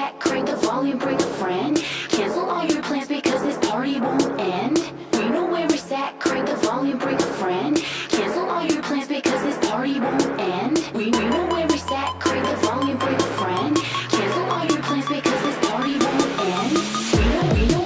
at, crank the volume, bring a friend. Cancel all your plans because this party won't end. We know where it's at, crank the volume, bring a friend. Cancel all your plans because this party won't end. We know where it's at, crank the volume, bring a friend. Cancel all your plans because this party won't end. We know.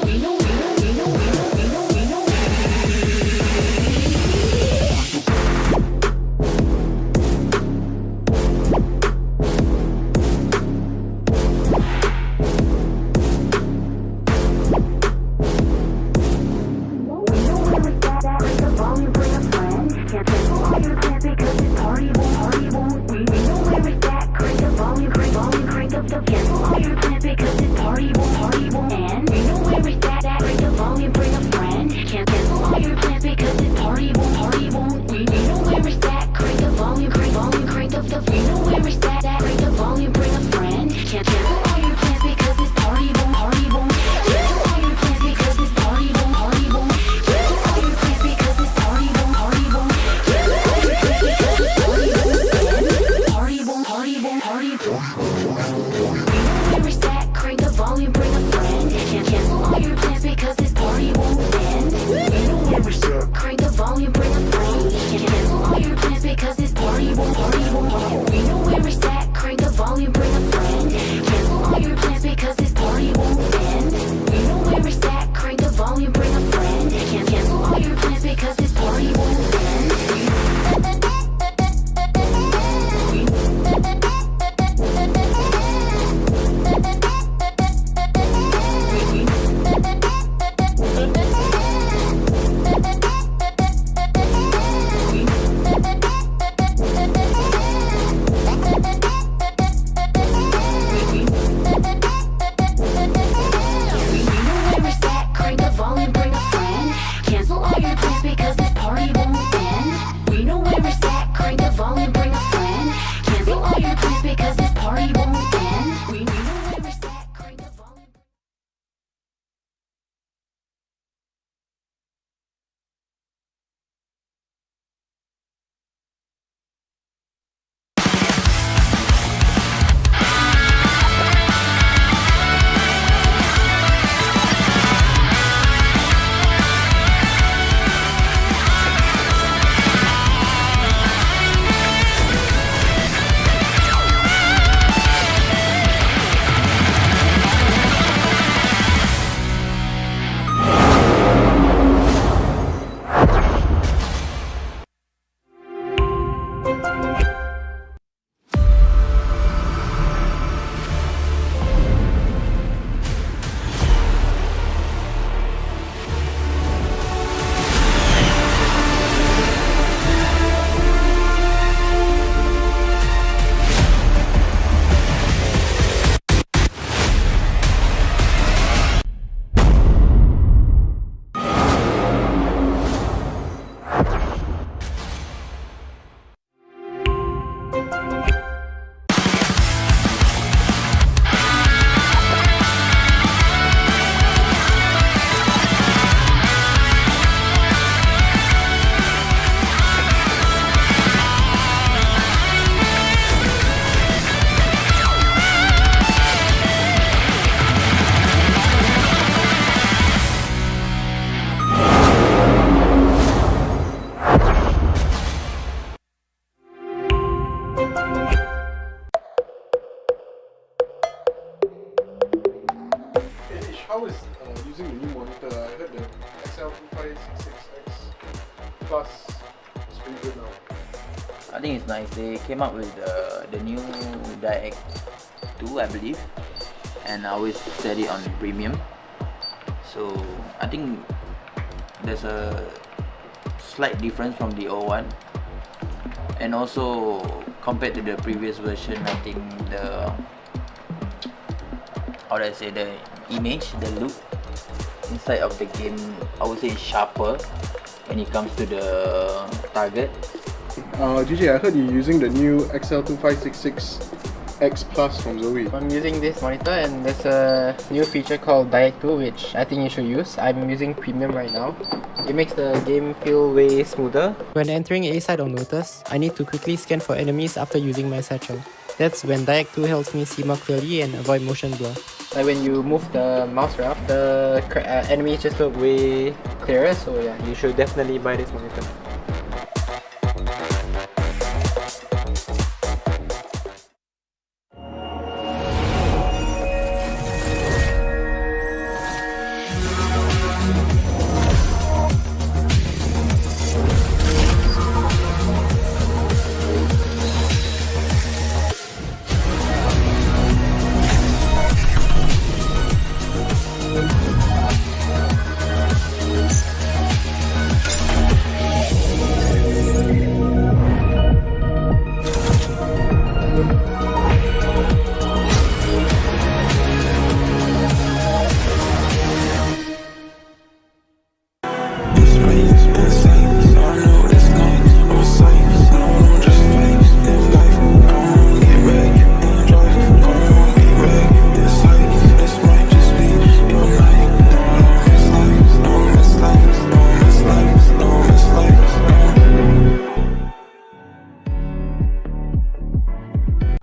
How is using the new monitor? I heard the XL2566X Plus is pretty good now. I think it's nice. They came up with the new DirectX 2, I believe, and I always set it on premium. So I think there's a slight difference from the old one, and also compared to the previous version, I think the the image, the look inside of the game, I would say, is sharper when it comes to the target. GJ, I heard you're using the new XL2566X Plus from Zoe. I'm using this monitor, and there's a new feature called DirectX 2, which I think you should use. I'm using premium right now. It makes the game feel way smoother. When entering A side or Lotus, I need to quickly scan for enemies after using my satchel. That's when Direct 2 helps me see more clearly and avoid motion blur. Like when you move the mouse around, the enemies just look way clearer, so yeah, you should definitely buy this monitor.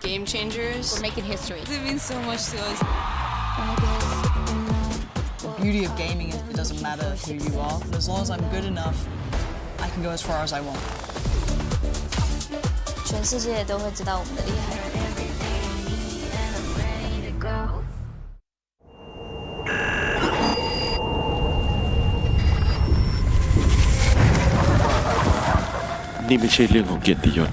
Game changers. We're making history. It means so much to us. The beauty of gaming is it doesn't matter who you are, but as long as I'm good enough, I can go as far as I want. 全世界都会知道我们的厉害。นี่ไม่ใช่เรื่องของเกียรติยศ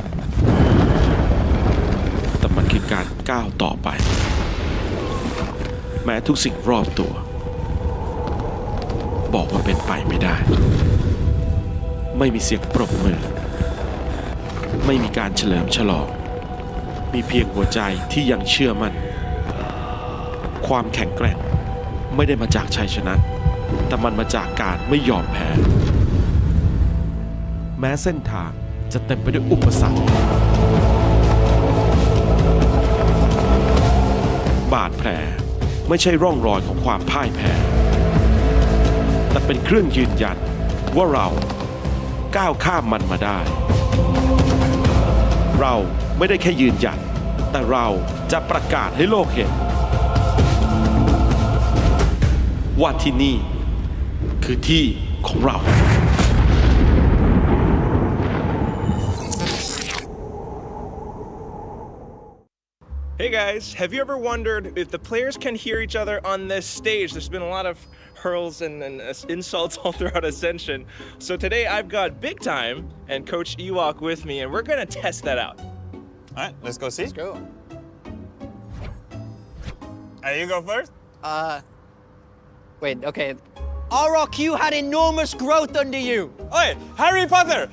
แต่มันคือการก้าวต่อไปแม้ทุกสิ่งรอบตัวบอกว่าเป็นไปไม่ได้ไม่มีเสียงปรบมือไม่มีการเฉลิมฉลองมีเพียงหัวใจที่ยังเชื่อมั่นความแข็งแกร่งไม่ได้มาจากชัยชนะแต่มันมาจากการไม่ยอมแพ้แม้เส้นทางจะเต็มไปด้วยอุปสรรคบาดแผลไม่ใช่ร่องรอยของความพ่ายแพ้แต่เป็นเครื่องยืนยันว่าเราก้าวข้ามมันมาได้เราไม่ได้แค่ยืนยันแต่เราจะประกาศให้โลกเห็นว่าที่นี่คือที่ของเราHey guys, have you ever wondered if the players can hear each other on this stage? There's been a lot of hurls and insults all throughout Ascension. So today I've got Big Time and Coach Ewok with me, and we're gonna test that out. All right, let's go see. Let's go. You go first. Wait, okay. RRQ had enormous growth under you. Hey, Harry Potter,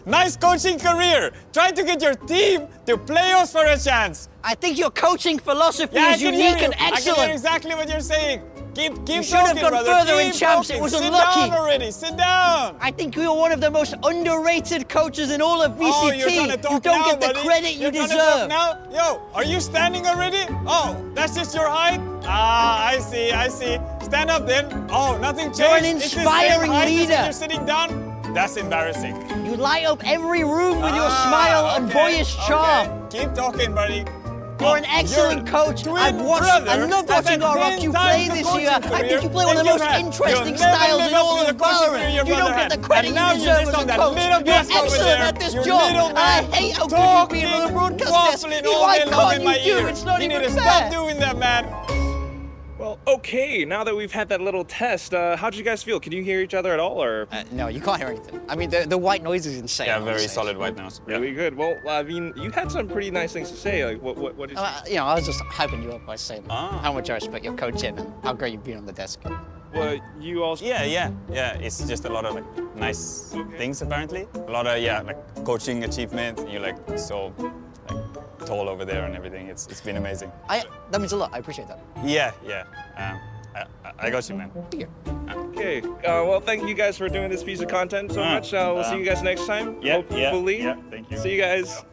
nice coaching career. Try to get your team to playoffs for a chance. I think your coaching philosophy Yeah, I is can hear unique you. and I can hear excellent. exactly what you're saying. Keep You should have talking, gone brother. further in Keep champs. It talking. was Sit unlucky. down already. Sit down. I think you're one of the most underrated coaches in all of VCT. Oh, you're trying to talk You don't now, get the buddy. credit you You're trying to talk deserve. now? Yo, are you standing already? Oh, that's just your height? Ah, I see. Stand up then. Oh, nothing changed. You're an It's the same inspiring height as when leader. You're sitting down? That's embarrassing. You light up every room with your smile and boyish charm. Okay. Keep talking, buddy. You're an excellent coach. I've watched, I love watching RRQ play this year. I think you play one of the most interesting styles in all of VALORANT. You don't get the credit you deserve as a coach. You're excellent at this job. And I hate how good you've been on the broadcast desk. Why can't you do it? It's not You need even to stop fair. doing that, man. Well, okay, now that we've had that little test, how did you guys feel? Can you hear each other at all, or? No, you can't hear anything. I mean, the white noise is insane. Yeah, very solid white noise. Really good. Well, I mean, you had some pretty nice things to say. Like, what did you? You know, I was just hyping you up by saying Ah. how much I respect your coaching and how great you've been on the desk. Well, you also. Yeah. It's just a lot of nice things apparently. A lot of coaching achievement. You're so tall over there and everything. It's been amazing. That means a lot. I appreciate that. Yeah. I got you, man. Thank you. Okay. Well, thank you guys for doing this piece of content so much. We'll see you guys next time. Hopefully. Yeah. Thank you. See you guys.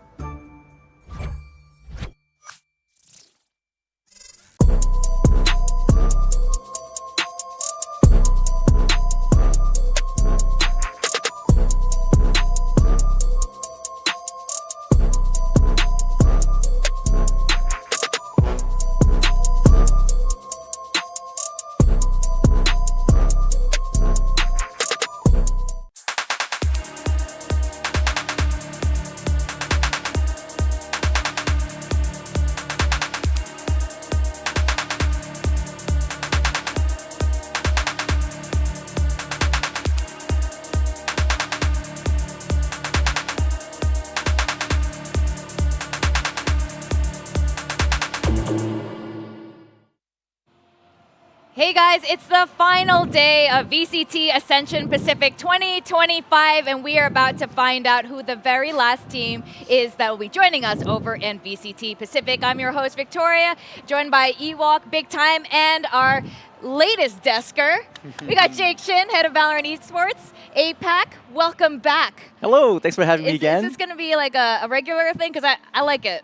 Hey guys, it's the final day of VCT Ascension Pacific 2025, and we are about to find out who the very last team is that will be joining us over in VCT Pacific. I'm your host, Victoria, joined by Ewok, Big Time, and our latest desker. We got Jake Shin, head of Valorant Esports. APAC, welcome back. Hello, thanks for having me again. Is this going to be like a regular thing? Because I like it.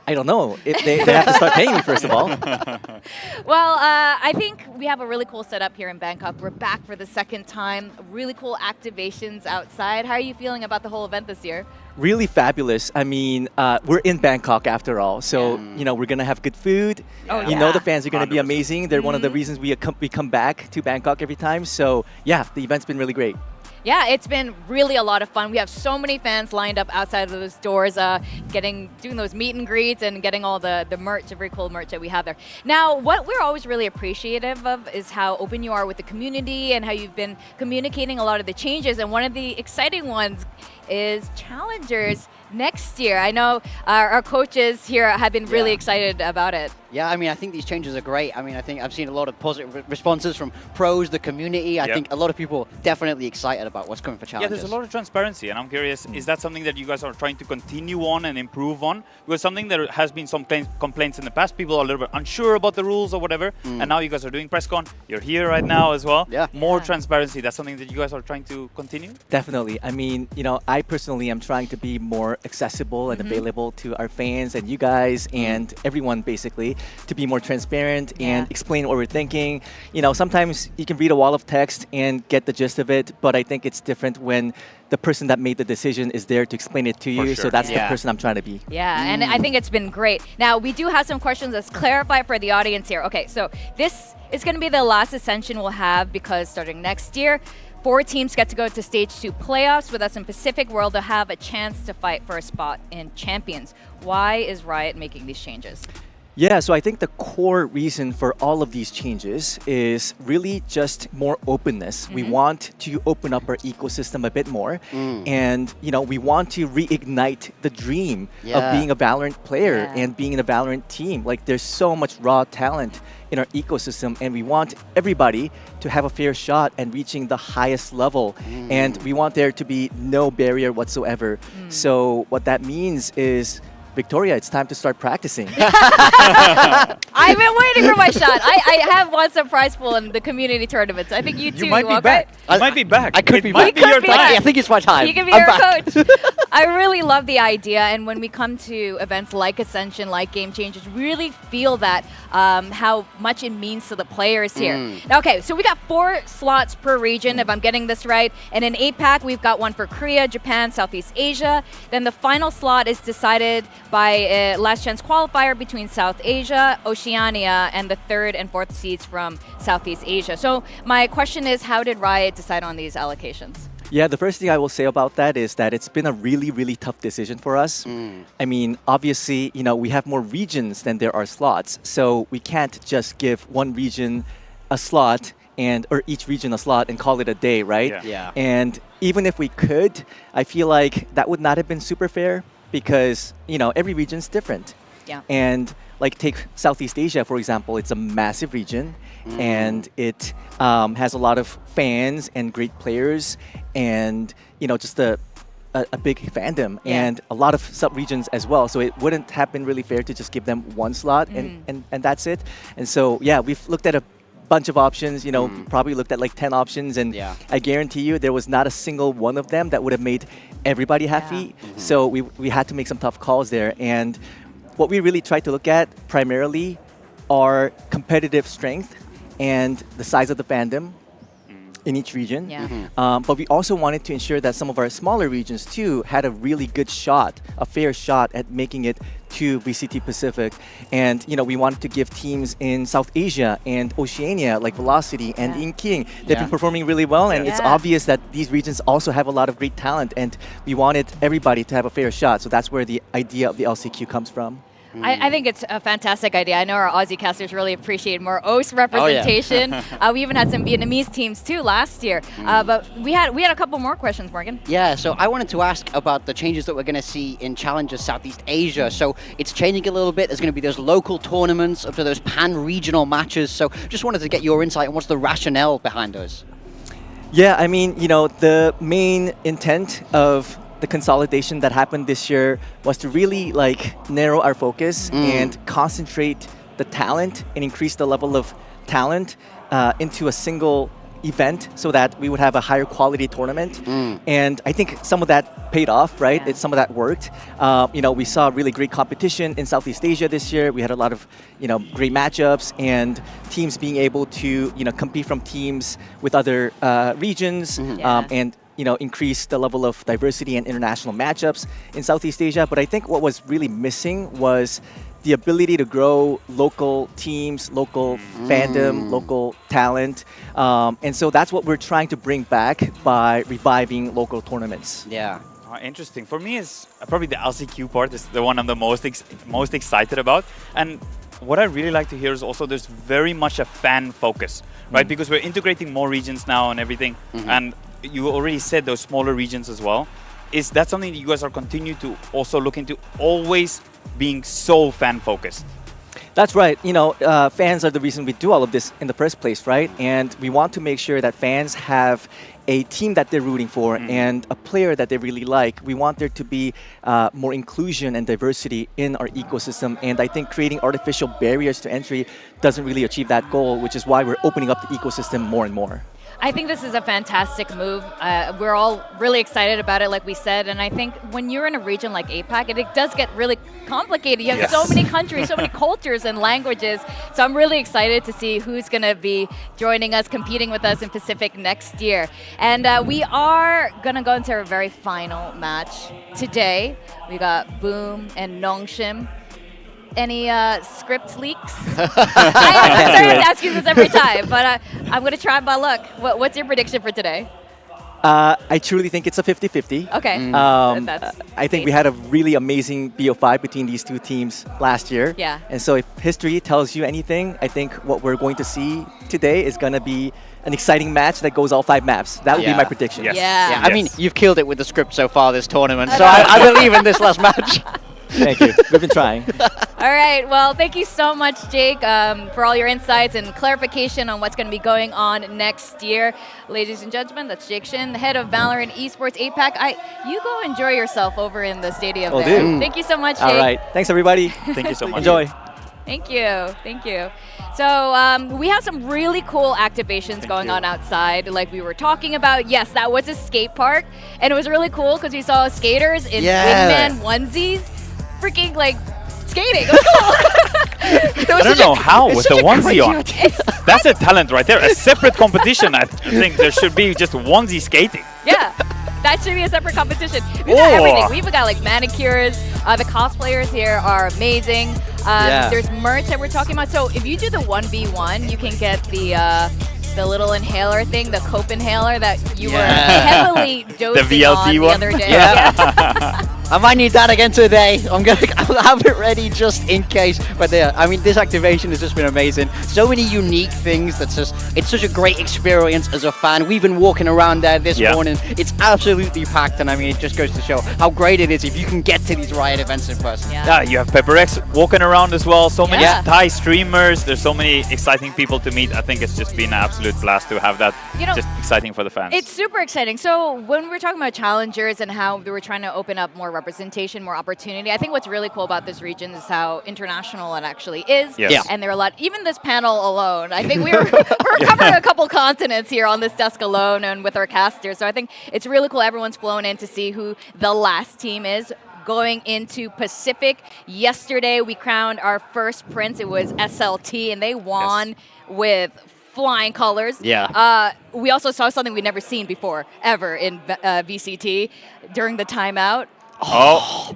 I don't know. They have to start paying me, first of all. Well, I think we have a really cool setup here in Bangkok. We're back for the second time. Really cool activations outside. How are you feeling about the whole event this year? Really fabulous. I mean, we're in Bangkok after all, so you know we're gonna have good food. Oh, you know the fans are gonna be amazing. They're one of the reasons we come back to Bangkok every time. So yeah, the event's been really great. Yeah, it's been really a lot of fun. We have so many fans lined up outside of those doors, doing those meet and greets and getting all the merch, the very cool merch that we have there. Now, what we're always really appreciative of is how open you are with the community and how you've been communicating a lot of the changes. And one of the exciting ones is challengers next year. I know our coaches here have been really excited about it. Yeah, I mean, I think these changes are great. I mean, I think I've seen a lot of positive responses from pros, the community. I think a lot of people definitely excited about what's coming for challengers. Yeah, there's a lot of transparency, and I'm curious, is that something that you guys are trying to continue on and improve on? Because something that has been some complaints in the past, people are a little bit unsure about the rules or whatever, and now you guys are doing PressCon, you're here right now as well. Yeah. More transparency, that's something that you guys are trying to continue? Definitely. I mean, you know, I personally am trying to be more accessible and available to our fans and you guys and everyone basically to be more transparent and explain what we're thinking. You know, sometimes you can read a wall of text and get the gist of it, but I think it's different when the person that made the decision is there to explain it to you. So that's the person I'm trying to be. Yeah, and I think it's been great. Now, we do have some questions. Let's clarify for the audience here. Okay, so this is going to be the last Ascension we'll have because starting next year, 4 teams get to go to Stage 2 playoffs with us in Pacific World to have a chance to fight for a spot in Champions. Why is Riot making these changes? Yeah, so I think the core reason for all of these changes is really just more openness. We want to open up our ecosystem a bit more, and you know, we want to reignite the dream of being a Valorant player and being in a Valorant team. Like, there's so much raw talent in our ecosystem, and we want everybody to have a fair shot at reaching the highest level, and we want there to be no barrier whatsoever. So what that means is, Victoria, it's time to start practicing. I've been waiting for my shot. I have won some prize pool in the community tournaments. I think you too. You might be back. Right? You might be back. I could be might back. be your time. I think it's my time. You can be our coach. I really love the idea, and when we come to events like Ascension, like Game Changers, really feel that how much it means to the players here. Okay, so we got 4 slots per region, if I'm getting this right, and in APAC, we've got one for Korea, Japan, Southeast Asia. Then the final slot is decided by a last chance qualifier between South Asia, Oceania, and the 3rd and 4th seeds from Southeast Asia. So my question is, how did Riot decide on these allocations? Yeah, the first thing I will say about that is that it's been a really, really tough decision for us. I mean, obviously, you know, we have more regions than there are slots, so we can't just give one region a slot or each region a slot and call it a day, right? Yeah. And even if we could, I feel like that would not have been super fair because, you know, every region's different. Yeah. And like take Southeast Asia, for example, it's a massive region and it has a lot of fans and great players and, you know, just a big fandom and a lot of sub-regions as well. So it wouldn't have been really fair to just give them one slot and that's it. And so, yeah, we've looked at a bunch of options, you know, probably looked at like 10 options, and I guarantee you there was not a single one of them that would have made everybody happy. So we had to make some tough calls there. And what we really tried to look at primarily are competitive strength and the size of the fandom in each region. But we also wanted to ensure that some of our smaller regions too had a really good shot, a fair shot at making it to VCT Pacific. And you know, we wanted to give teams in South Asia and Oceania like Velocity and Inking, they've been performing really well, and it's obvious that these regions also have a lot of great talent, and we wanted everybody to have a fair shot. So that's where the idea of the LCQ comes from. I think it's a fantastic idea. I know our Aussie casters really appreciate more OS representation. We even had some Vietnamese teams too last year. But we had a couple more questions, Morgan. Yeah, so I wanted to ask about the changes that we're going to see in Challengers Southeast Asia. So it's changing a little bit. There's going to be those local tournaments up to those pan-regional matches. So just wanted to get your insight on what's the rationale behind those. Yeah, I mean, the main intent of the consolidation that happened this year was to really narrow our focus and concentrate the talent and increase the level of talent into a single event so that we would have a higher quality tournament. And I think some of that paid off, right? Yeah. Some of that worked. We saw really great competition in Southeast Asia this year. We had a lot of great matchups and teams being able to compete from teams with other regions and increase the level of diversity and international matchups in Southeast Asia. But I think what was really missing was the ability to grow local teams, local fandom, local talent. And so that's what we're trying to bring back by reviving local tournaments. Yeah. Interesting. For me, is probably the LCQ part is the one I'm the most excited about. And what I really like to hear is also there's very much a fan focus, right? Because we're integrating more regions now and everything. And you already said those smaller regions as well. Is that something that you guys are continue to also look into, always being so fan focused? That's right. Fans are the reason we do all of this in the first place, right? And we want to make sure that fans have a team that they're rooting for and a player that they really like. We want there to be more inclusion and diversity in our ecosystem. And I think creating artificial barriers to entry doesn't really achieve that goal, which is why we're opening up the ecosystem more and more. I think this is a fantastic move. We're all really excited about it, like we said. And I think when you're in a region like APAC, it does get really complicated. You have so many countries, so many cultures and languages. So I'm really excited to see who's going to be joining us, competing with us in Pacific next year. And we are going to go into our very final match today. We got Boom and Nongshim. Any script leaks? I'm sorry to ask you this every time, but I'm going to try my luck. What's your prediction for today? I truly think it's a 50-50. Okay. I think we had a really amazing BO5 between these two teams last year. Yeah. And so if history tells you anything, I think what we're going to see today is going to be an exciting match that goes all 5 maps. That would be my prediction. Yeah. I mean, you've killed it with the script so far this tournament, so I believe in this last match. Thank you. We've been trying. All right. Well, thank you so much, Jake, for all your insights and clarification on what's going to be going on next year. Ladies and gentlemen, that's Jake Shin, the head of Valorant Esports APAC. You go enjoy yourself over in the stadium there. Do. Thank you so much, Jake. All right. Thanks, everybody. Thank you so much. Enjoy. Thank you. Thank you. So we have some really cool activations going on outside, like we were talking about. Yes, that was a skate park, and it was really cool because we saw skaters in wingman onesies, freaking skating. It was cool. I don't know how with the onesie on. That's a talent right there. A separate competition. I think there should be just onesie skating. Yeah. That should be a separate competition. We've got everything. We've got manicures. The cosplayers here are amazing. There's merch that we're talking about. So if you do the 1v1, you can get the little inhaler thing, the cope inhaler that you were heavily dosing the VLT on one? the other day. I might need that again today. I'll have it ready just in case. But I mean, this activation has just been amazing. So many unique things. It's such a great experience as a fan. We've been walking around there this morning. It's absolutely packed, and I mean, it just goes to show how great it is if you can get to these Riot events in person. Yeah, you have Pepper X walking around as well. So many Thai streamers. There's so many exciting people to meet. I think it's just been an absolute blast to have that. Just exciting for the fans. It's super exciting. So when we're talking about challengers and how we were trying to open up more representation, more opportunity, I think what's really cool about this region is how international it actually is. And there are a lot, even this panel alone, I think we're covering a couple continents here on this desk alone and with our casters. So I think it's really cool. Everyone's flown in to see who the last team is going into Pacific. Yesterday, we crowned our first prince. It was SLT, and they won with flying colors. We also saw something we'd never seen before, ever, in VCT during the timeout.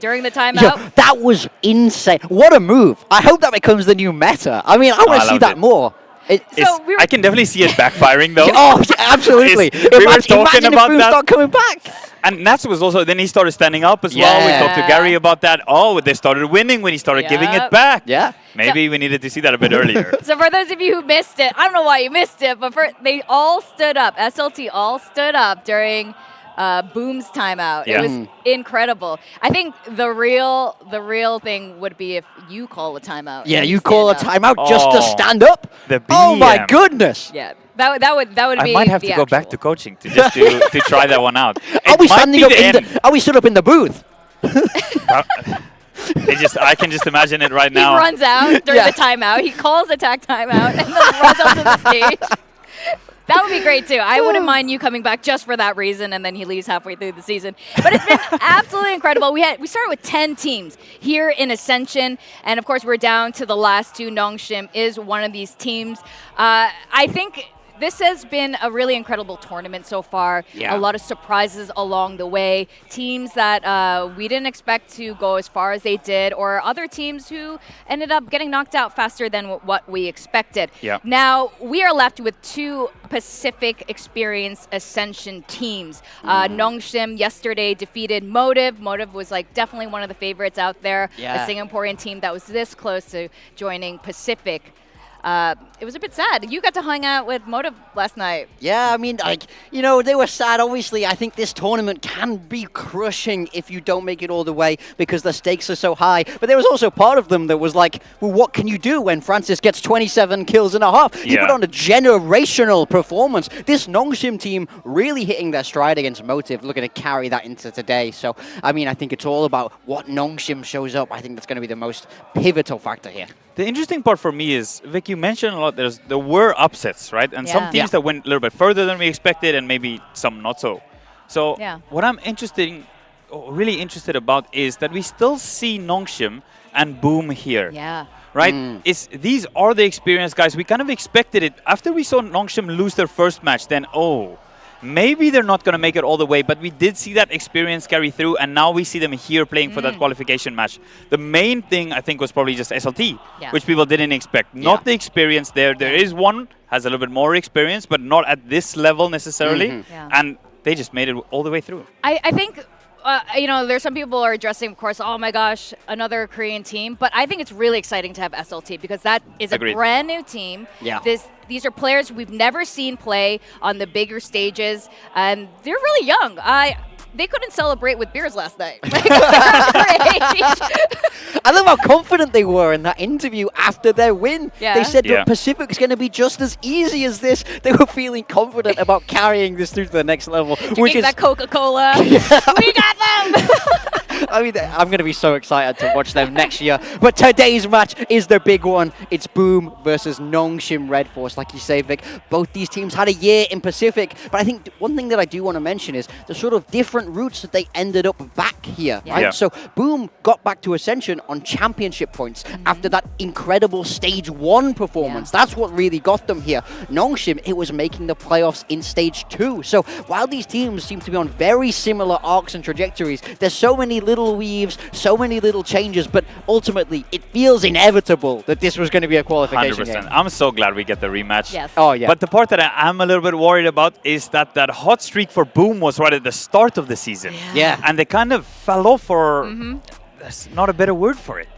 During the timeout. Yo, that was insane. What a move. I hope that becomes the new meta. I mean, I want to see that more. I can definitely see it backfiring though. Absolutely. We were talking about if Boom's that. not coming back. And Nats was also, then he started standing up as well. We talked to Gary about that. Oh, they started winning when he started giving it back. Yeah. Maybe we needed to see that a bit earlier. So for those of you who missed it, I don't know why you missed it, but they all stood up. SLT all stood up during Boom's timeout. Yeah. It was incredible. I think the real thing would be if you call a timeout. Yeah, and you call a timeout just to stand up? The Oh my BM. goodness. Yeah. That would I be might have the to go back actual. to coaching to just to try that one out. Are we It might standing be up the in end. the, are we stood up in the booth? I can just imagine it right He now. runs out during the timeout. He calls attack timeout and then runs up to the stage. That would be great too. I wouldn't mind you coming back just for that reason, and then he leaves halfway through the season. But it's been absolutely incredible. We started with 10 teams here in Ascension, and of course we're down to the last two. Nongshim is one of these teams. I think this has been a really incredible tournament so far. Yeah. A lot of surprises along the way. Teams that we didn't expect to go as far as they did, or other teams who ended up getting knocked out faster than what we expected. Yeah. Now, we are left with two Pacific Experience Ascension teams. Nongshim yesterday defeated Motive. Motive was like definitely one of the favorites out there. Yeah. A Singaporean team that was this close to joining Pacific. It was a bit sad. You got to hang out with Motive last night. Yeah, I mean, like, you know, they were sad. Obviously, I think this tournament can be crushing if you don't make it all the way because the stakes are so high. But there was also part of them that was like, well, what can you do when Francis gets 27 kills and a half? He put on a generational performance. This Nongshim team really hitting their stride against Motive, looking to carry that into today. So, I mean, I think it's all about what Nongshim shows up. I think that's going to be the most pivotal factor here. The interesting part for me is, Vic, you mentioned a lot, there were upsets, right? And some teams that went a little bit further than we expected, and maybe some not so. So what I'm really interested about is that we still see Nongshim and Boom here. Yeah. Right? These are the experienced guys. We kind of expected it. After we saw Nongshim lose their first match, then, maybe they're not going to make it all the way, but we did see that experience carry through, and now we see them here playing for that qualification match. The main thing, I think, was probably just SLT, which people didn't expect. Not the experience there. There is one, has a little bit more experience, but not at this level necessarily. And they just made it all the way through. I think, you know, there's some people are addressing, of course, oh my gosh, another Korean team. But I think it's really exciting to have SLT because that is a brand new team. Yeah. These are players we've never seen play on the bigger stages, and they're really young. They couldn't celebrate with beers last night. I love how confident they were in that interview after their win. Yeah. They said the Pacific's going to be just as easy as this. They were feeling confident about carrying this through to the next level. Drinking that Coca-Cola. We got them! I mean, I'm going to be so excited to watch them next year. But today's match is the big one. It's Boom versus Nongshim Red Force. Like you say, Vic, both these teams had a year in Pacific. But I think one thing that I do want to mention is the sort of different routes that they ended up back here. Right? Yeah. So Boom got back to Ascension on championship points after that incredible Stage 1 performance. That's what really got them here. Nongshim, it was making the playoffs in Stage 2. So while these teams seem to be on very similar arcs and trajectories, there's so many little weaves, so many little changes, but ultimately it feels inevitable that this was going to be a qualification 100%. game. I'm so glad we get the rematch. Yes. Oh, yeah. But the part that I am a little bit worried about is that hot streak for Boom was right at the start of the season. Yeah. And they kind of fell off for... That's not a better word for it.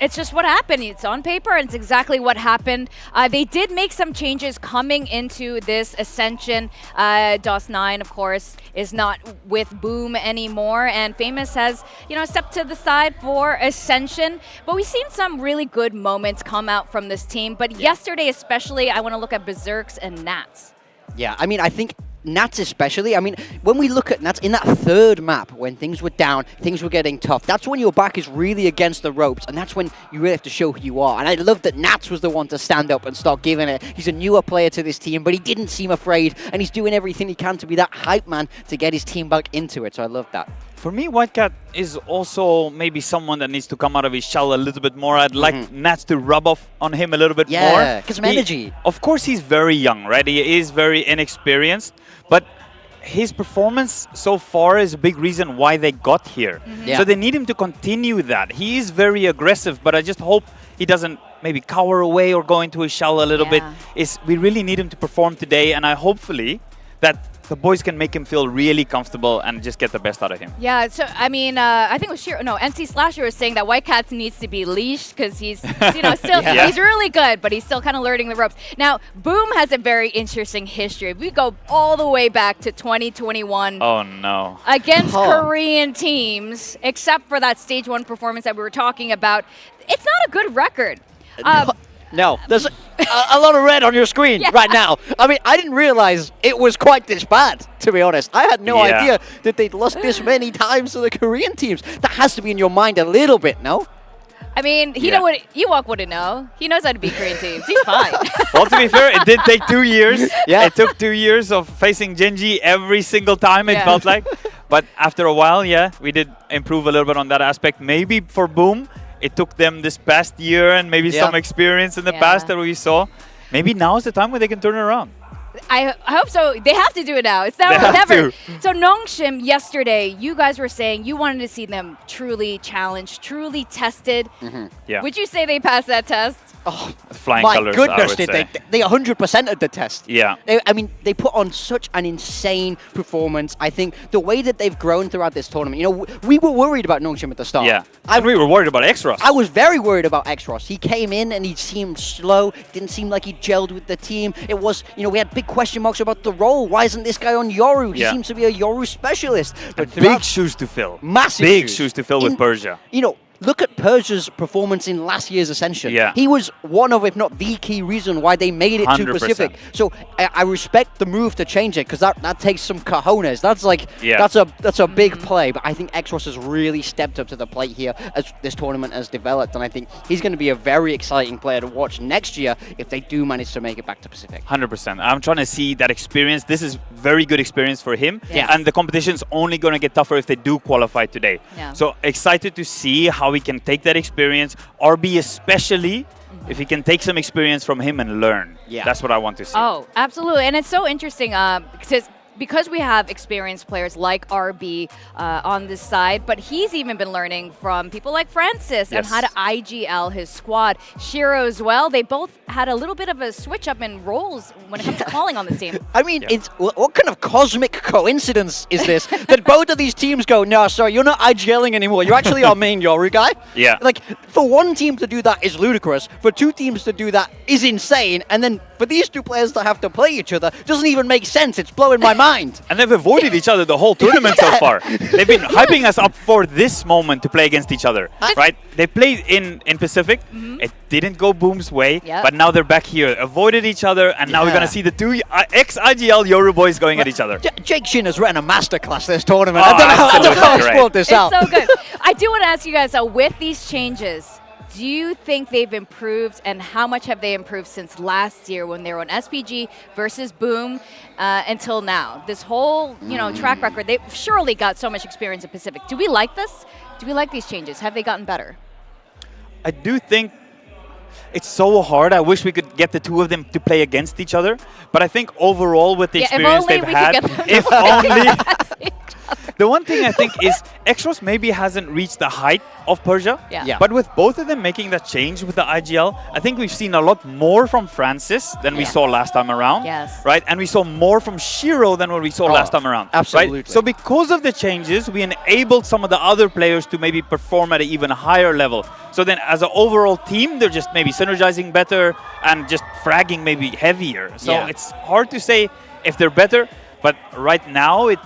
It's just what happened. It's on paper, and it's exactly what happened. They did make some changes coming into this Ascension. DOS9, of course, is not with Boom anymore, and Famous has, stepped to the side for Ascension. But we've seen some really good moments come out from this team. But yesterday, especially, I want to look at Berserks and Nats. Yeah, I mean, I think Nats especially, I mean, when we look at Nats in that third map, when things were down, things were getting tough, that's when your back is really against the ropes, and that's when you really have to show who you are. And I love that Nats was the one to stand up and start giving it. He's a newer player to this team, but he didn't seem afraid, and he's doing everything he can to be that hype man to get his team back into it, so I love that. For me, Whitecat is also maybe someone that needs to come out of his shell a little bit more. I'd like Nats to rub off on him a little bit more. Yeah, get some energy. Of course, he's very young, right? He is very inexperienced, but his performance so far is a big reason why they got here. So they need him to continue that. He is very aggressive, but I just hope he doesn't maybe cower away or go into his shell a little bit. We really need him to perform today, and hopefully that the boys can make him feel really comfortable and just get the best out of him. Yeah, so I mean, I think it was NC Slasher was saying that White Cats needs to be leashed because he's, still he's really good, but he's still kind of learning the ropes. Now, Boom has a very interesting history. We go all the way back to 2021. Oh no! Against Korean teams, except for that stage 1 performance that we were talking about, it's not a good record. No, there's a lot of red on your screen right now. I mean, I didn't realize it was quite this bad, to be honest. I had no idea that they'd lost this many times to the Korean teams. That has to be in your mind a little bit, no? I mean, Ewok wouldn't know. He knows how to beat Korean teams. He's fine. Well, to be fair, it did take 2 years. It took 2 years of facing Genji every single time, it felt like. But after a while, we did improve a little bit on that aspect. Maybe for Boom, it took them this past year and maybe some experience in the past that we saw. Maybe now is the time when they can turn it around. I hope so. They have to do it now. It's now or never. So Nongshim, yesterday, you guys were saying you wanted to see them truly challenged, truly tested. Would you say they passed that test? Oh, flying my colors, goodness, did they 100%ed the test. Yeah. I mean, they put on such an insane performance. I think the way that they've grown throughout this tournament, we were worried about Nongshim at the start. Yeah, we were worried about X-Ross. I was very worried about X-Ross. He came in and he seemed slow, didn't seem like he gelled with the team. It was, we had big question marks about the role. Why isn't this guy on Yoru? He seems to be a Yoru specialist. But big shoes to fill. Massive big shoes to fill with Persia. Look at Persia's performance in last year's Ascension. Yeah. He was one of, if not the key reason why they made it 100%. to Pacific. So I respect the move to change it because that takes some cojones. That's like that's a big play. But I think X-Ross has really stepped up to the plate here as this tournament has developed, and I think he's going to be a very exciting player to watch next year if they do manage to make it back to Pacific. 100%. I'm trying to see that experience. This is very good experience for him, Yeah. and the competition's only going to get tougher if they do qualify today. Yeah. So excited to see how we can take that experience, RB especially, if he can take some experience from him and learn. Yeah. That's what I want to see. Oh, absolutely. And it's so interesting because we have experienced players like RB on this side, but he's even been learning from people like Francis on how to IGL his squad. Shiro as well. They both had a little bit of a switch up in roles when it comes to calling on the team. I mean, it's what kind of cosmic coincidence is this that both of these teams go, no, sorry, you're not IGLing anymore. You're actually our main Yoru guy. Yeah. Like, for one team to do that is ludicrous. For two teams to do that is insane. And then for these two players to have to play each other doesn't even make sense. It's blowing my mind. And they've avoided each other the whole tournament so far. They've been hyping us up for this moment to play against each other, right? They played in Pacific. It didn't go Boom's way, but now they're back here. Avoided each other, and now we're going to see the two ex-IGL Yoru boys going at each other. Jake Shin has written a masterclass this tournament. Oh, I don't know how absolutely I spoiled this out. It's so good. I do want to ask you guys, with these changes, do you think they've improved, and how much have they improved since last year when they were on SPG versus Boom until now? This whole, track record, they've surely got so much experience in Pacific. Do we like this? Do we like these changes? Have they gotten better? I do think it's so hard. I wish we could get the two of them to play against each other. But I think overall with the experience they've had, if only... The one thing I think is X-Ross maybe hasn't reached the height of Persia. Yeah. But with both of them making that change with the IGL, I think we've seen a lot more from Francis than we saw last time around. Yes. Right? And we saw more from Shiro than what we saw last time around. Absolutely. Right? So because of the changes, we enabled some of the other players to maybe perform at an even higher level. So then as an overall team, they're just maybe synergizing better and just fragging maybe heavier. So it's hard to say if they're better, but right now it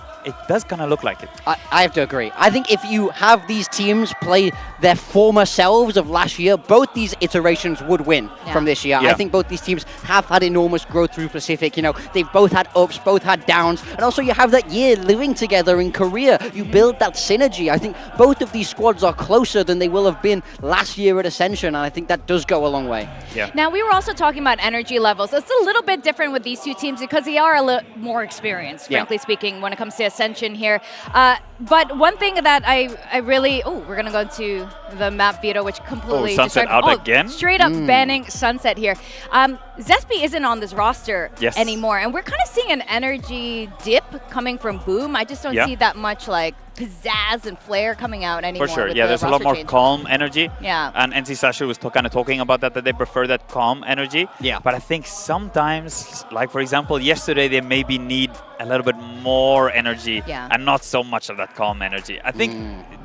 does kind of look like it. I have to agree. I think if you have these teams play their former selves of last year, both these iterations would win from this year. I think both these teams have had enormous growth through Pacific. They've both had ups, both had downs. And also you have that year living together in Korea. You build that synergy. I think both of these squads are closer than they will have been last year at Ascension. And I think that does go a long way. Yeah. Now, we were also talking about energy levels. It's a little bit different with these two teams because they are a little more experienced, frankly speaking, when it comes to Ascension here. But one thing that I really... Oh, we're going to go to the map veto, which completely Sunset destroyed- out again? Straight up banning Sunset here. Zespi isn't on this roster Yes. anymore, and we're kind of seeing an energy dip coming from Boom. I just don't see that much like pizzazz and flair coming out anymore. For sure, with yeah, the there's a lot roster more change. calm energy. Yeah. And NC Slasher was kind of talking about that they prefer that calm energy. Yeah. But I think sometimes, like for example, yesterday they maybe need a little bit more energy and not so much of that calm energy. I think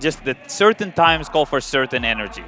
just that certain times call for certain energy.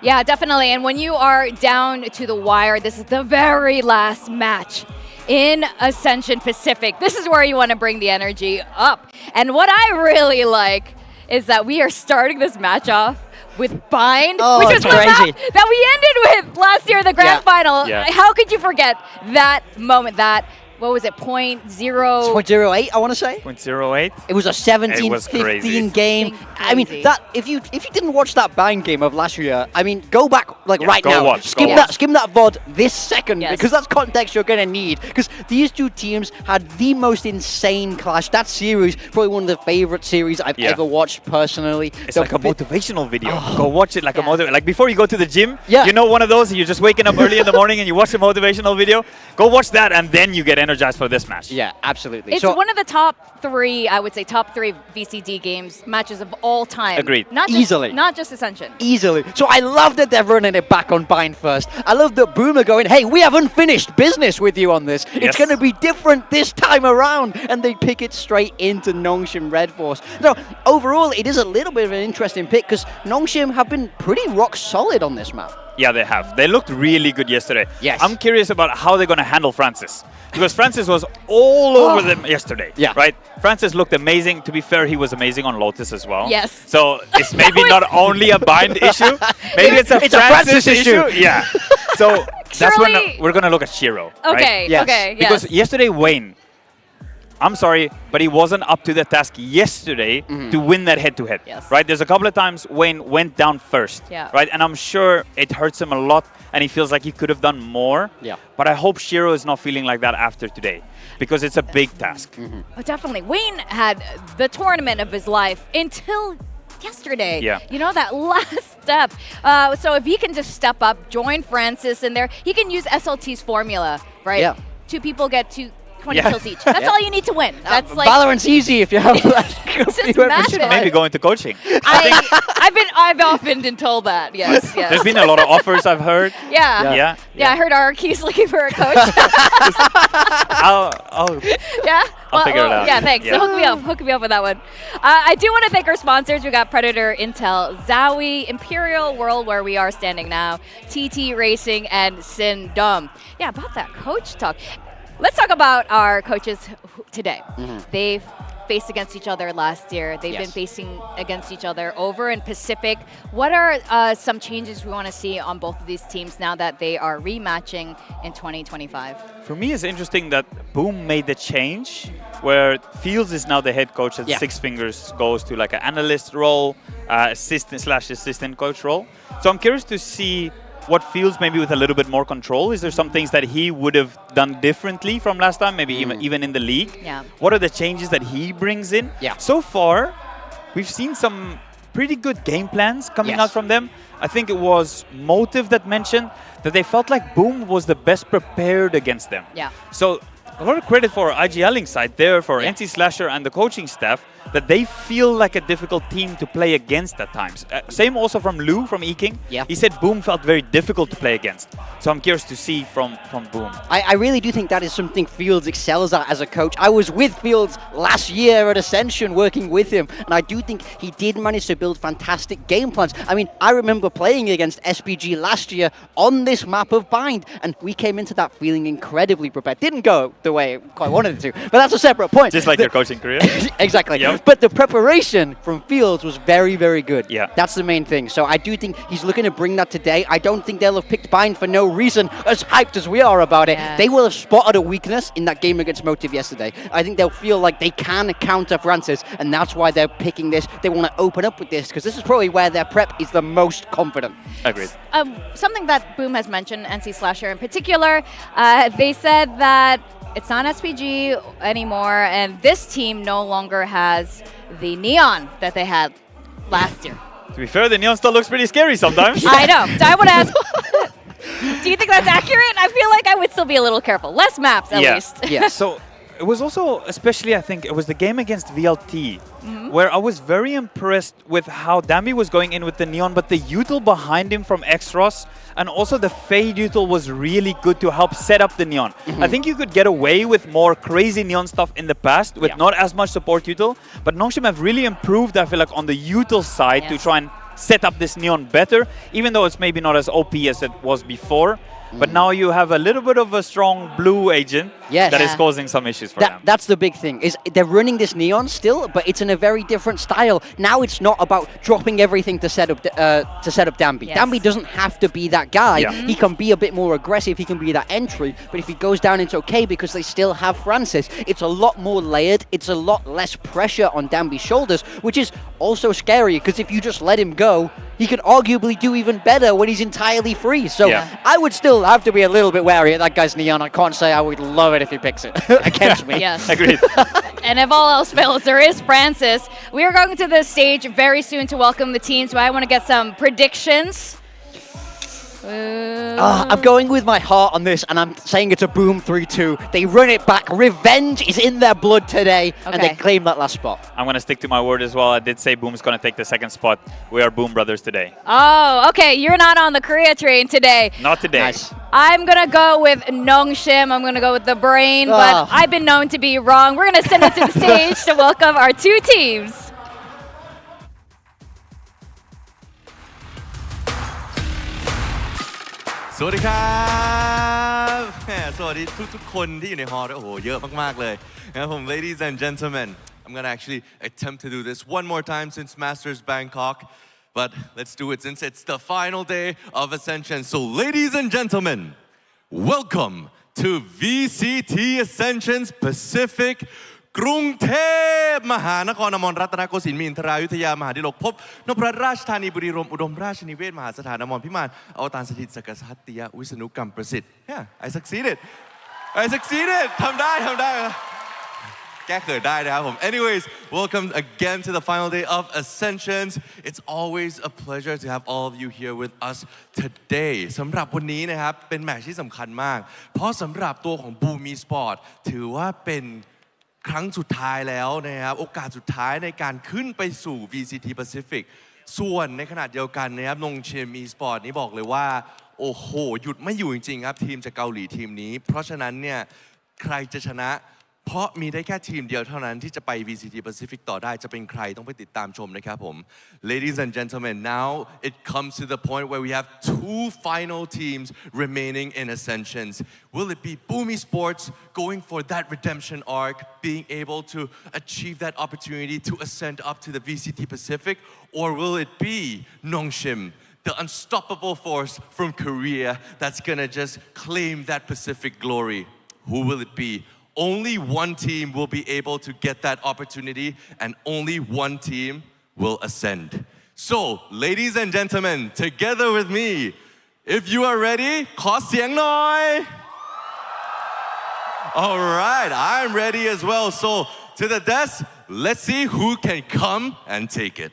Yeah, definitely. And when you are down to the wire, this is the very last match in Ascension Pacific. This is where you want to bring the energy up. And what I really like is that we are starting this match off with Bind, which is the map that we ended with last year in the grand final. Yeah. How could you forget that moment, that, what was it, 0.08, I want to say. 0.08. It was a 17-15 game. I mean, that if you didn't watch that Bind game of last year, I mean, go back right now. Skim that VOD this second because that's context you're gonna need. Because these two teams had the most insane clash. That series, probably one of the favorite series I've ever watched personally. It's like a motivational video. Go watch it like a like before you go to the gym. You know, one of those you're just waking up early in the morning and you watch a motivational video. Go watch that and then you get energized for this match. Yeah, absolutely. It's one of the top three, I would say, top three VCT games matches of all time. Agreed. Not just, Easily. Not just Ascension. Easily. So I love that they're running it back on Bind first. I love that Boom are going, hey, we have unfinished business with you on this. It's going to be different this time around. And they pick it straight into Nongshim Red Force. Now, overall, it is a little bit of an interesting pick because Nongshim have been pretty rock solid on this map. Yeah, they have. They looked really good yesterday. Yes. I'm curious about how they're going to handle Francis. Because Francis was all over them yesterday. Yeah. Right? Francis looked amazing. To be fair, he was amazing on Lotus as well. Yes. So it's maybe not only a Bind issue. Maybe it's a Francis issue. Yeah. So that's when we're going to look at Shiro. Okay. Right? Okay. Because yesterday, Wayne, I'm sorry, but he wasn't up to the task yesterday to win that head-to-head. Right? There's a couple of times Wayne went down first. Yeah. Right? And I'm sure it hurts him a lot and he feels like he could have done more. Yeah. But I hope Shiro is not feeling like that after today because it's a big task. Oh, definitely. Wayne had the tournament of his life until yesterday. Yeah. You know, that last step. So if he can just step up, join Francis in there, he can use SLT's formula, right? Yeah. 2 people get 20 kills each. That's all you need to win. That's like Valorant's easy if you have like it's just massive. Maybe go into coaching. I've often been told that. Yes. There's been a lot of offers I've heard. Yeah. I heard Araki's looking for a coach. I'll figure it out. Yeah, thanks. Yeah. So hook me up with that one. I do want to thank our sponsors. We got Predator, Intel, Zowie, Imperial World, where we are standing now, TT Racing, and Sindom. Yeah, about that coach talk. Let's talk about our coaches today. They've faced against each other last year. They've been facing against each other over in Pacific. What are some changes we want to see on both of these teams now that they are rematching in 2025? For me, it's interesting that Boom made the change where Fields is now the head coach and Six Fingers goes to like an analyst role, assistant coach role. So I'm curious to see what Fields maybe with a little bit more control. Is there some things that he would have done differently from last time, maybe even in the league? Yeah. What are the changes that he brings in? Yeah. So far, we've seen some pretty good game plans coming out from them. I think it was Motive that mentioned that they felt like Boom was the best prepared against them. Yeah. So a lot of credit for IGLing side there, for NC Slasher and the coaching staff, that they feel like a difficult team to play against at times. Same also from Lou from E-King. Yeah. He said Boom felt very difficult to play against. So I'm curious to see from Boom. I really do think that is something Fields excels at as a coach. I was with Fields last year at Ascension working with him, and I do think he did manage to build fantastic game plans. I mean, I remember playing against SPG last year on this map of Bind, and we came into that feeling incredibly prepared. Didn't go the way I quite wanted it to, but that's a separate point. Just like your coaching career. Exactly. Yep. But the preparation from Fields was very, very good. Yeah. That's the main thing. So I do think he's looking to bring that today. I don't think they'll have picked Bind for no reason, as hyped as we are about it. They will have spotted a weakness in that game against Motive yesterday. I think they'll feel like they can counter Francis, and that's why they're picking this. They want to open up with this, because this is probably where their prep is the most confident. Agreed. Something that Boom has mentioned, NC Slasher in particular, they said that it's not SPG anymore, and this team no longer has the neon that they had last year. To be fair, the Neon still looks pretty scary sometimes. I know. So I want to ask, do you think that's accurate? I feel like I would still be a little careful. Less maps, at least. Yeah. So it was also, especially I think, it was the game against VLT, where I was very impressed with how Dambi was going in with the Neon, but the util behind him from Xros, and also the Fade util was really good to help set up the Neon. I think you could get away with more crazy Neon stuff in the past with not as much support util, but Nongshim have really improved, I feel like, on the util side to try and set up this Neon better, even though it's maybe not as OP as it was before. But now you have a little bit of a strong blue agent that is causing some issues for them. That's the big thing, is they're running this Neon still, but it's in a very different style. Now it's not about dropping everything to set up Dambi. Dambi doesn't have to be that guy. He can be a bit more aggressive, he can be that entry, but if he goes down, it's okay because they still have Francis. It's a lot more layered, it's a lot less pressure on Dambi's shoulders, which is also scary because if you just let him go, he could arguably do even better when he's entirely free. So I would still have to be a little bit wary of that guy's Neon. I can't say I would love it if he picks it against me. Yes. Agreed. And if all else fails, there is Francis. We are going to the stage very soon to welcome the team, so I want to get some predictions. I'm going with my heart on this, and I'm saying it's a Boom 3-2. They run it back. Revenge is in their blood today, and they claim that last spot. I'm going to stick to my word as well. I did say Boom's going to take the second spot. We are Boom brothers today. Oh, okay. You're not on the Korea train today. Not today. Nice. I'm going to go with Nongshim. I'm going to go with the brain, but I've been known to be wrong. We're going to send it to the stage to welcome our two teams. สวัสดีครับสวัสดีทุกๆคนที่อยู่ในฮอลล์ด้วยโอ้โหเยอะมากๆเลยนะครับผม ladies and gentlemen I'm gonna actually attempt to do this one more time since Masters Bangkok but let's do it since it's the final day of Ascension so ladies and gentlemen welcome to VCT Ascension's Pacific กรุงเทพมหานครอมรรัตนโกสินทร์มีอินทรายุทยามหาดิลกภพนพรัตน์ราชธานีบุรีรัมย์อุดมราชนิเวศมหาสถานอมรพิมานอวตารสถิตสกษัตติยวิษณุกรรมประสิทธิ์ Yeah I succeeded ทำได้แก้เขินได้นะครับผม Anyways welcome again to the final day of Ascensions It's always a pleasure to have all of you here with us today สำหรับวันนี้นะครับเป็นแมตช์ที่สำคัญมากเพราะสำหรับตัวของ BME Sport ถือว่าเป็นครั้งสุดท้ายแล้วนะครับโอกาสสุดท้ายในการขึ้นไปสู่ VCT Pacific ส่วนในขณะเดียวกันนะครับนงเชียร์มีสปอร์ตนี้บอกเลยว่าโอ้โหหยุดไม่อยู่จริงๆครับทีมจากเกาหลีทีมนี้เพราะฉะนั้นเนี่ยใครจะชนะเพราะมีได้แค่ทีมเดียวเท่านั้นที่จะไป VCT Pacific ต่อได้จะเป็นใครต้องไปติดตามชมนะครับผม Ladies and gentlemen now it comes to the point where we have two final teams remaining in Ascensions Will it be BME Sports going for that redemption arc being able to achieve that opportunity to ascend up to the VCT Pacific or will it be Nongshim the unstoppable force from Korea that's gonna just claim that Pacific glory Who will it be Only one team will be able to get that opportunity and only one team will ascend. So, ladies and gentlemen, together with me, if you are ready, ขอเสียงหน่อย All right, I'm ready as well. So, to the desk, let's see who can come and take it.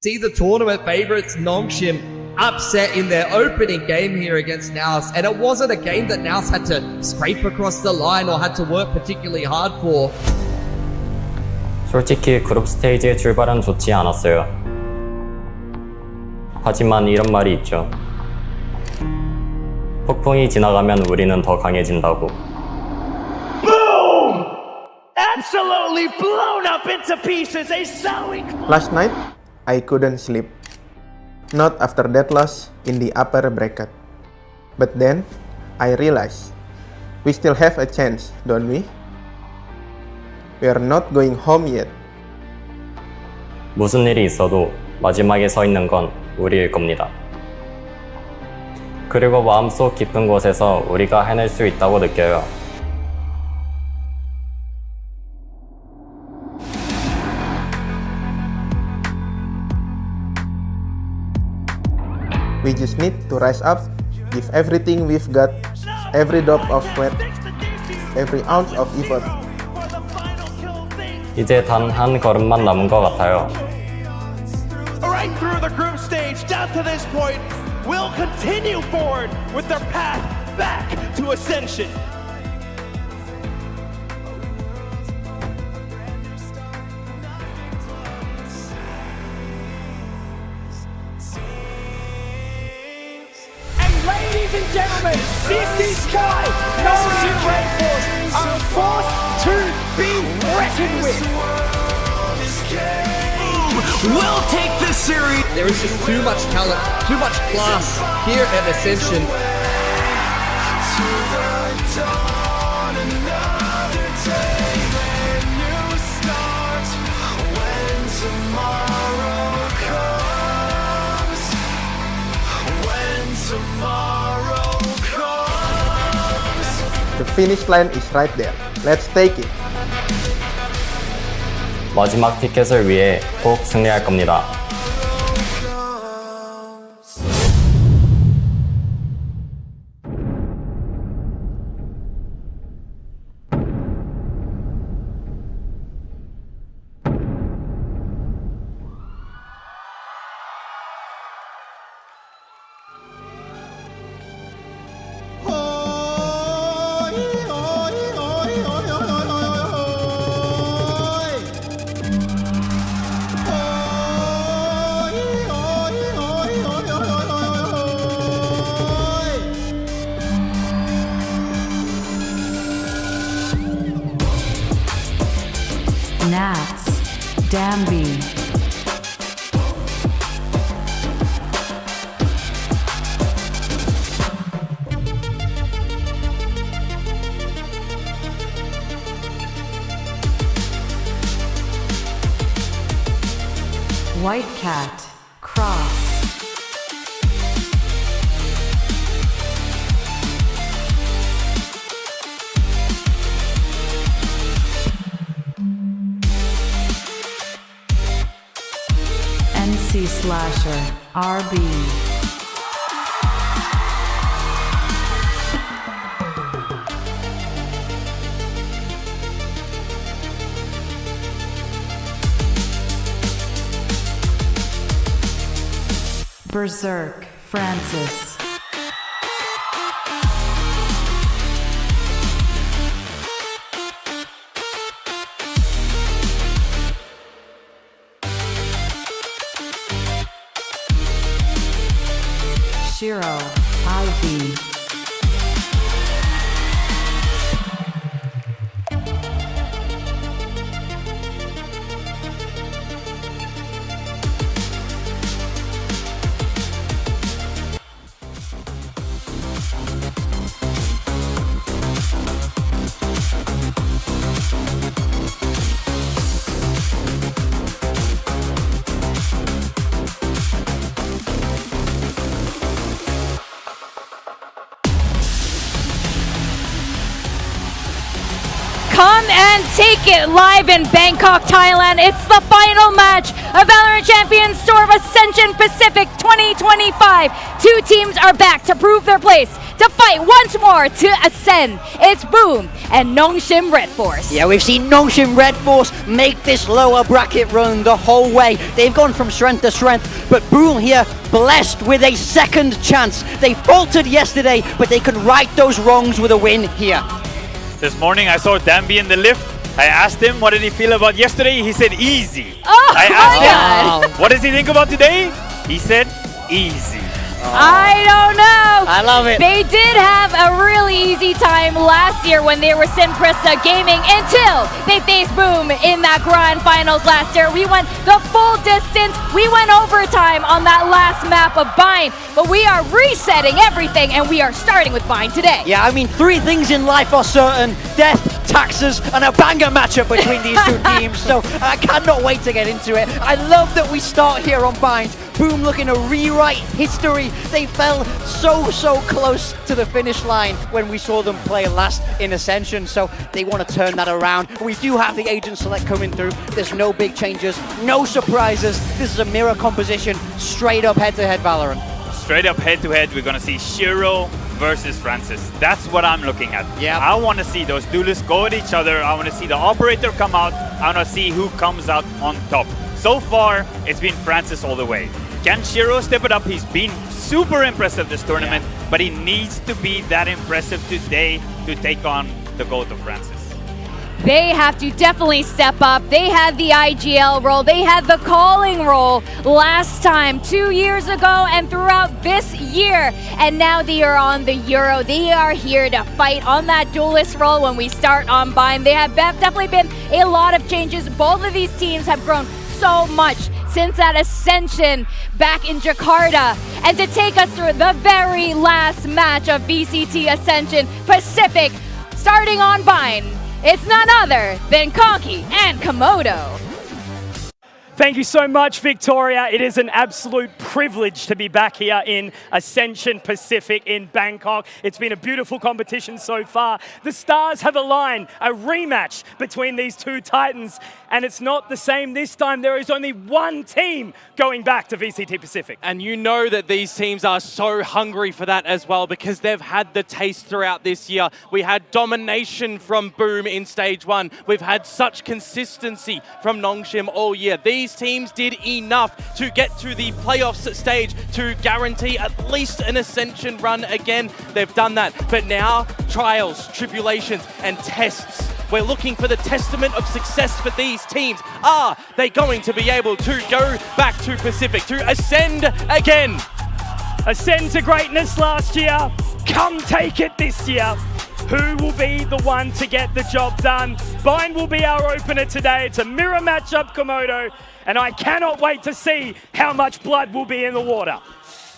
See the tournament favourites Nongshim upset in their opening game here against Naus, and it wasn't a game that Naus had to scrape across the line or had to work particularly hard for. 솔직히 그룹 스테이지의 출발은 좋지 않았어요. 하지만 이런 말이 있죠. 폭풍이 지나가면 우리는 더 강해진다고. absolutely blown up into pieces. A sowing. Last night, I couldn't sleep. Not after that loss in the upper bracket. But then, I realized we still have a chance, don't we? We are not going home yet. 무슨 일이 있어도 마지막에 서 있는 건 우리일 겁니다. 그리고 마음속 깊은 곳에서 우리가 해낼 수 있다고 느껴요. We just need to rise up, give everything we've got, every drop of sweat, every ounce of effort. 이제 단 한 걸음만 남은 것 같아요. Right through the group stage, down to this point, will continue forward with their path back to Ascension. And ladies and gentlemen, this is why Notion Red Force are forced to be reckoned with. Will take this series. There is just too much talent, too much class here at Ascension. The finish line is right there. Let's take it. 마지막 티켓을 위해 꼭 승리할 겁니다. Nats, Danby. White Cat, Cross. NC Slasher, RB. Berserk, Francis. Shiro, Ivy. Come and take it live in Bangkok, Thailand. It's the final match of Valorant Champions Tour of Ascension Pacific 2025. Two teams are back to prove their place, to fight once more to ascend. It's Boom and Nongshim Red Force. Yeah, we've seen Nongshim Red Force make this lower bracket run the whole way. They've gone from strength to strength, but Boom here blessed with a second chance. They faltered yesterday, but they can right those wrongs with a win here. This morning I saw Danby in the lift. I asked him what did he feel about yesterday. He said easy. Oh, I asked him what does he think about today. He said easy. I don't know. I love it. They did have a really easy time last year when they were Sinprista Gaming until they faced Boom in that grand finals last year. We went the full distance. We went overtime on that last map of Bind, but we are resetting everything and we are starting with Bind today. Yeah, I mean, 3 things in life are certain: death, taxes, and a banger matchup between these two teams. So I cannot wait to get into it. I love that we start here on Bind. Boom looking to rewrite history. They fell so close to the finish line when we saw them play last in Ascension, so they want to turn that around. We do have the Agent Select coming through. There's no big changes, no surprises. This is a mirror composition, straight up head-to-head Valorant. Straight up head-to-head, we're going to see Shiro versus Francis. That's what I'm looking at. Yeah. I want to see those duelists go at each other. I want to see the operator come out. I want to see who comes out on top. So far, it's been Francis all the way. Can Shiro step it up? He's been super impressive this tournament, but he needs to be that impressive today to take on the GOAT of Francis. They have to definitely step up. They had the IGL role. They had the calling role last time, 2 years ago, and throughout this year. And now they are on the Euro. They are here to fight on that duelist role when we start on Bind. There have definitely been a lot of changes. Both of these teams have grown so much since that Ascension back in Jakarta. And to take us through the very last match of VCT Ascension Pacific, starting on Bind, it's none other than Conky and Komodo. Thank you so much, Victoria. It is an absolute privilege to be back here in Ascension Pacific in Bangkok. It's been a beautiful competition so far. The stars have aligned, a rematch between these two titans, and it's not the same this time. There is only one team going back to VCT Pacific. And you know that these teams are so hungry for that as well, because they've had the taste throughout this year. We had domination from Boom in stage 1. We've had such consistency from Nongshim all year. These teams did enough to get to the playoffs stage to guarantee at least an Ascension run again. They've done that. But now, trials, tribulations, and tests. We're looking for the testament of success for these teams. Are they going to be able to go back to Pacific, to ascend again? Ascend to greatness last year. Come take it this year. Who will be the one to get the job done? Bind will be our opener today. It's a mirror matchup, Komodo, and I cannot wait to see how much blood will be in the water.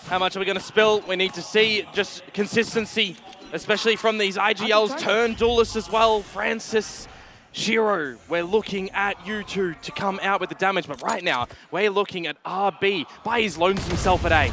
How much are we going to spill? We need to see just consistency, especially from these IGLs turn duelists as well. Francis, Shiro, we're looking at you two to come out with the damage, but right now we're looking at RB by his lonesome self at A.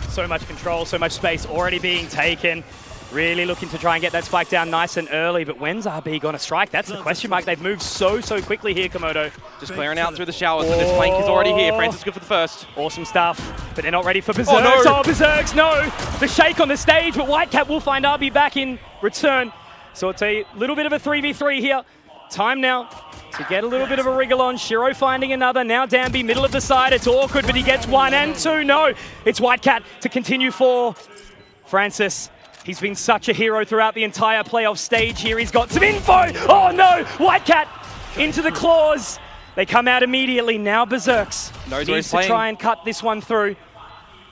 So much control, so much space already being taken. Really looking to try and get that spike down nice and early, but when's RB going to strike? That's the question mark. They've moved so quickly here, Komodo. Just clearing out through the showers, and this flank is already here. Francis good for the first. Awesome stuff, but they're not ready for Berserks. Oh, no. Oh, Berserks, no! The shake on the stage, but Whitecap will find RB back in return. So it's a little bit of a 3v3 here. Time now to get a little bit of a wriggle on. Shiro finding another. Now Danby, middle of the side. It's awkward, but he gets 1 and 2. No, it's Whitecat to continue for Francis. He's been such a hero throughout the entire playoff stage here. He's got some info. Oh no, Whitecat into the claws. They come out immediately. Now Berserks needs to try and cut this one through.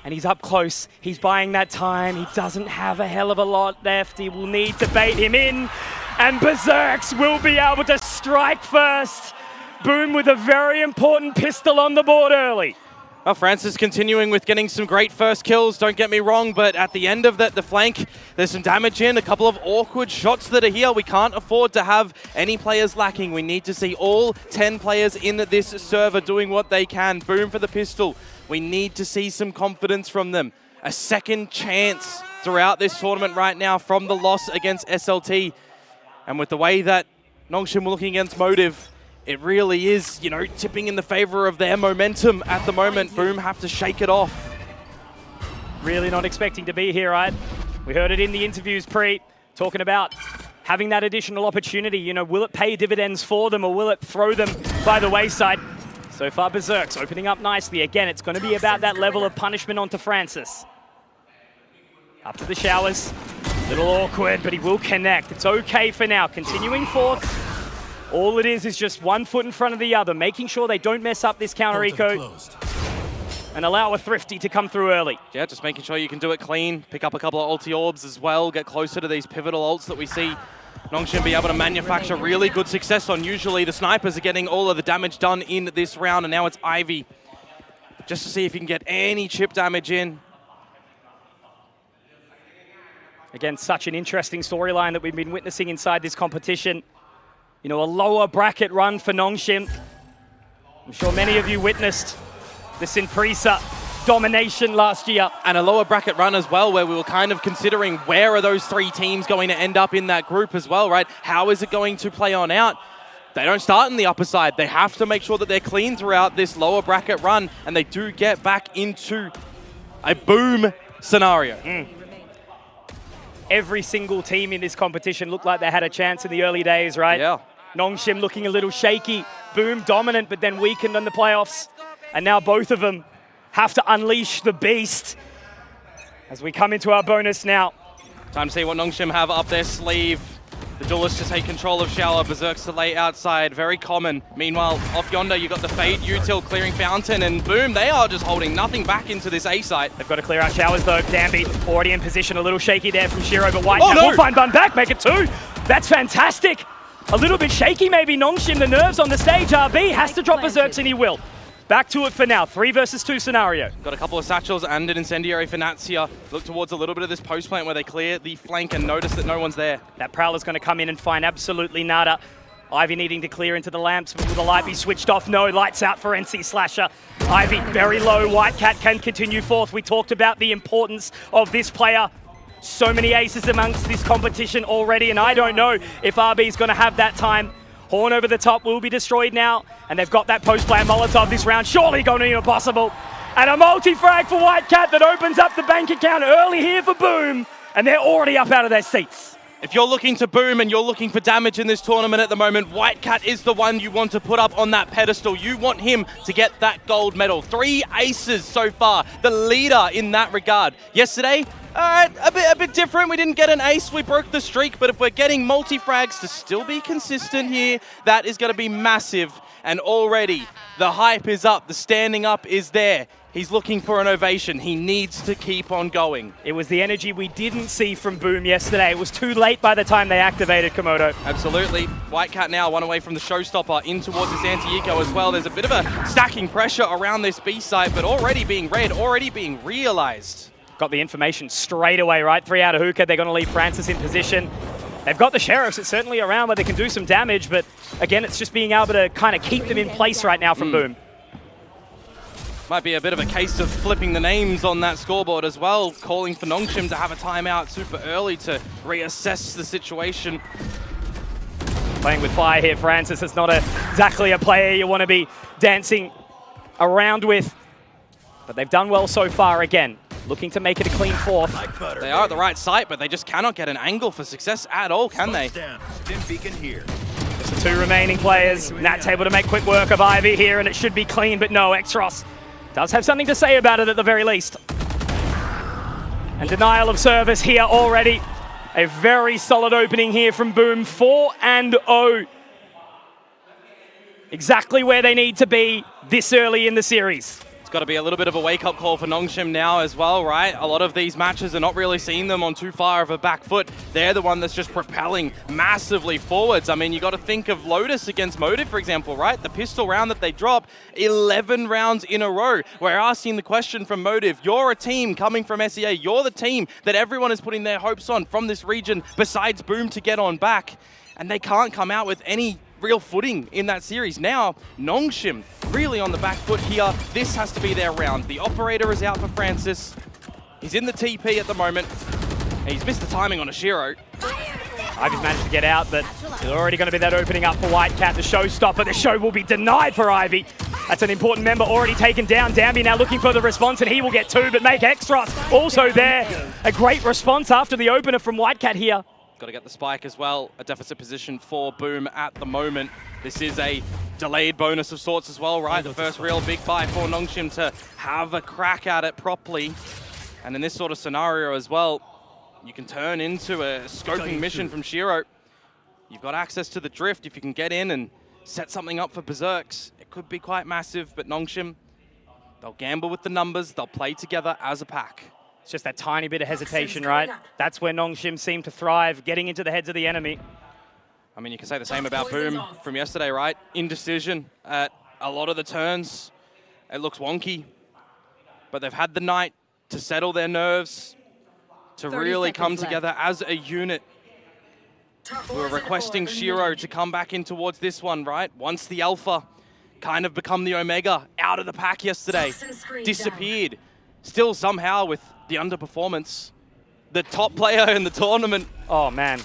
And he's up close. He's buying that time. He doesn't have a hell of a lot left. He will need to bait him in. And Berserks will be able to strike first. Boom with a very important pistol on the board early. Well, Francis continuing with getting some great first kills, don't get me wrong, but at the end of the flank, there's some damage in, a couple of awkward shots that are here. We can't afford to have any players lacking. We need to see all 10 players in this server doing what they can. Boom for the pistol. We need to see some confidence from them. A second chance throughout this tournament right now from the loss against SLT. And with the way that Nongshim were looking against Motive, it really is, you know, tipping in the favor of their momentum at the moment. Boom have to shake it off. Really not expecting to be here, right? We heard it in the interviews, Preet, talking about having that additional opportunity. You know, will it pay dividends for them or will it throw them by the wayside? So far, Berserks opening up nicely. Again, it's going to be about that level of punishment onto Francis. Up to the showers. Little awkward, but he will connect. It's okay for now. Continuing forth. All it is just 1 foot in front of the other, making sure they don't mess up this counter eco. and allow a Thrifty to come through early. Yeah, just making sure you can do it clean, pick up a couple of ulti orbs as well, get closer to these pivotal ults that we see Nongshim be able to manufacture really good success on. Usually the snipers are getting all of the damage done in this round, and now it's Ivy just to see if he can get any chip damage in. Again, such an interesting storyline that we've been witnessing inside this competition. You know, a lower bracket run for Nongshim. I'm sure many of you witnessed the Sinprisa domination last year. And a lower bracket run as well, where we were kind of considering where are those three teams going to end up in that group as well, right? How is it going to play on out? They don't start in the upper side. They have to make sure that they're clean throughout this lower bracket run, and they do get back into a boom scenario. Every single team in this competition looked like they had a chance in the early days, right? Yeah. Nongshim looking a little shaky. Boom dominant, but then weakened in the playoffs. And now both of them have to unleash the beast as we come into our bonus now. Time to see what Nongshim have up their sleeve. The duelists to take control of Shower, Berserks to lay outside, very common. Meanwhile, off yonder, you've got the Fade Util clearing Fountain, and boom, they are just holding nothing back into this A site. They've got to clear out Showers though. Danby already in position, a little shaky there from Shiro, but White will find Bun back, make it 2. That's fantastic. A little bit shaky maybe, Nongshim, the nerves on the stage. RB has to drop Berserks, and he will. Back to it for now, 3 versus 2 scenario. Got a couple of satchels and an incendiary for Nats here. Look towards a little bit of this post plant where they clear the flank and notice that no one's there. That Prowler's going to come in and find absolutely nada. Ivy needing to clear into the lamps, but will the light be switched off? No, lights out for NC Slasher. Ivy very low, White Cat can continue forth. We talked about the importance of this player. So many aces amongst this competition already, and I don't know if RB's going to have that time. Horn over the top will be destroyed now, and they've got that post-plan Molotov this round. Surely going to be impossible. And a multi-frag for White Cat that opens up the bank account early here for Boom, and they're already up out of their seats. If you're looking to boom and you're looking for damage in this tournament at the moment, White Cat is the one you want to put up on that pedestal. You want him to get that gold medal. 3 aces so far, the leader in that regard. Yesterday, all right, a bit different. We didn't get an ace, we broke the streak, but if we're getting multi-frags to still be consistent here, that is going to be massive. And already, the hype is up, the standing up is there. He's looking for an ovation. He needs to keep on going. It was the energy we didn't see from Boom yesterday. It was too late by the time they activated Komodo. Absolutely. White Cat now one away from the showstopper in towards this anti-eco as well. There's a bit of a stacking pressure around this B site, but already being read, already being realized. Got the information straight away, right? 3 out of hookah. They're going to leave Francis in position. They've got the Sheriffs. It's certainly around where they can do some damage, but again, it's just being able to kind of keep them in place right now from Boom. Might be a bit of a case of flipping the names on that scoreboard as well, calling for Nongshim to have a timeout super early to reassess the situation. Playing with fire here, Francis. It's not exactly a player you want to be dancing around with, but they've done well so far again. Looking to make it a clean 4th. They are at the right site, but they just cannot get an angle for success at all, can they? Stim Beacon here. Just the 2 remaining players. Nat's able to make quick work of Ivy here, and it should be clean, but no, Extros does have something to say about it at the very least. And denial of service here already. A very solid opening here from Boom, 4-0. Exactly where they need to be this early in the series. Got to be a little bit of a wake-up call for Nongshim now as well, right? A lot of these matches are not really seeing them on too far of a back foot. They're the one that's just propelling massively forwards. I mean, you got to think of Lotus against Motive, for example, right? The pistol round that they drop, 11 rounds in a row. We're asking the question from Motive. You're a team coming from SEA. You're the team that everyone is putting their hopes on from this region besides Boom to get on back. And they can't come out with any real footing in that series. Now, Nongshim really on the back foot here. This has to be their round. The operator is out for Francis. He's in the TP at the moment. And he's missed the timing on a Shiro. Ivy's managed to get out, but there's already going to be that opening up for White Cat, the showstopper. The show will be denied for Ivy. That's an important member already taken down. Danby now looking for the response, and he will get 2, but make Extros also there. A great response after the opener from White Cat here. Got to get the spike as well. A deficit position for Boom at the moment. This is a delayed bonus of sorts as well, right? The first real big buy for Nongshim to have a crack at it properly. And in this sort of scenario as well, you can turn into a scoping mission from Shiro. You've got access to the drift. If you can get in and set something up for Berserks, it could be quite massive, but Nongshim They'll gamble with the numbers. They'll play together as a pack. It's just that tiny bit of hesitation, right? That's where Nongshim seem to thrive, getting into the heads of the enemy. I mean, you can say the same about Boom from yesterday, right? Indecision at a lot of the turns. It looks wonky, but they've had the night to settle their nerves, to really come together as a unit. We're requesting Shiro to come back in towards this one, right? Once the Alpha kind of become the Omega out of the pack yesterday, disappeared. Still somehow with the underperformance, the top player in the tournament. Oh man,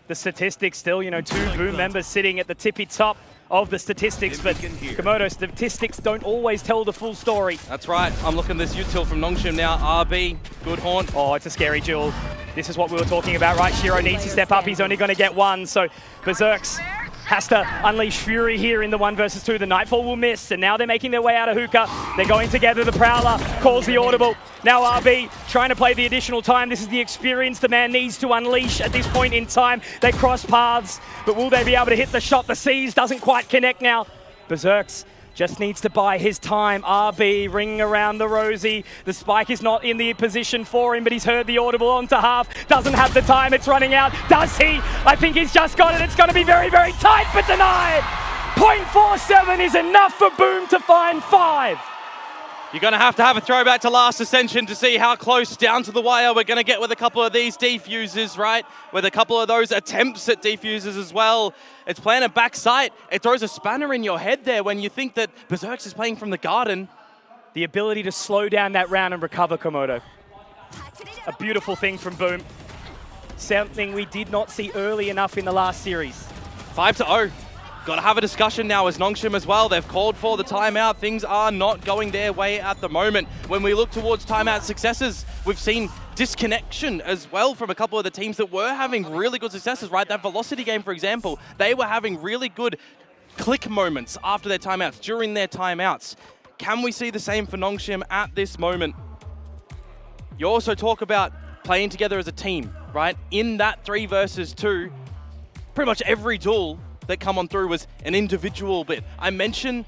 the statistics still, you know, 2 Boom members sitting at the tippy top of the statistics, but Komodo, statistics don't always tell the full story. That's right. I'm looking at this util from Nongshim now. RB, good haunt. Oh, it's a scary duel. This is what we were talking about, right? Shiro needs to step up. He's only going to get 1, so Berserks has to unleash fury here in the 1 versus 2. The Nightfall will miss, and now they're making their way out of hookah. They're going together. The Prowler calls the audible. Now RB trying to play the additional time. This is the experience the man needs to unleash at this point in time. They cross paths, but will they be able to hit the shot? The Seas doesn't quite connect now. Berserks just needs to buy his time. RB ringing around the Rosie. The spike is not in the position for him, but he's heard the audible onto half. Doesn't have the time, it's running out. Does he? I think he's just got it. It's going to be very, very tight, but denied. 0.47 is enough for Boom to find 5. You're going to have a throwback to last Ascension to see how close down to the wire we're going to get with a couple of these defusers, right? With a couple of those attempts at defusers as well. It's playing a backside. It throws a spanner in your head there when you think that Berserks is playing from the garden. The ability to slow down that round and recover, Komodo. A beautiful thing from Boom. Something we did not see early enough in the last series. 5-0. Got to have a discussion now as Nongshim as well. They've called for the timeout. Things are not going their way at the moment. When we look towards timeout successes, we've seen disconnection as well from a couple of the teams that were having really good successes, right? That Velocity game, for example, they were having really good click moments after their timeouts, during their timeouts. Can we see the same for Nongshim at this moment? You also talk about playing together as a team, right? In that 3 versus 2, pretty much every duel that come on through was an individual bit. I mentioned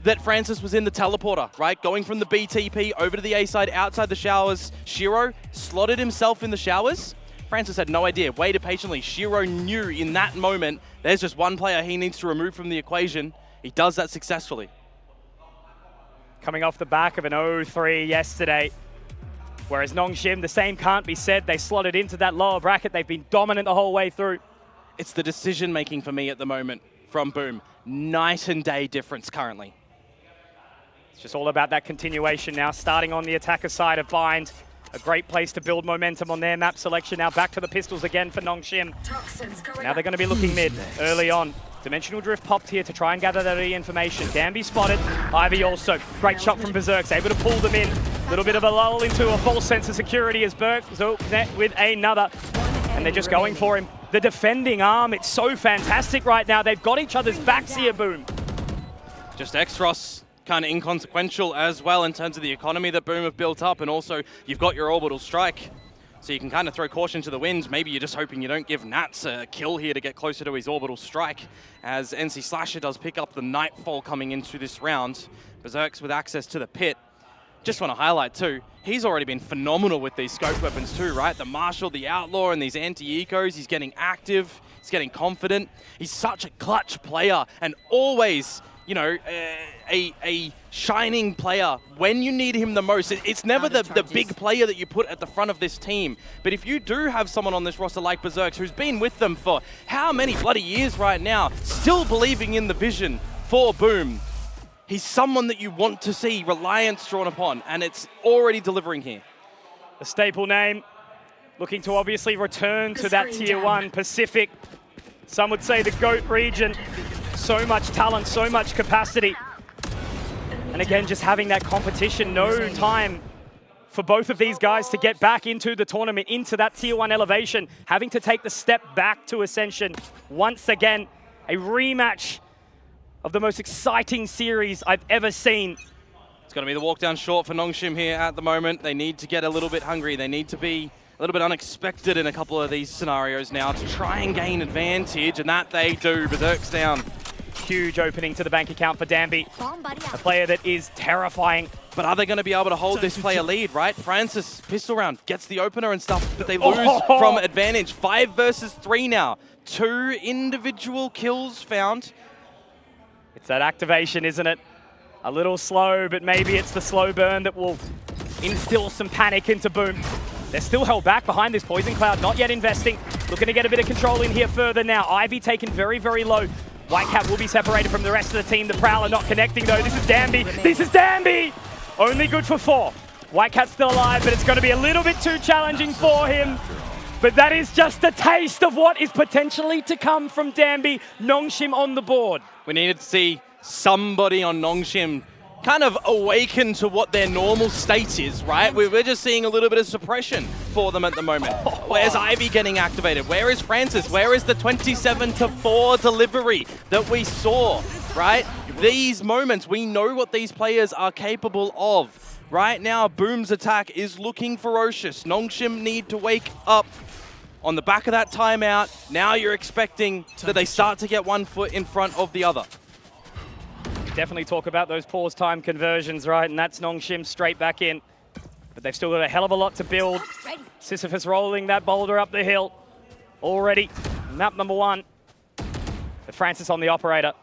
that Francis was in the teleporter, right? Going from the BTP over to the A side, outside the showers. Shiro slotted himself in the showers. Francis had no idea, waited patiently. Shiro knew in that moment, there's just one player he needs to remove from the equation. He does that successfully. Coming off the back of an 0-3 yesterday. Whereas Nongshim, the same can't be said. They slotted into that lower bracket. They've been dominant the whole way through. It's the decision-making for me at the moment from Boom. Night and day difference currently. It's just all about that continuation now, starting on the attacker side of Bind. A great place to build momentum on their map selection. Now back to the pistols again for Nongshim. Now they're going to be looking mid early on. Dimensional Drift popped here to try and gather that information. Danby spotted. Ivy also. Great shot from Berserks, able to pull them in. A little bit of a lull into a false sense of security as Berserk met with another. And they're just going for him. The defending arm, it's so fantastic right now. They've got each other's backs here, Boom. Just Extros, kind of inconsequential as well in terms of the economy that Boom have built up, and also you've got your orbital strike. So you can kind of throw caution to the wind. Maybe you're just hoping you don't give Nats a kill here to get closer to his orbital strike, as NC Slasher does pick up the Nightfall coming into this round. Berserks with access to the pit. Just want to highlight too, he's already been phenomenal with these scope weapons too, right? The Marshal, the Outlaw, and these anti-ecos. He's getting active, he's getting confident. He's such a clutch player and always, you know, a shining player when you need him the most. It's never the big player that you put at the front of this team. But if you do have someone on this roster like Berserks who's been with them for how many bloody years right now, still believing in the vision for Boom, he's someone that you want to see reliance drawn upon, and it's already delivering here. A staple name, looking to obviously return to that Tier 1 Pacific. Some would say the GOAT region. So much talent, so much capacity. And again, just having that competition, no time for both of these guys to get back into the tournament, into that Tier 1 elevation, having to take the step back to Ascension. Once again, a rematch of the most exciting series I've ever seen. It's going to be the walk down short for Nongshim here at the moment. They need to get a little bit hungry. They need to be a little bit unexpected in a couple of these scenarios now to try and gain advantage, and that they do. Berserk's down. huge opening to the bank account for Danby. A player that is terrifying. But are they going to be able to hold this player lead, right? Francis, pistol round, gets the opener and stuff, but they lose from advantage. 5 versus 3 now. 2 individual kills found. It's that activation, isn't it? A little slow, but maybe it's the slow burn that will instill some panic into Boom. They're still held back behind this Poison Cloud, not yet investing. Looking to get a bit of control in here further now. Ivy taken very, very low. Whitecat will be separated from the rest of the team. The Prowler not connecting though. This is Danby. This is Danby! Only good for 4. Whitecat's still alive, but it's going to be a little bit too challenging for him. But that is just a taste of what is potentially to come from Danby. Nongshim on the board. We needed to see somebody on Nongshim kind of awaken to what their normal state is, right? We're just seeing a little bit of suppression for them at the moment. Where's Ivy getting activated? Where is Francis? Where is the 27-4 delivery that we saw, right? These moments, we know what these players are capable of. Right now, Boom's attack is looking ferocious. Nongshim need to wake up. On the back of that timeout, now you're expecting that they start to get one foot in front of the other. Definitely talk about those pause time conversions, right? And that's Nongshim straight back in. But they've still got a hell of a lot to build. Sisyphus rolling that boulder up the hill already. Map number 1. But Francis on the operator.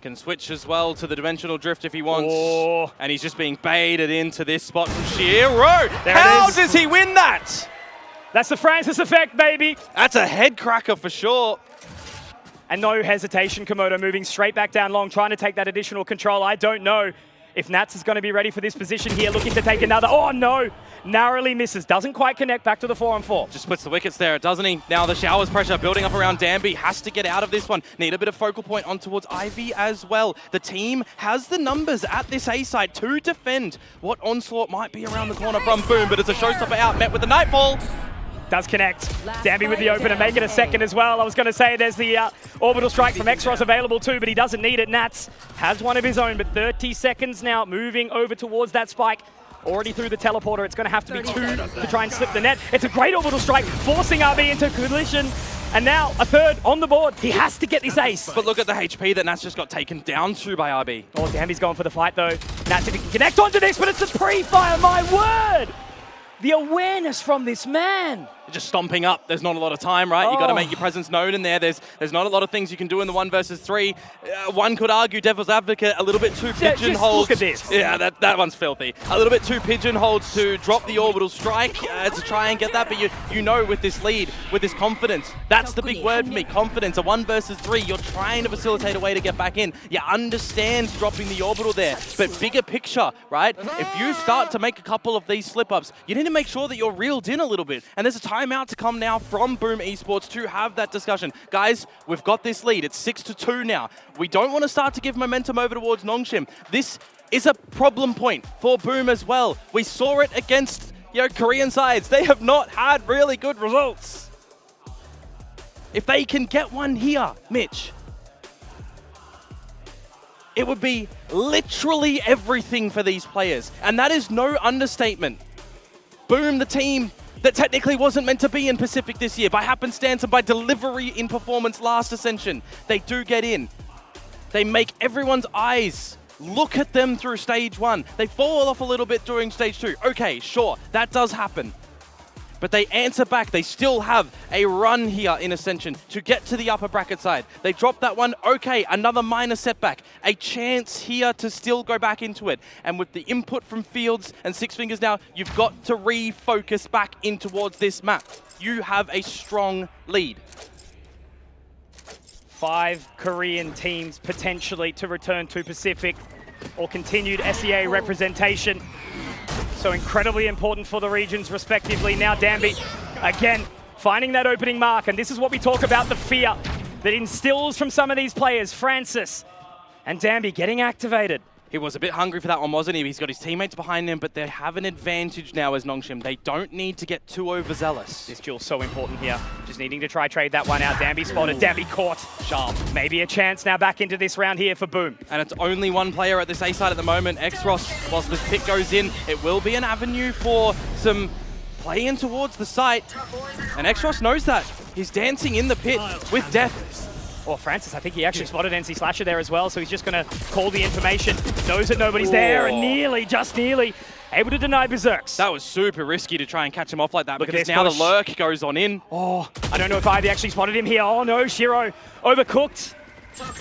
Can switch as well to the dimensional drift if he wants. And he's just being baited into this spot from Shiro. How does he win that? That's the Francis effect, baby. That's a head cracker for sure. And no hesitation, Komodo moving straight back down long, trying to take that additional control. I don't know if Nats is going to be ready for this position here, looking to take another. Oh no, narrowly misses, doesn't quite connect back to the 4-on-4. Just puts the wickets there, doesn't he? Now the showers pressure building up around Danby, has to get out of this one. Need a bit of focal point on towards Ivy as well. The team has the numbers at this A site to defend what onslaught might be around the corner from Boom, but it's a showstopper out, met with the Nightfall. Does connect. Danby with the open and make it a second as well. I was going to say there's the orbital strike from Exros available too, but he doesn't need it. Nats has one of his own, but 30 seconds now moving over towards that spike. Already through the teleporter. It's going to have to be 2 to try and slip the net. It's a great orbital strike, forcing RB into collision. And now a 3rd on the board. He has to get this ace. But look at the HP that Nats just got taken down to by RB. Oh, Danby's going for the fight though. Nats if he can connect onto this, but it's a pre-fire, my word! The awareness from this man. Just stomping up. There's not a lot of time, right? You got to make your presence known in there. There's not a lot of things you can do in the 1 versus 3. One could argue devil's advocate a little bit too pigeonholed. Just look at this. Yeah, that one's filthy. A little bit too pigeonholed to drop the orbital strike to try and get that. But you know with this lead, with this confidence, that's the big word for me. Confidence. A 1 versus 3. You're trying to facilitate a way to get back in. You understand dropping the orbital there. But bigger picture, right? If you start to make a couple of these slip-ups, you need to make sure that you're reeled in a little bit. And there's a timeout to come now from Boom Esports to have that discussion. Guys, we've got this lead. It's 6-2 now. We don't want to start to give momentum over towards Nongshim. This is a problem point for Boom as well. We saw it against Korean sides. They have not had really good results. If they can get one here, Mitch, it would be literally everything for these players. And that is no understatement. Boom, the team that technically wasn't meant to be in Pacific this year, by happenstance and by delivery in performance last Ascension, they do get in. They make everyone's eyes look at them through stage 1. They fall off a little bit during stage 2. Okay, sure, that does happen. But they answer back. They still have a run here in Ascension to get to the upper bracket side. They drop that one. Okay, another minor setback. A chance here to still go back into it. And with the input from Fields and Six Fingers now, you've got to refocus back in towards this map. You have a strong lead. 5 Korean teams potentially to return to Pacific or continued SEA representation. So incredibly important for the regions respectively. Now Danby, again, finding that opening mark. And this is what we talk about, the fear that instills from some of these players. Francis and Danby getting activated. He was a bit hungry for that one, wasn't he? He's got his teammates behind him, but they have an advantage now as Nongshim. They don't need to get too overzealous. This duel's so important here. Just needing to try trade that one out. Danby spotted, Danby caught. Sharp. Maybe a chance now back into this round here for Boom. And it's only one player at this A side at the moment, Exros. Whilst this pick goes in, it will be an avenue for some play in towards the site. And Exros knows that. He's dancing in the pit with Death. Or Francis, I think he actually spotted NC Slasher there as well, so he's just going to call the information, knows that nobody's there, and just nearly, able to deny Berserks. That was super risky to try and catch him off like that, Look because now the lurk goes on in. Oh, I don't know if Ivy actually spotted him here. Oh no, Shiro overcooked.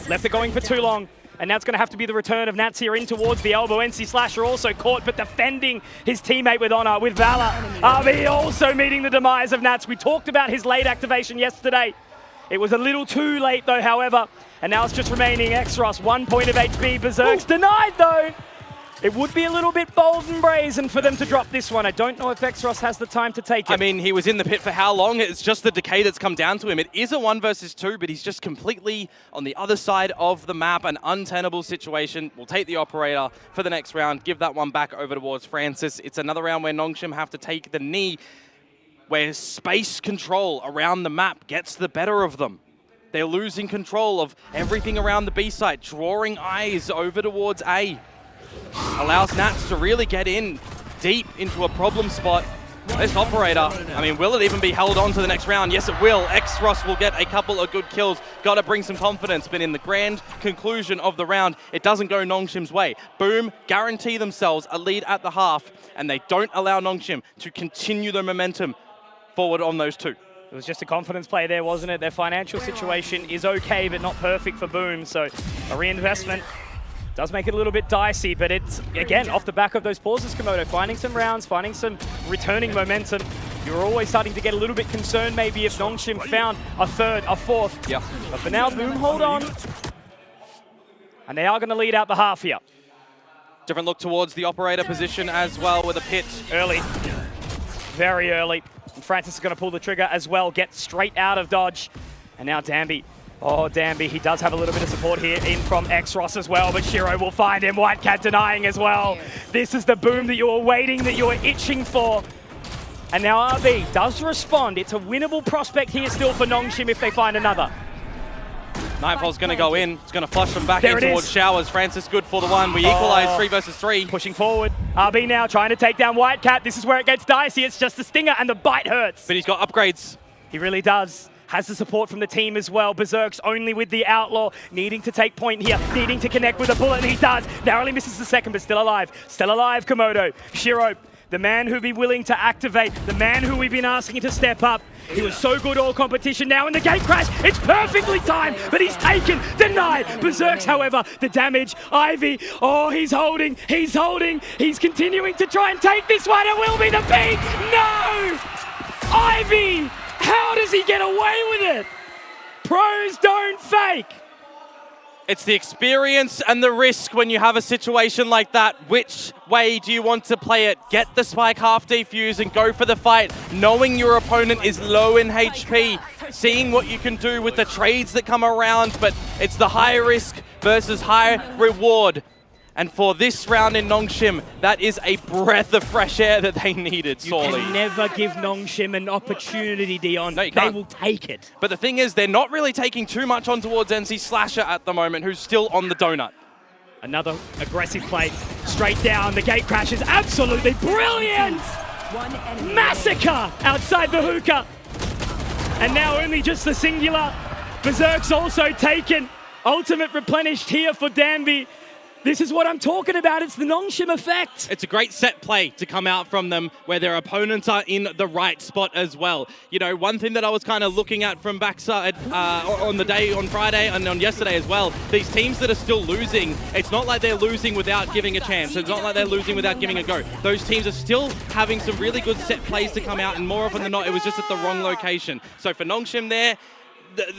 Left it going for too long. And now it's going to have to be the return of Nats here in towards the elbow. NC Slasher also caught, but defending his teammate with honor, with Valor. RB also meeting the demise of Nats. We talked about his late activation yesterday. It was a little too late though, however. And now it's just remaining Exros, 1 point of HP. Berserk's denied though. It would be a little bit bold and brazen for them to drop this one. I don't know if Exros has the time to take it. I mean, he was in the pit for how long? It's just the decay that's come down to him. It is a 1 versus 2, but he's just completely on the other side of the map. An untenable situation. We'll take the operator for the next round, give that one back over towards Francis. It's another round where Nongshim have to take the knee, where space control around the map gets the better of them. They're losing control of everything around the B site, drawing eyes over towards A. Allows Nats to really get in deep into a problem spot. This operator, I mean, will it even be held on to the next round? Yes, it will. Exros will get a couple of good kills. Got to bring some confidence, but in the grand conclusion of the round, it doesn't go Nongshim's way. Boom, guarantee themselves a lead at the half, and they don't allow Nongshim to continue their momentum forward on those two. It was just a confidence play there, wasn't it? Their financial situation is okay, but not perfect for Boom, so a reinvestment does make it a little bit dicey, but it's, again, off the back of those pauses, Komodo, finding some rounds, finding some returning momentum. You're always starting to get a little bit concerned maybe if Nongshim found a third, a fourth. Yeah. But for now, Boom, hold on. And they are going to lead out the half here. Different look towards the operator position as well with a pit. Early. Very early. And Francis is going to pull the trigger as well, get straight out of dodge. And now Danby. Oh, Danby, he does have a little bit of support here in from Exros as well, but Shiro will find him. Whitecat denying as well. This is the Boom that you were waiting, that you were itching for. And now RB does respond. It's a winnable prospect here still for Nongshim if they find another. Nightfall's going to go in. It's going to flush them back in towards Showers. Francis good for the one. We equalize 3 versus 3. Pushing forward. RB now trying to take down Whitecat. This is where it gets dicey. It's just the stinger and the bite hurts. But he's got upgrades. He really does. Has the support from the team as well. Berserk's only with the Outlaw, needing to take point here, needing to connect with a bullet, and he does. Narrowly misses the second, but still alive. Still alive, Komodo. Shiro, the man who'd be willing to activate, the man who we've been asking to step up. He was so good all competition. Now in the gate crash, it's perfectly timed, but he's taken, denied. Berserk's, however, the damage. Ivy, oh, he's holding, he's continuing to try and take this one. It will be the peak. No! Ivy! How does he get away with it? Pros don't fake. It's the experience and the risk when you have a situation like that. Which way do you want to play it? Get the spike half defuse and go for the fight, knowing your opponent is low in HP, seeing what you can do with the trades that come around, but it's the high risk versus high reward. And for this round in Nongshim, that is a breath of fresh air that they needed sorely. You can never give Nongshim an opportunity, Dion. No, you they can't. will take it. But the thing is, they're not really taking too much on towards NC Slasher at the moment, who's still on the donut. Another aggressive play, straight down. The gate crash is absolutely brilliant! Massacre outside the hookah. And now only just the singular. Berserk's also taken. Ultimate replenished here for Danby. This is what I'm talking about. It's the Nongshim effect. It's a great set play to come out from them where their opponents are in the right spot as well. You know, one thing that I was kind of looking at from backside on the day on Friday and on yesterday as well, these teams that are still losing, it's not like they're losing without giving a chance. It's not like they're losing without giving a go. Those teams are still having some really good set plays to come out, and more often than not, it was just at the wrong location. So for Nongshim there,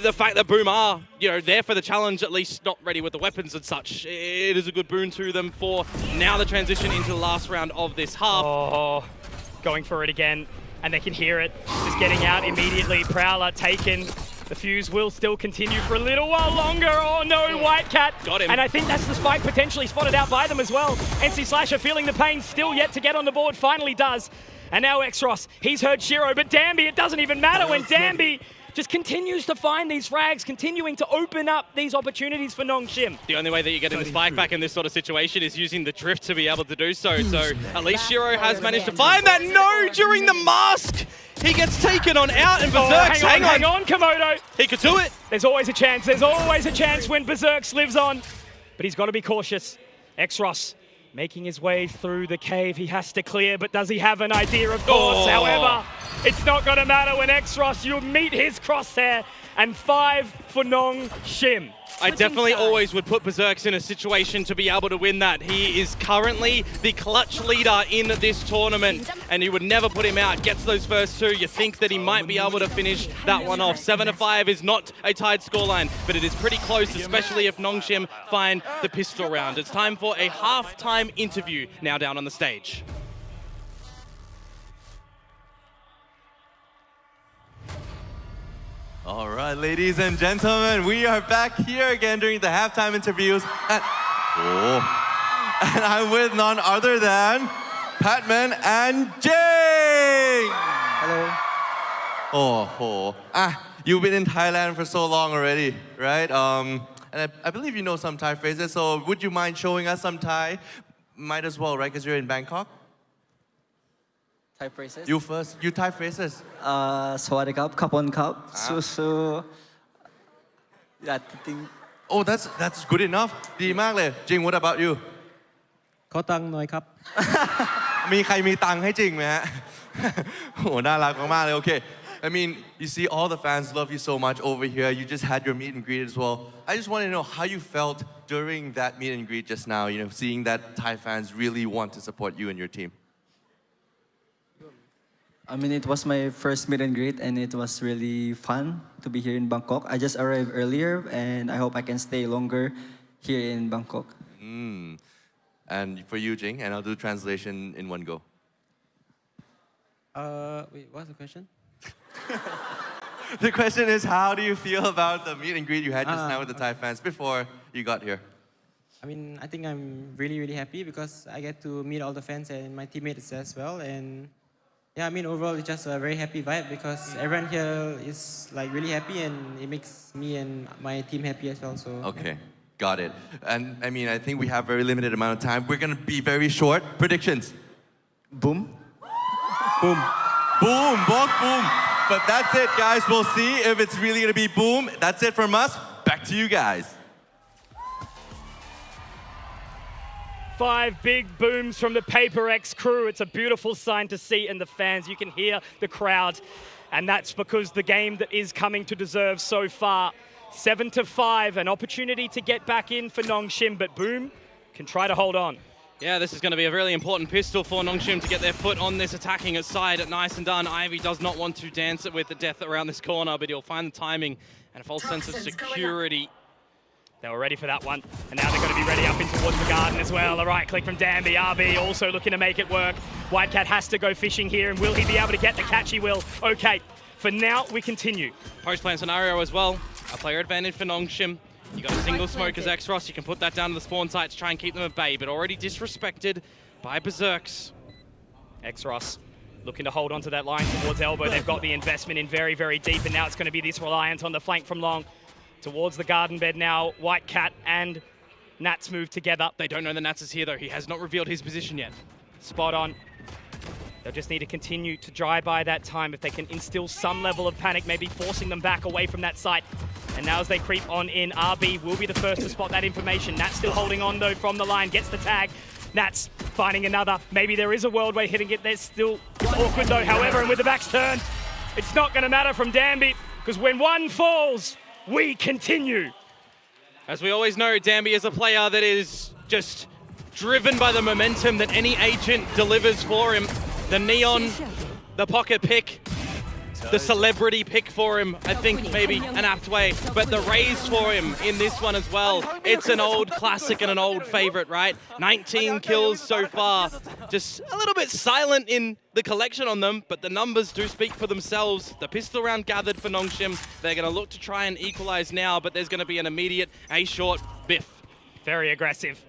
the fact that Boom are, you know, there for the challenge, at least not ready with the weapons and such, it is a good boon to them for now the transition into the last round of this half. Oh, going for it again, and they can hear it. Just getting out immediately. Prowler taken. The fuse will still continue for a little while longer. Oh no, Whitecat. Got him. And I think that's the spike potentially spotted out by them as well. NC Slasher feeling the pain, still yet to get on the board, finally does. And now Exros, he's heard Shiro, but Danby, it doesn't even matter when Danby just continues to find these frags, continuing to open up these opportunities for Nongshim. The only way that you get in the spike back in this sort of situation is using the drift to be able to do so. So at least Shiro has managed to find that. No, during the mask, He gets taken on out, and Berserk, hang on, Komodo. He could do it. There's always a chance. There's always a chance when Berserk lives on. But he's got to be cautious. Exros making his way through the cave. He has to clear, but does he have an idea? Of course. However, it's not going to matter when Exros, you meet his crosshair. And 5 for Nong Shim. I definitely always would put Berserks in a situation to be able to win that. He is currently the clutch leader in this tournament, and you would never put him out. Gets those first 2. You think that he might be able to finish that one off. 7-5 is not a tied scoreline, but it is pretty close, especially if Nong Shim find the pistol round. It's time for a halftime interview now down on the stage. All right, ladies and gentlemen, we are back here again during the halftime interviews. And I'm with none other than Patman and Jing. Hello. You've been in Thailand for so long already, right? And I believe you know some Thai phrases, so would you mind showing us some Thai? Might as well, right? Because you're in Bangkok. Thai phrases? You first. You Thai phrases. สวัสดีครับขอบคุณครับสู้ๆ I think. Oh, that's good enough. ดีมากเลย Jing, what about you? ขอตังค์หน่อยครับ มีใครมีตังค์ให้จริงไหมฮะ โหน่ารักมากๆเลย Okay. I mean, you see all the fans love you so much over here. You just had your meet and greet as well. I just want to know how you felt during that meet and greet just now, you know, seeing that Thai fans really want to support you and your team. I mean, it was my first meet and greet, and it was really fun to be here in Bangkok. I just arrived earlier, and I hope I can stay longer here in Bangkok. And for you, Jing, and I'll do translation in one go. Wait, what's the question? The question is, how do you feel about the meet and greet you had just now with the Thai fans before you got here? I mean, I think I'm really, really happy because I get to meet all the fans and my teammates as well. And yeah, I mean, overall, it's just a very happy vibe because everyone here is like really happy and it makes me and my team happy as well. So okay, got it. And I mean, I think we have very limited amount of time. We're gonna be very short. Predictions. Boom. Boom. Boom. Both boom. But that's it, guys. We'll see if it's really gonna be boom. That's it from us. Back to you guys. 5 big booms from the Paper X crew. It's a beautiful sign to see in the fans. You can hear the crowd. And that's because the game that is coming to deserve so far. 7-5, an opportunity to get back in for Nong Shim, but Boom can try to hold on. Yeah, this is going to be a really important pistol for Nong Shim to get their foot on this attacking side. Nice and done. Ivy does not want to dance it with the death around this corner, but he'll find the timing and a false sense of security. They were ready for that one, and now they're going to be ready up in towards the garden as well. A right click from Danby. RB also looking to make it work. Whitecat has to go fishing here, and will he be able to get the catch? He will. Okay, for now, we continue. Post-plan scenario as well. A player advantage for Nong Shim. You got a single smoke as Exros. You can put that down to the spawn site to try and keep them at bay, but already disrespected by Berserks. Exros looking to hold onto that line towards elbow. They've got the investment in very, very deep, and now it's going to be this reliance on the flank from Long. Towards the garden bed now, Whitecat and Nats move together. They don't know that Nats is here though. He has not revealed his position yet. Spot on. They'll just need to continue to dry by that time. If they can instill some level of panic, maybe forcing them back away from that site. And now as they creep on in, RB will be the first to spot that information. Nats still holding on though from the line, gets the tag. Nats finding another. Maybe there is a world way hitting it. There's still, it's awkward though. However, and with the backs turned, it's not going to matter from Danby, because when one falls, we continue. As we always know, Danby is a player that is just driven by the momentum that any agent delivers for him. The neon, the pocket pick, the celebrity pick for him, I think maybe an apt way, but the raise for him in this one as well. It's an old classic and an old favorite, right? 19 kills so far. Just a little bit silent in the collection on them, but the numbers do speak for themselves. The pistol round gathered for Nong Shim. They're going to look to try and equalize now, but there's going to be an immediate A-short biff. Very aggressive.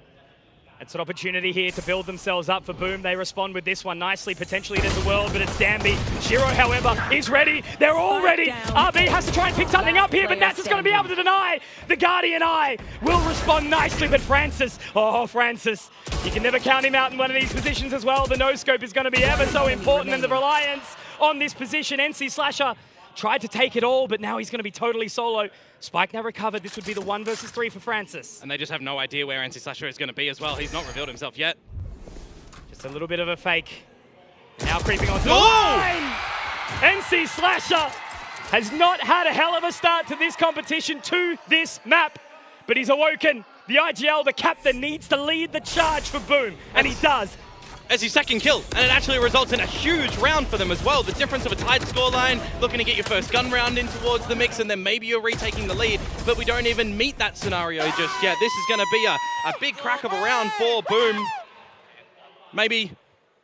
It's an opportunity here to build themselves up for Boom. They respond with this one nicely. Potentially there's a world, but it's Danby. Shiro, however, is ready. They're all ready. RB has to try and pick something up here, but Nats is going to be able to deny. The Guardian Eye will respond nicely, but Francis, oh, Francis, you can never count him out in one of these positions as well. The no-scope is going to be ever so important, and the reliance on this position. NC Slasher tried to take it all, but now he's going to be totally solo. Spike now recovered. This would be the 1 versus 3 for Francis. And they just have no idea where NC Slasher is going to be as well. He's not revealed himself yet. Just a little bit of a fake. Now creeping onto the line! NC Slasher has not had a hell of a start to this competition, to this map, but he's awoken. The IGL, the captain, needs to lead the charge for Boom, and he does. As his second kill, and it actually results in a huge round for them as well. The difference of a tight scoreline, looking to get your first gun round in towards the mix, and then maybe you're retaking the lead, but we don't even meet that scenario just yet. This is going to be a big crack of a round for Boom. Maybe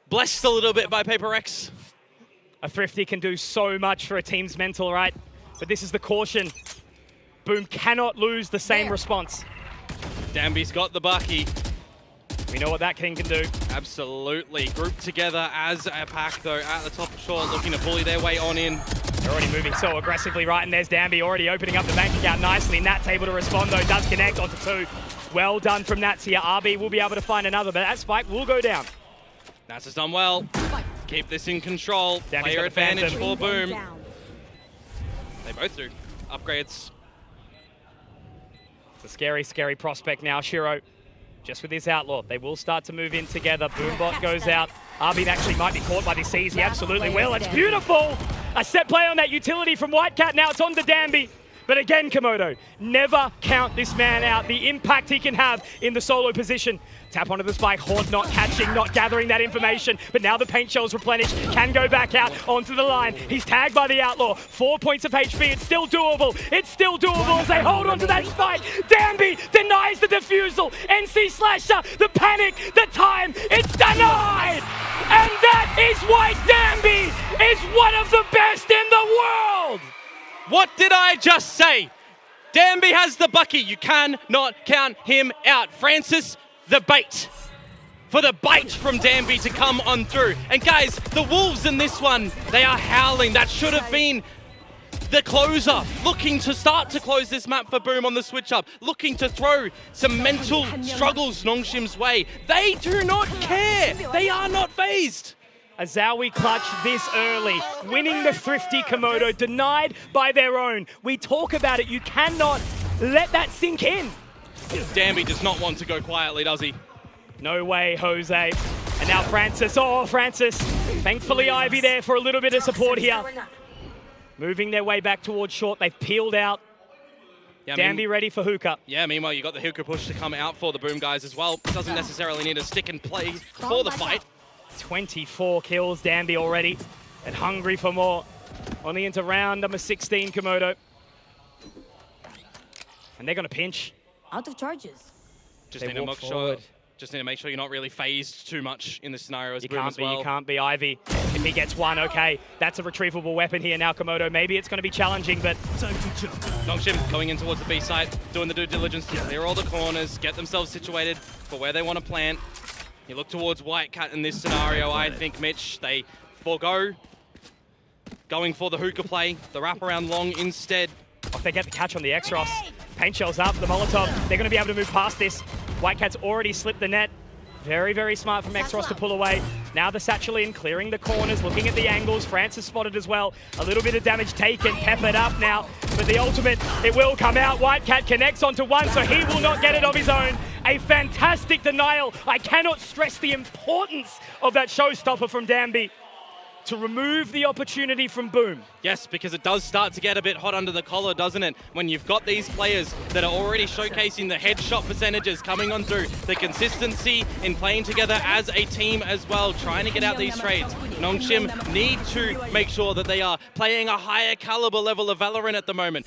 blessed a little bit by Paper X. A Thrifty can do so much for a team's mental, right? But this is the caution. Boom cannot lose the same response. Danby's got the Bucky. We know what that king can do. Absolutely. Grouped together as a pack, though, at the top of short, looking to bully their way on in. They're already moving so aggressively, right? And there's Danby already opening up the bank account nicely. Nat's able to respond, though. Does connect onto 2. Well done from Nats here. RB will be able to find another, but that spike will go down. Nats has done well. Keep this in control. Danby's Player got the Phantom. advantage for Boom. They both do. Upgrades. It's a scary, scary prospect now. Shiro, just with his Outlaw, they will start to move in together. Boombot goes out. Arvin actually might be caught by the C's. He absolutely will. It's beautiful. A set play on that utility from Whitecat. Now it's on to Danby. But again, Komodo, never count this man out. The impact he can have in the solo position. Tap onto the spike. Horde not catching, not gathering that information. But now the paint shell's replenished. Can go back out onto the line. He's tagged by the Outlaw. 4 points of HP. It's still doable. It's still doable as they hold on to that spike. Danby denies the defusal. NC Slasher, the panic, the time. It's denied. And that is why Danby is one of the best in the world. What did I just say? Danby has the Bucky. You cannot count him out. Francis, the bait. For the bite from Danby to come on through. And guys, the Wolves in this one, they are howling. That should have been the closer. Looking to start to close this map for Boom on the switch up. Looking to throw some mental struggles Nongshim's way. They do not care. They are not phased. A Zowie clutch this early, winning the Thrifty Komodo, denied by their own. We talk about it, you cannot let that sink in. Danby does not want to go quietly, does he? No way, Jose. And now Francis, oh Francis. Thankfully Ivy there for a little bit of support here. Moving their way back towards short, they've peeled out. Yeah, Danby ready for hookah. Yeah, meanwhile you got the hookah push to come out for the Boom guys as well. Doesn't necessarily need to stick and play for the fight. 24 kills, Danby already, and hungry for more. Only into round number 16, Komodo. And they're going to pinch. Out of charges. Just need to make sure. Just need to make sure you're not really phased too much in this scenario as You Boom can't as be, well. you can't be. Ivy, if he gets one, okay. That's a retrievable weapon here now, Komodo. Maybe it's going to be challenging, but... Nongshim going in towards the B site, doing the due diligence to clear all the corners, get themselves situated for where they want to plant. You look towards Whitecat in this scenario, I think, Mitch. They forego going for the hookah play, the wraparound long instead. Oh, they get the catch on the X-Ross. Paint shells up, the Molotov. They're going to be able to move past this. Whitecat's already slipped the net. Very, very smart from X-Ross to pull away. Now the satchel in, clearing the corners, looking at the angles. Francis spotted as well. A little bit of damage taken, peppered up now. But the ultimate, it will come out. Whitecat connects onto one, so he will not get it of his own. A fantastic denial. I cannot stress the importance of that showstopper from Danby to remove the opportunity from Boom. Yes, because it does start to get a bit hot under the collar, doesn't it? When you've got these players that are already showcasing the headshot percentages coming on through, the consistency in playing together as a team as well, trying to get out these trades. Nongshim need to make sure that they are playing a higher caliber level of Valorant at the moment.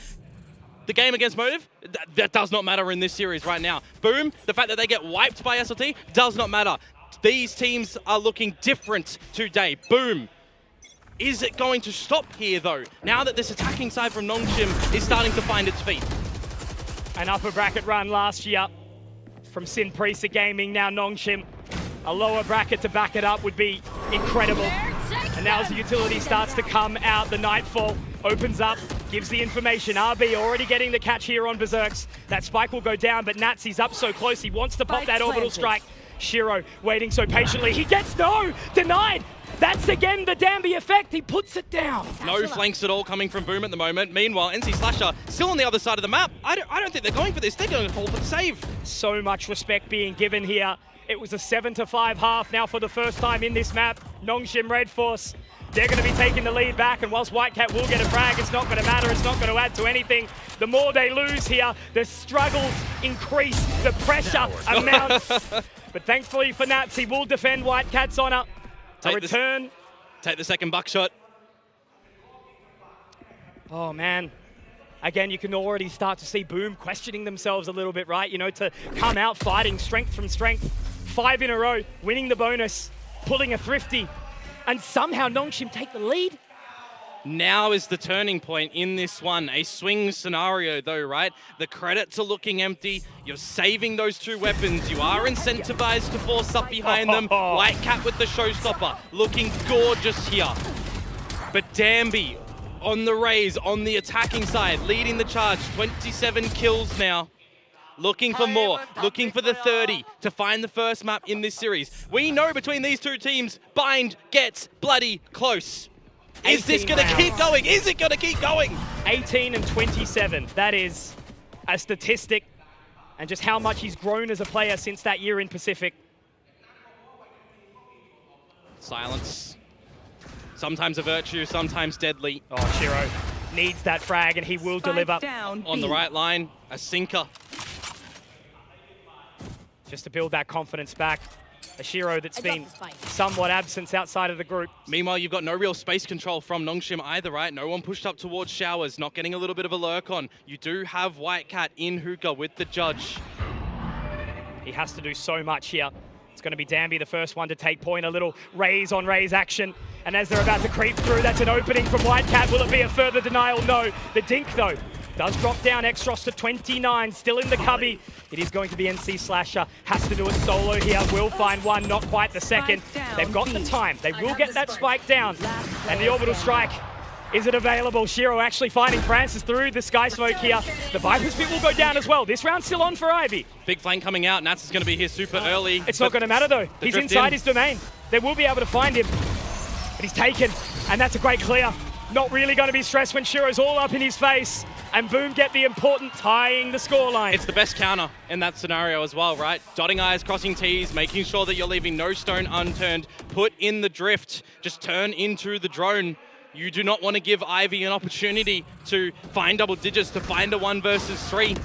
The game against Motive, that does not matter in this series right now. Boom, the fact that they get wiped by SLT does not matter. These teams are looking different today. Boom. Is it going to stop here, though, now that this attacking side from Nongshim is starting to find its feet? An upper bracket run last year from Sin Priest Gaming, now Nongshim. A lower bracket to back it up would be incredible. And now as the utility starts to come out, the Nightfall opens up, gives the information. RB already getting the catch here on Berserks. That spike will go down, but Nazi's up so close. He wants to pop that orbital strike. Shiro waiting so patiently. He gets denied. That's again the Danby effect. He puts it down. No flanks at all coming from Boom at the moment. Meanwhile, NC Slasher still on the other side of the map. I don't think they're going for this. They're going to call for the save. So much respect being given here. It was a 7-5 half now for the first time in this map. Nongshim Red Force, they're going to be taking the lead back, and whilst Whitecat will get a frag, it's not going to matter. It's not going to add to anything. The more they lose here, the struggles increase, the pressure amounts. But thankfully for Nats, he will defend Whitecat's honor. Take the second buckshot. Oh, man. Again, you can already start to see Boom questioning themselves a little bit, right? You know, to come out fighting strength from strength. 5 in a row, winning the bonus, pulling a thrifty, and somehow Nongshim take the lead. Now is the turning point in this one. A swing scenario though, right? The credits are looking empty. You're saving those 2 weapons. You are incentivized to force up behind them. Whitecat with the showstopper, looking gorgeous here. But Danby on the raise, on the attacking side, leading the charge. 27 kills now. Looking for more, looking for the 30 to find the first map in this series. We know between these 2 teams, Bind gets bloody close. Is this going to keep going? Is it going to keep going? 18 and 27. That is a statistic, and just how much he's grown as a player since that year in Pacific. Silence. Sometimes a virtue, sometimes deadly. Oh, Shiro needs that frag, and he will deliver. On the right line, a sinker. Just to build that confidence back. A Shiro that's been somewhat absent outside of the group. Meanwhile, you've got no real space control from Nongshim either, right? No one pushed up towards Showers, not getting a little bit of a lurk on. You do have Whitecat in hookah with the judge. He has to do so much here. It's going to be Danby, the first one to take point. A little raise-on-raise action. And as they're about to creep through, that's an opening from Whitecat. Will it be a further denial? No. The Dink, though, does drop down. Extros to 29, still in the cubby. It is going to be NC Slasher. Has to do it solo here. Will find one, not quite the second. They've got the time. They will get that spike down. And the orbital strike, is it available? Shiro actually finding Francis through the sky smoke here. The Viper's Pit will go down as well. This round's still on for Ivy. Big flank coming out. Nats is going to be here super early. It's not going to matter though. He's inside his domain. They will be able to find him. But he's taken, and that's a great clear. Not really going to be stressed when Shiro's all up in his face. And Boom get the important tying the scoreline. It's the best counter in that scenario as well, right? Dotting I's, crossing T's, making sure that you're leaving no stone unturned. Put in the drift, just turn into the drone. You do not want to give Ivy an opportunity to find double digits, to find a 1 versus 3.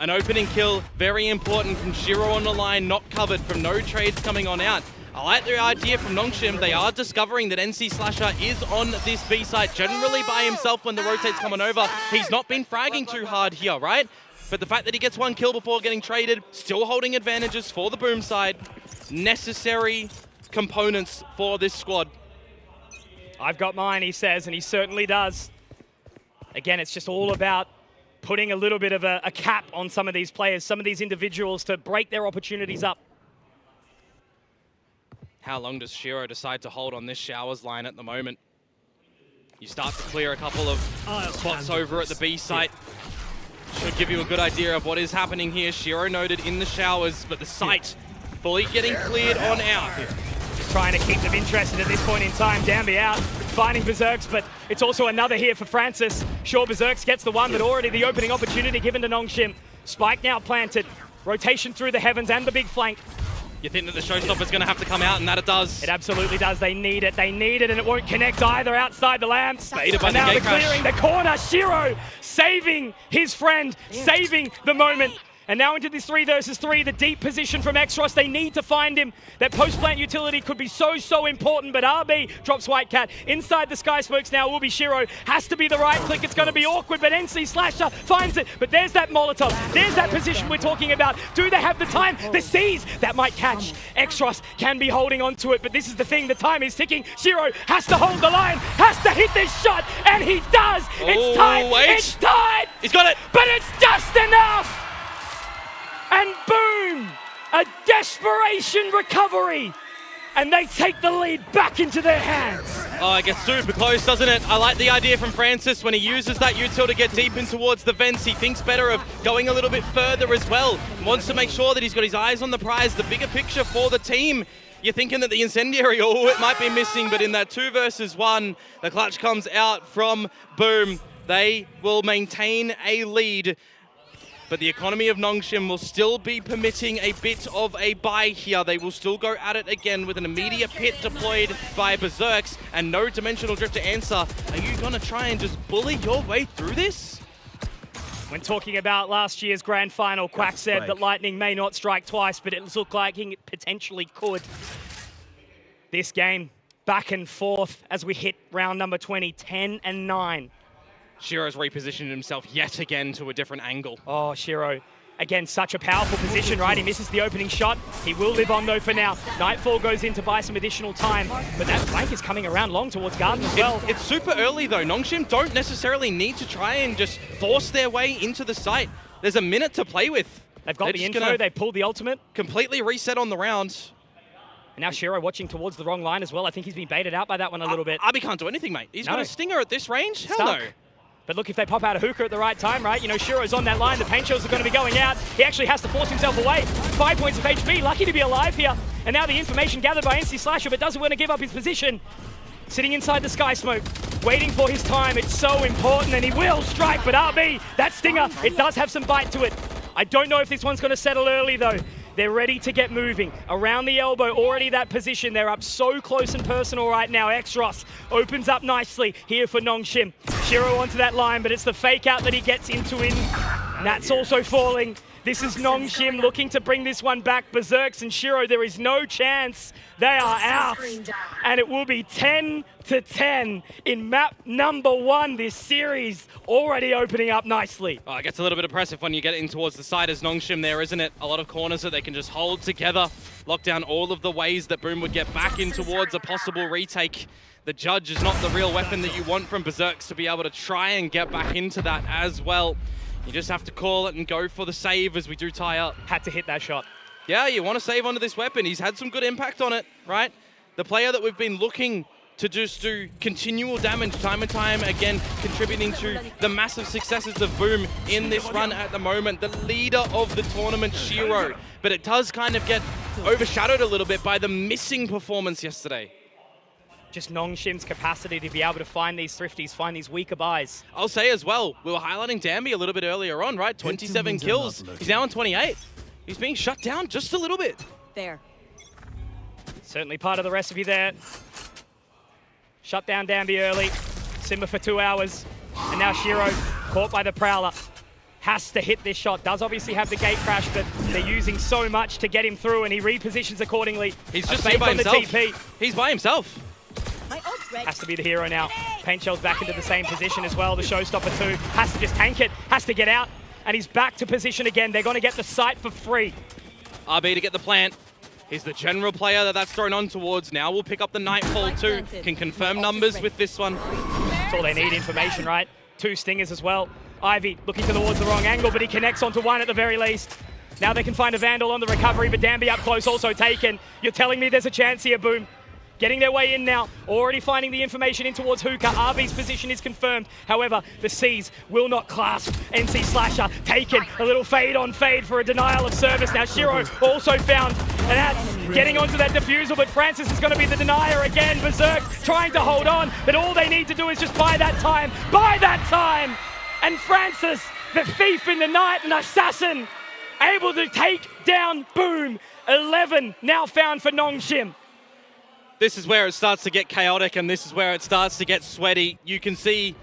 An opening kill, very important from Shiro on the line, not covered, from no trades coming on out. I like the idea from Nongshim. They are discovering that NC Slasher is on this B site generally by himself when the rotate's coming over. He's not been fragging too hard here, right? But the fact that he gets 1 kill before getting traded, still holding advantages for the Boom side. Necessary components for this squad. I've got mine, he says, and he certainly does. Again, it's just all about putting a little bit of a cap on some of these players, some of these individuals to break their opportunities up. How long does Shiro decide to hold on this Showers line at the moment? You start to clear a couple of spots over at the B site. Should give you a good idea of what is happening here. Shiro noted in the Showers, but the site fully getting cleared on out. Just trying to keep them interested at this point in time. Danby out, finding Berserks, but it's also another here for Francis. Sure, Berserks gets the one, but already the opening opportunity given to Nongshim. Spike now planted. Rotation through the heavens and the big flank. You think that the showstopper's going to have to come out, and that it does. It absolutely does. They need it. They need it, and it won't connect either outside the lamps. Baited by and the now gate they're clearing the corner. Shiro saving his friend, saving the moment. And now into this 3 versus 3, the deep position from Extros. They need to find him. That post-plant utility could be so important, but RB drops Whitecat. Inside the sky smokes now will be Shiro. Has to be the right click. It's going to be awkward, but NC Slasher finds it. But there's that Molotov. There's that position we're talking about. Do they have the time? The C's that might catch. Extros can be holding on to it, but this is the thing. The time is ticking. Shiro has to hold the line, has to hit this shot, and he does. It's tied. It's tied. He's got it. But it's just enough. And Boom, a desperation recovery. And they take the lead back into their hands. Oh, it gets super close, doesn't it? I like the idea from Francis when he uses that util to get deep in towards the vents. He thinks better of going a little bit further as well. Wants to make sure that he's got his eyes on the prize, the bigger picture for the team. You're thinking that the incendiary, oh, it might be missing, but in that 2 versus 1, the clutch comes out from Boom. They will maintain a lead, but the economy of Nongshim will still be permitting a bit of a buy here. They will still go at it again with an immediate pit deployed by Berserks and no dimensional drift to answer. Are you gonna try and just bully your way through this? When talking about last year's grand final, Quack said that Lightning may not strike twice, but it looked like he potentially could. This game, back and forth as we hit round number 20, 10 and 9. Shiro's repositioned himself yet again to a different angle. Oh, Shiro. Again, such a powerful position, right? He misses the opening shot. He will live on, though, for now. Nightfall goes in to buy some additional time, but that flank is coming around long towards Garden as well. It's super early, though. Nongshim don't necessarily need to try and just force their way into the site. There's a minute to play with. They've got the info. They pulled the ultimate. Completely reset on the round. And now Shiro watching towards the wrong line as well. I think he's been baited out by that one a little bit. Arby can't do anything, mate. He's got a stinger at this range? Hell no. But look, if they pop out a hookah at the right time, right? You know, Shiro's on that line. The paint shells are going to be going out. He actually has to force himself away. 5 points of HP. Lucky to be alive here. And now the information gathered by NC Slasher, but doesn't want to give up his position. Sitting inside the sky smoke, waiting for his time. It's so important, and he will strike. But RB, that stinger, it does have some bite to it. I don't know if this one's going to settle early, though. They're ready to get moving. Around the elbow, already that position. They're up so close and personal right now. Exros opens up nicely here for Nongshim. Shiro onto that line, but it's the fake out that he gets into in. That's also falling. This is Nongshim looking to bring this one back. Berserks and Shiro, there is no chance. They are out. And it will be 10-10 in map number 1 this series. Already opening up nicely. Oh, it gets a little bit oppressive when you get in towards the side as Nongshim there, isn't it? A lot of corners that they can just hold together. Lock down all of the ways that Boom would get back in towards a possible retake. The Judge is not the real weapon that you want from Berserks to be able to try and get back into that as well. You just have to call it and go for the save as we do tie up. Had to hit that shot. Yeah, you want to save onto this weapon. He's had some good impact on it, right? The player that we've been looking to just do continual damage time and time again, contributing to the massive successes of Boom in this run at the moment. The leader of the tournament, Shiro. But it does kind of get overshadowed a little bit by the missing performance yesterday. Just Nongshim's capacity to be able to find these thrifties, find these weaker buys. I'll say as well, we were highlighting Danby a little bit earlier on, right? 27 kills. He's now on 28. He's being shut down just a little bit. There. Certainly part of the recipe there. Shut down Danby early. Simba for 2 hours. And now Shiro, caught by the Prowler. Has to hit this shot. Does obviously have the gate crash, but they're using so much to get him through, and he repositions accordingly. He's just here by himself. TP. He's by himself. Has to be the hero now. Paint Shell's back into the same position as well. The Showstopper too. Has to just tank it. Has to get out. And he's back to position again. They're going to get the site for free. RB to get the plant. He's the general player that's thrown on towards. Now we'll pick up the Nightfall too. Can confirm numbers with this one. That's all they need, information, right? 2 stingers as well. Ivy looking towards the wrong angle, but he connects onto 1 at the very least. Now they can find a Vandal on the recovery, but Danby up close also taken. You're telling me there's a chance here, Boom. Getting their way in now, already finding the information in towards Hookah. RB's position is confirmed. However, the C's will not clasp. NC Slasher taken. A little fade on fade for a denial of service. Now Shiro also found, and that's getting onto that diffusal, but Francis is going to be the denier again. Berserk trying to hold on, but all they need to do is just buy that time. Buy that time! And Francis, the thief in the night, an assassin, able to take down Boom. 11 now found for Nongshim. This is where it starts to get chaotic, and this is where it starts to get sweaty. You can see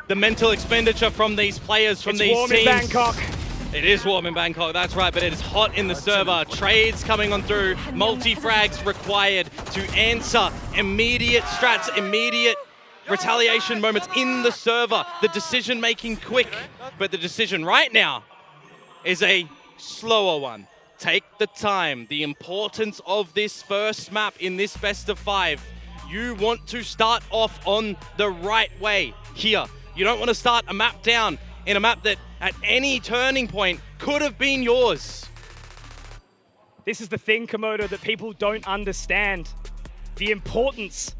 the mental expenditure from these players, from these teams. It's warm in Bangkok. It is warm in Bangkok, that's right, but it is hot in the server. Trades coming on through, multi-frags required to answer immediate strats, immediate retaliation moments in the server. The decision making quick, but the decision right now is a slower one. Take the time, the importance of this first map in this best of 5. You want to start off on the right way here. You don't want to start a map down in a map that at any turning point could have been yours. This is the thing, Komodo, that people don't understand. The importance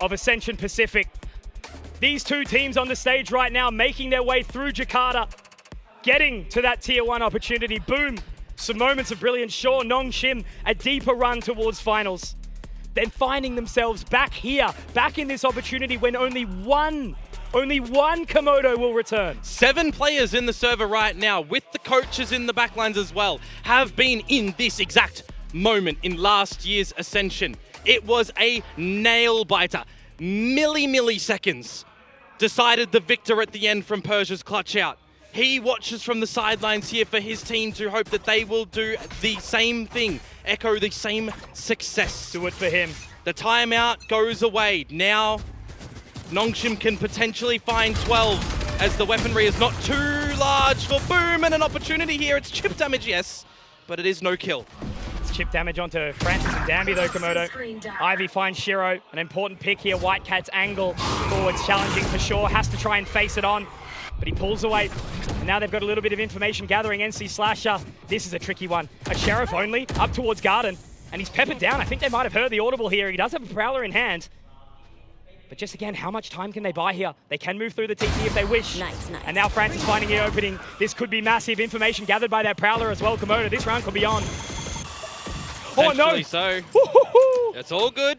of Ascension Pacific. These two teams on the stage right now making their way through Jakarta, getting to that Tier 1 opportunity. Boom, some moments of brilliance. Sure, Nong Shim, a deeper run towards finals. Then finding themselves back here, back in this opportunity when only one Komodo will return. 7 players in the server right now, with the coaches in the backlines as well, have been in this exact moment in last year's Ascension. It was a nail-biter. Milliseconds decided the victor at the end from Persia's clutch out. He watches from the sidelines here for his team to hope that they will do the same thing, echo the same success. Do it for him. The timeout goes away. Now, Nongshim can potentially find 12 as the weaponry is not too large for Boom, and an opportunity here. It's chip damage, yes, but it is no kill. It's chip damage onto Francis and Danby though, Komodo. Ivy finds Shiro, an important pick here. White Cat's angle forwards challenging for sure, has to try and face it on, but he pulls away. And now they've got a little bit of information gathering. NC Slasher, this is a tricky one. A Sheriff only, up towards Garden, and he's peppered down. I think they might have heard the audible here. He does have a Prowler in hand. But just again, how much time can they buy here? They can move through the TT if they wish. Nice. And now Francis finding the opening. This could be massive. Information gathered by that Prowler as well, Komodo. This round could be on. Oh no! So. It's all good.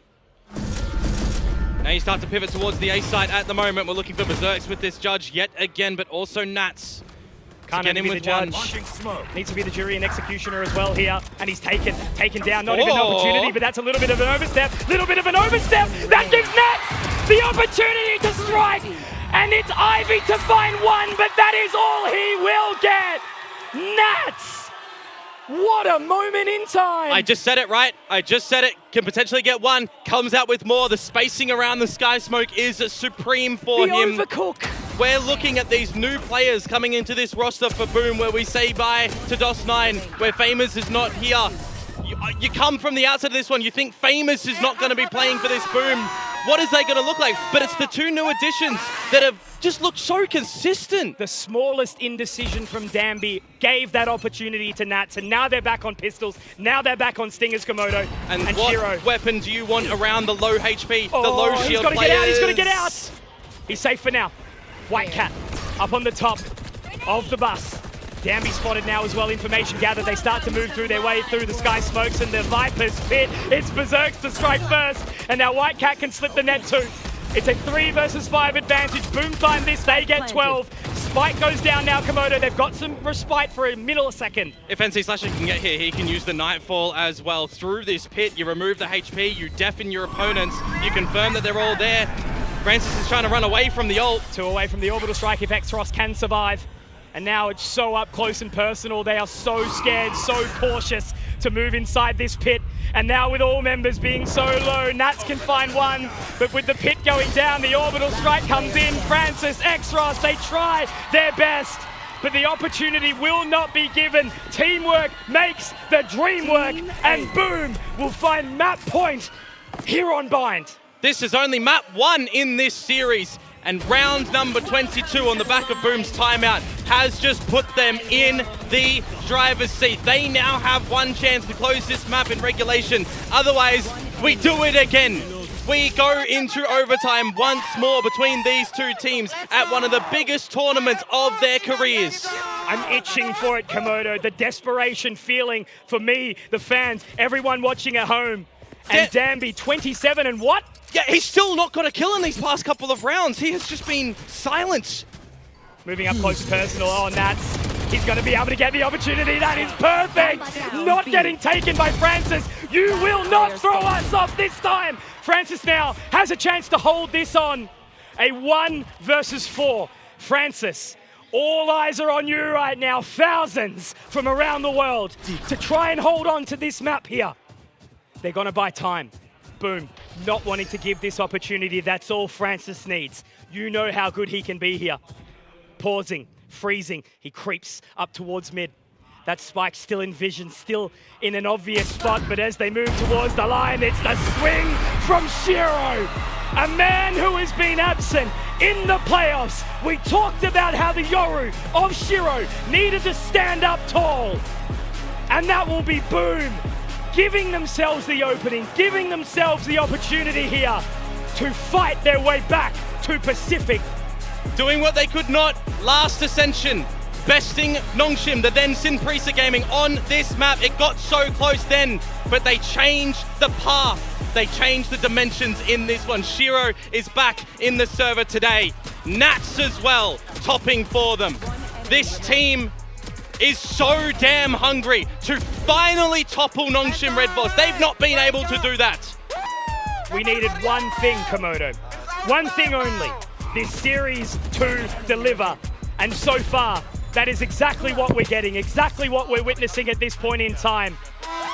Now you start to pivot towards the A site at the moment. We're looking for Berserks with this judge yet again, but also Nats. Can't get even in be the with judge. Needs to be the jury and executioner as well here. And he's taken down. Not even an opportunity, but that's a little bit of an overstep. That gives Nats the opportunity to strike. And it's Ivy to find one, but that is all he will get. Nats! What a moment in time. I just said it, right? I just said it. Can potentially get one. Comes out with more. The spacing around the Sky Smoke is supreme for him. The overcook. We're looking at these new players coming into this roster for Boom, where we say bye to DOS9, where Famous is not here. You come from the outside of this one, you think Famous is not going to be playing for this Boom. What is they going to look like? But it's the two new additions that have just looked so consistent. The smallest indecision from Danby gave that opportunity to Nats, and now they're back on pistols. Now they're back on Stingers, Komodo, and what Shiro. Weapon do you want around the low HP, the low shield players? He's got to get out. He's safe for now. White Cat up on the top of the bus. Danby spotted now as well. Information gathered. They start to move through their way through the Sky Smokes and the Viper's pit. It's Berserks to strike first, and now White Cat can slip the net too. It's a 3 versus 5 advantage. Boom find this, they get 12. Spike goes down now, Komodo. They've got some respite for a millisecond. If NC Slasher can get here, he can use the Nightfall as well. Through this pit, you remove the HP, you deafen your opponents, you confirm that they're all there. Francis is trying to run away from the ult. 2 away from the orbital strike if Xros can survive. And now it's so up close and personal. They are so scared, so cautious to move inside this pit. And now with all members being so low, Nats can find one. But with the pit going down, the orbital strike comes in. Francis, Xros, they try their best. But the opportunity will not be given. Teamwork makes the dream work. And Boom will find map point here on Bind. This is only map 1 in this series. And round number 22 on the back of Boom's timeout has just put them in the driver's seat. They now have one chance to close this map in regulation. Otherwise, we do it again. We go into overtime once more between these two teams at one of the biggest tournaments of their careers. I'm itching for it, Komodo. The desperation feeling for me, the fans, everyone watching at home. And Danby, 27 and what? Yeah, he's still not got a kill in these past couple of rounds. He has just been silent. Moving up close and personal. Oh, Nats. He's going to be able to get the opportunity. That is perfect. Not getting taken by Francis. You will not throw us off this time. Francis now has a chance to hold this on. A 1 versus 4. Francis, all eyes are on you right now. Thousands from around the world to try and hold on to this map here. They're going to buy time. Boom, not wanting to give this opportunity. That's all Francis needs. You know how good he can be here. Pausing, freezing, he creeps up towards mid. That Spike still in vision, still in an obvious spot, but as they move towards the line, it's the swing from Shiro. A man who has been absent in the playoffs. We talked about how the Yoru of Shiro needed to stand up tall. And that will be Boom. Giving themselves the opening, giving themselves the opportunity here to fight their way back to Pacific. Doing what they could not last Ascension. Besting Nongshim, the then Sin Prisa Gaming on this map. It got so close then, but they changed the path. They changed the dimensions in this one. Shiro is back in the server today. Nats as well, topping for them. This team is so damn hungry to finally topple Nongshim Red Boss. They've not been able to do that. We needed one thing, Komodo. One thing only. This series to deliver. And so far, that is exactly what we're getting, exactly what we're witnessing at this point in time.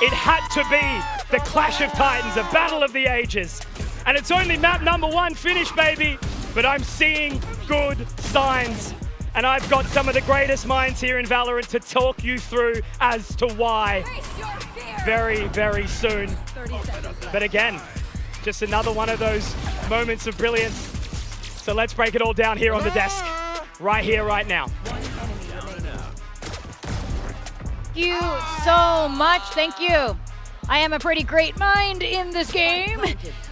It had to be the Clash of Titans, a battle of the ages. And it's only map number 1 finished, baby. But I'm seeing good signs. And I've got some of the greatest minds here in Valorant to talk you through as to why very, very soon. But again, just another one of those moments of brilliance. So let's break it all down here on the desk, right here, right now. Thank you so much. Thank you. I am a pretty great mind in this game.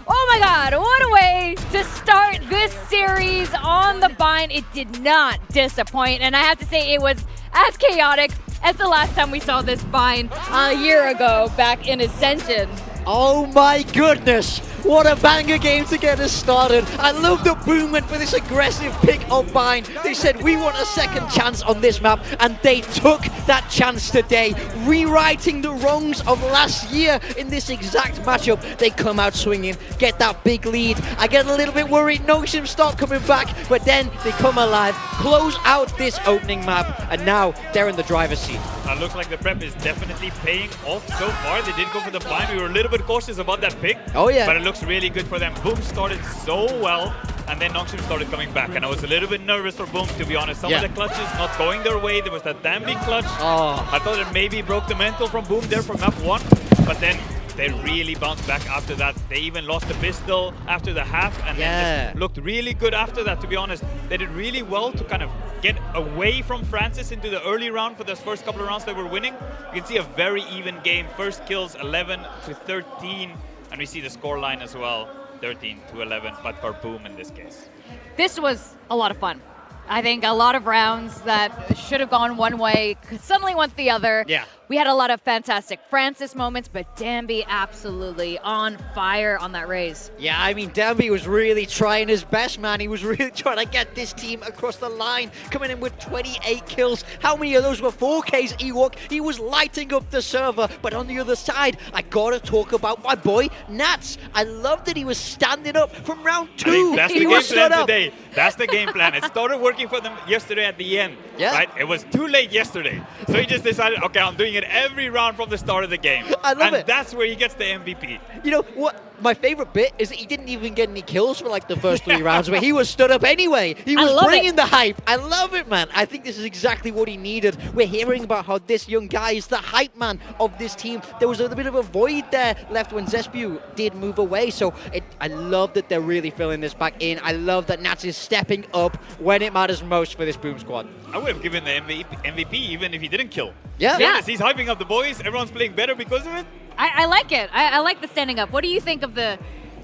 Oh my God, what a way to start this series on the Bind. It did not disappoint, and I have to say it was as chaotic as the last time we saw this Bind a year ago back in Ascension. Oh my goodness, what a banger game to get us started. I love that Boom went for this aggressive pick of Bind. They said we want a second chance on this map, and they took that chance today, rewriting the wrongs of last year in this exact matchup. They come out swinging, get that big lead. I get a little bit worried Nongshim start coming back, but then they come alive, close out this opening map, and now they're in the driver's seat. Looks like the prep is definitely paying off so far. They did go for the Bind. We were a little bit cautious about that pick. Oh yeah. But it looks really good for them. Boom started so well, and then Nongshim started coming back. And I was a little bit nervous for Boom, to be honest. Some of the clutches not going their way. There was that damn big clutch. I thought it maybe broke the mental from Boom there for map 1. But then they really bounced back after that. They even lost the pistol after the half, and then just looked really good after that, to be honest. They did really well to kind of get away from Francis into the early round for those first couple of rounds they were winning. You can see a very even game. First kills 11 to 13, and we see the scoreline as well, 13 to 11, but for Boom in this case. This was a lot of fun. I think a lot of rounds that should have gone one way suddenly went the other. Yeah. We had a lot of fantastic Francis moments, but Danby absolutely on fire on that raise. Yeah, I mean, Danby was really trying his best, man. He was really trying to get this team across the line, coming in with 28 kills. How many of those were 4Ks, Ewok? He was lighting up the server, but on the other side, I gotta talk about my boy, Nats. I love that he was standing up from round 2. I think that's the game plan today. That's the game plan. It started working for them yesterday at the end, right? It was too late yesterday. So he just decided, okay, I'm doing it every round from the start of the game. I love it. And that's where he gets the MVP. You know what? My favorite bit is that he didn't even get any kills for like the first 3 rounds, where he was stood up anyway. He was bringing the hype. I love it, man. I think this is exactly what he needed. We're hearing about how this young guy is the hype man of this team. There was a little bit of a void there left when Zespew did move away. So I love that they're really filling this back in. I love that Nats is stepping up when it matters most for this Boom squad. I would have given the MVP even if he didn't kill. Yeah. Yes, he's hyping up the boys. Everyone's playing better because of it. I like it. I like the standing up. What do you think of the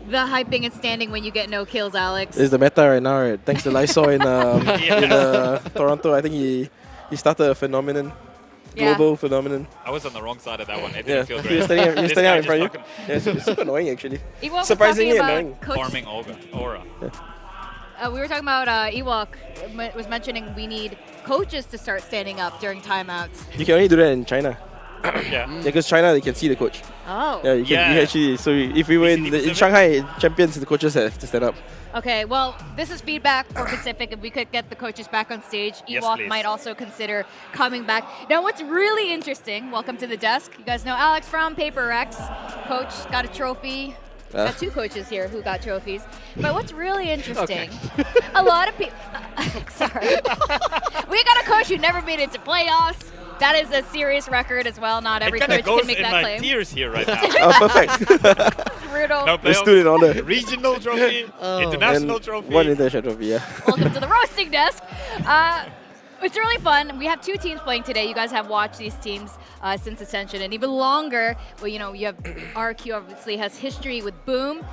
hyping and standing when you get no kills, Alex? It's the meta right now, right? Thanks to Lysol in Toronto. I think he started a phenomenon. Global phenomenon. I was on the wrong side of that one. It didn't feel great. You're standing out in front of you. Yeah, it's super annoying, actually. Surprisingly annoying. Farming aura. We were talking about Ewok was mentioning we need coaches to start standing up during timeouts. You can only do that in China. Yeah. Because China, they can see the coach. Oh. Yeah, you can actually. So if we were in Shanghai Champions, the coaches have to stand up. Okay, well, this is feedback for Pacific. If we could get the coaches back on stage, Ewok might also consider coming back. Now, what's really interesting, welcome to the desk. You guys know Alex from Paper Rex. Coach got a trophy. Got 2 coaches here who got trophies. But what's really interesting, a lot of people... sorry. We got a coach who never made it to playoffs. That is a serious record as well. Not every coach can make that claim. It kind of goes in my tears here right now. Oh, perfect. Brutal. No Let's do it on the regional trophy, international trophy. One international trophy, yeah. Welcome to the roasting desk. It's really fun. We have 2 teams playing today. You guys have watched these teams since Ascension and even longer. Well, you know, you have RQ obviously has history with Boom.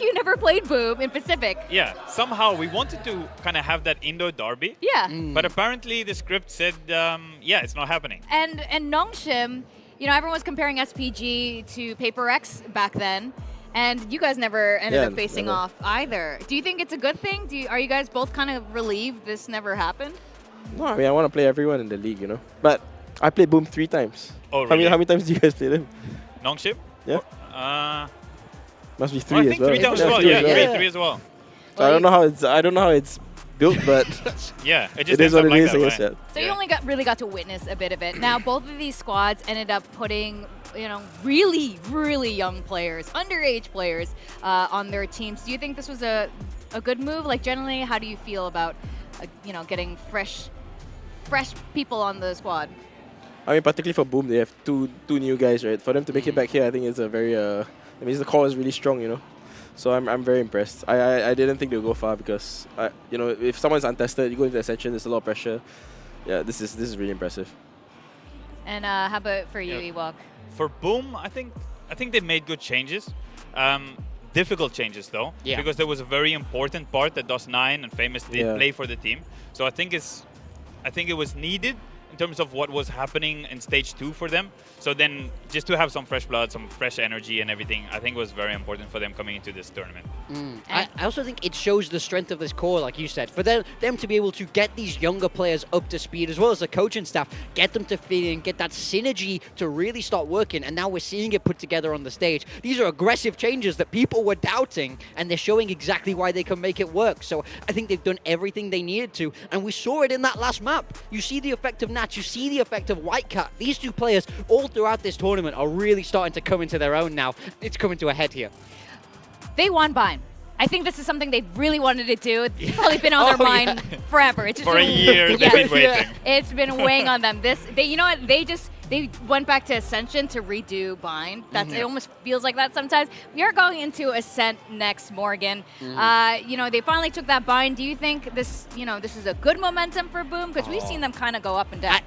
you never played Boom in Pacific. Yeah, somehow we wanted to kind of have that indoor derby. Yeah. But apparently the script said, yeah, it's not happening. And Nongshim, you know, everyone was comparing SPG to Paper X back then. And you guys never ended up facing off either. Do you think it's a good thing? Are you guys both kind of relieved this never happened? No, I mean, I want to play everyone in the league, you know. But I played Boom 3 times. Oh, really? How many times do you guys play them? Nongshim? Yeah. Must be 3 I as think well. 3 times as well. Yeah, 3 as well. So I don't know how it's built, but yeah, it is what it is, I guess. Yeah. So you only really got to witness a bit of it. Now both of these squads ended up putting, you know, really, really young players, underage players, on their teams. Do you think this was a good move? Like generally, how do you feel about, you know, getting fresh people on the squad? I mean, particularly for Boom, they have two new guys, right? For them to make it back here, I think it's a very, I mean, the core is really strong, you know. So I'm very impressed. I didn't think they'll go far because, you know, if someone's untested, you go into Ascension, there's a lot of pressure. Yeah, this is really impressive. And how about for you, Ewok? For Boom, I think they made good changes. Difficult changes though, because there was a very important part that DOS9 and Famous did play for the team. So I think it was needed in terms of what was happening in stage 2 for them. So then just to have some fresh blood, some fresh energy and everything, I think was very important for them coming into this tournament. I also think it shows the strength of this core, like you said, for them to be able to get these younger players up to speed, as well as the coaching staff, get them to fit in, get that synergy to really start working, and now we're seeing it put together on the stage. These are aggressive changes that people were doubting, and they're showing exactly why they can make it work. So I think they've done everything they needed to, and we saw it in that last map. You see the effect of Nats, you see the effect of Whitecat. These two players all throughout this tournament are really starting to come into their own now. It's coming to a head here. They won Bind. I think this is something they really wanted to do. It's probably been on their mind forever. It's just for a year, they've been waiting. It's been weighing on them. You know what? They went back to Ascension to redo Bind. It almost feels like that sometimes. We are going into Ascent next, Morgan. You know, they finally took that Bind. Do you think this is a good momentum for Boom? Because we've seen them kind of go up and down.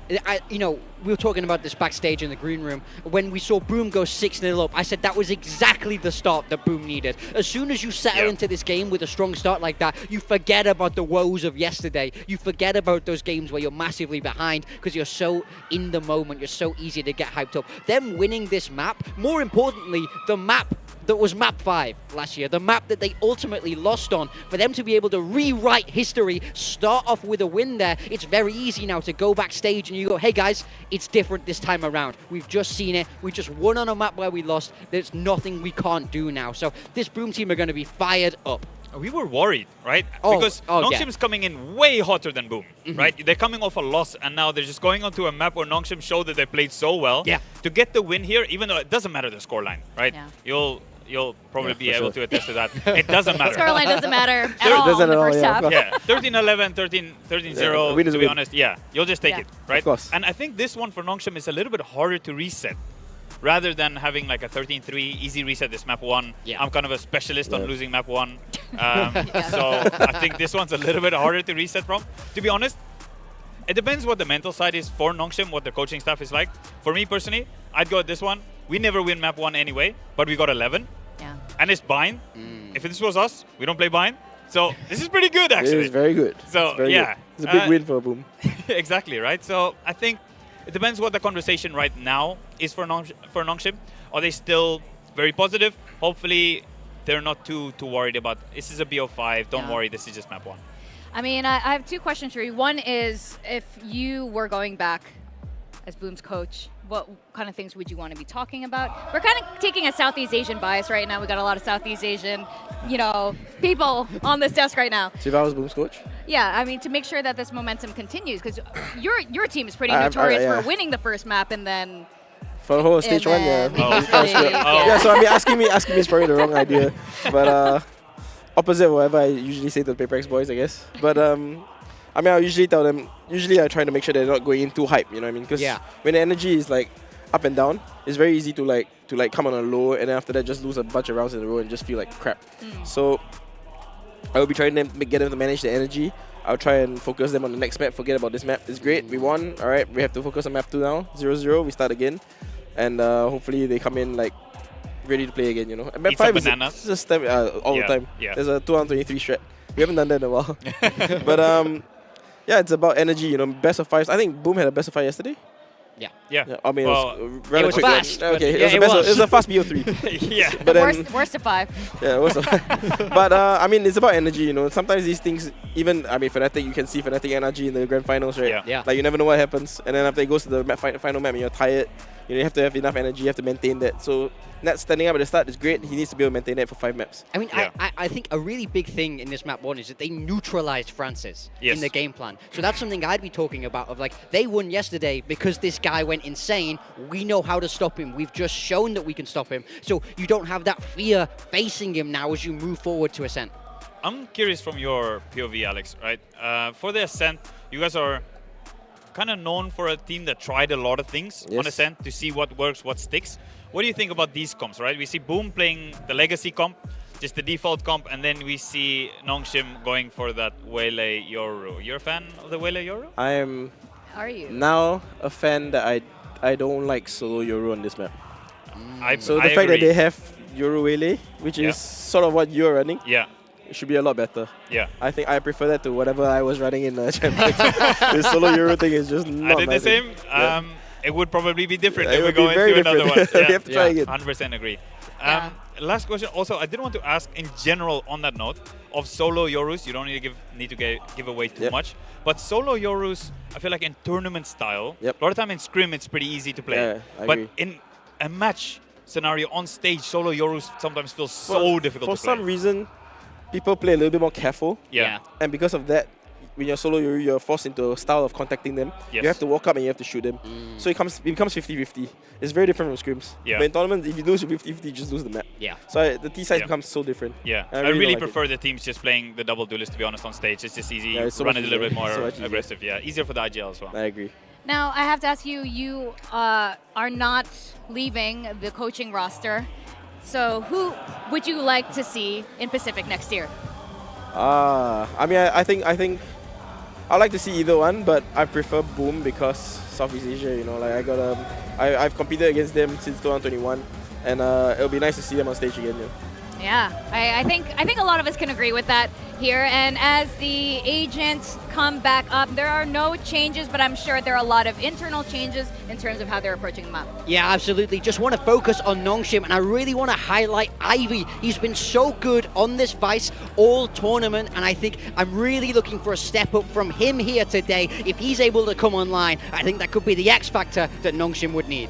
You know, we were talking about this backstage in the green room. When we saw Boom go 6-0 up, I said that was exactly the start that Boom needed. As soon as you settle into this game with a strong start like that, you forget about the woes of yesterday. You forget about those games where you're massively behind because you're so in the moment, you're so easy to get hyped up. Them winning this map, more importantly, the map that was map 5 last year, the map that they ultimately lost on, for them to be able to rewrite history, start off with a win there, it's very easy now to go backstage and you go, hey guys, it's different this time around. We've just seen it. We just won on a map where we lost. There's nothing we can't do now. So this Boom team are going to be fired up. We were worried, right? Because Nongshim's coming in way hotter than Boom, right? They're coming off a loss, and now they're just going onto a map where Nongshim showed that they played so well. To get the win here, even though it doesn't matter the scoreline, right? You'll probably be able to attest to that. It doesn't matter. Scoreline doesn't matter at all in the first half. Yeah, 13-11, 13-0, to be honest, you'll just take it, right? Of course. And I think this one for Nongshim is a little bit harder to reset. Rather than having like a 13-3 easy reset this map 1, I'm kind of a specialist on losing map 1. So I think this one's a little bit harder to reset from. To be honest, it depends what the mental side is for Nongshim, what the coaching staff is like. For me personally, I'd go at this one. We never win map 1 anyway, but we got 11. And it's Bind. If this was us, we don't play Bind. So this is pretty good actually. It is very good. So it's a big win for Boom. Exactly, right? So I think it depends what the conversation right now is for Nongshim. Are they still very positive? Hopefully, they're not too worried about, this is a BO5, don't worry, this is just map 1. I mean, I have 2 questions for you. One is, if you were going back as Boom's coach, what kind of things would you want to be talking about? We're kind of taking a Southeast Asian bias right now. We got a lot of Southeast Asian, people on this desk right now. So if I was Boom's coach? Yeah, I mean, to make sure that this momentum continues, because your team is pretty notorious for winning the first map and then... For the whole stage 1, yeah. So I mean, asking me is probably the wrong idea. But opposite whatever I usually say to the Paper X boys, I guess. But I mean, I usually tell them, I try to make sure they're not going in too hype, you know what I mean? Because when the energy is like up and down, it's very easy to come on a low and then after that just lose a bunch of rounds in a row and just feel like crap. So I will be trying to get them to manage the energy. I'll try and focus them on the next map. Forget about this map. It's great. We won. All right. We have to focus on map 2 now. 0-0. We start again. And hopefully they come in like ready to play again, you know. And map Eat some 5 bananas. is just all the time. Yeah. There's a 2-23 strat. We haven't done that in a while. But yeah, it's about energy, you know. Best of 5s. I think Boom had a best of 5 yesterday. Yeah. I mean, Well, it was fast. Okay, Yeah, it was a fast BO3. Yeah. But then, Worst of 5. yeah, worst of 5. But I mean, it's about energy, you know. Sometimes these things, even Fnatic, you can see Fnatic energy in the grand finals, right? Yeah. Like you never know what happens, and then after it goes to the final map, and you're tired. You have to have enough energy. You have to maintain that. So Nat standing up at the start is great. He needs to be able to maintain that for 5 maps. I mean, I think a really big thing in this map 1 is that they neutralized Francis in the game plan. So that's something I'd be talking about, of like, they won yesterday because this guy went insane. We know how to stop him. We've just shown that we can stop him. So you don't have that fear facing him now as you move forward to Ascent. I'm curious from your POV, Alex, right? For the Ascent, you guys are kind of known for a team that tried a lot of things on Ascent to see what works, what sticks. What do you think about these comps, right? We see Boom playing the Legacy comp, just the default comp, and then we see Nongshim going for that Waylay Yoru. You're a fan of the Waylay Yoru? I am How are you? now a fan that I don't like solo Yoru on this map. So the I fact agree. that they have Yoru Waylay, which is sort of what you're running, it should be a lot better. Yeah. I think I prefer that to whatever I was running in Champions. This solo Euro thing is just not I did my the thing. same. It would probably be different It if we would go be very into another one. different. We have to try again. 100% agree. Last question. Also, I did want to ask in general on that note of solo Yorus. You don't need to give away too much. But solo Yorus, I feel like in tournament style, a lot of time in scrim it's pretty easy to play. Yeah, I but agree. in a match scenario on stage, solo Yorus sometimes feels so difficult For to play. some reason, people play a little bit more careful. Yeah. And because of that, when you're solo, you're forced into a style of contacting them. Yes. You have to walk up and you have to shoot them. So it becomes 50-50. It's very different from scrims. Yeah. But in tournaments, if you lose 50-50, you just lose the map. Yeah. So the T-side becomes so different. Yeah, And I really don't like prefer the teams just playing the double duelist, to be honest, on stage. It's just easy, Yeah, it's so run much it a little bit easier. more So much easier. aggressive. Yeah, easier for the IGL as well. I agree. Now, I have to ask you, you are not leaving the coaching roster. So who would you like to see in Pacific next year? I mean, I think I'd like to see either one, but I prefer Boom because Southeast Asia, you know, like I've competed against them since 2021, and it'll be nice to see them on stage again. Yeah, I think a lot of us can agree with that here. And as the agents come back up, there are no changes, but I'm sure there are a lot of internal changes in terms of how they're approaching the map. Yeah, absolutely. Just want to focus on Nongshim, and I really want to highlight Ivy. He's been so good on this Vice all tournament, and I think I'm really looking for a step up from him here today. If he's able to come online, I think that could be the X factor that Nongshim would need.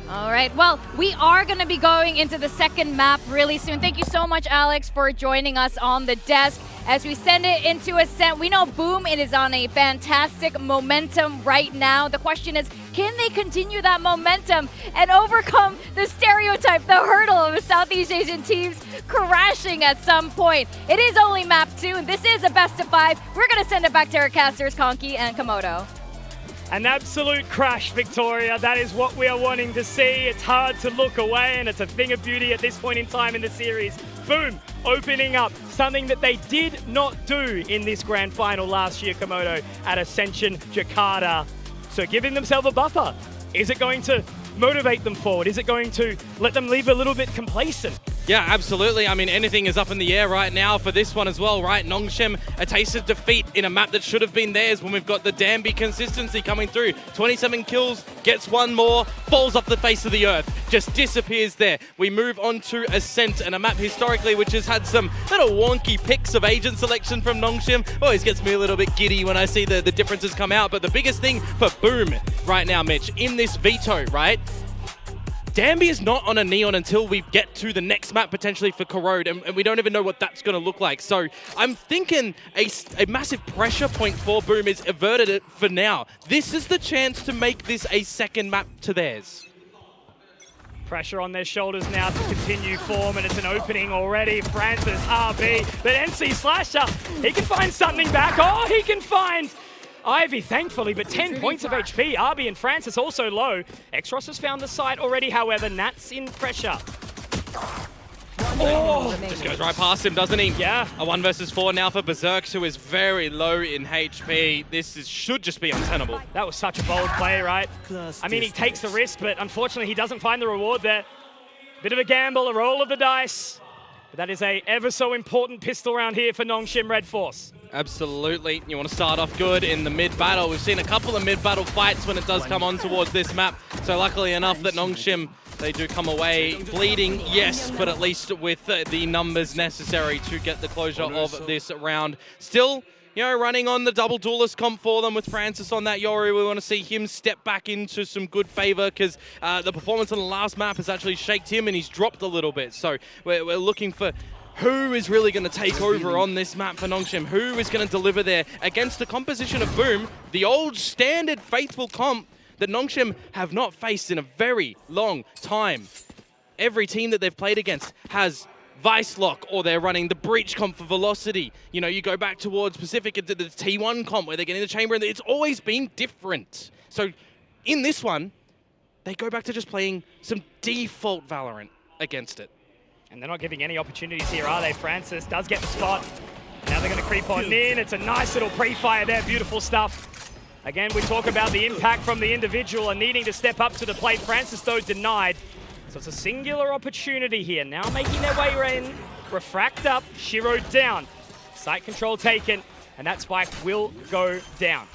All right, well, we are going to be going into the second map really soon. Thank you so much, Alex, for joining us on the desk as we send it into Ascent. We know Boom, it is on a fantastic momentum right now. The question is, can they continue that momentum and overcome the stereotype, the hurdle of Southeast Asian teams crashing at some point? It is only map 2. This is a best of 5. We're going to send it back to our casters, Conky and Komodo. An absolute crash, Victoria. That is what we are wanting to see. It's hard to look away, and it's a thing of beauty at this point in time in the series. Boom, opening up, something that they did not do in this grand final last year, Komodo, at Ascension Jakarta. So giving themselves a buffer. Is it going to motivate them forward? Is it going to let them leave a little bit complacent? Yeah, absolutely. I mean, anything is up in the air right now for this one as well, right? Nongshim, a taste of defeat in a map that should have been theirs when we've got the Danby consistency coming through. 27 kills, gets one more, falls off the face of the earth, just disappears there. We move on to Ascent, and a map historically which has had some little wonky picks of agent selection from Nongshim. Always gets me a little bit giddy when I see the differences come out, but the biggest thing for Boom right now, Mitch, in this veto, right? Danby is not on a Neon until we get to the next map potentially for Corrode, and we don't even know what that's going to look like. So I'm thinking a massive pressure point for Boom is averted it for now. This is the chance to make this a second map to theirs. Pressure on their shoulders now to continue form, and it's an opening already. Francis, RB, but NC Slasher, he can find something back. Oh, he can find Ivy, thankfully, but 10 points of HP. RB and Francis also low. Xros has found the site already, however. Nat's in pressure. Just goes right past him, doesn't he? Yeah. A 1 versus 4 now for Berserk, who is very low in HP. Should just be untenable. That was such a bold play, right? I mean, he takes the risk, but unfortunately he doesn't find the reward there. Bit of a gamble, a roll of the dice. But that is a ever so important pistol round here for Nongshim Red Force. Absolutely. You want to start off good in the mid-battle. We've seen a couple of mid-battle fights when it does come on towards this map. So luckily enough that Nongshim, they do come away bleeding, yes, but at least with the numbers necessary to get the closure of this round. Still, you know, running on the double duelist comp for them with Francis on that Yori. We want to see him step back into some good favor because the performance on the last map has actually shaked him and he's dropped a little bit. So we're looking for who is really going to take over on this map for Nongshim? Who is going to deliver there against the composition of Boom, the old standard faithful comp that Nongshim have not faced in a very long time. Every team that they've played against has Vice Lock, or they're running the Breach comp for Velocity. You know, you go back towards Pacific into the T1 comp where they're getting the chamber, and it's always been different. So in this one, they go back to just playing some default Valorant against it. And they're not giving any opportunities here, are they? Francis does get the spot. Now they're going to creep on in. It's a nice little pre-fire there. Beautiful stuff. Again, we talk about the impact from the individual and needing to step up to the plate. Francis, though, denied. So it's a singular opportunity here. Now making their way in. Refract up. Shiro down. Site control taken. And that spike will go down.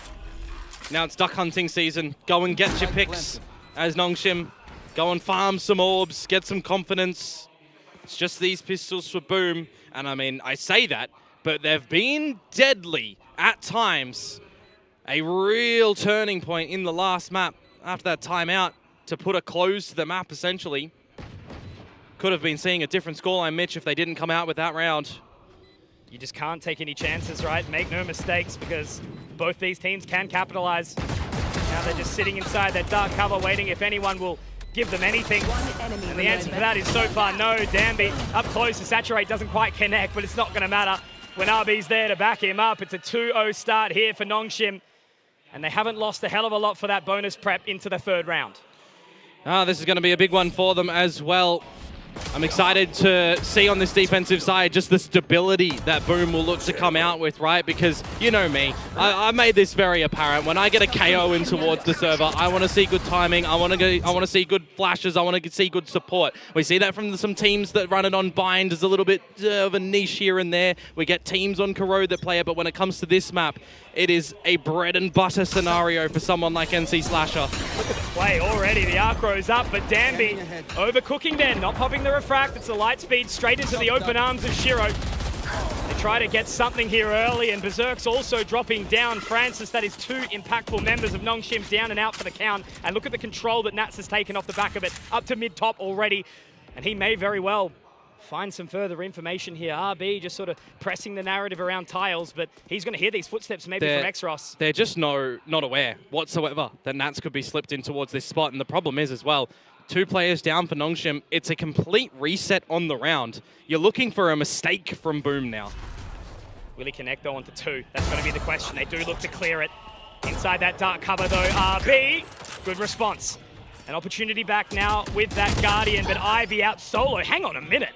Now it's duck hunting season. Go and get your picks as Nongshim. Go and farm some orbs. Get some confidence. It's just these pistols for Boom. And I mean, I say that, but they've been deadly at times. A real turning point in the last map after that timeout to put a close to the map, essentially. Could have been seeing a different scoreline, Mitch, if they didn't come out with that round. You just can't take any chances, right? Make no mistakes, because both these teams can capitalize. Now they're just sitting inside that dark cover, waiting if anyone will give them anything. And the answer for that is so far no. Danby up close to Saturate, doesn't quite connect, but it's not going to matter when RB's there to back him up. It's a 2-0 start here for Nongshim. And they haven't lost a hell of a lot for that bonus prep into the third round. This is going to be a big one for them as well. I'm excited to see on this defensive side just the stability that Boom will look to come out with, right? Because you know me, I made this very apparent. When I get a KO in towards the server, I want to see good timing. I want to see good flashes. I want to see good support. We see that from some teams that run it on Bind. There's a little bit of a niche here and there. We get teams on Karo that play it, but when it comes to this map, it is a bread and butter scenario for someone like NC Slasher. Look at the play already. The arc rose up, but Danby overcooking there, not popping the refract. It's a light speed straight into the open arms of Shiro. They try to get something here early, and Berserk's also dropping down. Francis, that is two impactful members of Nongshim down and out for the count. And look at the control that Nats has taken off the back of it, up to mid-top already. And he may very well find some further information here. RB just sort of pressing the narrative around tiles, but he's going to hear these footsteps maybe from Xros. They're just not aware whatsoever that Nats could be slipped in towards this spot. And the problem is as well, 2 players down for Nongshim. It's a complete reset on the round. You're looking for a mistake from Boom now. Will he connect though onto 2? That's going to be the question. They do look to clear it. Inside that dark cover though, RB, good response. An opportunity back now with that Guardian, but Ivy out solo. Hang on a minute.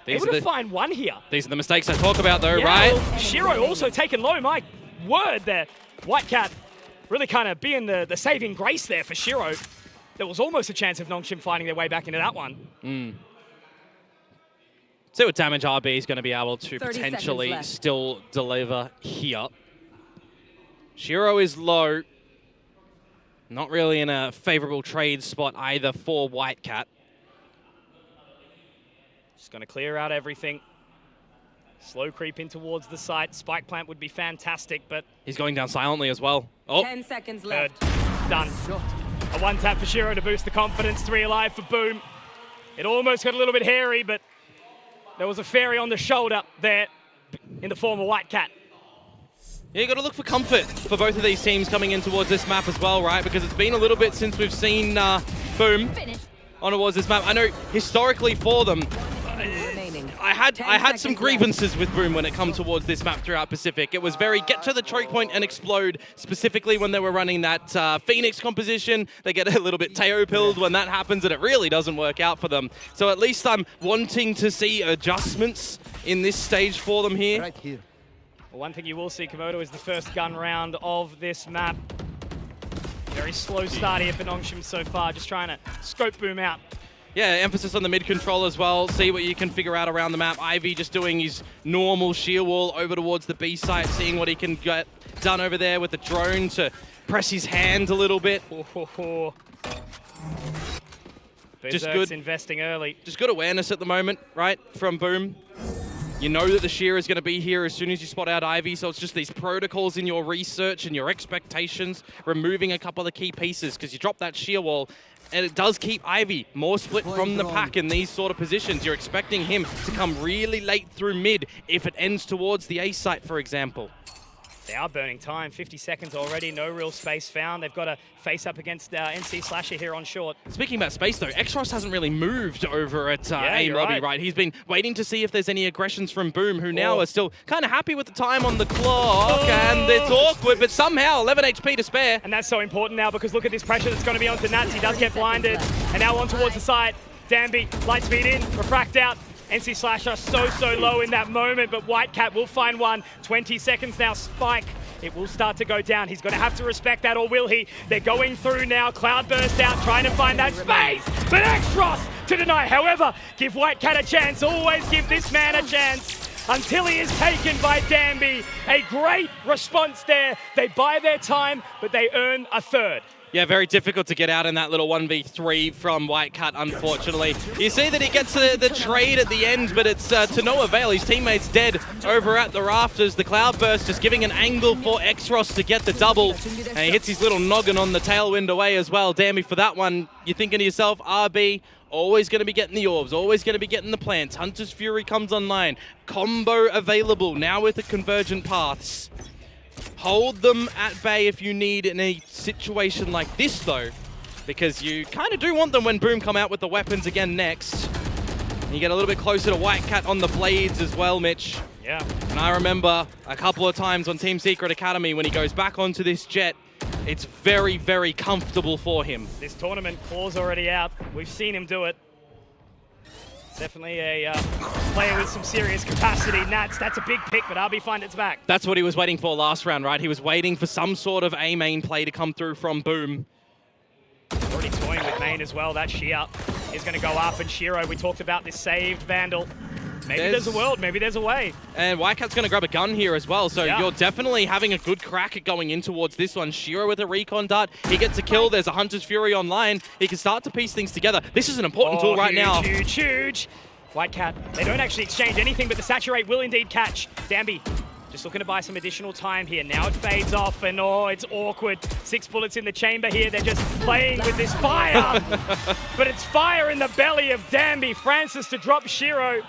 Able to find one here. These are the mistakes I talk about though, yeah, right? Well, Shiro also taken low. My word there. White Cat really kind of being the saving grace there for Shiro. There was almost a chance of Nongshim finding their way back into that one. See what damage RB is going to be able to potentially still deliver here. Shiro is low. Not really in a favorable trade spot either for White Cat. Just going to clear out everything. Slow creep in towards the site. Spike plant would be fantastic, but... He's going down silently as well. Oh. 10 seconds left. Done. A one tap for Shiro to boost the confidence. 3 alive for Boom. It almost got a little bit hairy, but there was a fairy on the shoulder there in the form of White Cat. Yeah, you got to look for comfort for both of these teams coming in towards this map as well, right? Because it's been a little bit since we've seen Boom on towards this map. I know historically for them, I had some grievances with Boom when it comes towards this map throughout Pacific. It was very get to the choke point and explode, specifically when they were running that Phoenix composition. They get a little bit Teo-pilled when that happens, and it really doesn't work out for them. So at least I'm wanting to see adjustments in this stage for them here. Well, one thing you will see, Komodo, is the first gun round of this map. Very slow start here for Nongshim so far, just trying to scope Boom out. Yeah, emphasis on the mid control as well. See what you can figure out around the map. Ivy just doing his normal sheer wall over towards the B site, seeing what he can get done over there with the drone to press his hand a little bit. Just good investing early. Just good awareness at the moment, right, from Boom. You know that the shear is going to be here as soon as you spot out Ivy, so it's just these protocols in your research and your expectations, removing a couple of the key pieces, because you drop that shear wall, and it does keep Ivy more split from the pack in these sort of positions. You're expecting him to come really late through mid if it ends towards the A site, for example. They are burning time, 50 seconds already, no real space found. They've got to face up against NC Slasher here on short. Speaking about space though, Xros hasn't really moved over at A lobby, right? He's been waiting to see if there's any aggressions from Boom, who now are still kind of happy with the time on the clock, and it's awkward, but somehow 11 HP to spare. And that's so important now, because look at this pressure that's going to be onto Nats. He does get blinded, and now on towards the side. Danby, light speed in, refract out. NC Slasher so low in that moment, but Whitecat will find one. 20 seconds now, Spike. It will start to go down. He's going to have to respect that, or will he? They're going through now. Cloudburst out, trying to find that space, but Xros to deny. However, give Whitecat a chance. Always give this man a chance until he is taken by Danby. A great response there. They buy their time, but they earn a third. Yeah, very difficult to get out in that little 1v3 from Whitecat, unfortunately. You see that he gets the trade at the end, but it's to no avail. His teammate's dead over at the rafters. The Cloudburst just giving an angle for Xros to get the double. And he hits his little noggin on the tailwind away as well. Damn me for that one. You're thinking to yourself, RB, always going to be getting the orbs, always going to be getting the plants. Hunter's Fury comes online. Combo available now with the convergent paths. Hold them at bay if you need in a situation like this, though, because you kind of do want them when Boom come out with the weapons again next. You get a little bit closer to Whitecat on the blades as well, Mitch. Yeah. And I remember a couple of times on Team Secret Academy when he goes back onto this jet, it's very, very comfortable for him. This tournament, claw's already out. We've seen him do it. Definitely a player with some serious capacity. Nats, that's a big pick, but RB find its back. That's what he was waiting for last round, right? He was waiting for some sort of A main play to come through from Boom. Already toying with main as well. That sheer is going to go up, and Shiro, we talked about this saved Vandal. Maybe there's a world, maybe there's a way. And Whitecat's going to grab a gun here as well, so you're definitely having a good crack at going in towards this one. Shiro with a recon dart, he gets a kill, there's a Hunter's Fury online. He can start to piece things together. This is an important tool right now. Huge. Whitecat, they don't actually exchange anything, but the Saturate will indeed catch. Danby, just looking to buy some additional time here. Now it fades off, and it's awkward. 6 bullets in the chamber here. They're just playing with this fire. But it's fire in the belly of Danby. Francis to drop Shiro.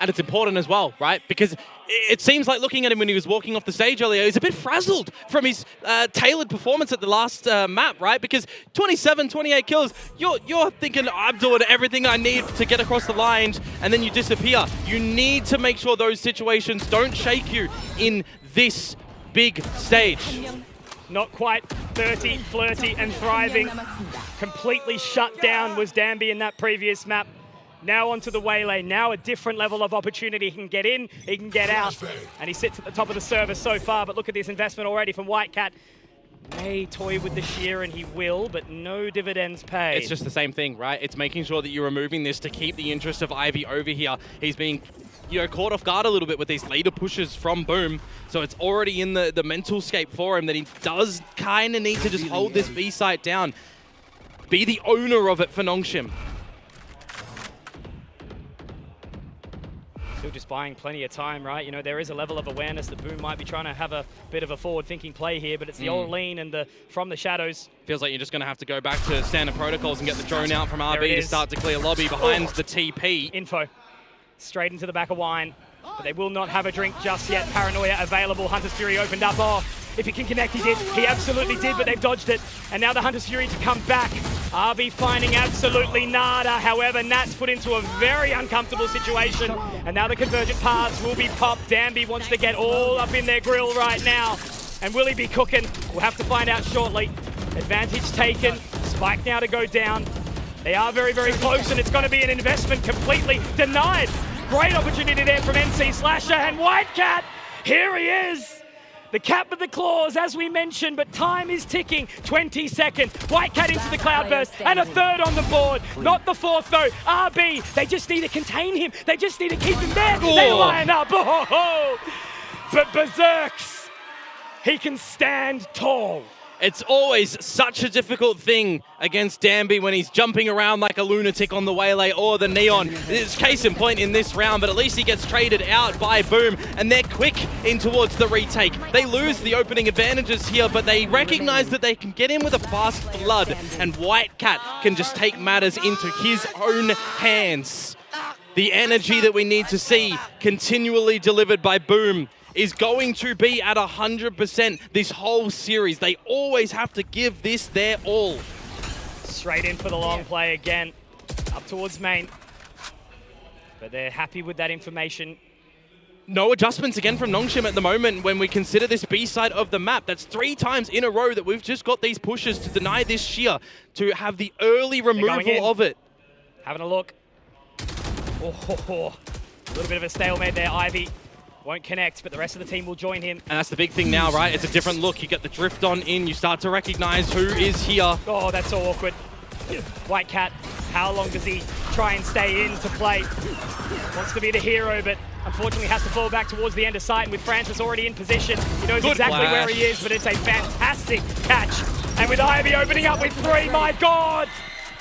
And it's important as well, right? Because it seems like looking at him when he was walking off the stage earlier, he's a bit frazzled from his tailored performance at the last map, right? Because 27, 28 kills, you're thinking, I'm doing everything I need to get across the line, and then you disappear. You need to make sure those situations don't shake you in this big stage. Not quite 30, flirty, and thriving. Completely shut down was Danby in that previous map. Now onto the Waylay, now a different level of opportunity. He can get in, he can get out, and he sits at the top of the service so far, but look at this investment already from Whitecat. May toy with the shear, and he will, but no dividends paid. It's just the same thing, right? It's making sure that you're removing this to keep the interest of Ivy over here. He's being caught off guard a little bit with these leader pushes from Boom, so it's already in the mental scape for him that he does kind of need to just hold this B site down. Be the owner of it for Nongshim. Still just buying plenty of time, right? You know, there is a level of awareness that Boom might be trying to have a bit of a forward-thinking play here, but it's the old lean and the from the shadows. Feels like you're just going to have to go back to standard protocols and get the drone out from RB to start to clear lobby behind the TP. Info. Straight into the back of Wine. But they will not have a drink just yet. Paranoia available. Hunter's Fury opened up. Oh, if he can connect, he did. He absolutely did, but they've dodged it. And now the Hunter's Fury to come back. RB finding absolutely nada. However, Nat's put into a very uncomfortable situation. And now the convergent paths will be popped. Danby wants to get all up in their grill right now. And will he be cooking? We'll have to find out shortly. Advantage taken. Spike now to go down. They are very, very close, and it's going to be an investment completely denied. Great opportunity there from NC Slasher, and Whitecat, here he is. The cap of the claws, as we mentioned, but time is ticking. 20 seconds. Whitecat into the Cloudburst, and a third on the board. Not the fourth, though. RB, they just need to contain him. They just need to keep him there. They line up. Oh. But Berserks, he can stand tall. It's always such a difficult thing against Danby when he's jumping around like a lunatic on the Waylay or the Neon. It's case in point in this round, but at least he gets traded out by Boom, and they're quick in towards the retake. They lose the opening advantages here, but they recognize that they can get in with a fast flood, and Whitecat can just take matters into his own hands. The energy that we need to see continually delivered by Boom is going to be at 100% this whole series. They always have to give this their all. Straight in for the long play again, up towards main. But they're happy with that information. No adjustments again from Nongshim at the moment when we consider this B side of the map. That's 3 times in a row that we've just got these pushes to deny this shear, to have the early removal of it. Having a look. Oh, a little bit of a stalemate there, Ivy. Won't connect, but the rest of the team will join him. And that's the big thing now, right? It's a different look. You get the drift on in. You start to recognize who is here. Oh, that's so awkward. Whitecat, how long does he try and stay in to play? Wants to be the hero, but unfortunately has to fall back towards the end of sight. And with Francis already in position, he knows exactly where he is, but it's a fantastic catch. And with Ivy opening up with 3, my God!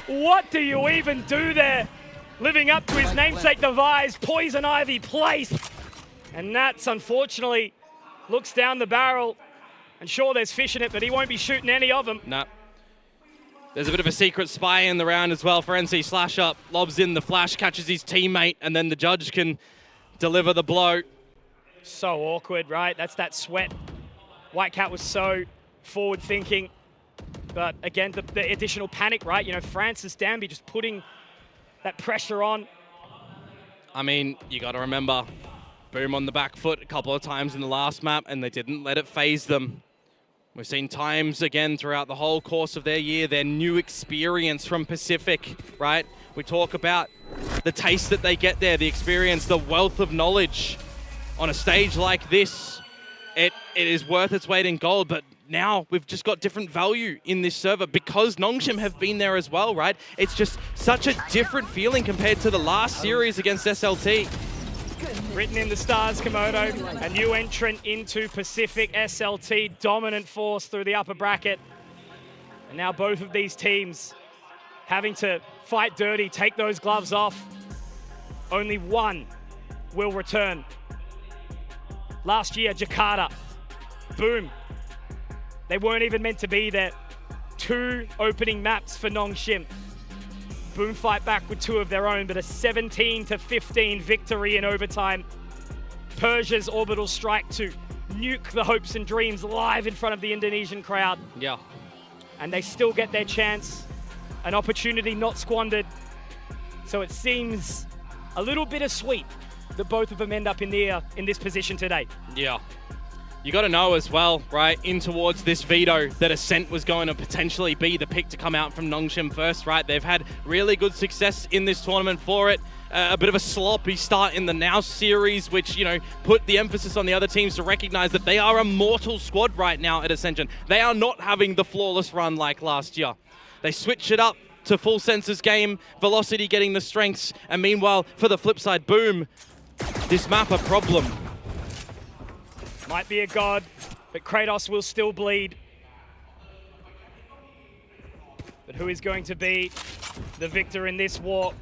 What do you even do there? Living up to his namesake device, Poison Ivy placed. And Nats, unfortunately, looks down the barrel. And sure, there's fish in it, but he won't be shooting any of them. Nah. There's a bit of a secret spy in the round as well for NC Slasher. Lobs in the flash, catches his teammate, and then the judge can deliver the blow. So awkward, right? That's that sweat. Whitecat was so forward-thinking. But again, the additional panic, right? You know, Francis Danby just putting that pressure on. I mean, you got to remember, Boom on the back foot a couple of times in the last map, and they didn't let it phase them. We've seen times again throughout the whole course of their year, their new experience from Pacific, right? We talk about the taste that they get there, the experience, the wealth of knowledge. On a stage like this, it is worth its weight in gold, but now we've just got different value in this server because Nongshim have been there as well, right? It's just such a different feeling compared to the last series against SLT. Written in the stars, Komodo, a new entrant into Pacific. SLT, dominant force through the upper bracket. And now both of these teams having to fight dirty, take those gloves off. Only one will return. Last year, Jakarta, Boom. They weren't even meant to be there. 2 opening maps for Nongshim. Boom fight back with 2 of their own, but a 17-15 victory in overtime. Persia's orbital strike to nuke the hopes and dreams live in front of the Indonesian crowd. Yeah. And they still get their chance. An opportunity not squandered. So it seems a little bittersweet that both of them end up in this position today. Yeah. You got to know as well, right, in towards this veto, that Ascent was going to potentially be the pick to come out from Nongshim first, right? They've had really good success in this tournament for it. A bit of a sloppy start in the Now series, which, you know, put the emphasis on the other teams to recognize that they are a mortal squad right now at Ascension. They are not having the flawless run like last year. They switch it up to full senses game, Velocity getting the strengths, and meanwhile, for the flip side, Boom, this map a problem. Might be a god, but Kratos will still bleed. But who is going to be the victor in this war?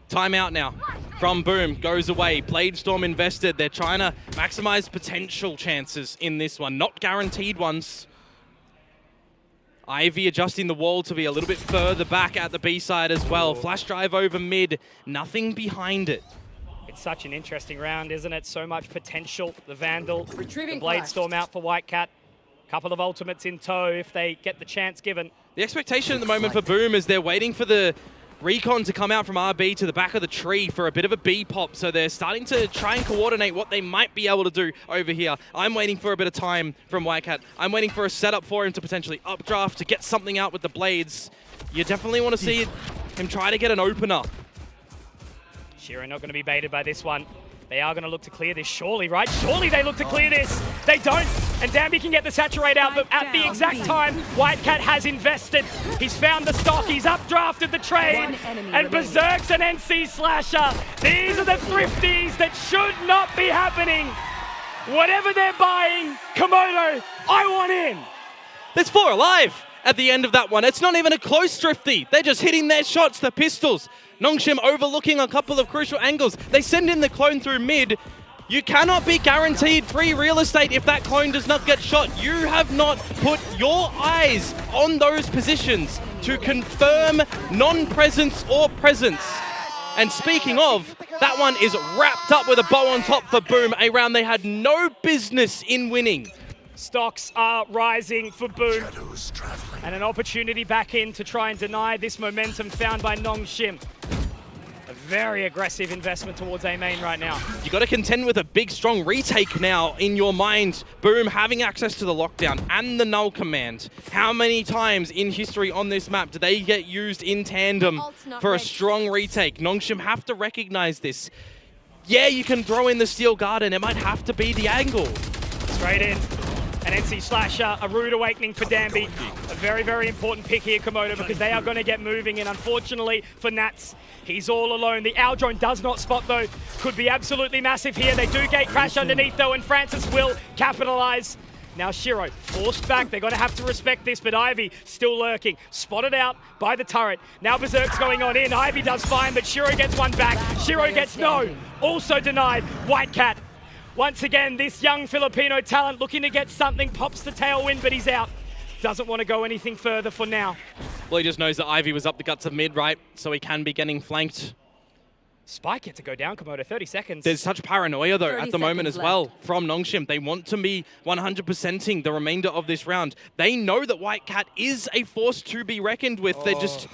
Timeout now from Boom, goes away. Bladestorm invested. They're trying to maximize potential chances in this one, not guaranteed ones. Ivy adjusting the wall to be a little bit further back at the B side as well. Flash drive over mid, nothing behind it. It's such an interesting round, isn't it? So much potential. The Vandal, the Bladestorm out for Whitecat. Couple of ultimates in tow if they get the chance given. The expectation at the moment for Boom is they're waiting for the recon to come out from RB to the back of the tree for a bit of a B pop, so they're starting to try and coordinate what they might be able to do over here. I'm waiting for a bit of time from Whitecat. I'm waiting for a setup for him to potentially updraft to get something out with the blades. You definitely want to see him try to get an opener. Shiro not going to be baited by this one. They are going to look to clear this, surely, right? Surely they look to clear this. They don't, and Danby can get the saturate out, but at the exact time, Whitecat has invested. He's found the stock, he's updrafted the trade, and Berserk's an NC slasher. These are the thrifties that should not be happening. Whatever they're buying, Komodo, I want in. There's 4 alive at the end of that one. It's not even a close thrifty. They're just hitting their shots, the pistols. Nongshim overlooking a couple of crucial angles. They send in the clone through mid. You cannot be guaranteed free real estate if that clone does not get shot. You have not put your eyes on those positions to confirm non-presence or presence. And speaking of, that one is wrapped up with a bow on top for Boom, a round they had no business in winning. Stocks are rising for Boom. And an opportunity back in to try and deny this momentum found by Nongshim. A very aggressive investment towards A main right now. You got to contend with a big, strong retake now in your mind. Boom having access to the lockdown and the null command. How many times in history on this map do they get used in tandem for a strong retake? Nongshim have to recognize this. Yeah, you can throw in the Steel Garden. It might have to be the angle. Straight in. An NC Slasher, a rude awakening for Danby. A very, very important pick here, Komodo, because they are going to get moving. And unfortunately for Nats, he's all alone. The owl drone does not spot, though. Could be absolutely massive here. They do gate crash underneath, though, and Francis will capitalize. Now Shiro forced back. They're going to have to respect this, but Ivy still lurking. Spotted out by the turret. Now Berserk's going on in. Ivy does fine, but Shiro gets one back. Shiro gets no. Also denied. Whitecat. Once again, this young Filipino talent looking to get something, pops the tailwind, but he's out. Doesn't want to go anything further for now. Well, he just knows that Ivy was up the guts of mid, right? So he can be getting flanked. Spike yet to go down, Komodo, 30 seconds. There's such paranoia, though, at the moment as well from Nongshim. They want to be 100%ing the remainder of this round. They know that Whitecat is a force to be reckoned with. They're just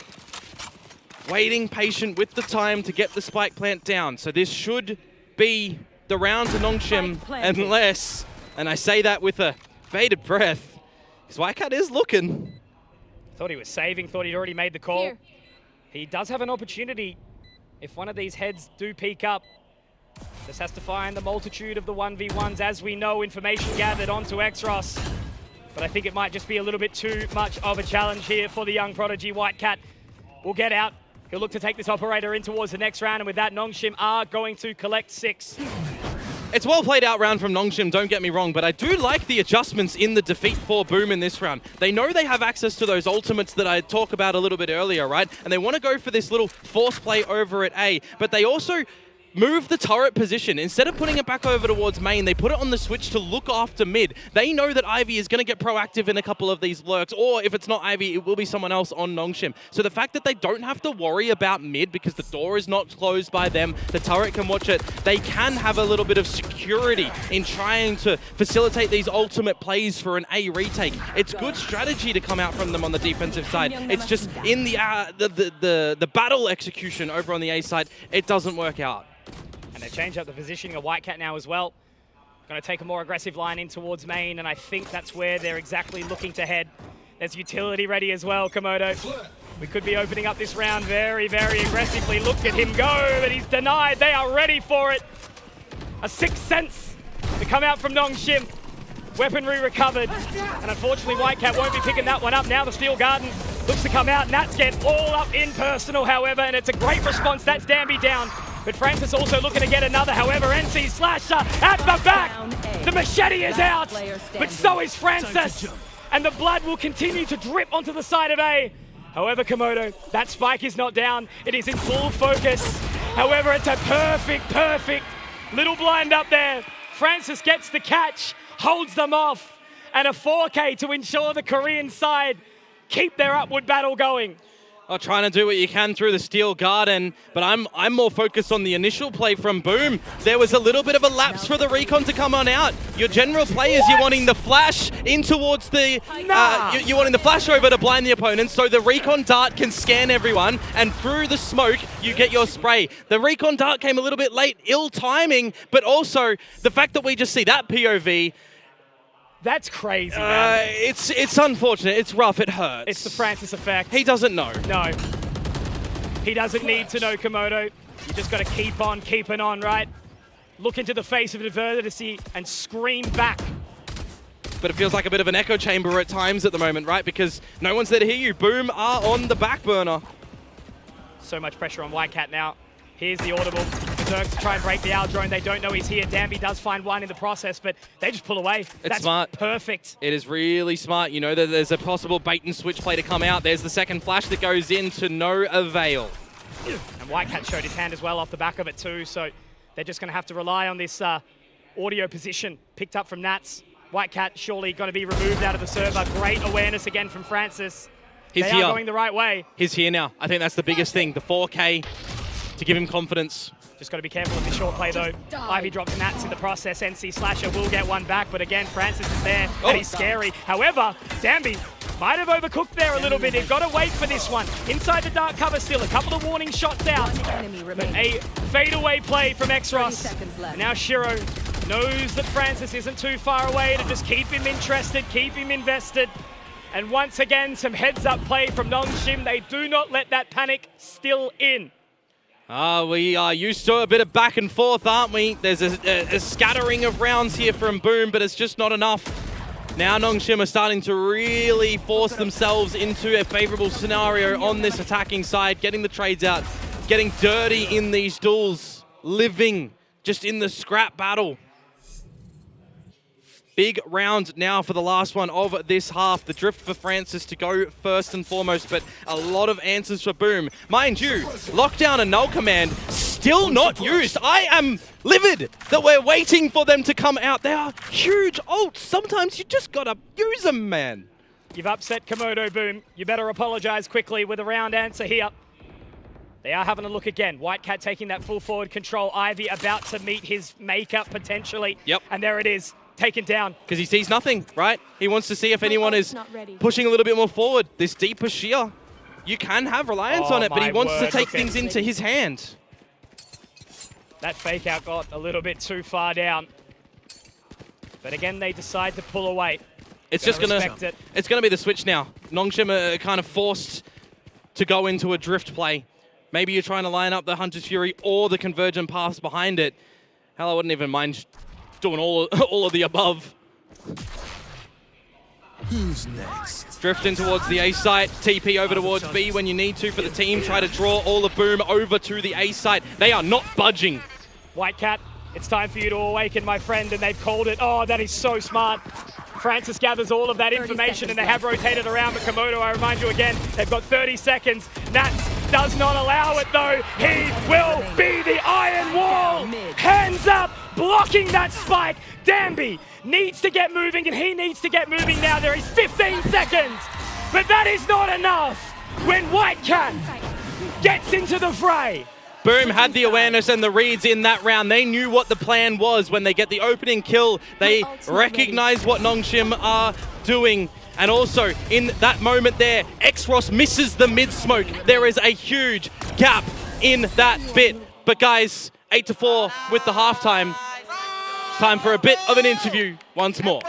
waiting patient with the time to get the spike plant down. So this should be the round to Nongshim, unless, and I say that with a bated breath, because Whitecat is looking. Thought he was saving, thought he'd already made the call. Here. He does have an opportunity if one of these heads do peek up. Just has to find the multitude of the 1v1s, as we know, information gathered onto Xros. But I think it might just be a little bit too much of a challenge here for the young prodigy. Whitecat will get out. He'll look to take this operator in towards the next round, and with that, Nongshim are going to collect 6. It's well played out round from Nongshim, don't get me wrong, but I do like the adjustments in the defeat for Boom in this round. They know they have access to those ultimates that I talked about a little bit earlier, right? And they want to go for this little force play over at A, but they also move the turret position. Instead of putting it back over towards main, they put it on the switch to look after mid. They know that Ivy is going to get proactive in a couple of these lurks, or if it's not Ivy, it will be someone else on Nongshim. So the fact that they don't have to worry about mid because the door is not closed by them, the turret can watch it, they can have a little bit of security in trying to facilitate these ultimate plays for an A retake. It's good strategy to come out from them on the defensive side. It's just in the battle execution over on the A side, it doesn't work out. And they change up the positioning of Whitecat now as well. Going to take a more aggressive line in towards main, and I think that's where they're exactly looking to head. There's utility ready as well, Komodo. We could be opening up this round very, very aggressively. Look at him go, but he's denied. They are ready for it. A sixth sense to come out from Nongshim. Weaponry recovered, and unfortunately Whitecat won't be picking that one up. Now the Steel Garden looks to come out. Nats get all up in personal, however, and it's a great response. That's Danby down. But Francis also looking to get another. However, NC Slasher at the back. The machete is out, but so is Francis. And the blood will continue to drip onto the side of A. However, Komodo, that spike is not down. It is in full focus. However, it's a perfect little blind up there. Francis gets the catch, holds them off, and a 4K to ensure the Korean side keep their upward battle going. Oh, trying to do what you can through the steel garden, but I'm more focused on the initial play from Boom. There was a little bit of a lapse for the recon to come on out. Your general players, you're wanting the flash in towards the... you're wanting the flash over to blind the opponent, so the recon dart can scan everyone, and through the smoke, you get your spray. The recon dart came a little bit late, ill timing, but also the fact that we just see that POV... That's crazy, man. It's unfortunate. It's rough. It hurts. It's the Francis effect. He doesn't know. No. He doesn't need to know, Komodo. You just got to keep on keeping on, right? Look into the face of adversity and scream back. But it feels like a bit of an echo chamber at times at the moment, right? Because no one's there to hear you. Boom are on the back burner. So much pressure on Whitecat now. Here's the audible. Berserk to try and break the out drone. They don't know he's here. Danby does find one in the process, but they just pull away. That's smart. Perfect. It is really smart. You know that there's a possible bait and switch play to come out. There's the second flash that goes in to no avail. And Whitecat showed his hand as well off the back of it too, so they're just going to have to rely on this audio position picked up from Nats. Whitecat surely going to be removed out of the server. Great awareness again from Francis. He's they here. are going the right way. He's here now. I think that's the biggest thing. The 4K to give him confidence. Just got to be careful of the short play though. Ivy drops Nats in the process. NC Slasher will get one back, but again, Francis is there and he's scary. However, Danby might have overcooked there a little bit. They've got to wait for this one. Inside the dark cover still, a couple of warning shots out. But a fadeaway play from X-Ross. And now Shiro knows that Francis isn't too far away to just keep him interested, keep him invested. And once again, some heads-up play from Nongshim. They do not let that panic still in. We are used to a bit of back and forth, aren't we? There's a scattering of rounds here from Boom, but it's just not enough. Now Nongshim are starting to really force themselves into a favorable scenario on this attacking side, getting the trades out, getting dirty in these duels, living just in the scrap battle. Big round now for the last one of this half. The drift for Francis to go first and foremost, but a lot of answers for Boom. Mind you, lockdown and null command still not used. I am livid that we're waiting for them to come out. They are huge ults. Sometimes you just gotta use them, man. You've upset Komodo, Boom. You better apologize quickly with a round answer here. They are having a look again. Whitecat taking that full forward control. Ivy about to meet his makeup potentially. Yep. And there it is. Taken down. Because he sees nothing, right? He wants to see if anyone is pushing a little bit more forward. This deeper shear, you can have reliance on it, but he wants to take things into his hand. That fake out got a little bit too far down. But again, they decide to pull away. It's just it's gonna be the switch now. Nongshim are kind of forced to go into a drift play. Maybe you're trying to line up the Hunter's Fury or the Convergent paths behind it. Hell, I wouldn't even mind doing all of the above. Who's next? Drifting towards the A site, TP over towards B when you need to for the team. Try to draw all of Boom over to the A site. They are not budging. Whitecat, it's time for you to awaken, my friend, and they've called it. Oh, that is so smart. Francis gathers all of that information and they have rotated around, but Komodo, I remind you again, they've got 30 seconds. Nats does not allow it though. He will be the iron wall. Hands up, blocking that spike. Danby needs to get moving and he needs to get moving now. There is 15 seconds, but that is not enough when Whitecat gets into the fray. Boom had the awareness and the reads in that round. They knew what the plan was when they get the opening kill. They recognize what Nongshim are doing. And also, in that moment there, X-Ross misses the mid-smoke. There is a huge gap in that bit. But guys, 8-4 with the halftime. Time for a bit of an interview once more.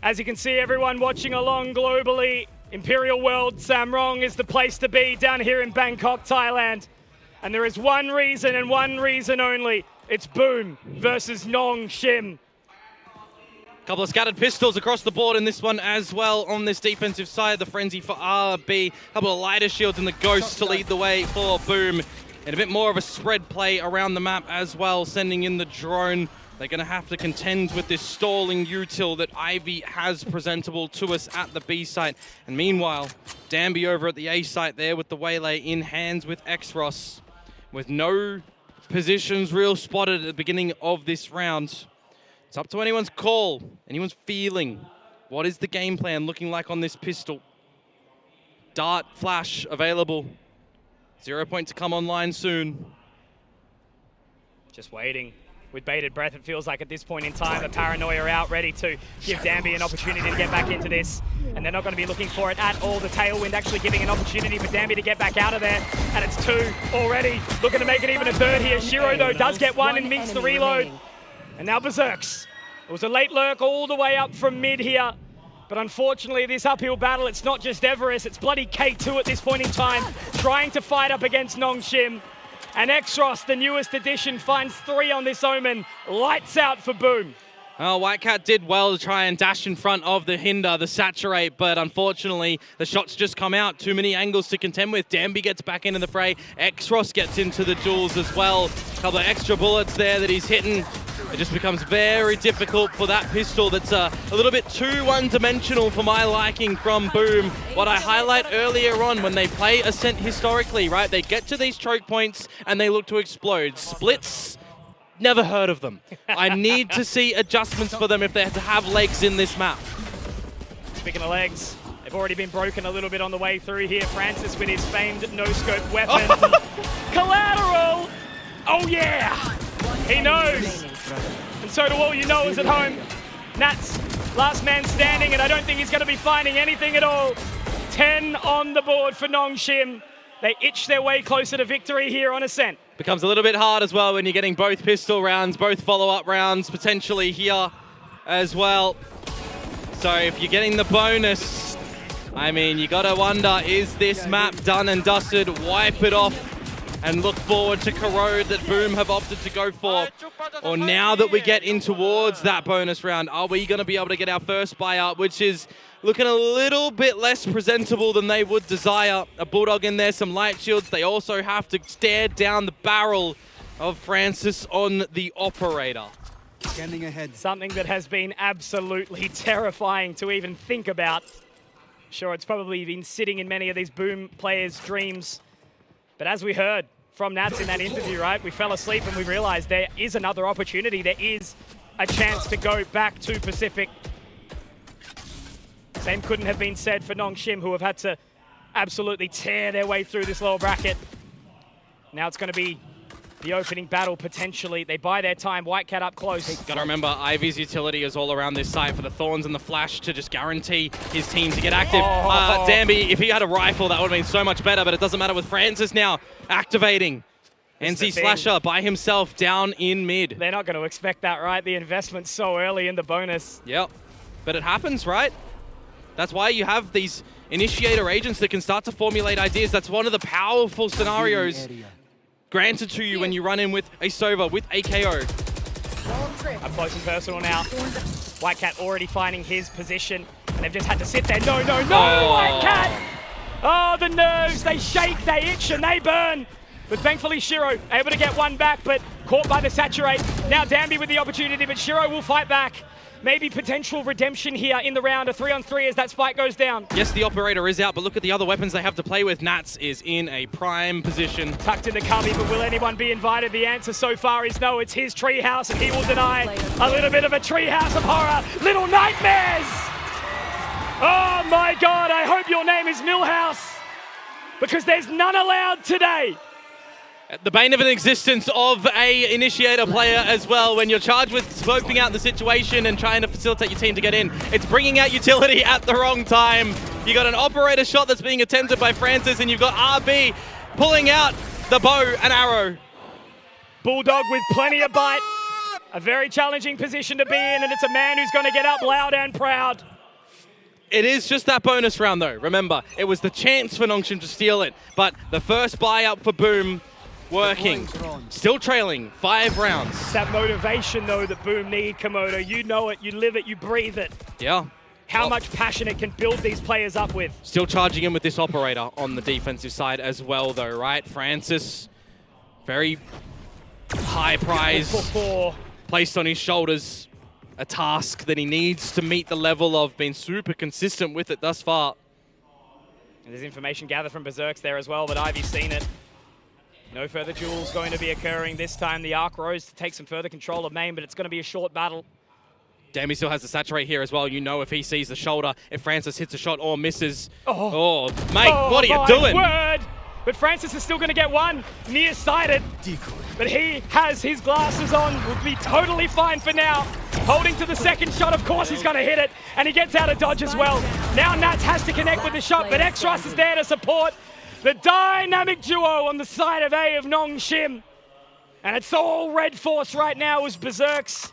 As you can see, everyone watching along globally, Imperial World Samrong is the place to be down here in Bangkok, Thailand. And there is one reason and one reason only. It's Boom versus Nong Shim. Couple of scattered pistols across the board in this one as well on this defensive side. The frenzy for RB. Couple of lighter shields and the ghosts to lead the way for Boom. And a bit more of a spread play around the map as well, sending in the drone. They're going to have to contend with this stalling util that Ivy has presentable to us at the B site. And meanwhile, Danby over at the A site there with the waylay in hands with Xros, with no positions real spotted at the beginning of this round. It's up to anyone's call, anyone's feeling. What is the game plan looking like on this pistol? Dart, flash available. 0 point to come online soon. Just waiting. With bated breath, it feels like at this point in time, the Paranoia are out, ready to give Danby an opportunity to get back into this. And they're not going to be looking for it at all. The Tailwind actually giving an opportunity for Danby to get back out of there. And it's 2 already. Looking to make it even a 3rd here. Shiro, though, does get 1 and meets the reload. And now Berserks. It was a late lurk all the way up from mid here. But unfortunately, this uphill battle, it's not just Everest, it's bloody K2 at this point in time, trying to fight up against Nong Shim. And Xros, the newest addition, finds 3 on this Omen. Lights out for Boom. Oh, Whitecat did well to try and dash in front of the Hinder, the Saturate, but unfortunately, the shots just come out. Too many angles to contend with. Danby gets back into the fray. Xros gets into the duels as well. A couple of extra bullets there that he's hitting. It just becomes very difficult for that pistol that's a little bit too one-dimensional for my liking from Boom. What I highlight earlier on, when they play Ascent historically, right? They get to these choke points and they look to explode. Splits, never heard of them. I need to see adjustments for them if they have to have legs in this map. Speaking of legs, they've already been broken a little bit on the way through here. Francis with his famed no-scope weapon. Collateral! Oh yeah! He knows. And so do all you knowers at home. Nats, last man standing, and I don't think he's going to be finding anything at all. 10 on the board for Nong Shim. They itch their way closer to victory here on Ascent. Becomes a little bit hard as well when you're getting both pistol rounds, both follow-up rounds potentially here as well. So if you're getting the bonus, I mean, you got to wonder, is this map done and dusted? Wipe it off and look forward to Corrode that Boom have opted to go for. Or now that we get in towards that bonus round, are we going to be able to get our first buyout, which is looking a little bit less presentable than they would desire. A Bulldog in there, some light shields. They also have to stare down the barrel of Francis on the operator. Scanning ahead. Something that has been absolutely terrifying to even think about. Sure, it's probably been sitting in many of these Boom players' dreams. But as we heard from Nats in that interview, right, we fell asleep and we realized there is another opportunity. There is a chance to go back to Pacific. Same couldn't have been said for Nong Shim, who have had to absolutely tear their way through this lower bracket. Now it's going to be the opening battle, potentially. They buy their time. Whitecat up close. Got to remember, Ivy's utility is all around this site for the Thorns and the Flash to just guarantee his team to get active. Danby, if he had a rifle, that would have been so much better, but it doesn't matter with Francis now activating. NC Slasher by himself down in mid. They're not going to expect that, right? The investment's so early in the bonus. Yep, but it happens, right? That's why you have these initiator agents that can start to formulate ideas. That's one of the powerful scenarios granted to you when you run in with a Sova, with a KO. Up close and personal now. Whitecat already finding his position, and they've just had to sit there. No, no, no, Whitecat! Oh, the nerves, they shake, they itch, and they burn. But thankfully, Shiro able to get one back, but caught by the Saturate. Now Danby with the opportunity, but Shiro will fight back. Maybe potential redemption here in the round, a 3-on-3 as that spike goes down. Yes, the operator is out, but look at the other weapons they have to play with. Nats is in a prime position. Tucked in the cubby, but will anyone be invited? The answer so far is no. It's his treehouse, and he will deny a little bit of a treehouse of horror. Little nightmares! Oh my God, I hope your name is Millhouse, because there's none allowed today. The bane of an existence of a initiator player as well. When you're charged with scoping out the situation and trying to facilitate your team to get in, it's bringing out utility at the wrong time. You got an operator shot that's being attempted by Francis, and you've got RB pulling out the bow and arrow. Bulldog with plenty of bite. A very challenging position to be in, and it's a man who's going to get up loud and proud. It is just that bonus round, though. Remember, it was the chance for Nongshim to steal it, but the first buy up for Boom working. Still trailing 5 rounds. It's that motivation, though, that Boom need, Komodo. You know it, you live it, you breathe it. Yeah. How much passion it can build these players up with. Still charging in with this operator on the defensive side as well, though, right? Francis, very high prize placed on his shoulders. A task that he needs to meet the level of being super consistent with it thus far. And there's information gathered from Berserks there as well, but Ivy's seen it. No further duels going to be occurring this time. The Arc Rose to take some further control of main, but it's going to be a short battle. Dammy still has the saturate here as well. You know if he sees the shoulder, if Francis hits a shot or misses. Oh mate, what are you doing? Word. But Francis is still going to get one, nearsighted. But he has his glasses on, will be totally fine for now. Holding to the second shot, of course he's going to hit it, and he gets out of dodge as well. Now Nats has to connect with the shot, but Xros is there to support the dynamic duo on the side of A of Nongshim. And it's all Red Force right now as Berserks.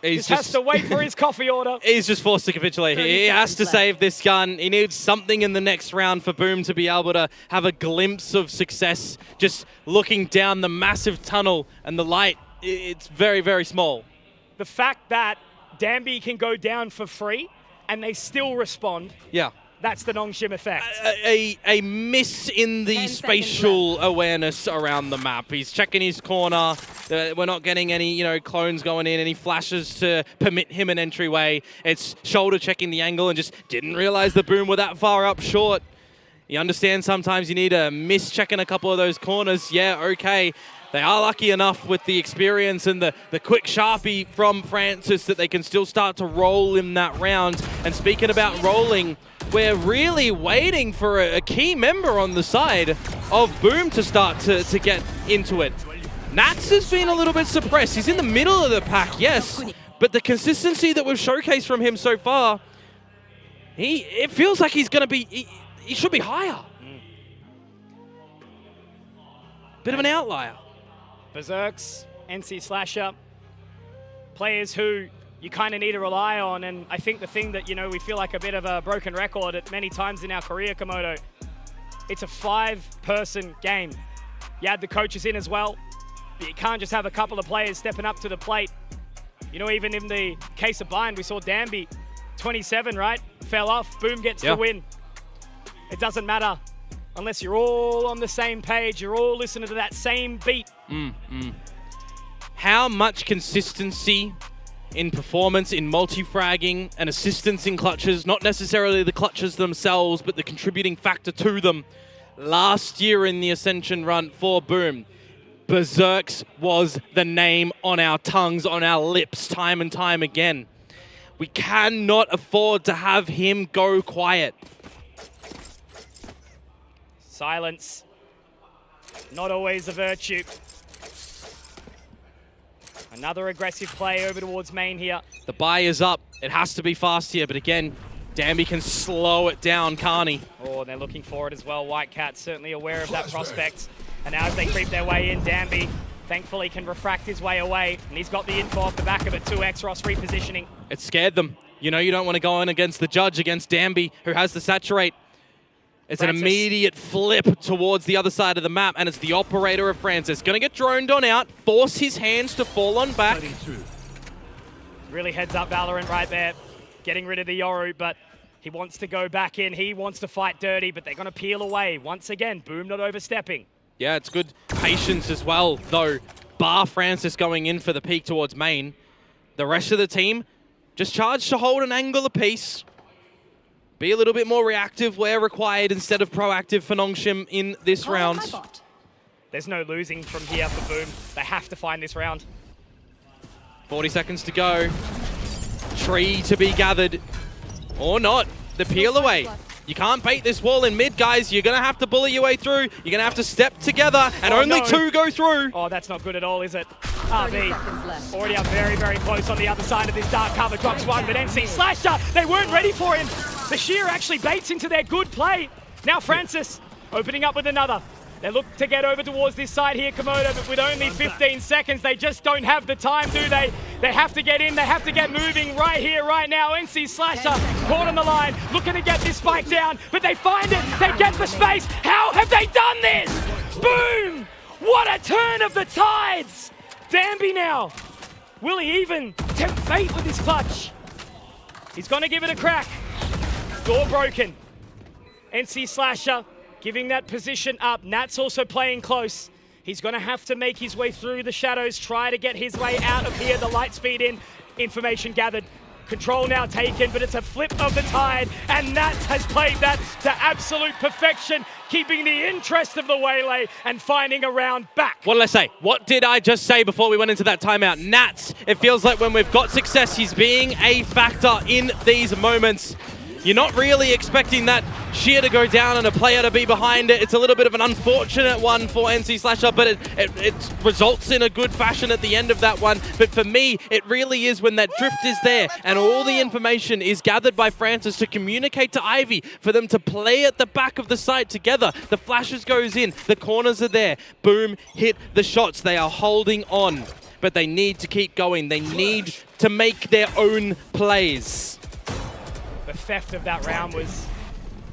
He just has to wait for his coffee order. He's just forced to capitulate. He has to save this gun. He needs something in the next round for Boom to be able to have a glimpse of success. Just looking down the massive tunnel and the light, it's very, very small. The fact that Danby can go down for free and they still respond. Yeah. That's the Nongshim effect. A miss in the spatial awareness around the map. He's checking his corner. We're not getting any, clones going in, any flashes to permit him an entryway. It's shoulder checking the angle and just didn't realize the Boom were that far up short. You understand sometimes you need a miss checking a couple of those corners. Yeah, okay. They are lucky enough with the experience and the quick Sharpie from Francis that they can still start to roll in that round. And speaking about rolling, we're really waiting for a key member on the side of Boom to start to get into it. Nats has been a little bit suppressed. He's in the middle of the pack, yes, but the consistency that we've showcased from him so far, it feels like he's going to be, he should be higher. Bit of an outlier. Berserks, NC Slasher, players who you kind of need to rely on, and I think the thing that, we feel like a bit of a broken record at many times in our career, Komodo, it's a 5-person game. You add the coaches in as well, but you can't just have a couple of players stepping up to the plate. Even in the case of Bind, we saw Danby, 27, right? Fell off, Boom gets the win. It doesn't matter. Unless you're all on the same page, you're all listening to that same beat. How much consistency in performance, in multi-fragging, and assistance in clutches, not necessarily the clutches themselves, but the contributing factor to them. Last year in the Ascension run for Boom, Berserks was the name on our tongues, on our lips, time and time again. We cannot afford to have him go quiet. Silence, not always a virtue. Another aggressive play over towards main here. The buy is up. It has to be fast here, but again, Danby can slow it down, can't he? Oh, they're looking for it as well. White Cat certainly aware of that prospect. And now as they creep their way in, Danby thankfully can refract his way away. And he's got the info off the back of it too. Xros repositioning. It scared them. You don't want to go in against the judge, against Danby, who has the saturate. It's Francis. An immediate flip towards the other side of the map, and it's the operator of Francis. Going to get droned on out, force his hands to fall on back. Really heads up Valorant right there, getting rid of the Yoru, but he wants to go back in. He wants to fight dirty, but they're going to peel away. Once again, Boom not overstepping. Yeah, it's good patience as well, though. Bar Francis going in for the peek towards main. The rest of the team just charge to hold an angle apiece. Be a little bit more reactive where required instead of proactive for Nongshim in this round. There's no losing from here for Boom. They have to find this round. 40 seconds to go. Tree to be gathered. Or not. The peel away. You can't bait this wall in mid, guys. You're going to have to bully your way through. You're going to have to step together, and only 2 go through. Oh, that's not good at all, is it? RB already up very, very close on the other side of this dark cover. Drops one, but NC Slasher, they weren't ready for him. The Sheer actually baits into their good play. Now Francis opening up with another. They look to get over towards this side here, Komodo, but with only 15 seconds, they just don't have the time, do they? They have to get in, they have to get moving right here, right now. NC Slasher caught on the line, looking to get this spike down, but they find it, they get the space. How have they done this? Boom! What a turn of the tides! Danby now. Will he even tempt fate with his clutch? He's gonna give it a crack. Door broken. NC Slasher giving that position up. Nat's also playing close. He's going to have to make his way through the shadows, try to get his way out of here. The light speed in. Information gathered. Control now taken, but it's a flip of the tide, and Nat has played that to absolute perfection, keeping the interest of the Waylay and finding a round back. What did I say? What did I just say before we went into that timeout? Nats, it feels like when we've got success, he's being a factor in these moments. You're not really expecting that sheer to go down and a player to be behind it. It's a little bit of an unfortunate one for NC Slasher, but it results in a good fashion at the end of that one. But for me, it really is when that drift is there and all the information is gathered by Francis to communicate to Ivy for them to play at the back of the site together. The flashes goes in, the corners are there. Boom, hit the shots. They are holding on, but they need to keep going. They need to make their own plays. The theft of that round was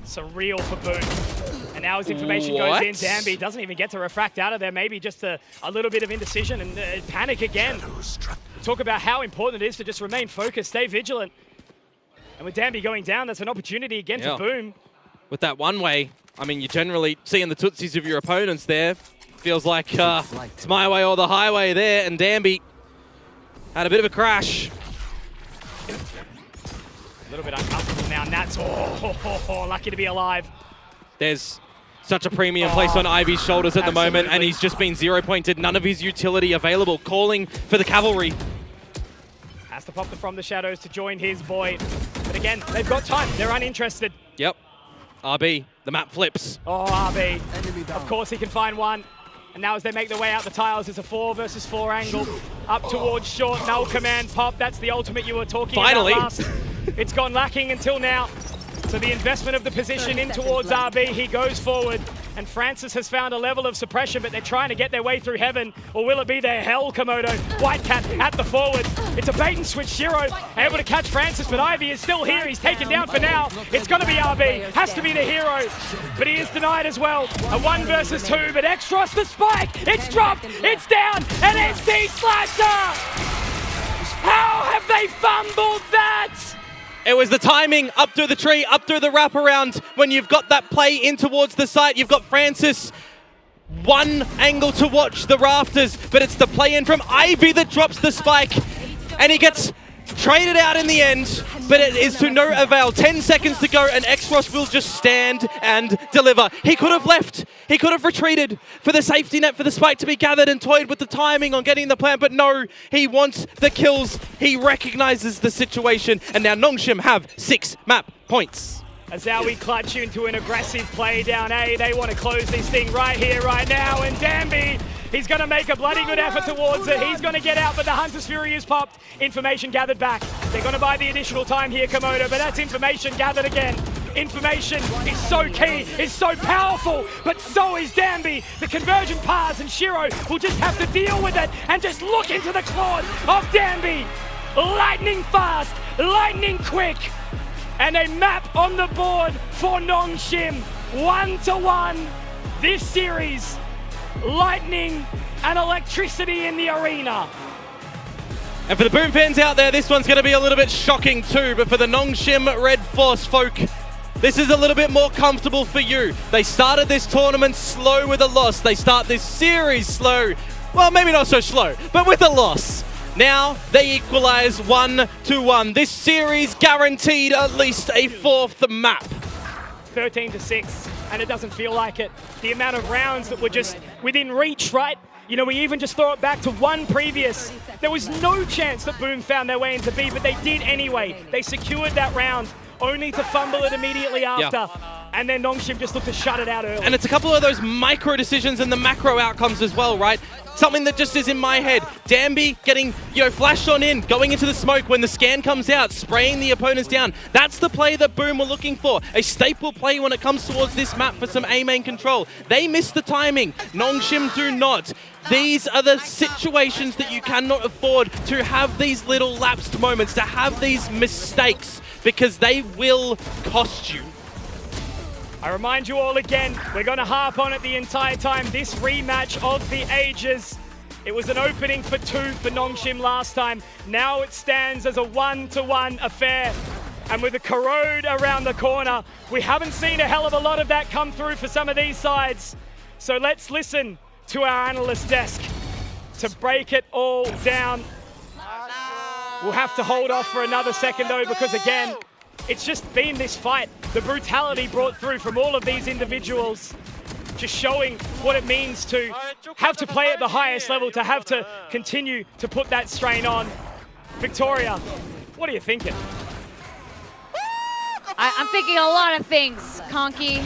surreal for Boom. And now as information goes in, Danby doesn't even get to refract out of there. Maybe just a little bit of indecision and panic again. Talk about how important it is to just remain focused, stay vigilant. And with Danby going down, that's an opportunity again for Boom. With that one way, I mean, you're generally seeing the tootsies of your opponents there. Feels like it's my way or the highway there, and Danby had a bit of a crash. A little bit uncomfortable now. Nats, lucky to be alive. There's such a premium placed on Ivy's shoulders at the moment, and he's just been zero-pointed. None of his utility available. Calling for the cavalry. Has to pop from the shadows to join his boy. But again, they've got time. They're uninterested. Yep. RB, the map flips. Oh, RB. Of course he can find one. And now as they make their way out the tiles, it's a 4 versus 4 angle. Up towards short, null command pop. That's the ultimate you were talking about last. It's gone lacking until now. So the investment of the position in towards RB, he goes forward. And Francis has found a level of suppression, but they're trying to get their way through heaven. Or will it be their hell, Komodo? Whitecat at the forward. It's a bait and switch. Shiro able to catch Francis, but Ivy is still here. He's taken down for now. It's going to be RB. Has to be the hero. But he is denied as well. A 1 versus 2, but Extros the spike. It's dropped. It's down. And NC Slasher! How have they fumbled that? It was the timing up through the tree, up through the wraparound. When you've got that play in towards the site, you've got Francis. One angle to watch the rafters, but it's the play in from Ivy that drops the spike. And he gets traded out in the end, but it is to no avail. 10 seconds to go, and Exros will just stand and deliver. He could have left. He could have retreated for the safety net for the spike to be gathered and toyed with the timing on getting the plan, but no, he wants the kills. He recognizes the situation, and now Nongshim have 6 map points. As now we clutch into an aggressive play down A. They want to close this thing right here, right now, and Danby, he's going to make a bloody good effort towards it. He's going to get out, but the Hunter's Fury is popped. Information gathered back. They're going to buy the additional time here, Komodo, but that's information gathered again. Information is so key, is so powerful, but so is Danby. The conversion paths, and Shiro will just have to deal with it and just look into the claws of Danby. Lightning fast, lightning quick, and a map on the board for Nongshim. 1-1 this series. Lightning and electricity in the arena. And for the Boom fans out there, this one's going to be a little bit shocking too, but for the Nongshim Red Force folk, this is a little bit more comfortable for you. They started this tournament slow with a loss. They start this series slow. Well, maybe not so slow, but with a loss. Now they equalize 1-1. This series guaranteed at least a 4th map. 13-6, and it doesn't feel like it. The amount of rounds that were just within reach, right? You know, we even just throw it back to one previous. There was no chance that Boom found their way into B, but they did anyway. They secured that round, only to fumble it immediately after. Yeah. And then Nongshim just looked to shut it out early. And it's a couple of those micro decisions and the macro outcomes as well, right? Something that just is in my head. Danby getting, flashed on in, going into the smoke when the scan comes out, spraying the opponents down. That's the play that Boom were looking for. A staple play when it comes towards this map for some A-main control. They miss the timing. Nongshim do not. These are the situations that you cannot afford to have these little lapsed moments, to have these mistakes, because they will cost you. I remind you all again, we're going to harp on it the entire time. This rematch of the ages, it was an opening for 2 for Nongshim last time. Now it stands as a 1-to-1 affair. And with the corrode around the corner, we haven't seen a hell of a lot of that come through for some of these sides. So let's listen to our analyst desk to break it all down. We'll have to hold off for another second though, because again, it's just been this fight. The brutality brought through from all of these individuals, just showing what it means to have to play at the highest level, to have to continue to put that strain on. Victoria, what are you thinking? I'm thinking a lot of things, Conky.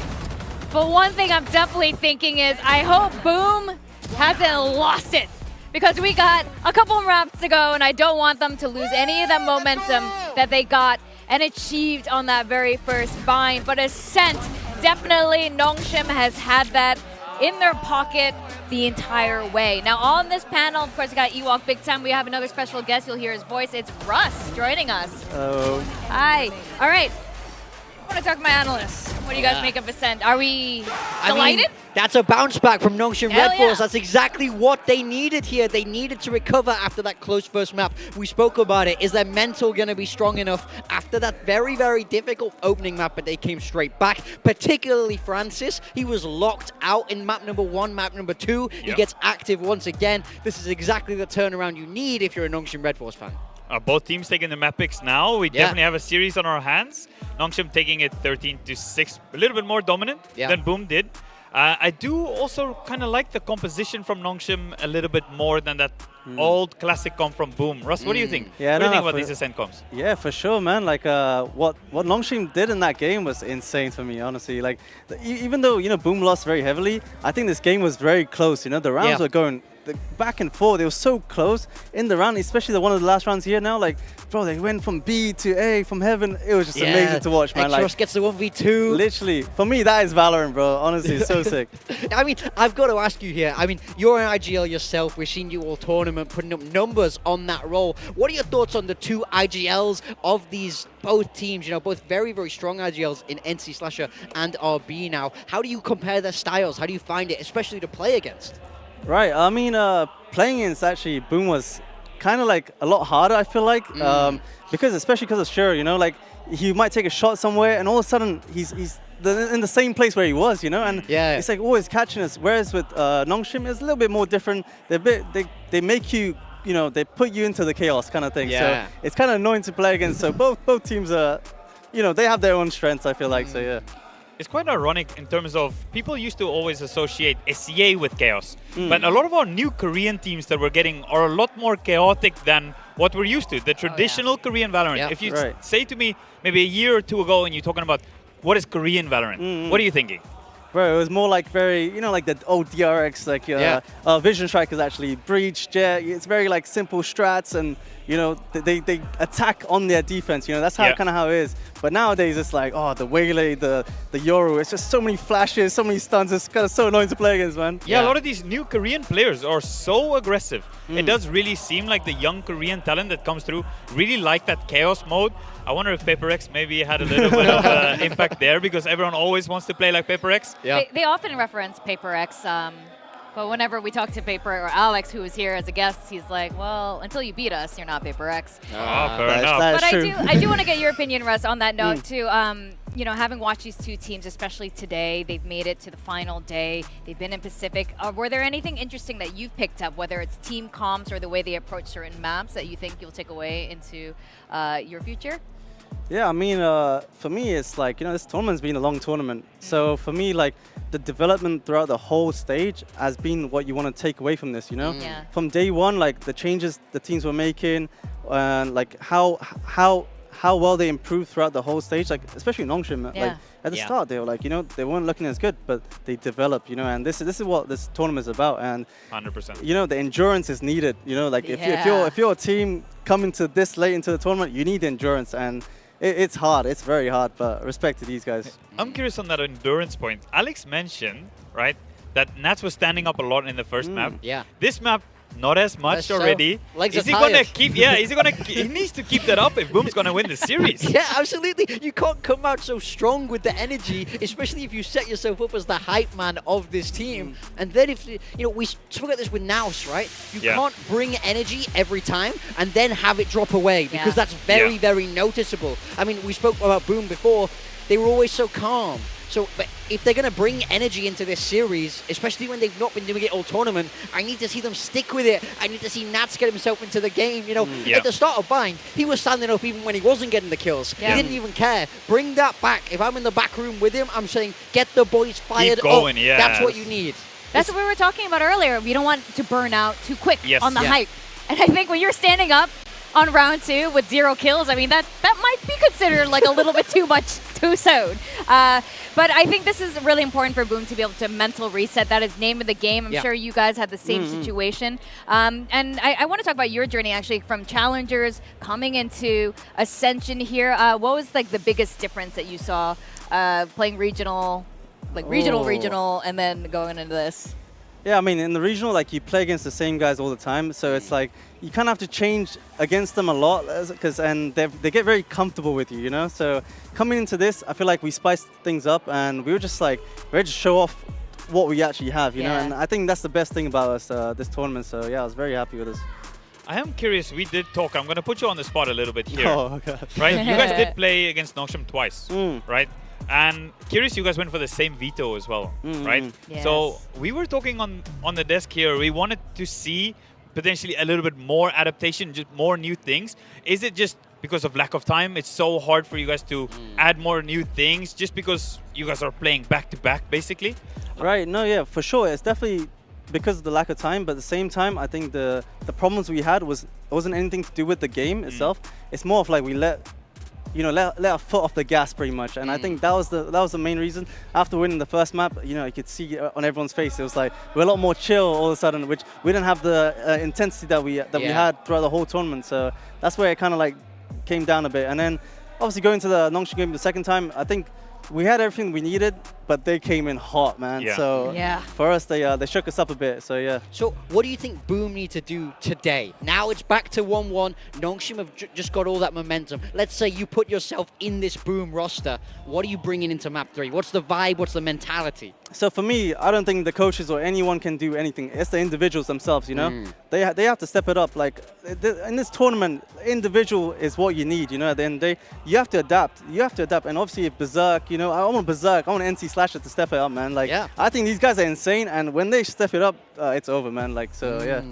But one thing I'm definitely thinking is I hope Boom hasn't lost it. Because we got a couple of rounds to go, and I don't want them to lose any of that momentum that they got and achieved on that very first bind. But Ascent, definitely Nongshim has had that in their pocket the entire way. Now on this panel, of course, we got Ewok Big Time. We have another special guest. You'll hear his voice. It's Russ joining us. Hello. Hi. All right. I want to talk to my analysts. What do you guys make of Ascent? Are we delighted? That's a bounce back from Nongshim Hell Red Force. yeah. That's exactly what they needed here. They needed to recover after that close first map. We spoke about it. Is their mental going to be strong enough after that very, very difficult opening map, but they came straight back, particularly Francis. He was locked out in map number 1, map number 2. He gets active once again. This is exactly the turnaround you need if you're a Nongshim Red Force fan. Both teams taking the map picks now. We definitely have a series on our hands. Nongshim taking it 13-6, a little bit more dominant than Boom did. I do also kind of like the composition from Nongshim a little bit more than that old classic comp from Boom. Russ, what do you think? Yeah, what do you think about these Ascent comps? Yeah, for sure, man. Like, what Nongshim did in that game was insane for me, honestly. Like, even though, Boom lost very heavily, I think this game was very close. The rounds were going back and forth. They were so close in the round, especially one of the last rounds here now. Like, bro, they went from B to A, from heaven. It was just amazing to watch, man. Extros gets the 1v2. Literally, for me, that is VALORANT, bro. Honestly, it's so sick. I mean, I've got to ask you here. I mean, you're an IGL yourself. We've seen you all tournament, putting up numbers on that role. What are your thoughts on the 2 IGLs of these both teams? Both very, very strong IGLs in NC Slasher and RB now. How do you compare their styles? How do you find it, especially to play against? Right. I mean, playing against actually Boom was kind of like a lot harder, I feel like, especially because of Shiro, like he might take a shot somewhere and all of a sudden he's in the same place where he was, and it's like always catching us. Whereas with Nongshim, it's a little bit more different. They make you, they put you into the chaos kind of thing. So it's kind of annoying to play against. So both teams are, they have their own strengths, I feel like. So yeah. It's quite ironic in terms of people used to always associate SCA with chaos. But a lot of our new Korean teams that we're getting are a lot more chaotic than what we're used to. The traditional Korean VALORANT. If you say to me maybe a year or 2 ago and you're talking about what is Korean VALORANT, what are you thinking? Bro, it was more like very, like the old DRX, like Vision Strikers actually, Breach, Jet. It's very like simple strats and, they attack on their defense, that's how kind of how it is. But nowadays it's like, the Waylay, the Yoru, it's just so many flashes, so many stuns, it's kind of so annoying to play against, man. Yeah, a lot of these new Korean players are so aggressive. It does really seem like the young Korean talent that comes through really like that chaos mode. I wonder if Paper X maybe had a little bit of impact there because everyone always wants to play like Paper X. They often reference Paper X, but whenever we talk to Paper or Alex, who is here as a guest, he's like, well, until you beat us, you're not Paper X. Fair enough. But I do want to get your opinion, Russ, on that note too. Having watched these 2 teams, especially today, they've made it to the final day. They've been in Pacific. Were there anything interesting that you've picked up, whether it's team comps or the way they approach certain maps that you think you'll take away into your future? Yeah, I mean, for me, it's like, this tournament's been a long tournament. So for me, like, the development throughout the whole stage has been what you want to take away from this, From day one, like, the changes the teams were making, and like, how how well they improved throughout the whole stage, like especially Nongshim. Like at the start, they were like, they weren't looking as good, but they developed, and this is what this tournament is about. And 100%. The endurance is needed. Like if you're a team coming to this late into the tournament, you need endurance, and it's hard. It's very hard, but respect to these guys. I'm curious on that endurance point. Alex mentioned, right, that Nats was standing up a lot in the first map. Yeah. This map, not as much already. Is he gonna keep? Yeah, he needs to keep that up if Boom's gonna win the series. Yeah, absolutely. You can't come out so strong with the energy, especially if you set yourself up as the hype man of this team. And then if we spoke about this with Naus, right? You can't bring energy every time and then have it drop away because that's very, very noticeable. I mean, we spoke about Boom before. They were always so calm. So, but if they're going to bring energy into this series, especially when they've not been doing it all tournament, I need to see them stick with it. I need to see Nats get himself into the game. At the start of Bind, he was standing up even when he wasn't getting the kills. He didn't even care. Bring that back. If I'm in the back room with him, I'm saying, get the boys fired up. That's what you need. That's what we were talking about earlier. We don't want to burn out too quick on the hype. And I think when you're standing up on round 2 with 0 kills, I mean, that might be considered like a little bit too much too soon. But I think this is really important for Boom to be able to mental reset. That is name of the game. I'm sure you guys had the same situation. And I want to talk about your journey actually from Challengers coming into Ascension here. What was like the biggest difference that you saw playing regional, regional, and then going into this? Yeah, I mean, in the regional, like, you play against the same guys all the time, so it's like, you kind of have to change against them a lot, and they get very comfortable with you, So coming into this, I feel like we spiced things up, and we were just like, ready to show off what we actually have, And I think that's the best thing about us, this tournament, so yeah, I was very happy with this. I am curious, we did talk, I'm going to put you on the spot a little bit here. Oh, okay. Right, you guys did play against Nongshim twice, right? And curious, you guys went for the same veto as well, right? Yes. So we were talking on the desk here. We wanted to see potentially a little bit more adaptation, just more new things. Is it just because of lack of time? It's so hard for you guys to add more new things just because you guys are playing back to back, basically? Right. No, yeah, for sure. It's definitely because of the lack of time, but at the same time, I think the problems we had wasn't anything to do with the game itself. It's more of like we let our foot off the gas pretty much, and I think that was the main reason. After winning the first map, you could see on everyone's face, it was like we're a lot more chill all of a sudden, which we didn't have the intensity that we had throughout the whole tournament. So that's where it kind of like came down a bit. And then obviously going to the Nongshim game the second time, I think we had everything we needed, but they came in hot, man. Yeah. So for us, they shook us up a bit. So yeah. So what do you think Boom need to do today? Now it's back to 1-1. Nongshim have just got all that momentum. Let's say you put yourself in this Boom roster. What are you bringing into map 3? What's the vibe? What's the mentality? So for me, I don't think the coaches or anyone can do anything. It's the individuals themselves, They have to step it up. Like in this tournament, individual is what you need, At the end of the day, you have to adapt. And obviously, if Berserk, I want Berserk, I want NC Slasher to step it up, man. Like, I think these guys are insane, and when they step it up, it's over, man. Like, so yeah.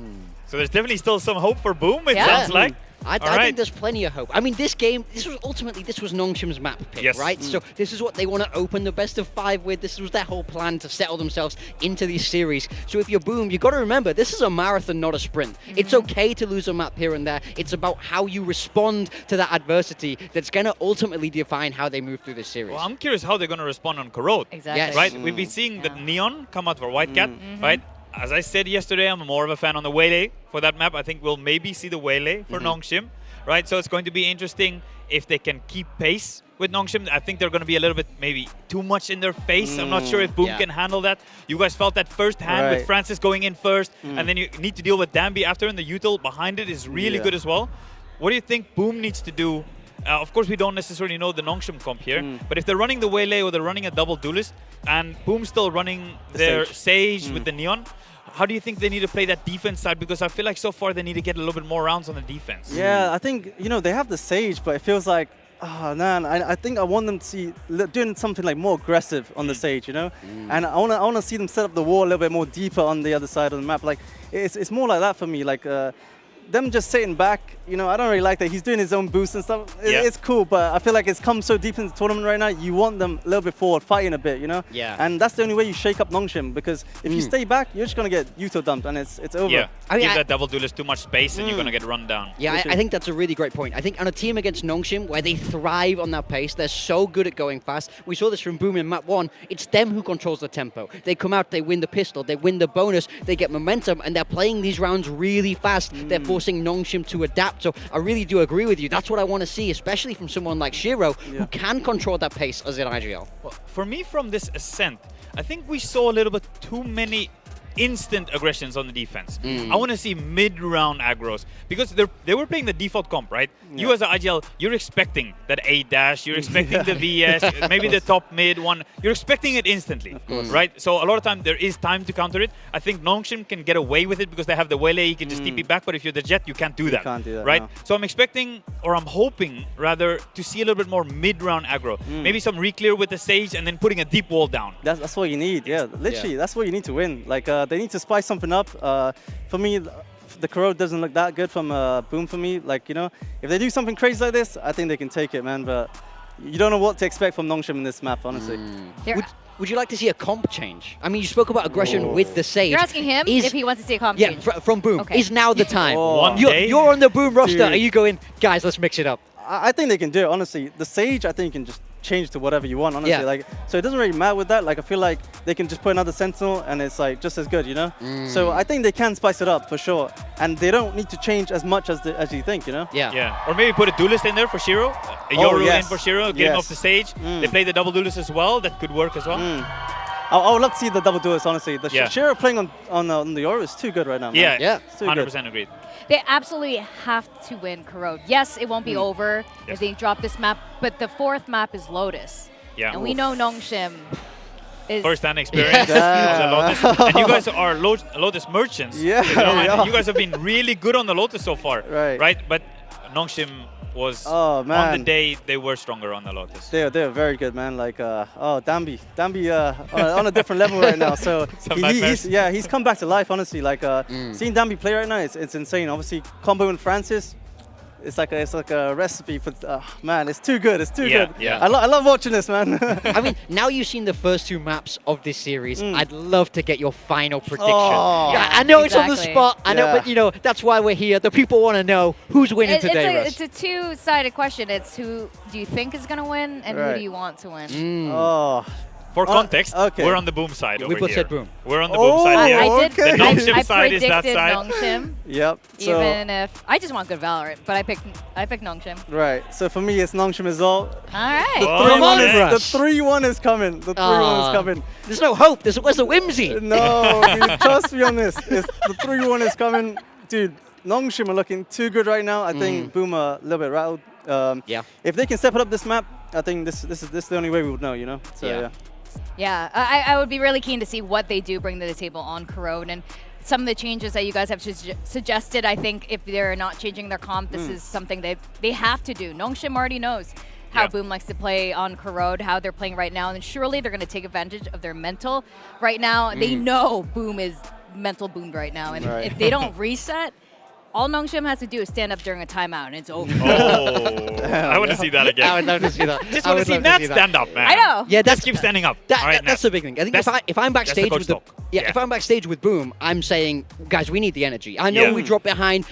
So there's definitely still some hope for Boom, it sounds like. I think there's plenty of hope. I mean, this game, this was Nongshim's map pick, right? So this is what they want to open the best of 5 with. This was their whole plan to settle themselves into these series. So if you're Boom, you got to remember, this is a marathon, not a sprint. It's okay to lose a map here and there. It's about how you respond to that adversity that's going to ultimately define how they move through this series. Well, I'm curious how they're going to respond on Corrode. Exactly. Yes. Right? We've been seeing the Neon come out for Whitecat, right? As I said yesterday, I'm more of a fan on the Waylay for that map. I think we'll maybe see the Waylay for Nongshim. Right, so it's going to be interesting if they can keep pace with Nongshim. I think they're going to be a little bit maybe too much in their face. I'm not sure if Boom can handle that. You guys felt that first hand with Francis going in first, and then you need to deal with Danby after, and the util behind it is really good as well. What do you think Boom needs to do? Of course, we don't necessarily know the Nongshim comp here, but if they're running the Waylay or they're running a double duelist, and Boom's still running their Sage with the Neon, how do you think they need to play that defense side? Because I feel like so far they need to get a little bit more rounds on the defense. Yeah, I think, they have the Sage, but it feels like, oh man, I think I want them to see doing something like more aggressive on the Sage, And I want to see them set up the wall a little bit more deeper on the other side of the map. Like, it's more like that for me. Like, them just sitting back, you know, I don't really like that. He's doing his own boost and stuff. It's cool, but I feel like it's come so deep into the tournament right now, you want them a little bit forward, fighting a bit, you know? Yeah. And that's the only way you shake up Nongshim, because if you stay back, you're just going to get Yuto dumped, and it's over. Yeah, give that double duelist too much space and you're going to get run down. Yeah, I think that's a really great point. I think on a team against Nongshim, where they thrive on that pace, they're so good at going fast. We saw this from Boom in map 1. It's them who controls the tempo. They come out, they win the pistol, they win the bonus, they get momentum, and they're playing these rounds really fast. They're forcing Nongshim to adapt. So I really do agree with you. That's what I want to see, especially from someone like Shiro, who can control that pace as an IGL. Well, for me, from this Ascent, I think we saw a little bit too many instant aggressions on the defense. I want to see mid-round aggros, because they were playing the default comp, right? You as an IGL, you're expecting that A dash, you're expecting the VS, maybe the top mid one, you're expecting it instantly, right? So a lot of time there is time to counter it. I think Nongshim can get away with it because they have the Wele, you can just TP back, but if you're the Jet, you can't do that, right? No. So I'm expecting, or I'm hoping rather, to see a little bit more mid-round aggro. Maybe some re-clear with the Sage and then putting a deep wall down. That's what you need, literally, that's what you need to win. Like, they need to spice something up. For me, the Corrode doesn't look that good from Boom for me. Like, you know, if they do something crazy like this, I think they can take it, man. But you don't know what to expect from Nongshim in this map, honestly. Would you like to see a comp change? I mean, you spoke about aggression with the Sage. You're asking him if he wants to see a comp change? Yeah, from Boom. Okay. Is now the time. You're on the Boom roster. Are you going, guys, let's mix it up? I think they can do it, honestly. The Sage, I think you can just change to whatever you want, honestly. Like, so it doesn't really matter with that. Like, I feel like they can just put another Sentinel and it's like just as good, you know? So I think they can spice it up for sure. And they don't need to change as much as you think, you know? Yeah. Or maybe put a duelist in there for Shiro. A Yoru in for Shiro, get him off the stage. They play the double duelist as well. That could work as well. I would love to see the double duelist, honestly. The Shiro playing on the Yoru is too good right now, man. Yeah, 100% agreed. They absolutely have to win Corrode. Yes, it won't be over if they drop this map, but the 4th map is Lotus. Yeah. And we know Nongshim is... First-hand experience of Lotus. And you guys are Lotus merchants. Yeah. You guys have been really good on the Lotus so far. Right? But Nongshim was, on the day, they were stronger on the Lotus. They're very good, man. Like, Dambi on a different level right now. So he's come back to life, honestly. Like, seeing Dambi play right now, it's insane. Obviously, combo in Francis, it's like a recipe for, man, it's too good. It's too good. Yeah. I love watching this, man. I mean, now you've seen the first 2 maps of this series. I'd love to get your final prediction. I know it's on the spot. I know, but you know, that's why we're here. The people want to know who's winning today, It's a two-sided question. It's who do you think is going to win, and who do you want to win? For context, we're on the Boom side over here. Said Boom. We're on the Boom side here. I did. The Nongshim side is that predicted side. Nongshim. Yep. Even if I just want good Valorant, but I picked Nongshim. Right. So for me, it's Nongshim as well. All right. The 3-1 is coming. The 3-1 is coming. There's no hope. Where's the whimsy? No, dude, trust me on this. The 3-1 is coming, dude. Nongshim are looking too good right now. I think Boom are a little bit rattled. If they can step it up this map, I think this is the only way we would know, you know. So Yeah, I would be really keen to see what they do bring to the table on Corrode, and some of the changes that you guys have suggested. I think if they're not changing their comp, this is something that they have to do. Nongshim already knows how Boom likes to play on Corrode, how they're playing right now, and surely they're going to take advantage of their mental right now. They know Boom is mental boomed right now, and if they don't reset, all Nongshim has to do is stand up during a timeout, and it's over. I want to see that again. I would love to see that. Just want to see Nat stand up, man. I know. Yeah, just keep standing up. That's the big thing. I think if I'm backstage with if I'm backstage with Boom, I'm saying, guys, we need the energy. I know we drop behind,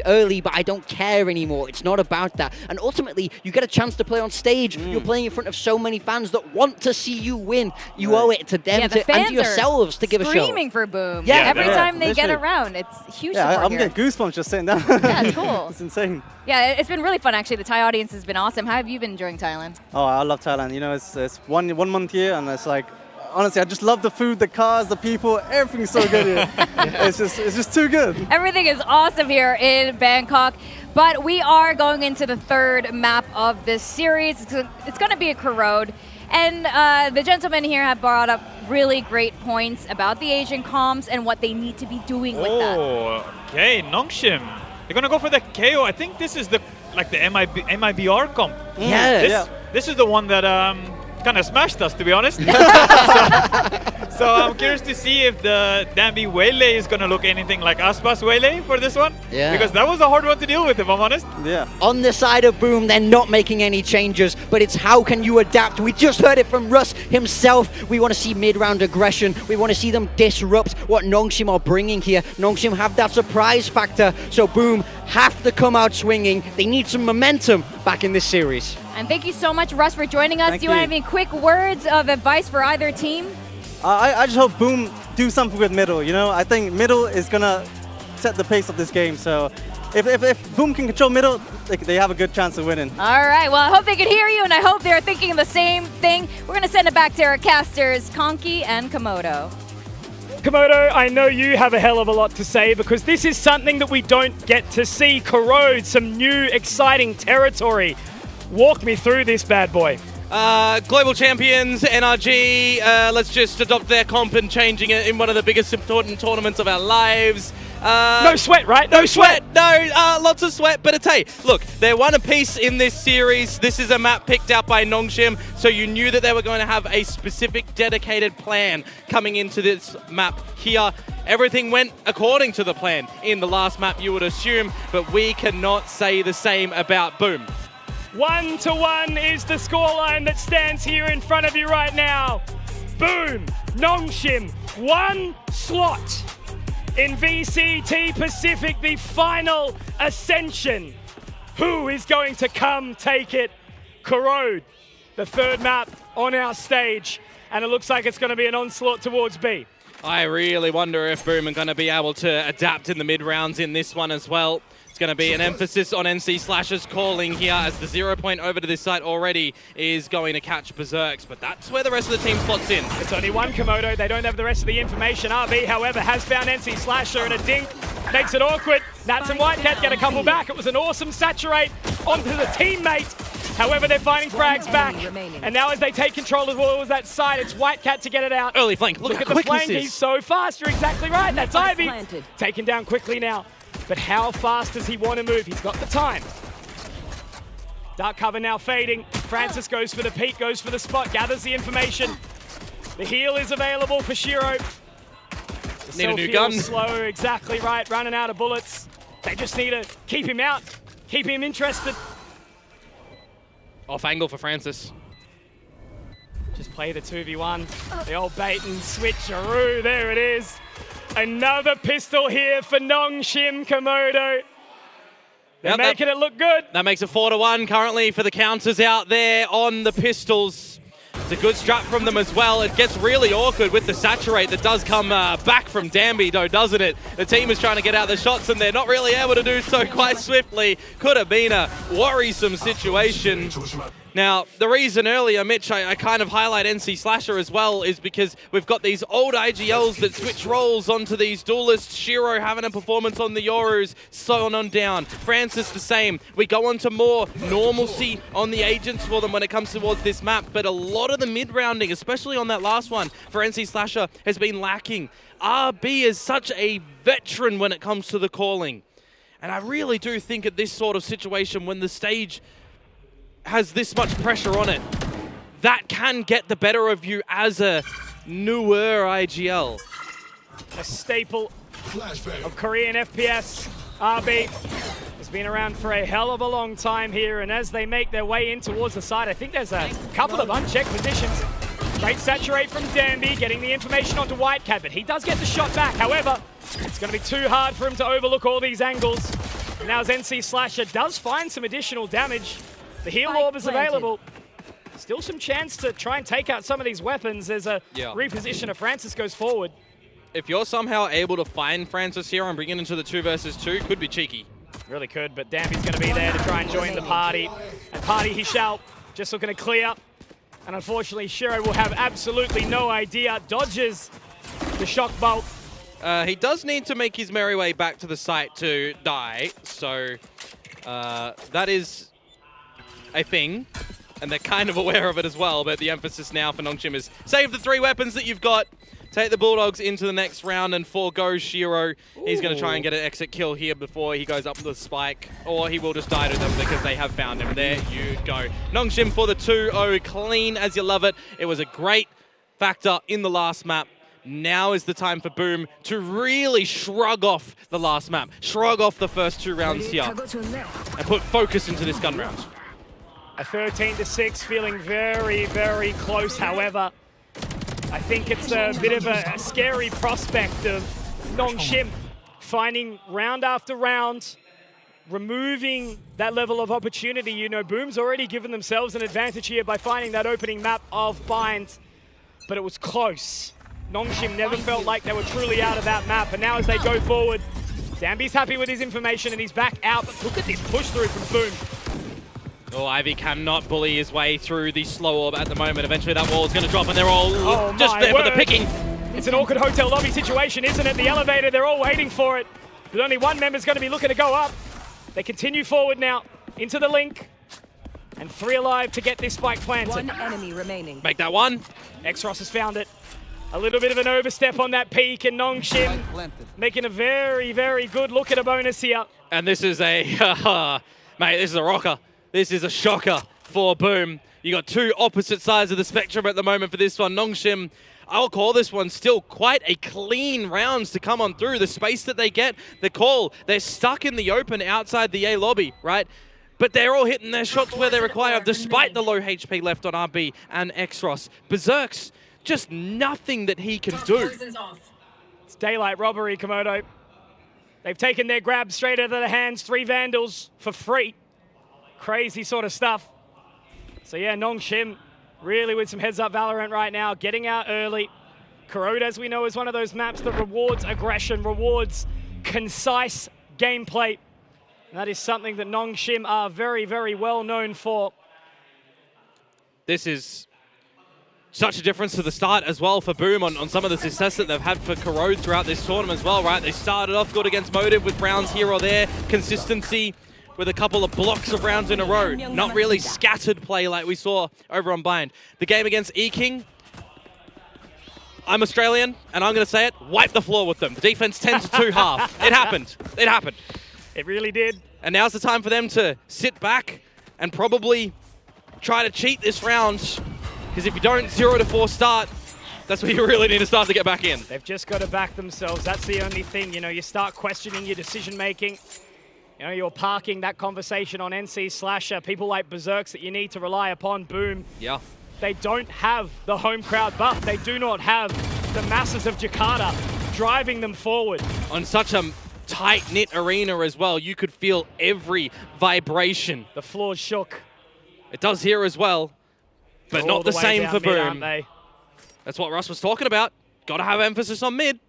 early, but I don't care anymore. It's not about that. And ultimately, you get a chance to play on stage. You're playing in front of so many fans that want to see you win. You owe it to them and to yourselves to give a show. Screaming for Boom. Every time they get around, it's huge. I'm getting goosebumps just sitting down. Yeah, it's cool. It's insane. Yeah, it's been really fun, actually. The Thai audience has been awesome. How have you been enjoying Thailand? Oh, I love Thailand. You know, it's one month here, and it's like, honestly, I just love the food, the cars, the people. Everything's so good here. It's just too good. Everything is awesome here in Bangkok. But we are going into the 3rd map of this series. It's going to be a Corrode. And the gentlemen here have brought up really great points about the Asian comms and what they need to be doing with that. Okay, Nongshim. They're gonna go for the KO. I think this is the MIBR comp. This is the one that kind of smashed us, to be honest. So I'm curious to see if the Danby Waylay is going to look anything like Aspas Waylay for this one. Yeah. Because that was a hard one to deal with, if I'm honest. Yeah. On the side of Boom, they're not making any changes, but it's how can you adapt? We just heard it from Russ himself. We want to see mid-round aggression. We want to see them disrupt what Nongshim are bringing here. Nongshim have that surprise factor, so Boom have to come out swinging. They need some momentum back in this series. And thank you so much, Russ, for joining us. Do you want any quick words of advice for either team? I just hope Boom do something with middle, you know? I think middle is going to set the pace of this game. So if Boom can control middle, they have a good chance of winning. All right, well, I hope they can hear you, and I hope they're thinking the same thing. We're going to send it back to our casters, Conky and Komodo. Komodo, I know you have a hell of a lot to say because this is something that we don't get to see. Corrode, some new exciting territory. Walk me through this bad boy. Global champions, NRG, let's just adopt their comp and changing it in one of the biggest important tournaments of our lives. No sweat, right? No sweat. No, lots of sweat. But hey, look, they're one apiece in this series. This is a map picked out by Nongshim, so you knew that they were going to have a specific dedicated plan coming into this map here. Everything went according to the plan in the last map, you would assume, but we cannot say the same about Boom. 1-1 is the scoreline that stands here in front of you right now. Boom, Nongshim, 1 slot in VCT Pacific, the final Ascension. Who is going to come take it? Corrode, the third map on our stage, and it looks like it's going to be an onslaught towards B. I really wonder if Boom are going to be able to adapt in the mid-rounds in this one as well. It's going to be an emphasis on NC Slasher's calling here as the 0 point over to this site already is going to catch Berserks, but that's where the rest of the team slots in. It's only one Komodo. They don't have the rest of the information. RB, however, has found NC Slasher, and a dink makes it awkward. Nats and Whitecat get a couple back. It was an awesome saturate onto the teammate. However, they're finding frags back. And now as they take control of what was that side, it's Whitecat to get it out. Early flank. Look at how the quick flank. this is. He's so fast. You're exactly right. That's Ivy. Taken down quickly now. But how fast does he want to move? He's got the time. Dark cover now fading. Francis goes for the peek, goes for the spot, gathers the information. The heal is available for Shiro. Need a new gun. Slow, exactly right. Running out of bullets. They just need to keep him out, keep him interested. Off angle for Francis. Just play the 2v1. The old bait and switcheroo. There it is. Another pistol here for Nongshim Komodo. They're making it look good. That makes it 4-1 currently for the counters out there on the pistols. It's a good strat from them as well. It gets really awkward with the saturate that does come back from Danby though, doesn't it? The team is trying to get out the shots and they're not really able to do so quite swiftly. Could have been a worrisome situation. Now, the reason earlier, Mitch, I kind of highlight NC Slasher as well is because we've got these old IGLs that switch roles onto these duelists. Shiro having a performance on the Yorus, so on down. Francis the same. We go on to more normalcy on the agents for them when it comes towards this map, but a lot of the mid-rounding, especially on that last one for NC Slasher, has been lacking. RB is such a veteran when it comes to the calling. And I really do think at this sort of situation when the stage has this much pressure on it, that can get the better of you as a newer IGL. A staple of Korean FPS. RB has been around for a hell of a long time here, and as they make their way in towards the side, I think there's a couple of unchecked positions. Great saturate from Danby, getting the information onto Whitecat, but he does get the shot back. However, it's going to be too hard for him to overlook all these angles. And now as NC Slasher does find some additional damage, the heal orb is available. Still some chance to try and take out some of these weapons as a reposition of Francis goes forward. If you're somehow able to find Francis here and bring it into the 2 versus 2, could be cheeky. Really could, but Danby's going to be there to try and join the party. And party he shall. Just looking to clear. And unfortunately, Shiro will have absolutely no idea. Dodges the shock bolt. He does need to make his merry way back to the site to die. So that is a thing, and they're kind of aware of it as well, but the emphasis now for Nongshim is save the 3 weapons that you've got, take the Bulldogs into the next round and forego Shiro. He's going to try and get an exit kill here before he goes up to the spike, or he will just die to them because they have found him. There you go. Nongshim for the 2-0, clean as you love it. It was a great factor in the last map. Now is the time for Boom to really shrug off the last map, shrug off the first 2 rounds here, and put focus into this gun round. A 13-6, feeling very, very close, however. I think it's a bit of a scary prospect of Nongshim finding round after round, removing that level of opportunity. You know, Boom's already given themselves an advantage here by finding that opening map of Bind, but it was close. Nongshim never felt like they were truly out of that map, and now as they go forward, Dambi's happy with his information and he's back out, but look at this push through from Boom. Oh, Ivy cannot bully his way through the slow orb at the moment. Eventually that wall is going to drop and they're all just there for the picking. It's an awkward hotel lobby situation, isn't it? The elevator, they're all waiting for it, but only one member's going to be looking to go up. They continue forward now into the link, and 3 alive to get this spike planted. 1 enemy remaining. Make that one. Xross has found it. A little bit of an overstep on that peak, and Nongshim making a very, very good look at a bonus here. And this is a, mate, this is a rocker. This is a shocker for Boom. You got 2 opposite sides of the spectrum at the moment for this one. Nongshim, I'll call this one still quite a clean rounds to come on through. The space that they get, the call, they're stuck in the open outside the A lobby, right? But they're all hitting their shots where they require, despite the low HP left on RB and Xross. Berserk's just nothing that he can do. It's daylight robbery, Komodo. They've taken their grab straight out of their hands. 3 Vandals for free. Crazy sort of stuff. So yeah, Nongshim really with some heads-up Valorant right now, getting out early. Corrode, as we know, is one of those maps that rewards aggression, rewards concise gameplay. And that is something that Nongshim are very, very well known for. This is such a difference to the start as well for Boom on some of the success that they've had for Corrode throughout this tournament as well, right? They started off good against Motive with rounds here or there, consistency with a couple of blocks of rounds in a row. Not really scattered play like we saw over on Bind. The game against E-King, I'm Australian, and I'm going to say it, wipe the floor with them. The defense 10 to 2 half. It happened. It happened. It really did. And now's the time for them to sit back and probably try to cheat this round. Because if you don't 0 to 4 start, that's where you really need to start to get back in. They've just got to back themselves. That's the only thing. You know, you start questioning your decision making. You know, you're parking that conversation on NC Slasher. People like Berserks that you need to rely upon. Boom. Yeah. They don't have the home crowd buff. They do not have the masses of Jakarta driving them forward. On such a tight-knit arena as well, you could feel every vibration. The floor shook. It does here as well, but not the same for Boom. They? That's what Russ was talking about. Got to have emphasis on mid.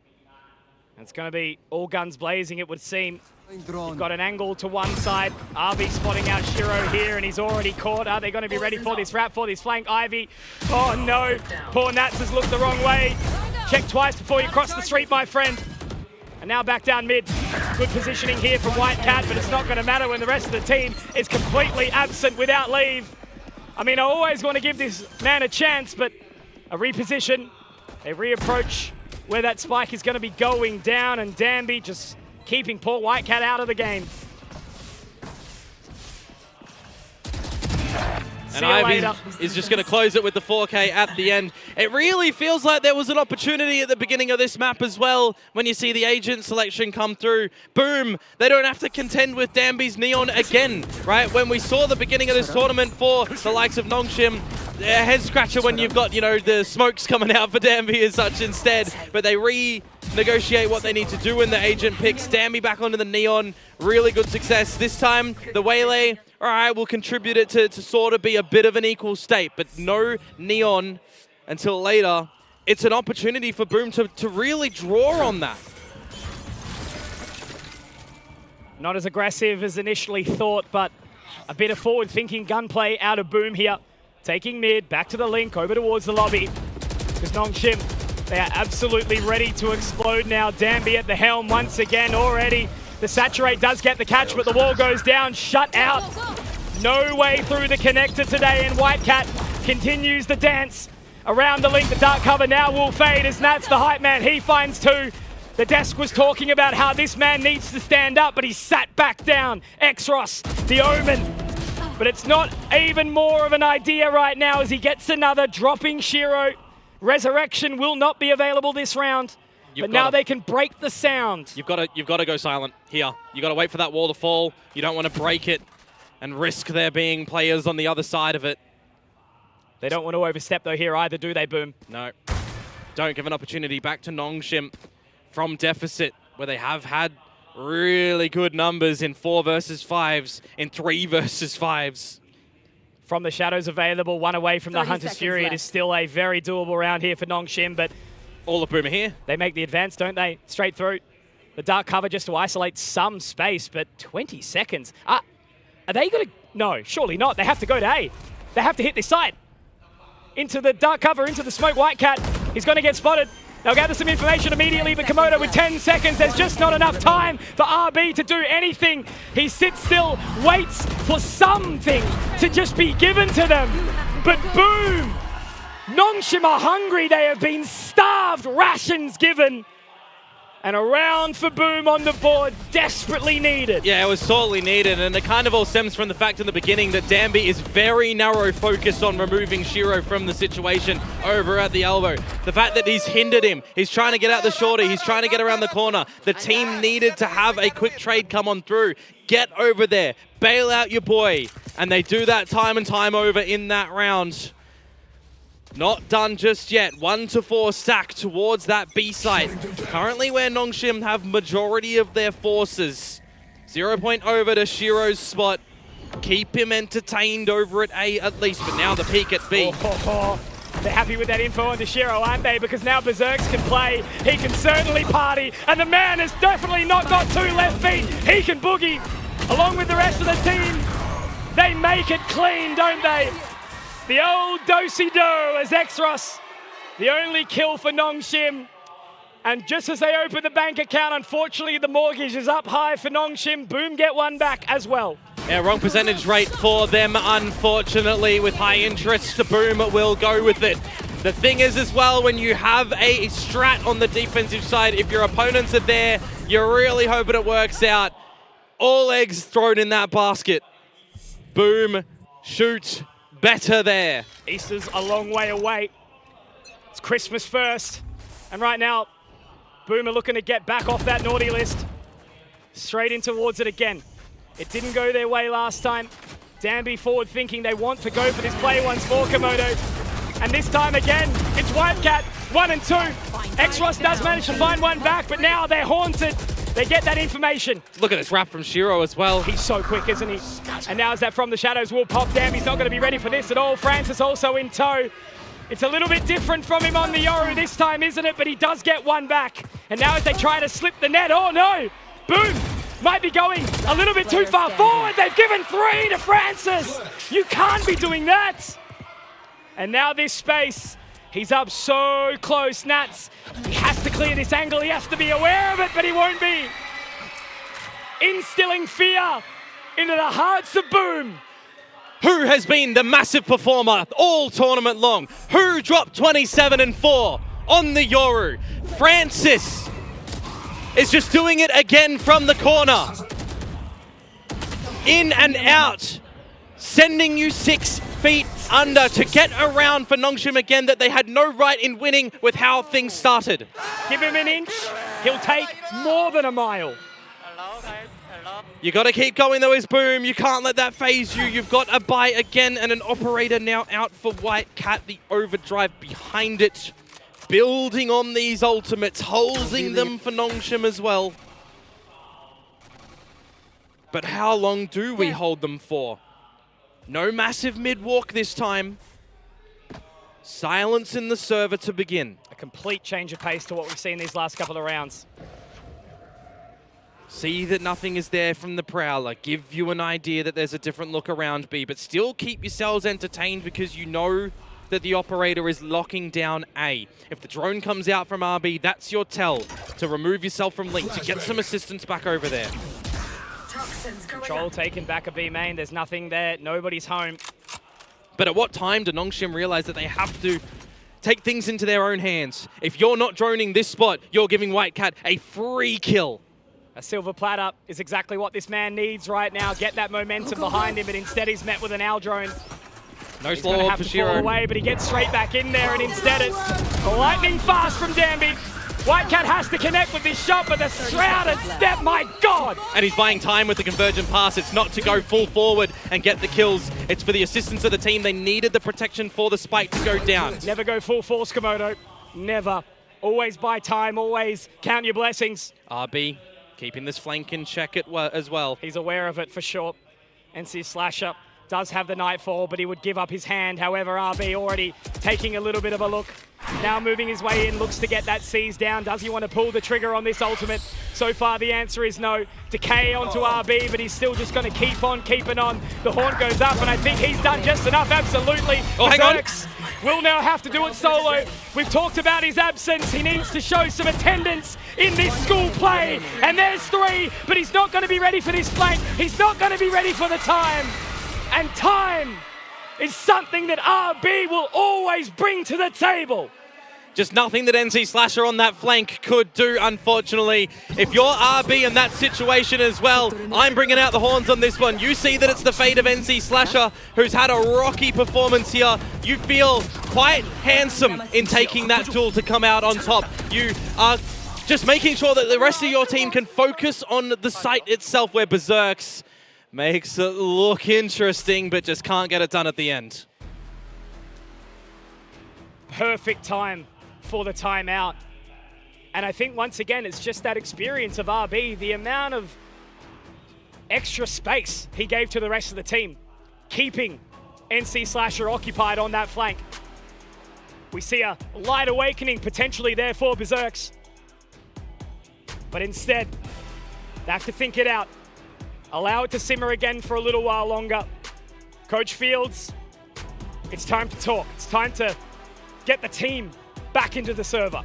It's going to be all guns blazing, it would seem. You've got an angle to one side. RB spotting out Shiro here, and he's already caught. Are they going to be ready for this wrap, for this flank? Ivy. Oh, no. Poor Nats has looked the wrong way. Check twice before you cross the street, my friend. And now back down mid. Good positioning here from White Cat, but it's not going to matter when the rest of the team is completely absent without leave. I mean, I always want to give this man a chance, but a reposition, a reapproach where that spike is going to be going down, and Danby just keeping poor White Cat out of the game. And Ivy is just going to close it with the 4K at the end. It really feels like there was an opportunity at the beginning of this map as well when you see the agent selection come through. Boom, they don't have to contend with Danby's Neon again, right? When we saw the beginning of this tournament for the likes of Nongshim, a head scratcher when you've got, you know, the smokes coming out for Danby as such instead. But they renegotiate what they need to do when the agent picks Danby back onto the Neon. Really good success. This time, the Waylay, all right, will contribute it to sort of be a bit of an equal state, but no Neon until later. It's an opportunity for Boom to really draw on that. Not as aggressive as initially thought, but a bit of forward-thinking gunplay out of Boom here. Taking mid, back to the link, over towards the lobby. Because Nongshim, they are absolutely ready to explode now. Danby at the helm once again already. The Saturate does get the catch, but the wall goes down, shut out. No way through the connector today, and White Cat continues the dance around the link. The dark cover now will fade as Nats, the hype man, he finds 2. The desk was talking about how this man needs to stand up, but he sat back down. Xross, the Omen. But it's not even more of an idea right now as he gets another, dropping Shiro. Resurrection will not be available this round, but now they can break the sound. You've got to go silent here. You got to wait for that wall to fall. You don't want to break it and risk there being players on the other side of it. They don't want to overstep though here either, do they, Boom? No. Don't give an opportunity back to Nongshim from deficit, where they have had really good numbers in 4 versus 5s, in 3 versus 5s. From the shadows available, one away from the Hunter's Fury. It is still a very doable round here for Nongshim, but all of Boom are here. They make the advance, don't they? Straight through. The dark cover just to isolate some space, but 20 seconds. Are they going to... No, surely not. They have to go to A. They have to hit this side. Into the dark cover, into the smoke. Whitecat, he's going to get spotted. They'll gather some information immediately, but Komodo with 10 seconds, there's just not enough time for RB to do anything. He sits still, waits for something to just be given to them. But Boom! Nongshim are hungry, they have been starved, rations given. And a round for Boom on the board, desperately needed. Yeah, it was sorely needed, and it kind of all stems from the fact in the beginning that Danby is very narrow focused on removing Shiro from the situation over at the elbow. The fact that he's hindered him, he's trying to get out the shorty, he's trying to get around the corner. The team needed to have a quick trade come on through. Get over there, bail out your boy. And they do that time and time over in that round. Not done just yet. 1-4 stack towards that B site. Currently where Nongshim have majority of their forces. 0 point over to Shiro's spot. Keep him entertained over at A at least, but now the peak at B. They're happy with that info onto Shiro, aren't they? Because now Berserks can play, he can certainly party, and the man has definitely not got 2 left feet. He can boogie, along with the rest of the team. They make it clean, don't they? The old do-si-do as Exros, the only kill for Nongshim. And just as they open the bank account, unfortunately the mortgage is up high for Nongshim. Boom get one back as well. Yeah, wrong percentage rate for them, unfortunately. With high interest, Boom will go with it. The thing is as well, when you have a strat on the defensive side, if your opponents are there, you're really hoping it works out. All eggs thrown in that basket. Boom, shoot. Better there. Easter's a long way away. It's Christmas first. And right now, Boom are looking to get back off that naughty list. Straight in towards it again. It didn't go their way last time. Danby forward thinking they want to go for this play once for Komodo. And this time again, it's Whitecat, 1 and 2. Exros does manage to find one back, but now they're haunted. They get that information. Look at this wrap from Shiro as well. He's so quick, isn't he? And now as that from the shadows will pop down, he's not going to be ready for this at all. Francis also in tow. It's a little bit different from him on the Yoru this time, isn't it? But he does get one back. And now as they try to slip the net, oh no! Boom! Might be going a little bit too far forward. They've given 3 to Francis. You can't be doing that. And now this space. He's up so close, Nats. He has to clear this angle. He has to be aware of it, but he won't be. Instilling fear into the hearts of Boom. Who has been the massive performer all tournament long? Who dropped 27 and 4 on the Yoru? Francis is just doing it again from the corner. In and out. Sending you 6 feet under to get around for Nongshim again that they had no right in winning with how things started. Give him an inch, he'll take more than a mile. You got to keep going though as Boom. You can't let that phase you. You've got a buy again and an operator now out for Whitecat. The overdrive behind it. Building on these ultimates, holding them for Nongshim as well. But how long do we hold them for? No massive mid-walk this time. Silence in the server to begin. A complete change of pace to what we've seen these last couple of rounds. See that nothing is there from the Prowler. Give you an idea that there's a different look around B, but still keep yourselves entertained because you know that the operator is locking down A. If the drone comes out from RB, that's your tell to remove yourself from Link, to get some assistance back over there. Control taken back a B main. There's nothing there. Nobody's home. But at what time do Nongshim realize that they have to take things into their own hands? If you're not droning this spot, you're giving Whitecat a free kill. A silver platter is exactly what this man needs right now. Get that momentum behind him, but instead he's met with an Al drone. No slow for Shiro. Fall away, but he gets straight back in there, and instead it's Lightning fast from Danby. Whitecat has to connect with this shot, but the shrouded step, my God! And he's buying time with the convergent pass. It's not to go full forward and get the kills. It's for the assistance of the team. They needed the protection for the spike to go down. Never go full force, Komodo. Never. Always buy time, always count your blessings. RB keeping this flank in check as well. He's aware of it for sure. NC Slasher does have the Nightfall, but he would give up his hand. However, RB already taking a little bit of a look. Now moving his way in, looks to get that seize down. Does he want to pull the trigger on this ultimate? So far, the answer is no. Decay onto RB, but he's still just going to keep on keeping on. The Haunt goes up, and I think he's done just enough, absolutely. Oh, hang on. Berserks will now have to do it solo. We've talked about his absence. He needs to show some attendance in this school play. And there's 3, but he's not going to be ready for this flank. He's not going to be ready for the time. And time is something that RB will always bring to the table. Just nothing that NC Slasher on that flank could do, unfortunately. If you're RB in that situation as well, I'm bringing out the horns on this one. You see that it's the fate of NC Slasher, who's had a rocky performance here. You feel quite handsome in taking that duel to come out on top. You are just making sure that the rest of your team can focus on the site itself, where Berserks makes it look interesting, but just can't get it done at the end. Perfect time for the timeout. And I think once again, it's just that experience of RB, the amount of extra space he gave to the rest of the team, keeping NC Slasher occupied on that flank. We see a light awakening potentially there for Berserks. But instead, they have to think it out. Allow it to simmer again for a little while longer. Coach Fields, it's time to talk. It's time to get the team back into the server.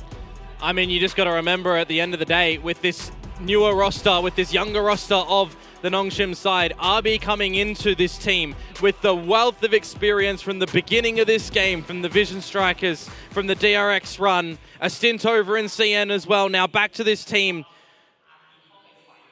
I mean, you just got to remember at the end of the day, with this newer roster, with this younger roster of the Nongshim side, RB coming into this team with the wealth of experience from the beginning of this game, from the Vision Strikers, from the DRX run, a stint over in CN as well, now back to this team.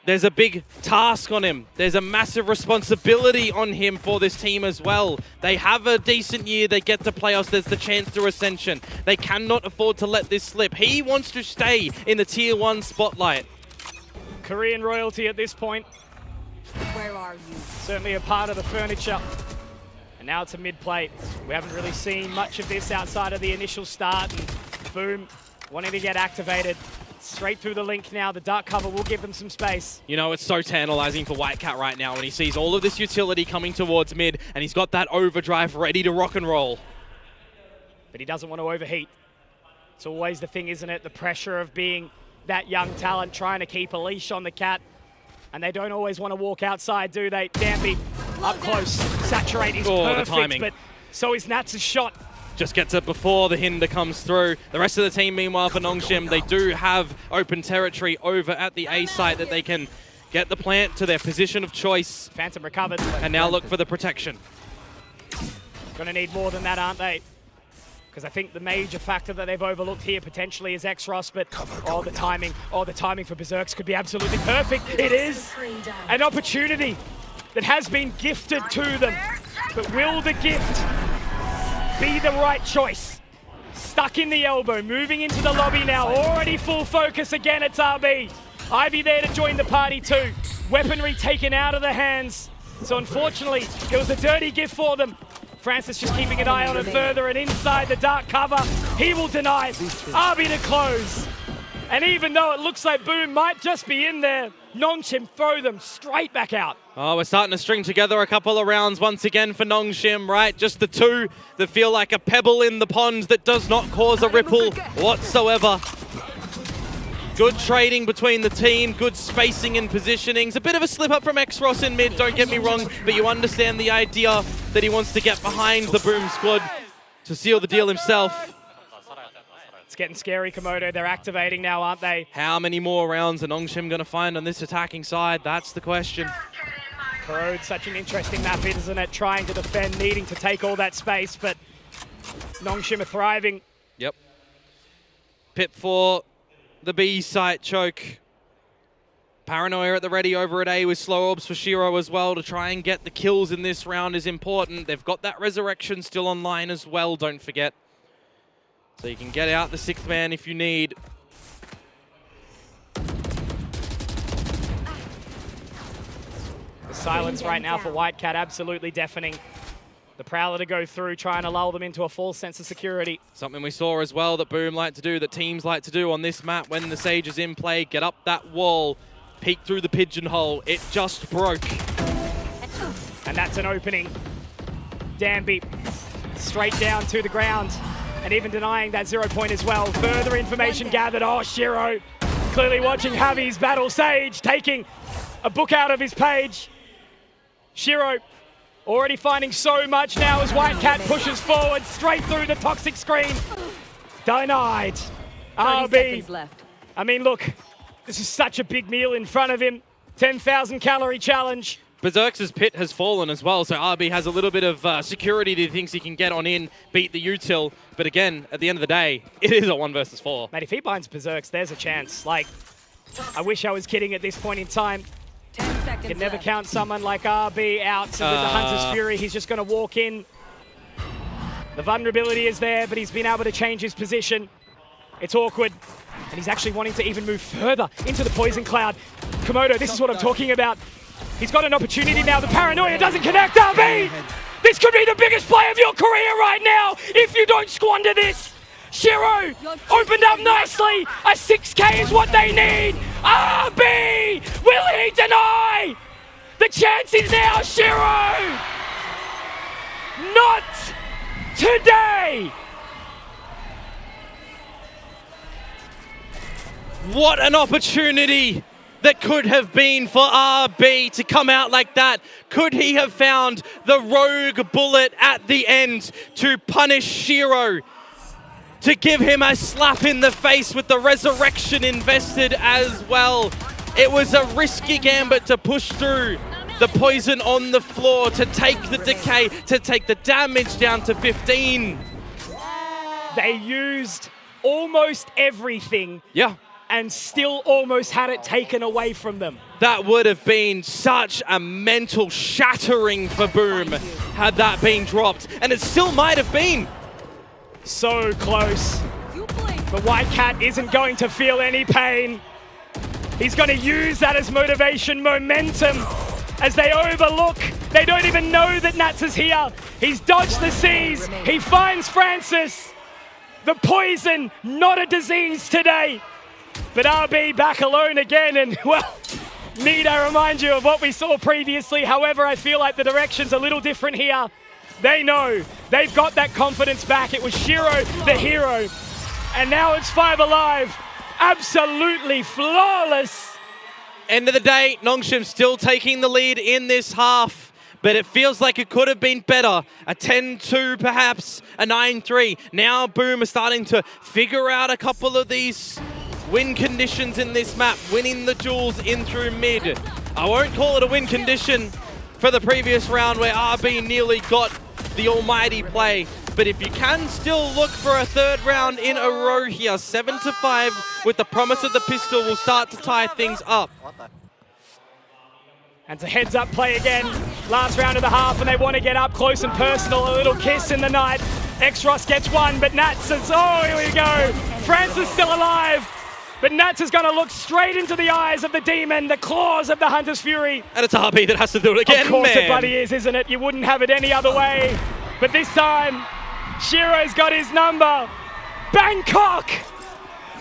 There's a big task on him. There's a massive responsibility on him for this team as well. They have a decent year. They get to playoffs. There's the chance to Ascension. They cannot afford to let this slip. He wants to stay in the Tier 1 spotlight. Korean royalty at this point. Where are you? Certainly a part of the furniture. And now it's a mid-play. We haven't really seen much of this outside of the initial start. And boom, wanting to get activated. Straight through the link now. The dark cover will give them some space. You know, it's so tantalizing for Whitecat right now when he sees all of this utility coming towards mid, and he's got that overdrive ready to rock and roll. But he doesn't want to overheat. It's always the thing, isn't it? The pressure of being that young talent, trying to keep a leash on the cat. And they don't always want to walk outside, do they? Danby up close. Saturate is perfect, the timing. But so is Nats' shot. Just gets it before the hinder comes through. The rest of the team, meanwhile, for Nongshim, they do have open territory over at the A site that they can get the plant to their position of choice. Phantom recovered. And now look for the protection. Going to need more than that, aren't they? Because I think the major factor that they've overlooked here potentially is X-Ross, but the timing for Berserks could be absolutely perfect. It is an opportunity that has been gifted to them, but will the gift be the right choice? Stuck in the elbow, moving into the lobby now, already full focus again, it's RB. Ivy there to join the party too. Weaponry taken out of the hands. So unfortunately, it was a dirty gift for them. Francis just keeping an eye on it further, and inside the dark cover, he will deny RB to close. And even though it looks like Boom might just be in there, Nongshim throw them straight back out. Oh, we're starting to string together a couple of rounds once again for Nongshim, right? Just the two that feel like a pebble in the pond that does not cause a ripple whatsoever. Good trading between the team, good spacing and positionings. A bit of a slip up from X-Ross in mid, don't get me wrong, but you understand the idea that he wants to get behind the Boom squad to seal the deal himself. It's getting scary, Komodo. They're activating now, aren't they? How many more rounds are Nongshim going to find on this attacking side? That's the question. Corrode, such an interesting map, isn't it? Trying to defend, needing to take all that space, but Nongshim are thriving. Yep. Pip for the B site choke. Paranoia at the ready over at A with slow orbs for Shiro as well to try and get the kills in this round is important. They've got that resurrection still online as well, don't forget. So you can get out the 6th man if you need. The silence right now for Whitecat, absolutely deafening. The Prowler to go through, trying to lull them into a false sense of security. Something we saw as well that Boom like to do, that teams like to do on this map when the Sage is in play. Get up that wall, peek through the pigeonhole. It just broke. And that's an opening. Danby straight down to the ground. And even denying that 0 point as well. Further information gathered. Oh, Shiro clearly watching Javi's battle. Sage taking a book out of his page. Shiro already finding so much now as Whitecat pushes forward straight through the toxic screen. Denied. RB. Left. I mean, look, this is such a big meal in front of him. 10,000 calorie challenge. Berserk's pit has fallen as well, so RB has a little bit of security that he thinks he can get on in, beat the util. But again, at the end of the day, it is a 1 versus 4. Mate, if he binds Berserks, there's a chance. Like, I wish I was kidding at this point in time. You can never count someone like RB out. So with the Hunter's Fury, he's just going to walk in. The vulnerability is there, but he's been able to change his position. It's awkward. And he's actually wanting to even move further into the Poison Cloud. Komodo, this is what I'm talking about. He's got an opportunity now. The paranoia doesn't connect. RB! This could be the biggest play of your career right now if you don't squander this. Shiro opened up nicely. A 6K is what they need. RB! Will he deny? The chance is now, Shiro! Not today! What an opportunity that could have been for RB to come out like that. Could he have found the rogue bullet at the end to punish Shiro? To give him a slap in the face with the resurrection invested as well. It was a risky gambit to push through the poison on the floor, to take the decay, to take the damage down to 15. They used almost everything. Yeah. And still almost had it taken away from them. That would have been such a mental shattering for Boom had that been dropped. And it still might have been. So close. But Whitecat isn't going to feel any pain. He's going to use that as motivation, momentum, as they overlook. They don't even know that Nats is here. He's dodged the seas. He finds Francis. The poison, not a disease today. But RB back alone again, and well, need I remind you of what we saw previously. However, I feel like the direction's a little different here. They know, they've got that confidence back. It was Shiro, the hero, and now it's 5 alive. Absolutely flawless. End of the day, Nongshim still taking the lead in this half, but it feels like it could have been better. A 10-2 perhaps, a 9-3. Now Boom is starting to figure out a couple of these win conditions in this map, winning the duels in through mid. I won't call it a win condition for the previous round where RB nearly got the almighty play. But if you can still look for a 3rd round in a row here, 7-5 with the promise of the pistol will start to tie things up. And it's a heads-up play again. Last round of the half, and they want to get up close and personal. A little kiss in the night. X-Ross gets one, but Nats says, oh, here we go. Francis still alive. But Nats is going to look straight into the eyes of the demon, the claws of the Hunter's Fury. And it's RB that has to do it again, Of course man. it bloody is, isn't it? You wouldn't have it any other way. But this time, Shiro's got his number. Bangkok!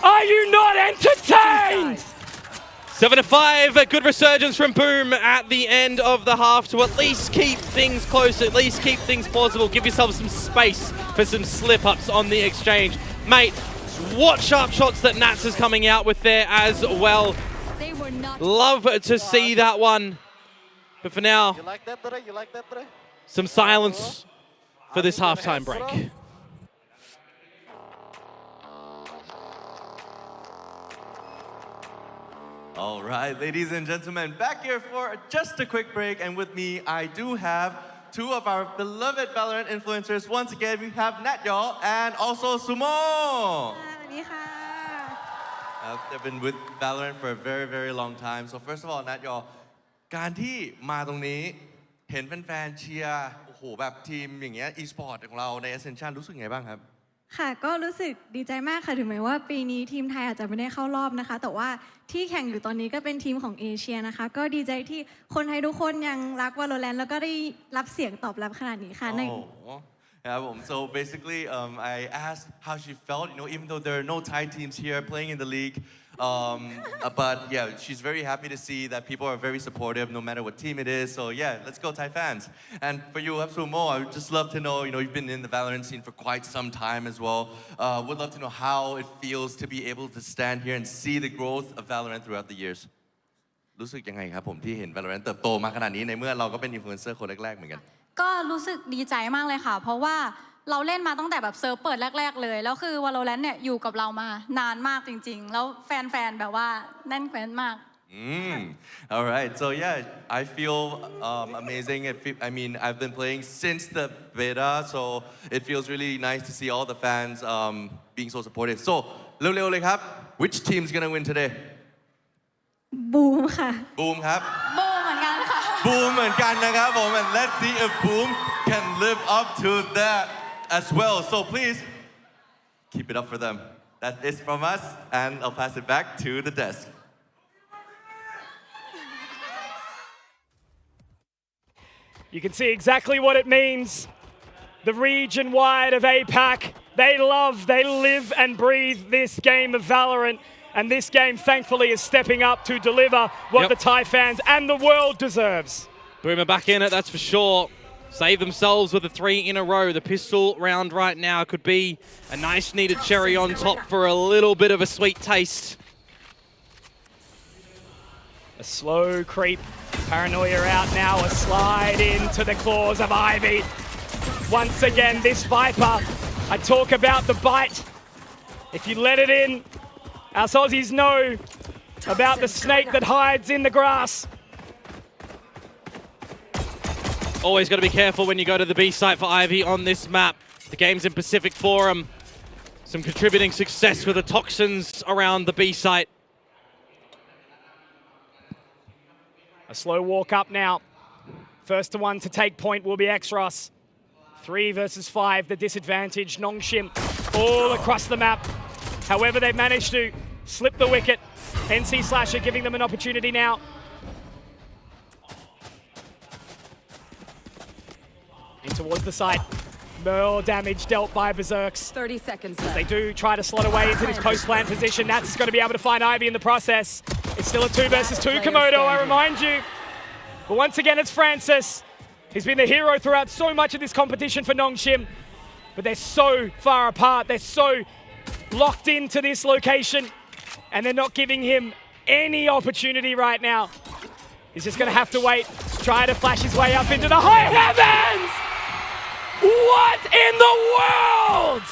Are you not entertained? 7-5, a good resurgence from Boom at the end of the half to at least keep things close, at least keep things plausible. Give yourself some space for some slip-ups on the exchange. Mate, what sharp shots that Nats is coming out with there as well. Love to see that one. But for now, some silence for this halftime break. All right, ladies and gentlemen, back here for just a quick break. And with me, I do have 2 of our beloved Valorant influencers. Once again, we have Natyol and also Sumo. They've been with Valorant for a very, very long time. So first of all, Natyol, การที่มาตรงนี้เห็นแฟนๆเชียร์โอ้โหแบบทีมอย่างเงี้ย e-sport ของเราใน Ascension รู้สึกไงบ้างครับ ค่ะก็รู้สึกดีใจมากค่ะถึงแม้ว่าปีนี้ทีมไทยอาจจะไม่ได้เข้ารอบนะคะแต่ว่าที่แข่งอยู่ตอนนี้ก็เป็นทีมของเอเชียนะคะก็ดีใจที่คนไทยทุกคนยังรัก VALORANT แล้วก็ได้รับเสียงตอบรับขนาดนี้ค่ะ So basically, I asked how she felt, even though there are no Thai teams here playing in the league. But yeah, she's very happy to see that people are very supportive no matter what team it is. So yeah, let's go Thai fans. And for you, Sumo, I would just love to know, you've been in the Valorant scene for quite some time as well. Would love to know how it feels to be able to stand here and see the growth of Valorant throughout the years. รู้สึกยังไงครับผมที่เห็น Valorant เติบโตมาขนาดนี้ในเมื่อเราก็เป็นอินฟลูเอนเซอร์คนแรกๆเหมือนกันก็รู้สึกดีใจมากเลยค่ะเพราะว่าเราเล่นมาตั้งแต่แบบเซิร์ฟเปิดแรกๆเลยแล้วคือ VALORANT เนี่ยอยู่กับเรามานานมากจริงๆแล้วแฟนๆแบบว่าแน่นแฟ้นมาก All right, so yeah, I feel amazing. I mean, I've been playing since the beta, so it feels really nice to see all the fans being so supportive. So, เร็วๆเลยครับ which team's gonna win today? บูมค่ะ บูมครับ บูมเหมือนกันค่ะ บูมเหมือนกันนะครับผม and let's see if Boom can live up to that as well. So please keep it up for them. That is from us, and I'll pass it back to the desk. You can see exactly what it means. The region wide of APAC, they live and breathe this game of Valorant. And this game, thankfully, is stepping up to deliver what the Thai fans and the world deserves. Boomer back in it, that's for sure. Save themselves with a 3 in a row. The pistol round right now could be a nice needed cherry on top for a little bit of a sweet taste. A slow creep. Paranoia out now. A slide into the claws of Ivy. Once again, this Viper. I talk about the bite. If you let it in, us Aussies know about the snake that hides in the grass. Always got to be careful when you go to the B site for Ivy on this map. The game's in Pacific Forum. Some contributing success with the toxins around the B site. A slow walk up now. First one to take point will be Xros. 3 versus 5, the disadvantage. Nongshim all across the map. However, they've managed to slip the wicket. NC Slasher giving them an opportunity now. In towards the site. More damage dealt by Berserks. 30 seconds left. As they do try to slot away into this post-plant position. That's going to be able to find Ivy in the process. It's still a 2 versus 2 Komodo, I remind you. But once again, it's Francis. He's been the hero throughout so much of this competition for Nongshim. But they're so far apart. They're so locked into this location. And they're not giving him any opportunity right now. He's just going to have to wait. Try to flash his way up into the high heavens! What in the world?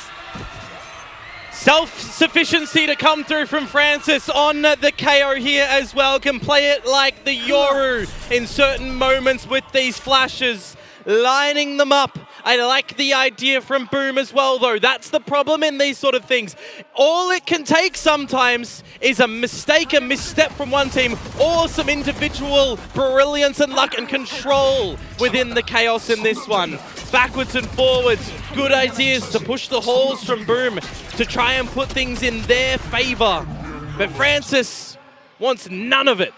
Self-sufficiency to come through from Francis on the KO here as well. Can play it like the Yoru in certain moments with these flashes, lining them up. I like the idea from Boom as well, though. That's the problem in these sort of things. All it can take sometimes is a mistake, a misstep from one team, or some individual brilliance and luck and control within the chaos in this one. Backwards and forwards, good ideas to push the halls from Boom to try and put things in their favor. But Francis wants none of it.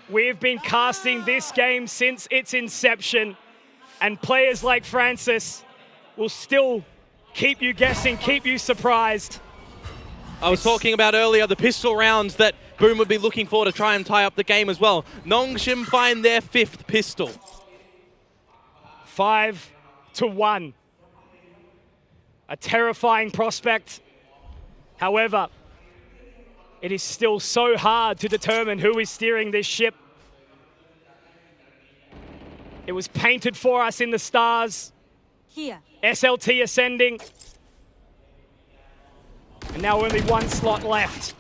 We've been casting this game since its inception. And players like Francis will still keep you guessing, keep you surprised. I was talking about earlier the pistol rounds that Boom would be looking for to try and tie up the game as well. Nongshim find their 5th pistol. 5-1. A terrifying prospect. However, it is still so hard to determine who is steering this ship. It was painted for us in the stars. Here. SLT ascending. And now only 1 slot left.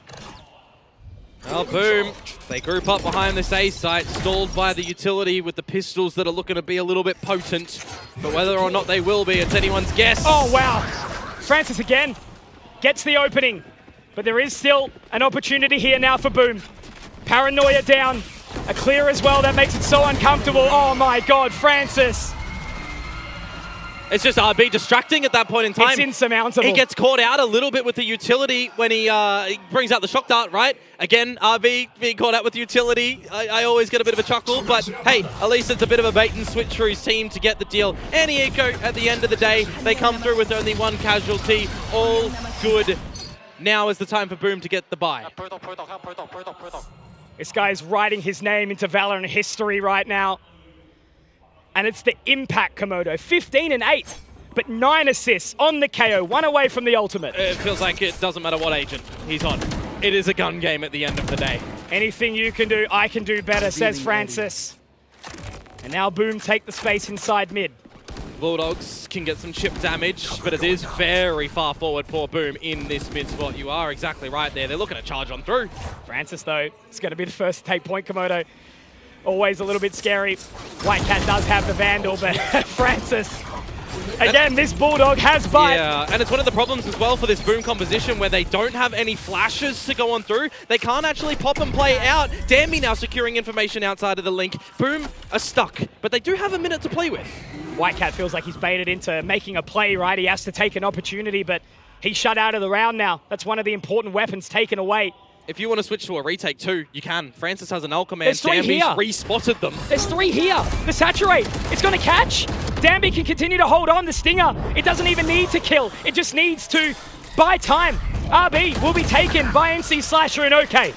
Well, Boom, they group up behind this A site, stalled by the utility with the pistols that are looking to be a little bit potent. But whether or not they will be, it's anyone's guess. Oh, wow. Francis again gets the opening. But there is still an opportunity here now for Boom. Paranoia down. A clear as well, that makes it so uncomfortable. Oh my God, Francis. It's just RB distracting at that point in time. It's insurmountable. He gets caught out a little bit with the utility when he brings out the shock dart, right? Again, RB being caught out with the utility. I always get a bit of a chuckle, but hey, at least it's a bit of a bait and switch for his team to get the deal. Any eco at the end of the day, they come through with only one casualty. All good. Now is the time for Boom to get the buy. This guy's writing his name into Valorant history right now. And it's the impact Komodo. 15 and 8, but 9 assists on the KO, 1 away from the ultimate. It feels like it doesn't matter what agent he's on. It is a gun game at the end of the day. Anything you can do, I can do better, says Francis. And now Boom take the space inside mid. Bulldogs can get some chip damage, but it is very far forward for Boom in this mid spot. You are exactly right there. They're looking to charge on through. Francis, though, is going to be the first to take point, Komodo. Always a little bit scary. White Cat does have the Vandal, but Francis, again, this Bulldog has bite. Yeah, and it's one of the problems as well for this Boom composition where they don't have any flashes to go on through. They can't actually pop and play out. Danby now securing information outside of the link. Boom are stuck, but they do have a minute to play with. White Cat feels like he's baited into making a play, right? He has to take an opportunity, but he's shut out of the round now. That's one of the important weapons taken away. If you want to switch to a retake too, you can. Francis has an ult command. There's 3 here. Respotted them. There's 3 here. The saturate. It's going to catch. Danby can continue to hold on. The stinger. It doesn't even need to kill. It just needs to buy time. RB will be taken by NC Slasher and OK.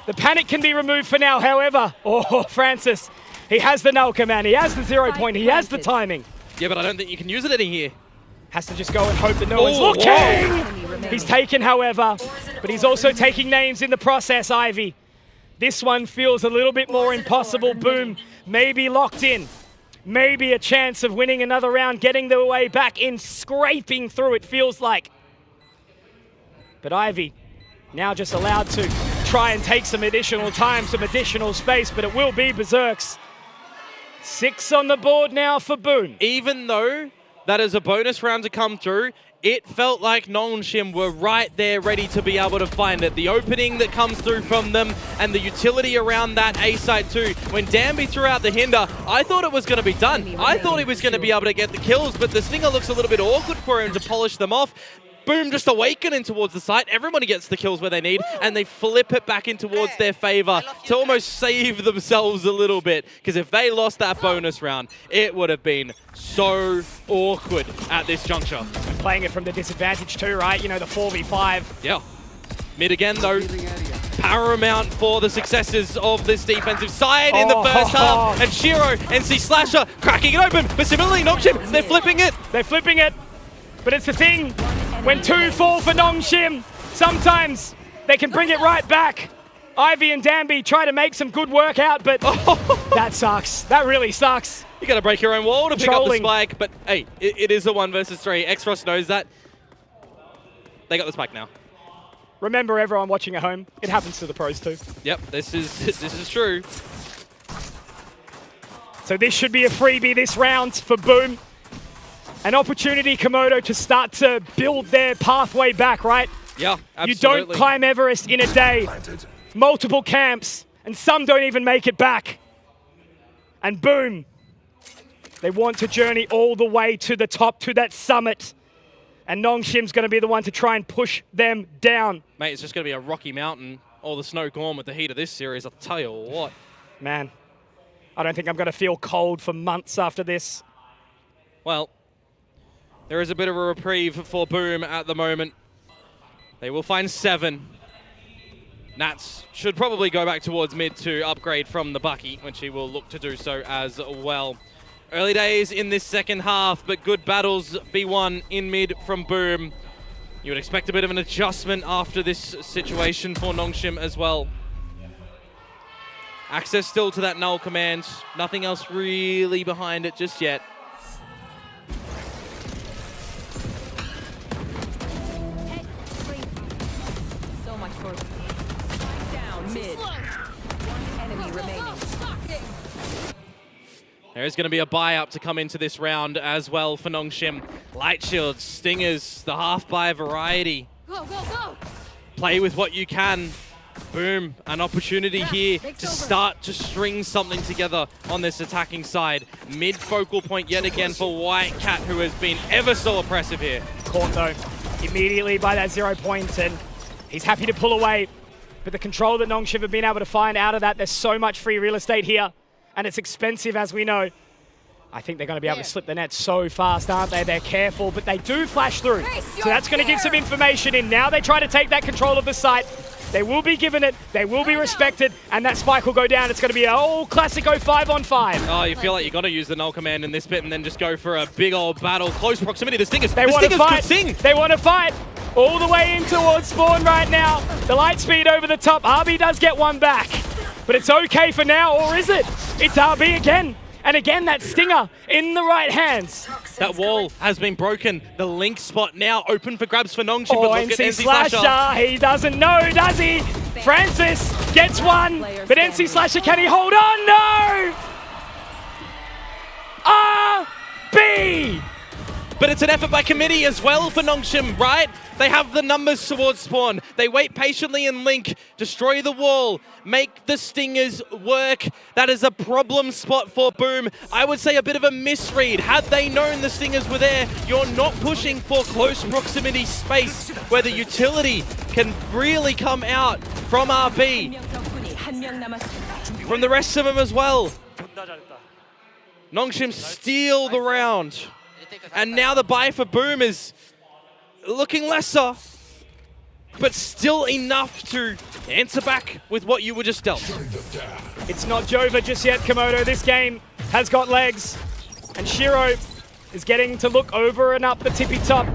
The panic can be removed for now, however. Oh, Francis. He has the null command. He has the 0 point. He has the timing. Yeah, but I don't think you can use it any here. Has to just go and hope that no one's looking. Whoa. He's taken, however, but he's also taking names in the process, Ivy. This one feels a little bit more impossible. Boom, maybe locked in. Maybe a chance of winning another round, getting their way back in, scraping through, it feels like. But Ivy now just allowed to try and take some additional time, some additional space, but it will be Berserks. 6 on the board now for Boom. Even though that is a bonus round to come through, it felt like Nongshim were right there ready to be able to find it. The opening that comes through from them and the utility around that A side too. When Danby threw out the hinder, I thought it was going to be done. I thought he was going to be able to get the kills, but the stinger looks a little bit awkward for him to polish them off. Boom just awakening towards the site. Everybody gets the kills where they need, and they flip it back in towards their favor to almost save themselves a little bit. Because if they lost that bonus round, it would have been so awkward at this juncture. And playing it from the disadvantage too, right? You know, the 4v5. Yeah. Mid again, though. Paramount for the successes of this defensive side in the first half. And Shiro, NC Slasher, cracking it open. But similarly, Nongshim, they're flipping it. They're flipping it. But it's the thing. When 2 fall for Nongshim, sometimes they can bring it right back. Ivy and Danby try to make some good work out, but that sucks. That really sucks. You got to break your own wall to pick up the spike, but hey, it is a 1 versus 3. X-Frost knows that. They got the spike now. Remember, everyone watching at home, it happens to the pros too. Yep, this is true. So this should be a freebie this round for Boom. An opportunity, Komodo, to start to build their pathway back, right? Yeah, absolutely. You don't climb Everest in a day. Multiple camps, and some don't even make it back. And Boom, they want to journey all the way to the top, to that summit. And Nongshim's going to be the one to try and push them down. Mate, it's just going to be a rocky mountain. All the snow gone with the heat of this series, I'll tell you what. Man, I don't think I'm going to feel cold for months after this. Well, there is a bit of a reprieve for Boom at the moment. They will find 7. Nats should probably go back towards mid to upgrade from the Bucky, which he will look to do so as well. Early days in this second half, but good battles be won in mid from Boom. You would expect a bit of an adjustment after this situation for Nongshim as well. Access still to that null command. Nothing else really behind it just yet. There is going to be a buy-up to come into this round as well for Nongshim. Light shields, stingers, the half-buy variety. Go, go, go! Play with what you can. Boom, an opportunity here to start to string something together on this attacking side. Mid focal point yet again for White Cat, who has been ever so oppressive here. Caught though, immediately by that 0 point, and he's happy to pull away. But the control that Nongshim have been able to find out of that, there's so much free real estate here, and it's expensive as we know. I think they're going to be able to slip the net so fast, aren't they? They're careful, but they do flash through. So that's going to give some information in. Now they try to take that control of the site. They will be given it, they will be respected, and that spike will go down. It's going to be an old classic 5-on-5. Oh, you feel like you got to use the null command in this bit and then just go for a big old battle. Close proximity. The Stingers, they want to fight. They want to fight. All the way in towards spawn right now. The light speed over the top. RB does get one back, but it's okay for now, or is it? It's RB again. And again, that Stinger in the right hands. That wall has been broken. The link spot now open for grabs for Nongshim. Oh, but look NC at NC Slasher. He doesn't know, does he? Francis gets one, but NC Slasher, can he hold on? No! RB! But it's an effort by committee as well for Nongshim, right? They have the numbers towards spawn. They wait patiently in link, destroy the wall, make the Stingers work. That is a problem spot for Boom. I would say a bit of a misread. Had they known the Stingers were there, you're not pushing for close proximity space where the utility can really come out from RB. From the rest of them as well. Nongshim steal the round. And now the buy for Boom is looking lesser, but still enough to answer back with what you were just dealt. It's not Jova just yet, Komodo. This game has got legs, and Shiro is getting to look over and up the tippy top.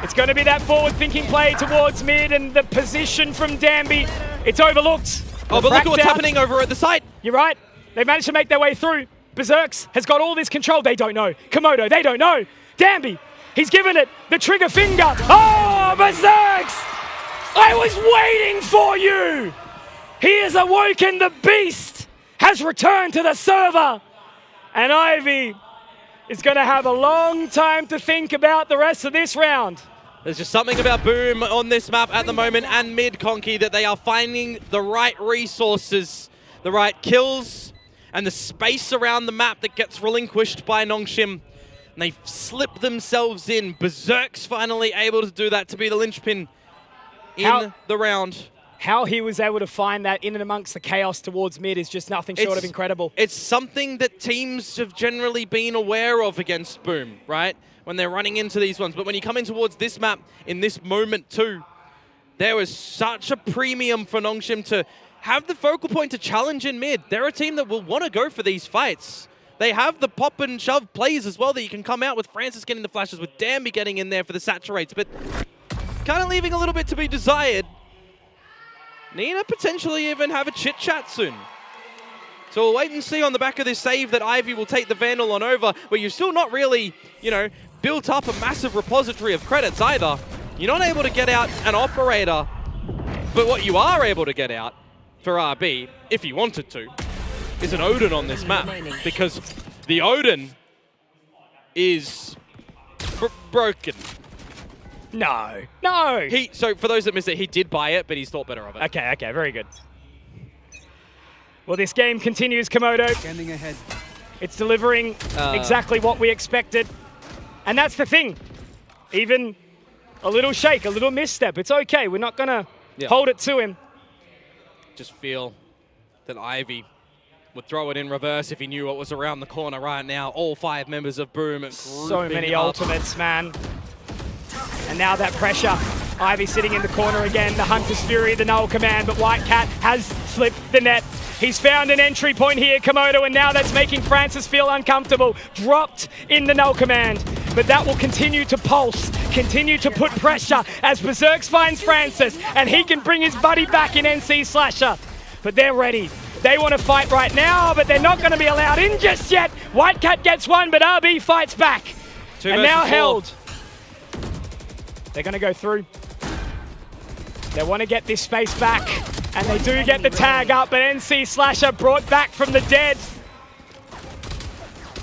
It's going to be that forward-thinking play towards mid, and the position from Danby, it's overlooked. Oh, but look at what's happening over at the site. You're right. They've managed to make their way through. Berserks has got all this control. They don't know. Komodo, they don't know. Danby, he's given it the trigger finger. Oh, Berserks! I was waiting for you! He has awoken, the beast has returned to the server. And Ivy is going to have a long time to think about the rest of this round. There's just something about Boom on this map at the moment and mid, Conky, that they are finding the right resources, the right kills, and the space around the map that gets relinquished by Nongshim. And they slip themselves in. Berserk's finally able to do that, to be the linchpin in the round. How he was able to find that in and amongst the chaos towards mid is just nothing short of incredible. It's something that teams have generally been aware of against Boom, right? When they're running into these ones. But when you come in towards this map, in this moment too, there was such a premium for Nongshim to have the focal point to challenge in mid. They're a team that will want to go for these fights. They have the pop and shove plays as well that you can come out with Francis getting the flashes, with Danby getting in there for the saturates, but kind of leaving a little bit to be desired. Nina potentially even have a chit-chat soon. So we'll wait and see on the back of this save that Ivy will take the Vandal on over, where you're still not really, you know, built up a massive repository of credits either. You're not able to get out an Operator, but what you are able to get out for RB, if you wanted to, is an Odin on this map, because the Odin is broken. No. So for those that missed it, he did buy it, but he's thought better of it. Okay, very good. Well, this game continues, Komodo. Standing ahead. It's delivering exactly what we expected. And that's the thing. Even a little shake, a little misstep, it's okay. We're not going to hold it to him. Just feel that Ivy would throw it in reverse if he knew what was around the corner right now. All 5 members of Boom. So many ultimates, man. And now that pressure. Ivy sitting in the corner again. The Hunter's Fury, the Null Command, but White Cat has slipped the net. He's found an entry point here, Komodo, and now that's making Francis feel uncomfortable. Dropped in the Null Command. But that will continue to pulse, continue to put pressure as Berserks finds Francis, and he can bring his buddy back in NC Slasher. But they're ready. They want to fight right now, but they're not going to be allowed in just yet. White Cat gets one, but RB fights back. And now held. They're going to go through. They want to get this space back, and they do get the tag up, but NC Slasher brought back from the dead.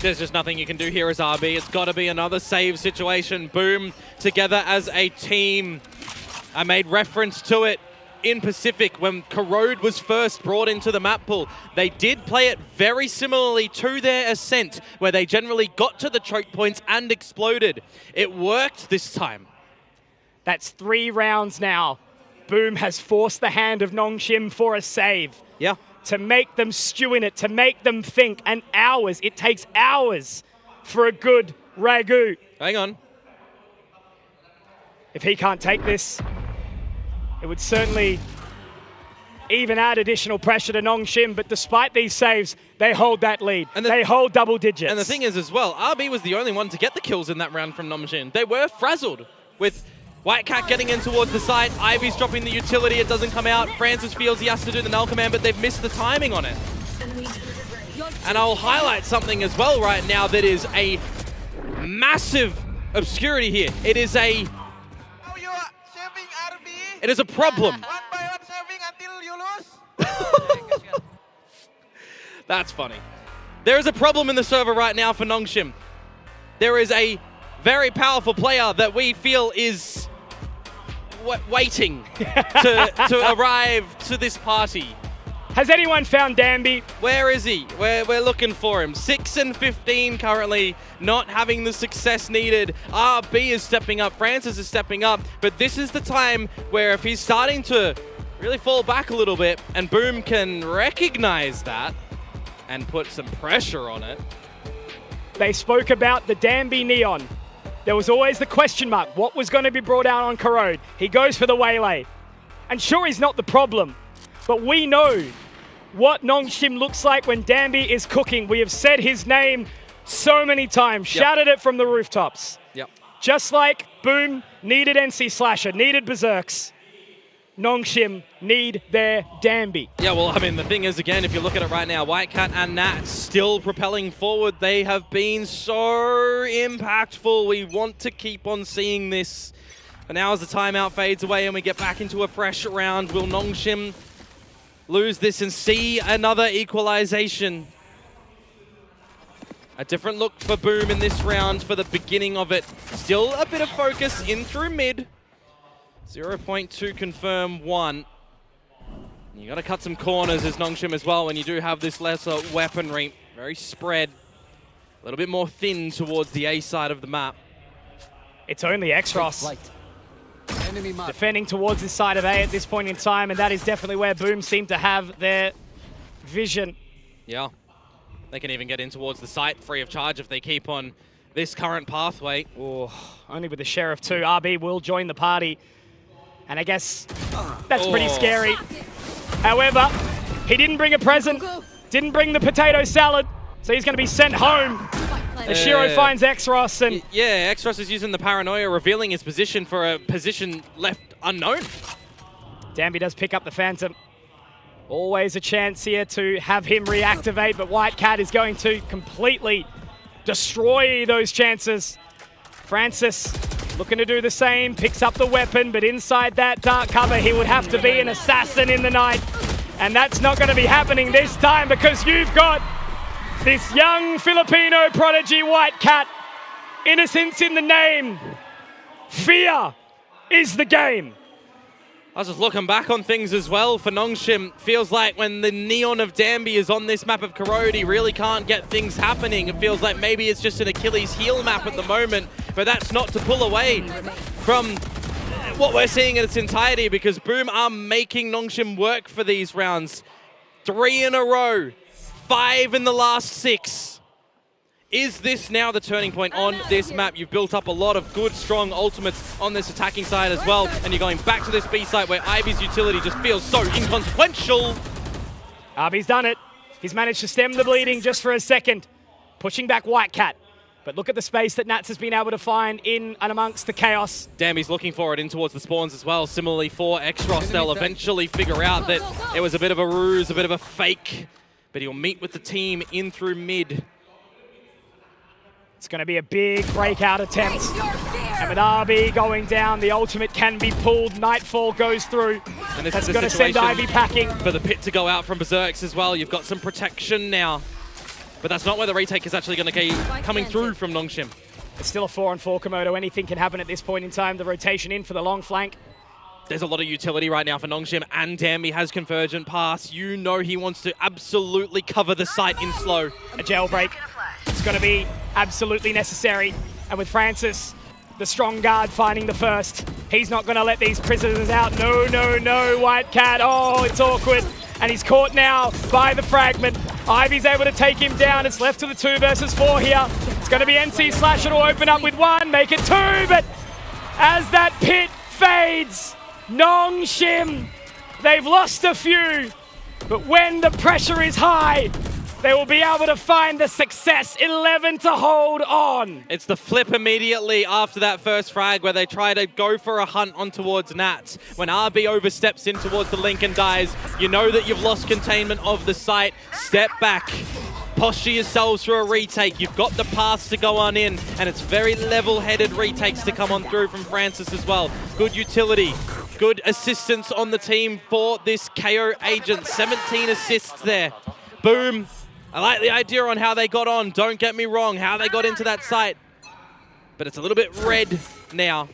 There's just nothing you can do here as RB. It's got to be another save situation. Boom together as a team. I made reference to it in Pacific, when Corrode was first brought into the map pool, they did play it very similarly to their Ascent, where they generally got to the choke points and exploded. It worked this time. That's 3 rounds now. Boom has forced the hand of Nongshim for a save. Yeah. To make them stew in it, to make them think, and hours. It takes hours for a good ragu. Hang on. If he can't take this, it would certainly even add additional pressure to Nongshim, but despite these saves, they hold that lead. And they hold double digits. And the thing is as well, RB was the only one to get the kills in that round from Nongshim. They were frazzled with Whitecat getting in towards the side. Ivy's dropping the utility, it doesn't come out. Francis feels he has to do the null command, but they've missed the timing on it. And I'll highlight something as well right now that is a massive obscurity here. It is a problem. That's funny. There is a problem in the server right now for Nongshim. There is a very powerful player that we feel is waiting to arrive to this party. Has anyone found Danby? Where is he? We're looking for him. 6 and 15 currently, not having the success needed. RB is stepping up, Francis is stepping up, but this is the time where if he's starting to really fall back a little bit and Boom can recognize that and put some pressure on it. They spoke about the Danby Neon. There was always the question mark. What was going to be brought out on Corrode? He goes for the Waylay. And sure, he's not the problem, but we know what Nongshim looks like when Danby is cooking. We have said his name so many times, shouted it from the rooftops. Yep. Just like Boom needed NC Slasher, needed Berserks, Nongshim need their Danby. Yeah, well, I mean, the thing is, again, if you look at it right now, Whitecat and Nat still propelling forward. They have been so impactful. We want to keep on seeing this. But now as the timeout fades away and we get back into a fresh round, will Nongshim lose this and see another equalization? A different look for Boom in this round for the beginning of it. Still a bit of focus in through mid. 0.2 confirm 1. You got to cut some corners as Nongshim as well when you do have this lesser weaponry. Very spread. A little bit more thin towards the A side of the map. It's only Xros defending towards this side of A at this point in time, and that is definitely where Boom seem to have their vision. Yeah. They can even get in towards the site free of charge if they keep on this current pathway. Oh, only with the Sheriff 2. RB will join the party. And I guess that's pretty scary. However, he didn't bring a present, didn't bring the potato salad, so he's going to be sent home. As Shiro finds Xros and... Yeah, Xros is using the paranoia, revealing his position for a position left unknown. Danby does pick up the Phantom. Always a chance here to have him reactivate, but Whitecat is going to completely destroy those chances. Francis looking to do the same, picks up the weapon, but inside that dark cover, he would have to be an assassin in the night. And that's not going to be happening this time because you've got this young Filipino prodigy Whitecat. Innocence in the name. Fear is the game. I was just looking back on things as well for Nongshim. Feels like when the Neon of Danby is on this map of Corrode, he really can't get things happening. It feels like maybe it's just an Achilles heel map at the moment, but that's not to pull away from what we're seeing in its entirety because Boom are making Nongshim work for these rounds. 3 in a row, 5 in the last 6. Is this now the turning point on this map? You've built up a lot of good, strong ultimates on this attacking side as well, and you're going back to this B site where Ivy's utility just feels so inconsequential. RB's done it. He's managed to stem the bleeding just for a second, pushing back Whitecat. But look at the space that Nats has been able to find in and amongst the chaos. Danby's looking for it in towards the spawns as well. Similarly for Xros, they'll eventually figure out that it was a bit of a ruse, a bit of a fake, but he'll meet with the team in through mid. It's going to be a big breakout attempt. And with RB going down, the ultimate can be pulled. Nightfall goes through. And that's going to send Ivy packing. For the pit to go out from Berserks as well. You've got some protection now. But that's not where the retake is actually going to be coming through from Nongshim. It's still a 4-on-4 Komodo. Anything can happen at this point in time. The rotation in for the long flank. There's a lot of utility right now for Nongshim, and Danby has Convergent Pass. You know he wants to absolutely cover the site in slow. A jailbreak. It's going to be absolutely necessary. And with Francis, the strong guard finding the first, he's not going to let these prisoners out. No, no, no, White Cat. Oh, it's awkward. And he's caught now by the fragment. Ivy's able to take him down. It's left to the 2 versus 4 here. It's going to be NC Slash. It'll open up with 1, make it 2, but as that pit fades, Nongshim, they've lost a few, but when the pressure is high, they will be able to find the success. 11 to hold on. It's the flip immediately after that first frag where they try to go for a hunt on towards Nats. When RB oversteps in towards the link and dies, you know that you've lost containment of the site. Step back. Posture yourselves for a retake. You've got the paths to go on in, and it's very level-headed retakes to come on through from Francis as well. Good utility, good assistance on the team for this KO agent. 17 assists there. Boom. I like the idea on how they got on, don't get me wrong, how they got into that site. But it's a little bit red now.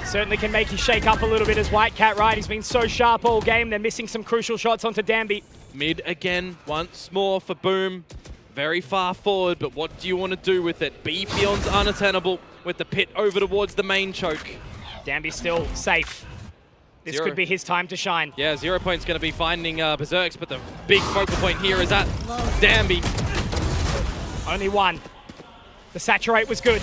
Certainly can make you shake up a little bit as White Cat, right? He's been so sharp all game. They're missing some crucial shots onto Danby. Mid again, once more for Boom. Very far forward, but what do you want to do with it? B Fion's unattainable with the pit over towards the main choke. Danby still safe. This could be his time to shine. Yeah, 0 Point's going to be finding Berserks, but the big focal point here is at Danby. Only 1. The saturate was good,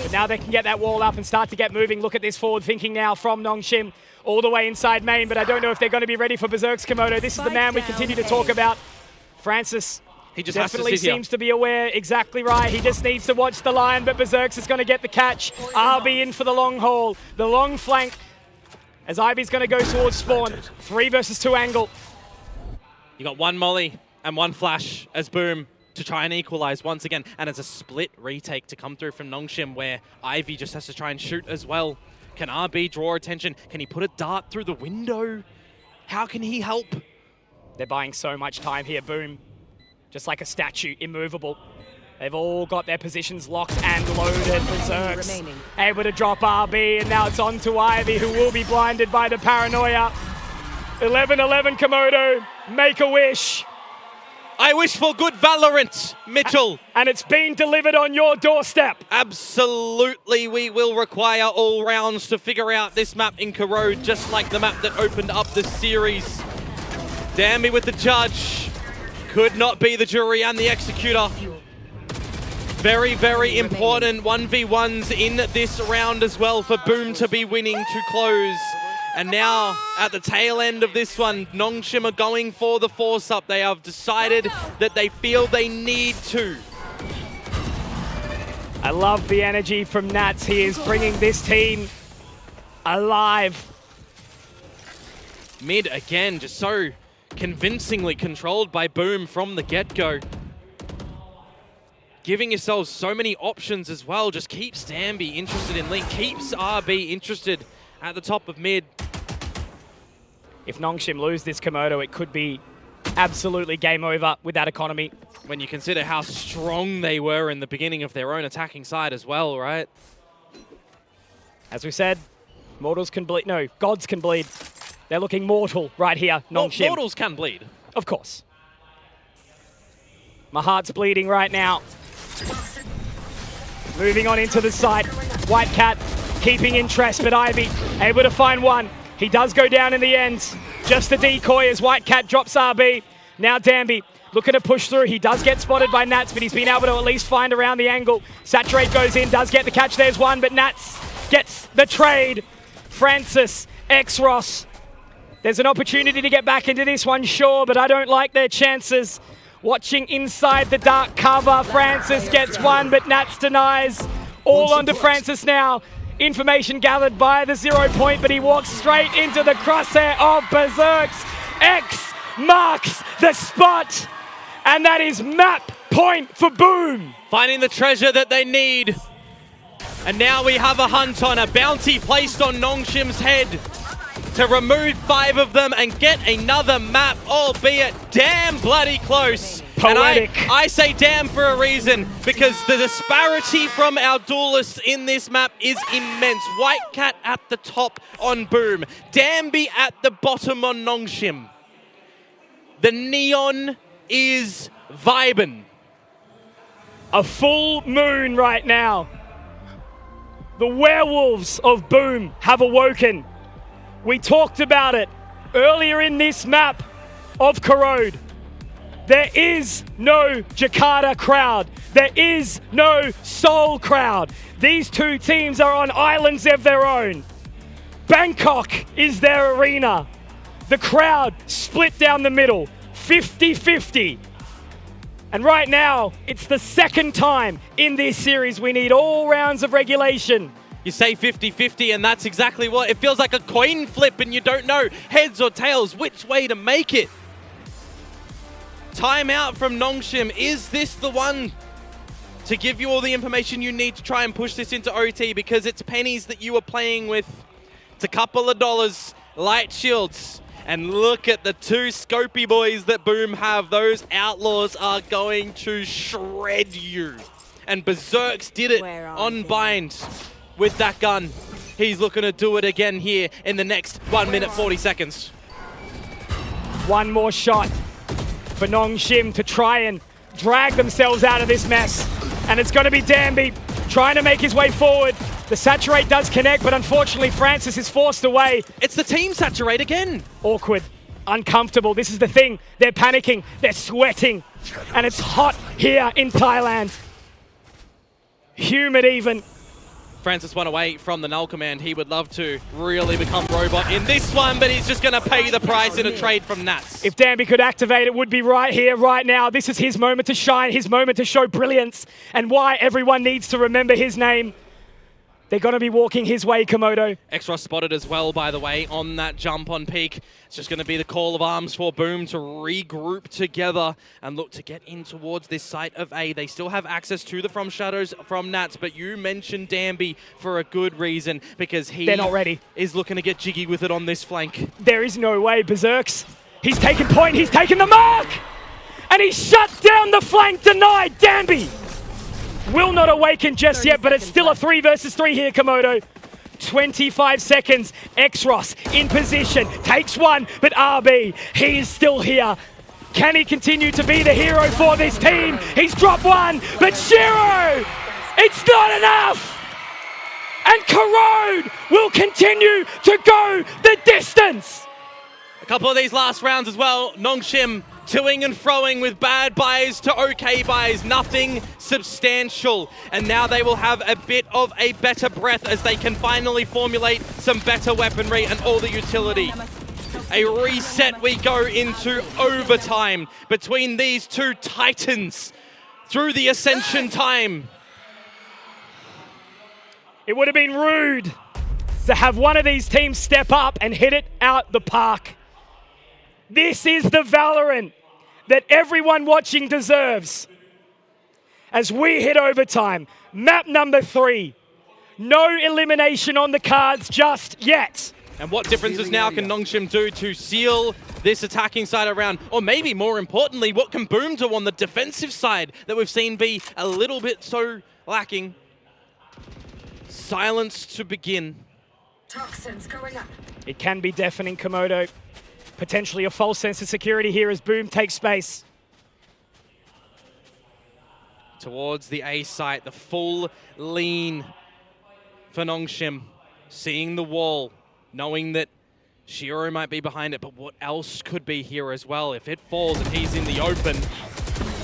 but now they can get that wall up and start to get moving. Look at this forward thinking now from Nongshim all the way inside main, but I don't know if they're going to be ready for Berserk's Komodo. This is the man we continue to talk about. Francis he just definitely seems to be aware, exactly right. He just needs to watch the line, but Berserk's is going to get the catch. RB in for the long haul, the long flank, as Ivy's going to go towards spawn. 3 versus 2 angle. You got 1 molly and 1 flash as Boom to try and equalize once again. And it's a split retake to come through from Nongshim where Ivy just has to try and shoot as well. Can RB draw attention? Can he put a dart through the window? How can he help? They're buying so much time here, Boom. Just like a statue, immovable. They've all got their positions locked and loaded. Berserks able to drop RB, and now it's on to Ivy, who will be blinded by the paranoia. 11-11 Komodo, make a wish. I wish for good Valorant, Mitchell. And it's been delivered on your doorstep. Absolutely, we will require all rounds to figure out this map in Corrode, just like the map that opened up the series. Danby with the judge. Could not be the jury and the executor. Very, very important 1v1s in this round as well for Boom to be winning to close. And now, at the tail end of this one, Nongshim are going for the force-up. They have decided that they feel they need to. I love the energy from Nats. He is bringing this team alive. Mid, again, just so convincingly controlled by Boom from the get-go. Giving yourselves so many options as well. Just keeps Danby interested in link, keeps RB interested at the top of mid. If Nongshim lose this Komodo, it could be absolutely game over with that economy. When you consider how strong they were in the beginning of their own attacking side as well, right? As we said, mortals can bleed. No, gods can bleed. They're looking mortal right here, Nongshim. Well, mortals can bleed. Of course. My heart's bleeding right now. Moving on into the side. White Cat keeping interest, but Ivy able to find 1. He does go down in the end. Just a decoy as White Cat drops RB. Now Danby looking to push through. He does get spotted by Nats, but he's been able to at least find around the angle. Saturate goes in, does get the catch. There's 1, but Nats gets the trade. Francis, X-Ross. There's an opportunity to get back into this one, sure, but I don't like their chances. Watching inside the dark cover. Francis gets 1, but Nats denies. All onto Francis now. Information gathered by the 0 Point, but he walks straight into the crosshair of Berserks. X marks the spot, and that is map point for Boom. Finding the treasure that they need. And now we have a hunt on, a bounty placed on Nongshim's head to remove 5 of them and get another map, albeit damn bloody close. Poetic. And I say damn for a reason, because the disparity from our duelists in this map is immense. White Cat at the top on Boom. Danby at the bottom on Nongshim. The neon is vibin'. A full moon right now. The werewolves of Boom have awoken. We talked about it earlier in this map of Corrode. There is no Jakarta crowd. There is no Seoul crowd. These two teams are on islands of their own. Bangkok is their arena. The crowd split down the middle, 50-50. And right now, it's the second time in this series we need all rounds of regulation. You say 50-50, and that's exactly what it feels like, a coin flip, and you don't know heads or tails which way to make it. Timeout from Nongshim. Is this the one to give you all the information you need to try and push this into OT? Because it's pennies that you are playing with. It's a couple of dollars, light shields. And look at the two Scopy boys that Boom have. Those Outlaws are going to shred you. And Berserks did it on bind with that gun. He's looking to do it again here in the next 1 minute 40 seconds. One more shot for Nongshim to try and drag themselves out of this mess. And it's going to be Danby trying to make his way forward. The Saturate does connect, but unfortunately Francis is forced away. It's the team Saturate again. Awkward, uncomfortable. This is the thing. They're panicking, they're sweating, and it's hot here in Thailand. Humid even. Francis went away from the null command. He would love to really become robot in this one, but he's just going to pay the price in a trade from Nats. If Danby could activate, it would be right here, right now. This is his moment to shine, his moment to show brilliance, and why everyone needs to remember his name. They're going to be walking his way, Komodo. Extra spotted as well, by the way, on that jump on peak. It's just going to be the call of arms for Boom to regroup together and look to get in towards this site of A. They still have access to the From Shadows from Nats, but you mentioned Danby for a good reason, because They're not ready. Is looking to get jiggy with it on this flank. There is no way, Berserks. He's taken point, he's taken the mark! And he shut down the flank, denied. Danby will not awaken just yet, but it's still a 3 versus 3 here, Komodo. 25 seconds. Exros in position. Takes one, but RB, he is still here. Can he continue to be the hero for this team? He's dropped one, but Shiro, it's not enough! And Corrode will continue to go the distance! A couple of these last rounds as well. Nongshim toing and froing with bad buys to okay buys, nothing substantial. And now they will have a bit of a better breath as they can finally formulate some better weaponry and all the utility. A reset, we go into overtime between these two titans through the Ascension time. It would have been rude to have one of these teams step up and hit it out the park. This is the Valorant that everyone watching deserves. As we hit overtime, map number 3. No elimination on the cards just yet. And what differences now can Nongshim do to seal this attacking side around? Or maybe more importantly, what can Boom do on the defensive side that we've seen be a little bit so lacking? Silence to begin. Toxins going up. It can be deafening, Komodo. Potentially a false sense of security here as Boom takes space. Towards the A site, the full lean for Nongshim. Seeing the wall, knowing that Shiro might be behind it, but what else could be here as well? If it falls and he's in the open.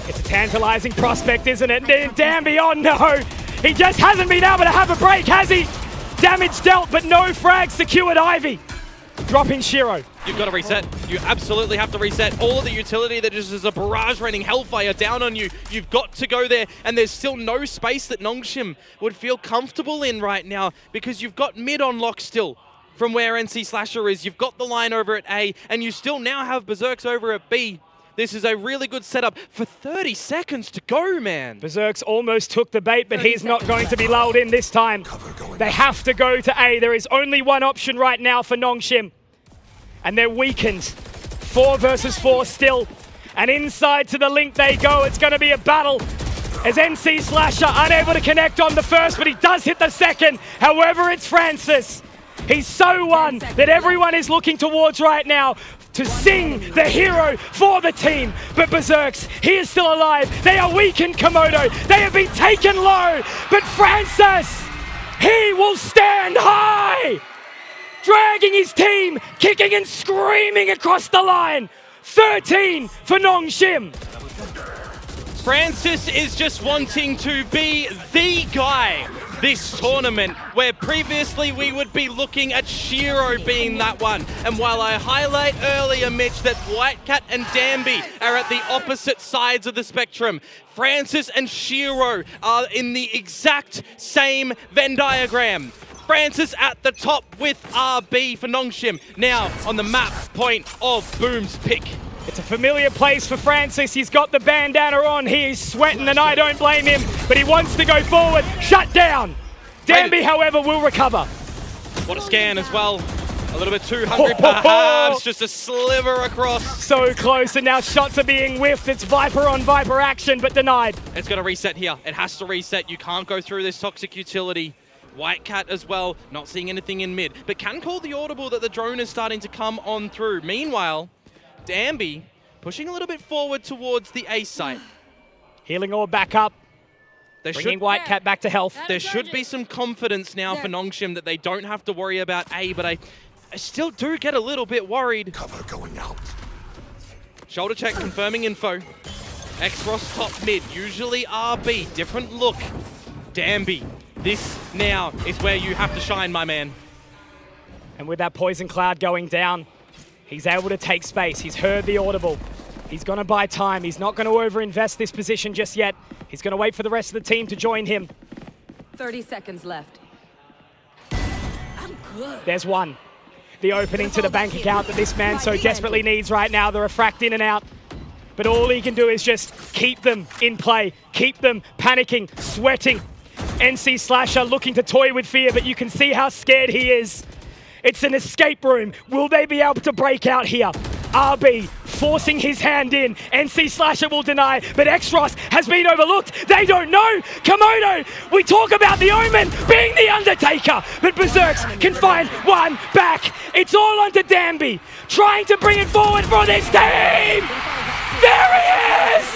It's a tantalizing prospect, isn't it? Danby, oh no! He just hasn't been able to have a break, has he? Damage dealt, but no frag secured. Ivy dropping Shiro. You've got to reset. You absolutely have to reset. All of the utility that just is a barrage raining hellfire down on you. You've got to go there, and there's still no space that Nongshim would feel comfortable in right now, because you've got mid on lock still from where NC Slasher is. You've got the line over at A, and you still now have Berserks over at B. This is a really good setup for 30 seconds to go, man. Berserks almost took the bait, but he's not going to be lulled in this time. They have to go to A. There is only one option right now for Nongshim, and they're weakened. 4 versus 4 still. And inside to the link they go. It's going to be a battle as NC Slasher unable to connect on the first, but he does hit the second. However, it's Francis. He's so one that everyone is looking towards right now to sing the hero for the team. But Berserks, he is still alive. They are weak in Komodo. They have been taken low. But Francis, he will stand high, dragging his team, kicking and screaming across the line. 13 for Nongshim. Francis is just wanting to be the guy this tournament, where previously we would be looking at Shiro being that one. And while I highlight earlier, Mitch, that Whitecat and Danby are at the opposite sides of the spectrum, Francis and Shiro are in the exact same Venn diagram. Francis at the top with RB for Nongshim, now on the map point of Boom's pick. It's a familiar place for Francis. He's got the bandana on. He is sweating, and I don't blame him, but he wants to go forward. Shut down. Danby, however, will recover. What a scan as well. A little bit too hungry, perhaps. Just a sliver across. So close, and now shots are being whiffed. It's Viper on Viper action, but denied. It's got to reset here. It has to reset. You can't go through this toxic utility. Whitecat as well, not seeing anything in mid, but can call the audible that the drone is starting to come on through. Meanwhile, Danby pushing a little bit forward towards the A site. Healing all back up. Bringing Whitecat back to health. There should be some confidence now for Nongshim that they don't have to worry about A, but I still do get a little bit worried. Cover going out. Shoulder check confirming info. X-Ross top mid, usually RB, different look. Danby, this now is where you have to shine, my man. And with that poison cloud going down, he's able to take space. He's heard the audible. He's going to buy time. He's not going to overinvest this position just yet. He's going to wait for the rest of the team to join him. 30 seconds left. I'm good. There's one. The opening to the bank account that this man so desperately needs right now. The refract in and out. But all he can do is just keep them in play. Keep them panicking, sweating. NC Slasher looking to toy with fear, but you can see how scared he is. It's an escape room. Will they be able to break out here? RB forcing his hand in. NC Slasher will deny, but X-Ross has been overlooked. They don't know. Komodo, we talk about the Omen being the Undertaker, but Berserks can find one back. It's all onto Danby, trying to bring it forward for this team. There he is!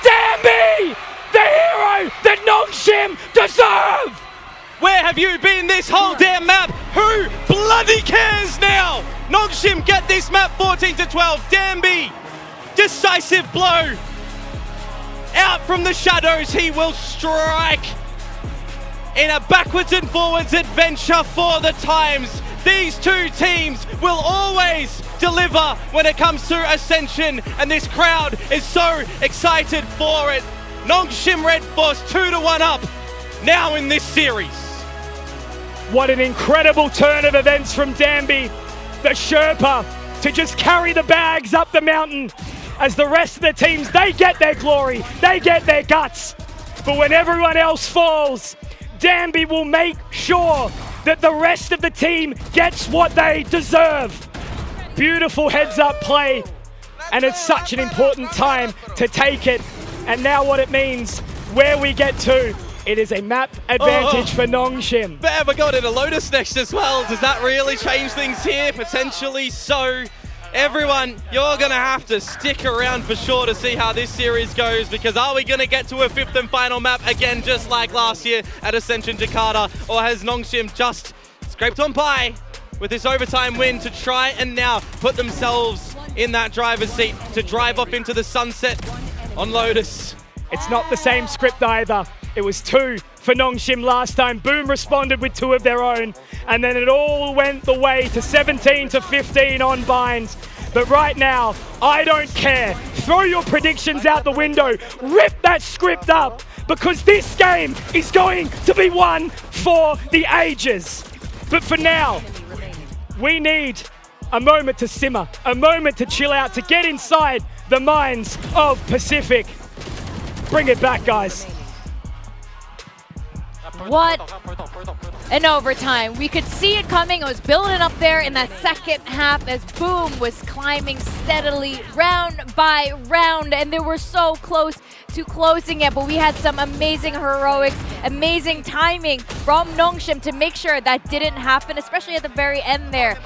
Danby, the hero that Nongshim deserve! Where have you been this whole damn map? Who bloody cares now? Nongshim get this map 14-12. Danby, decisive blow. Out from the shadows, he will strike in a backwards and forwards adventure for the times. These two teams will always deliver when it comes to Ascension, and this crowd is so excited for it. Nongshim Red Force 2-1 up now in this series. What an incredible turn of events from Danby, the Sherpa, to just carry the bags up the mountain as the rest of the teams, they get their glory, they get their guts. But when everyone else falls, Danby will make sure that the rest of the team gets what they deserve. Beautiful heads-up play, and it's such an important time to take it. And now what it means, where we get to, it is a map advantage for Nongshim. But we got in a Lotus next as well. Does that really change things here? Potentially so. Everyone, you're going to have to stick around for sure to see how this series goes, because are we going to get to a fifth and final map again, just like last year at Ascension Jakarta, or has Nongshim just scraped on by with this overtime win to try and now put themselves in that driver's seat to drive off into the sunset on Lotus? It's not the same script either. It was 2 for Nongshim last time. Boom responded with 2 of their own, and then it all went the way to 17-15 on binds. But right now, I don't care. Throw your predictions out the window. Rip that script up, because this game is going to be one for the ages. But for now, we need a moment to simmer, a moment to chill out, to get inside the minds of Pacific. Bring it back, guys. What in overtime. We could see it coming. It was building up there in that second half as Boom was climbing steadily round by round, and they were so close to closing it, but we had some amazing heroics, amazing timing from Nongshim to make sure that didn't happen, especially at the very end there.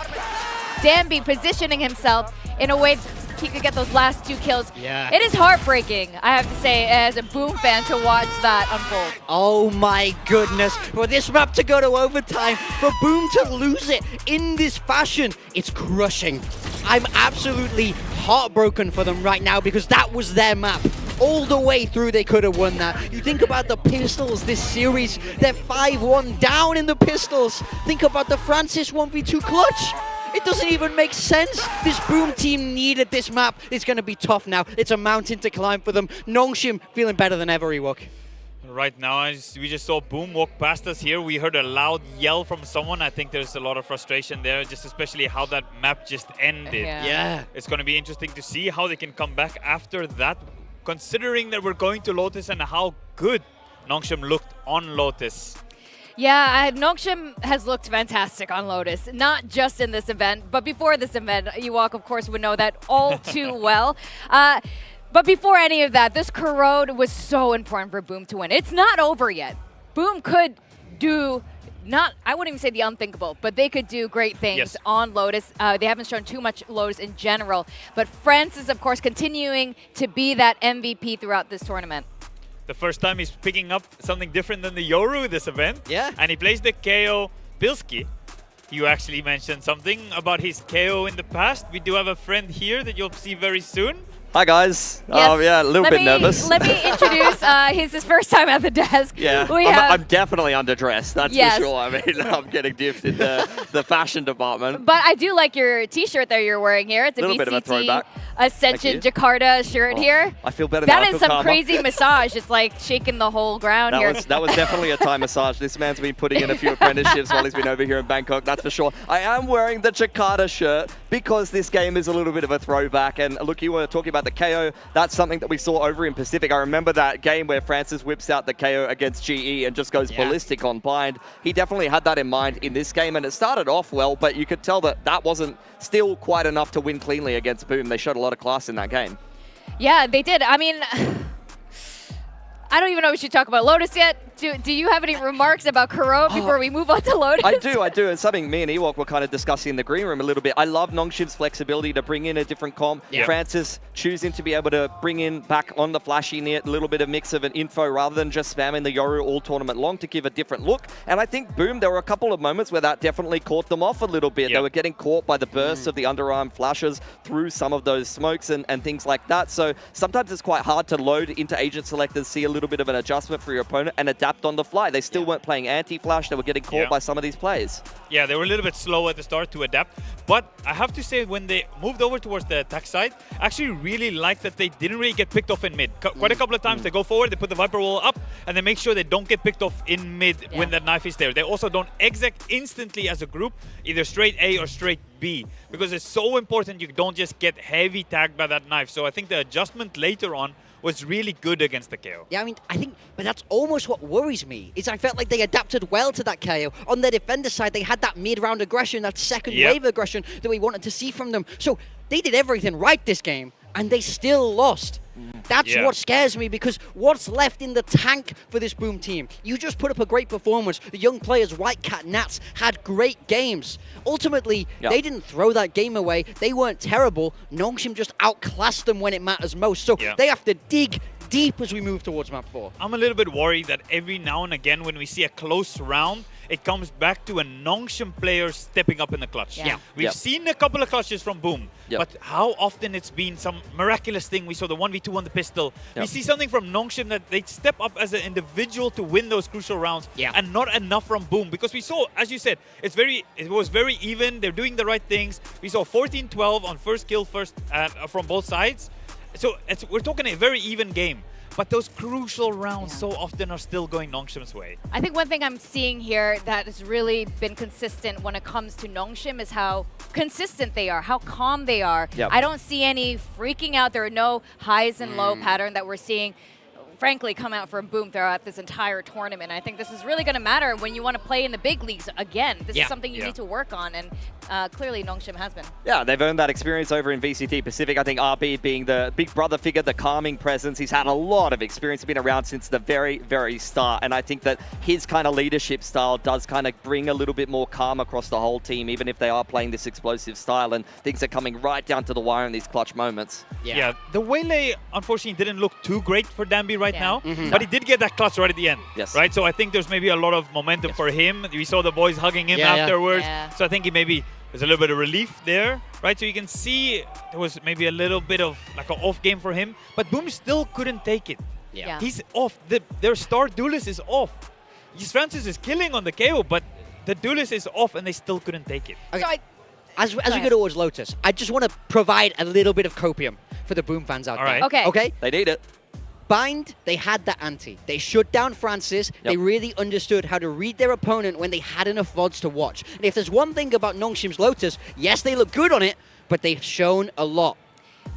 Danby positioning himself in a way he could get those last 2 kills. Yeah. It is heartbreaking, I have to say, as a Boom fan to watch that unfold. Oh my goodness, for this map to go to overtime, for Boom to lose it in this fashion, it's crushing. I'm absolutely heartbroken for them right now because that was their map. All the way through, they could have won that. You think about the Pistols this series, they're 5-1 down in the Pistols. Think about the Francis 1v2 clutch. It doesn't even make sense. This Boom team needed this map. It's going to be tough now. It's a mountain to climb for them. Nongshim feeling better than ever, Ewok. Right now, we just saw Boom walk past us here. We heard a loud yell from someone. I think there's a lot of frustration there, just especially how that map just ended. Yeah. It's going to be interesting to see how they can come back after that, considering that we're going to Lotus and how good Nongshim looked on Lotus. Yeah, Nongshim has looked fantastic on Lotus, not just in this event, but before this event. Ewok, of course, would know that all too well. But before any of that, this corrode was so important for Boom to win. It's not over yet. Boom could do I wouldn't even say the unthinkable, but they could do great things on Lotus. They haven't shown too much Lotus in general, but Francis, of course, continuing to be that MVP throughout this tournament. The first time he's picking up something different than the Yoru this event. Yeah. And he plays the KO Bilski. You actually mentioned something about his KO in the past. We do have a friend here that you'll see very soon. Hi guys. Yes. Yeah, a little bit nervous. Let me introduce his first time at the desk. Yeah, I'm definitely underdressed, that's for sure. I mean, I'm getting diffed in the fashion department. But I do like your t-shirt that you're wearing here. It's a little bit of a throwback. Ascension Jakarta shirt here. I feel better That now. is some crazy massage. It's like shaking the whole ground here. That was definitely a Thai massage. This man's been putting in a few apprenticeships while he's been over here in Bangkok, that's for sure. I am wearing the Jakarta shirt because this game is a little bit of a throwback. And look, you were talking about the KO. That's something that we saw over in Pacific. I remember that game where Francis whips out the KO against GE and just goes ballistic on Bind. He definitely had that in mind in this game, and it started off well, but you could tell that that wasn't still quite enough to win cleanly against Boom. They showed a lot of class in that game. Yeah, they did. I mean, I don't even know if we should talk about Lotus yet. Do you have any remarks about Kuro before we move on to Lotus? I do. It's something me and Ewok were kind of discussing in the green room a little bit. I love Nongshim's flexibility to bring in a different comp. Yep. Francis choosing to be able to bring in back on the flashy net a little bit of mix of an info rather than just spamming the Yoru all tournament long to give a different look. And I think Boom, there were a couple of moments where that definitely caught them off a little bit. They were getting caught by the bursts of the underarm flashes through some of those smokes and things like that. So sometimes it's quite hard to load into agent selectors, see a little bit of an adjustment for your opponent and adapt on the fly. They still weren't playing anti-flash. They were getting caught by some of these plays. Yeah, they were a little bit slow at the start to adapt. But I have to say, when they moved over towards the attack side, I actually really liked that they didn't really get picked off in mid. Quite a couple of times they go forward, they put the Viper wall up, and they make sure they don't get picked off in mid when that knife is there. They also don't exec instantly as a group, either straight A or straight B, because it's so important you don't just get heavy tagged by that knife. So I think the adjustment later on was really good against the KO. Yeah, I mean, but that's almost what worries me, is I felt like they adapted well to that KO. On the defender side, they had that mid-round aggression, that second wave aggression that we wanted to see from them. So they did everything right this game, and they still lost. That's what scares me, because what's left in the tank for this Boom team? You just put up a great performance. The young players, White Cat, Nats, had great games. Ultimately, they didn't throw that game away. They weren't terrible. Nongshim just outclassed them when it matters most. So they have to dig deep as we move towards map 4. I'm a little bit worried that every now and again when we see a close round, it comes back to a Nongshim player stepping up in the clutch. We've seen a couple of clutches from Boom, but how often it's been some miraculous thing. We saw the 1v2 on the pistol. We see something from Nongshim that they step up as an individual to win those crucial rounds, and not enough from Boom, because we saw, as you said, it was very even. They're doing the right things. We saw 14-12 on first kill from both sides. So we're talking a very even game. But those crucial rounds so often are still going Nongshim's way. I think one thing I'm seeing here that has really been consistent when it comes to Nongshim is how consistent they are, how calm they are. I don't see any freaking out. There are no highs and low pattern that we're seeing. frankly come out from Boom throughout this entire tournament. I think this is really going to matter when you want to play in the big leagues again. This is something you need to work on, and clearly Nongshim has been. Yeah, they've earned that experience over in VCT Pacific. I think RB being the big brother figure, the calming presence, he's had a lot of experience, been around since the very, very start. And I think that his kind of leadership style does kind of bring a little bit more calm across the whole team, even if they are playing this explosive style and things are coming right down to the wire in these clutch moments. Yeah, the Waylay unfortunately didn't look too great for Danby right now, but he did get that clutch right at the end. Yes. Right, so I think there's maybe a lot of momentum for him. We saw the boys hugging him afterwards, so I think he maybe there's a little bit of relief there, right? So you can see there was maybe a little bit of like an off game for him, but Boom still couldn't take it. He's off. Their star duelist is off. Francis is killing on the KO, but the duelist is off and they still couldn't take it. Okay. So as we go towards Lotus, I just want to provide a little bit of copium for the Boom fans out there. Okay. They need it. Bind, they had that ante. They shut down Francis. They really understood how to read their opponent when they had enough VODs to watch. And if there's one thing about Nongshim's Lotus, yes, they look good on it, but they've shown a lot.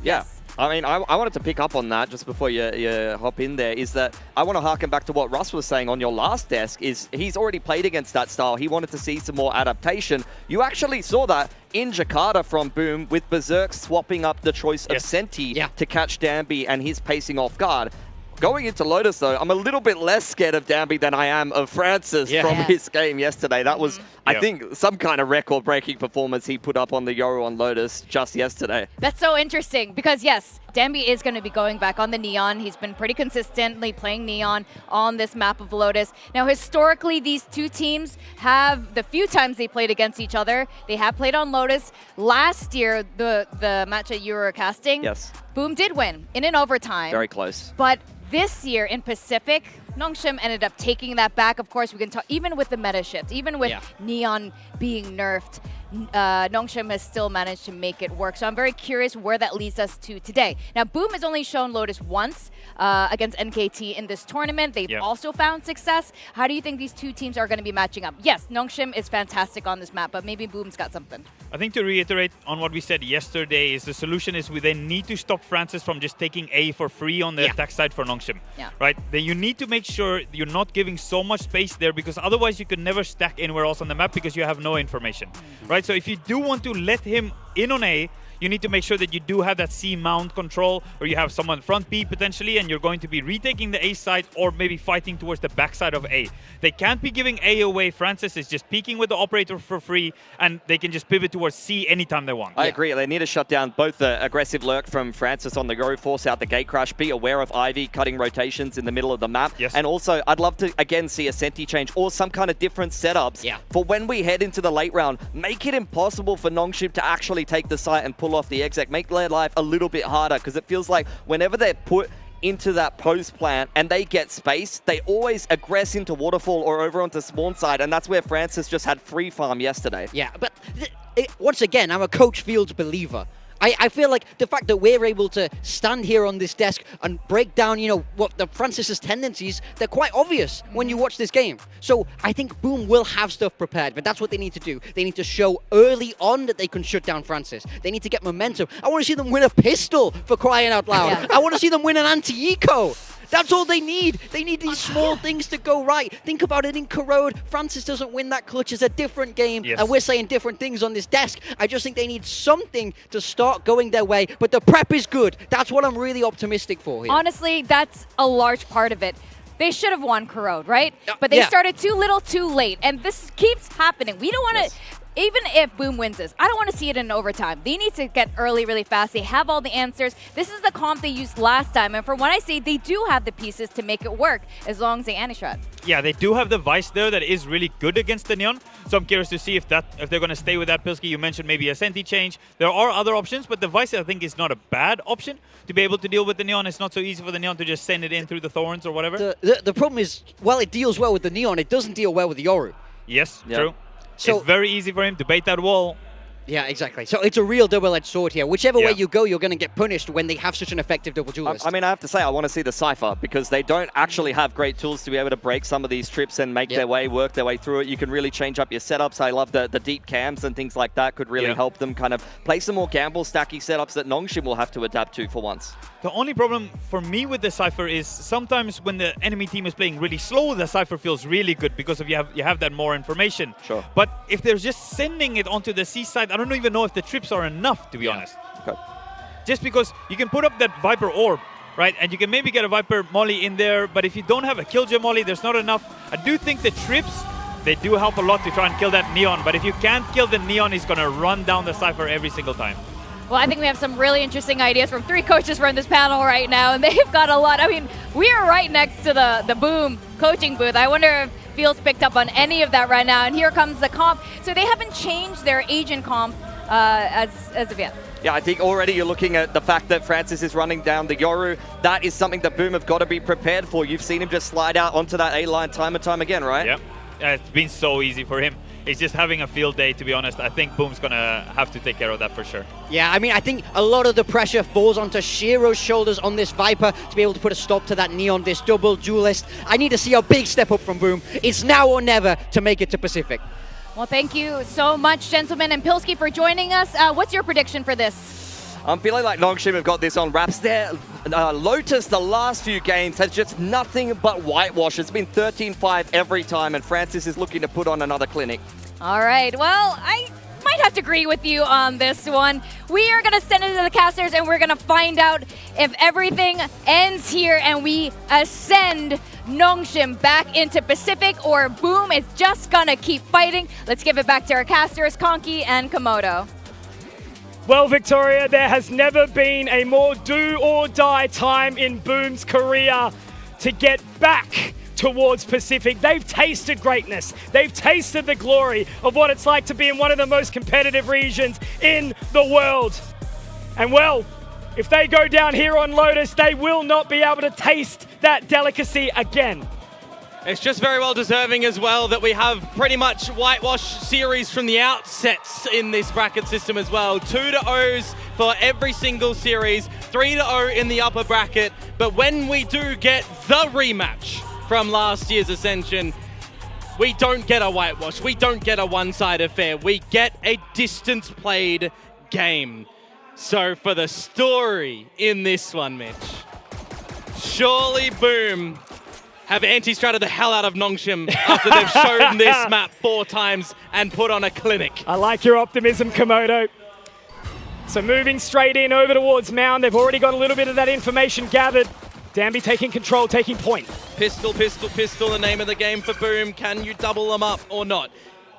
Yeah. I mean, I wanted to pick up on that just before you hop in there, is that I want to harken back to what Russ was saying on your last desk, is he's already played against that style. He wanted to see some more adaptation. You actually saw that in Jakarta from Boom with Berserk swapping up the choice of Senti to catch Danby and his pacing off guard. Going into Lotus, though, I'm a little bit less scared of Danby than I am of Francis from his game yesterday. That was, I think, some kind of record-breaking performance he put up on the Yoru on Lotus just yesterday. That's so interesting because, yes, Danby is going to be going back on the Neon. He's been pretty consistently playing Neon on this map of Lotus. Now, historically, these two teams have, the few times they played against each other, they have played on Lotus. Last year, the match that you were casting, Boom did win in an overtime. Very close. But this year in Pacific, Nongshim ended up taking that back. Of course, we can talk, even with the meta shift, even with Neon being nerfed, Nongshim has still managed to make it work. So I'm very curious where that leads us to today. Now, Boom has only shown Lotus once against NKT in this tournament. They've also found success. How do you think these two teams are going to be matching up? Yes, Nongshim is fantastic on this map, but maybe Boom's got something. I think to reiterate on what we said yesterday is the solution is we then need to stop Francis from just taking A for free on the attack side for Nongshim. Right? Then you need to make sure you're not giving so much space there, because otherwise you could never stack anywhere else on the map because you have no information. Right? So if you do want to let him in on A, you need to make sure that you do have that C mount control, or you have someone front B potentially, and you're going to be retaking the A side or maybe fighting towards the back side of A. They can't be giving A away. Francis is just peeking with the operator for free, and they can just pivot towards C anytime they want. I agree. They need to shut down both the aggressive lurk from Francis on the go, force out the gate crash, be aware of Ivy cutting rotations in the middle of the map. And also, I'd love to, again, see a Senti change or some kind of different setups for when we head into the late round. Make it impossible for Nongshim to actually take the site and pull off the exec. Make their life a little bit harder, because it feels like whenever they're put into that post plant and they get space, they always aggress into waterfall or over onto spawn side, and that's where Francis just had free farm yesterday. Yeah, but once again, I'm a Coach Fields believer. I feel like the fact that we're able to stand here on this desk and break down, you know, what the Francis's tendencies, they're quite obvious when you watch this game. So I think Boom will have stuff prepared, but that's what they need to do. They need to show early on that they can shut down Francis. They need to get momentum. I want to see them win a pistol, for crying out loud. I want to see them win an anti-eco. That's all they need. They need these small things to go right. Think about it in Corrode. Francis doesn't win that clutch. It's a different game, and we're saying different things on this desk. I just think they need something to start going their way, but the prep is good. That's what I'm really optimistic for here. Honestly, that's a large part of it. They should have won Corrode, right? But they started too little, too late, and this keeps happening. We don't want to... Even if Boom wins this, I don't want to see it in overtime. They need to get early really fast. They have all the answers. This is the comp they used last time. And from what I see, they do have the pieces to make it work as long as they anti-shot. Yeah, they do have the Vice there that is really good against the Neon. So I'm curious to see if they're going to stay with that. Pilsky, you mentioned maybe a Senti change. There are other options, but the Vice, I think, is not a bad option to be able to deal with the Neon. It's not so easy for the Neon to just send it in through the Thorns or whatever. The problem is, while it deals well with the Neon, it doesn't deal well with the Yoru. Yes, true. So it's very easy for him to bait that wall. Yeah, exactly. So it's a real double-edged sword here. Whichever way you go, you're going to get punished when they have such an effective double duelist. I mean, I have to say, I want to see the Cypher because they don't actually have great tools to be able to break some of these trips and make their way, work their way through it. You can really change up your setups. I love the deep cams and things like that could really help them kind of play some more gamble stacky setups that Nongshim will have to adapt to for once. The only problem for me with the Cypher is sometimes when the enemy team is playing really slow, the Cypher feels really good because of you have that more information. Sure. But if they're just sending it onto the seaside, I don't even know if the trips are enough, to be honest. Okay. Just because you can put up that Viper orb, right? And you can maybe get a Viper molly in there, but if you don't have a Killjoy molly, there's not enough. I do think the trips, they do help a lot to try and kill that Neon, but if you can't kill the Neon, he's going to run down the Cypher every single time. Well, I think we have some really interesting ideas from 3 coaches from this panel right now, and they've got a lot. I mean, we are right next to the Boom coaching booth. I wonder if Fields picked up on any of that right now, and here comes the comp. So they haven't changed their agent comp as of yet. Yeah, I think already you're looking at the fact that Francis is running down the Yoru. That is something that Boom have got to be prepared for. You've seen him just slide out onto that A-line time and time again, right? Yep. It's been so easy for him. He's just having a field day, to be honest. I think Boom's going to have to take care of that for sure. Yeah, I mean, I think a lot of the pressure falls onto Shiro's shoulders on this Viper to be able to put a stop to that Neon, this double duelist. I need to see a big step up from Boom. It's now or never to make it to Pacific. Well, thank you so much, gentlemen, and Pilsky for joining us. What's your prediction for this? I'm feeling like Nongshim have got this on wraps there. Lotus, the last few games, has just nothing but whitewash. It's been 13-5 every time, and Francis is looking to put on another clinic. All right, well, I might have to agree with you on this one. We are going to send it to the casters, and we're going to find out if everything ends here and we ascend Nongshim back into Pacific, or Boom is just going to keep fighting. Let's give it back to our casters, Conky and Komodo. Well, Victoria, there has never been a more do-or-die time in Boom's career to get back towards Pacific. They've tasted greatness. They've tasted the glory of what it's like to be in one of the most competitive regions in the world. And well, if they go down here on Lotus, they will not be able to taste that delicacy again. It's just very well deserving as well that we have pretty much whitewash series from the outsets in this bracket system as well. 2-0s for every single series, 3-0 in the upper bracket. But when we do get the rematch from last year's Ascension, we don't get a whitewash. We don't get a one-side affair. We get a distance played game. So for the story in this one, Mitch, surely Boom have anti-stratted the hell out of Nongshim after they've shown this map 4 times and put on a clinic. I like your optimism, Komodo. So moving straight in over towards Mound, they've already got a little bit of that information gathered. Danby taking control, taking point. Pistol, pistol, pistol, the name of the game for Boom. Can you double them up or not?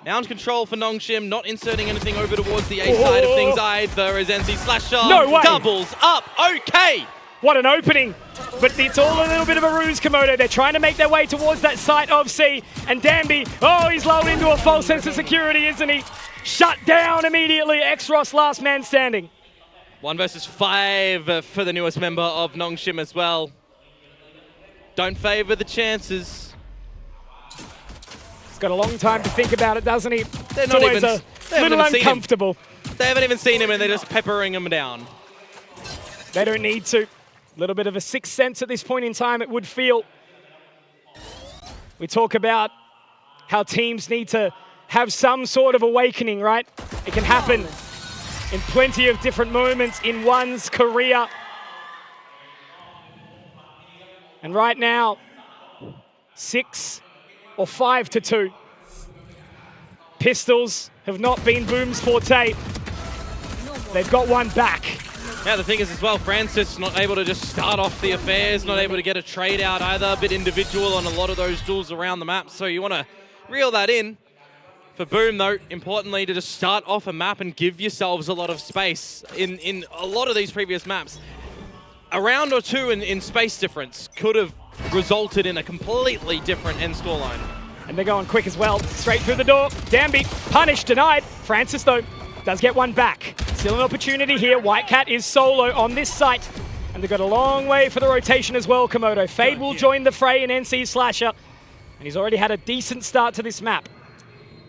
Mound control for Nongshim, not inserting anything over towards the A side of things either as NC Slasher No way. doubles up. Okay! What an opening, but it's all a little bit of a ruse, Komodo. They're trying to make their way towards that site of C, and Danby, oh, he's lulled into a false sense of security, isn't he? Shut down immediately, X-Ross last man standing. 1 versus 5 for the newest member of Nongshim as well. Don't favor the chances. He's got a long time to think about it, doesn't he? They're it's not always even, a little uncomfortable. They haven't even seen him and they're just peppering him down. They don't need to. A little bit of a sixth sense at this point in time, it would feel. We talk about how teams need to have some sort of awakening, right? It can happen in plenty of different moments in one's career. And right now, 6 or 5-2. Pistols have not been Boom's forte. They've got one back. Yeah, the thing is as well, Francis not able to just start off the affairs, not able to get a trade out either, a bit individual on a lot of those duels around the map, so you want to reel that in. For Boom though, importantly, to just start off a map and give yourselves a lot of space. In a lot of these previous maps, a round or two in space difference could have resulted in a completely different end scoreline. And they're going quick as well, straight through the door. Danby, punished, denied. Francis though, does get one back. Still an opportunity here. Whitecat is solo on this site. And they've got a long way for the rotation as well, Komodo. Fade will join the fray in NC Slasher. And he's already had a decent start to this map.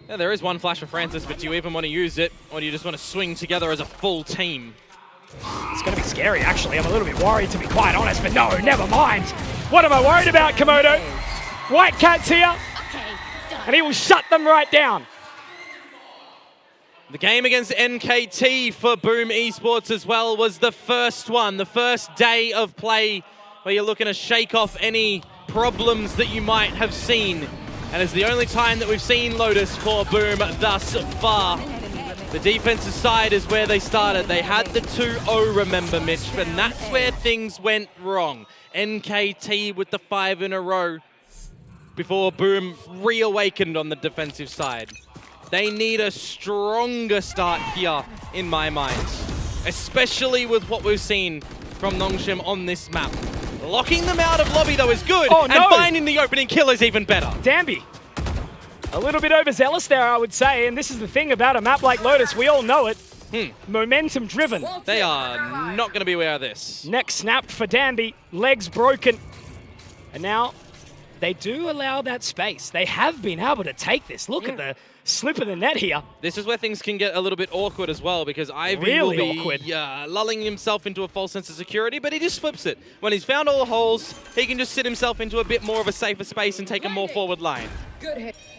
Yeah, there is one flash for Francis, but do you even want to use it, or do you just want to swing together as a full team? It's going to be scary, actually. I'm a little bit worried, to be quite honest, but no, never mind. What am I worried about, Komodo? White Cat's here, and he will shut them right down. The game against NKT for Boom Esports as well was the first one, the first day of play where you're looking to shake off any problems that you might have seen. And it's the only time that we've seen Lotus for Boom thus far. The defensive side is where they started. They had the 2-0, remember, Mitch, and that's where things went wrong. NKT with the 5 in a row before Boom reawakened on the defensive side. They need a stronger start here, in my mind, especially with what we've seen from Nongshim on this map. Locking them out of lobby, though, is good, and finding the opening kill is even better. Danby, a little bit overzealous there, I would say, and this is the thing about a map like Lotus, we all know it. Momentum driven. They are not going to be aware of this. Neck snapped for Danby, legs broken, and now they do allow that space. They have been able to take this. Look at the slip of the net here. This is where things can get a little bit awkward as well, because Ivy really will be awkward. Lulling himself into a false sense of security, but he just flips it. When he's found all the holes, he can just sit himself into a bit more of a safer space and take a more forward line.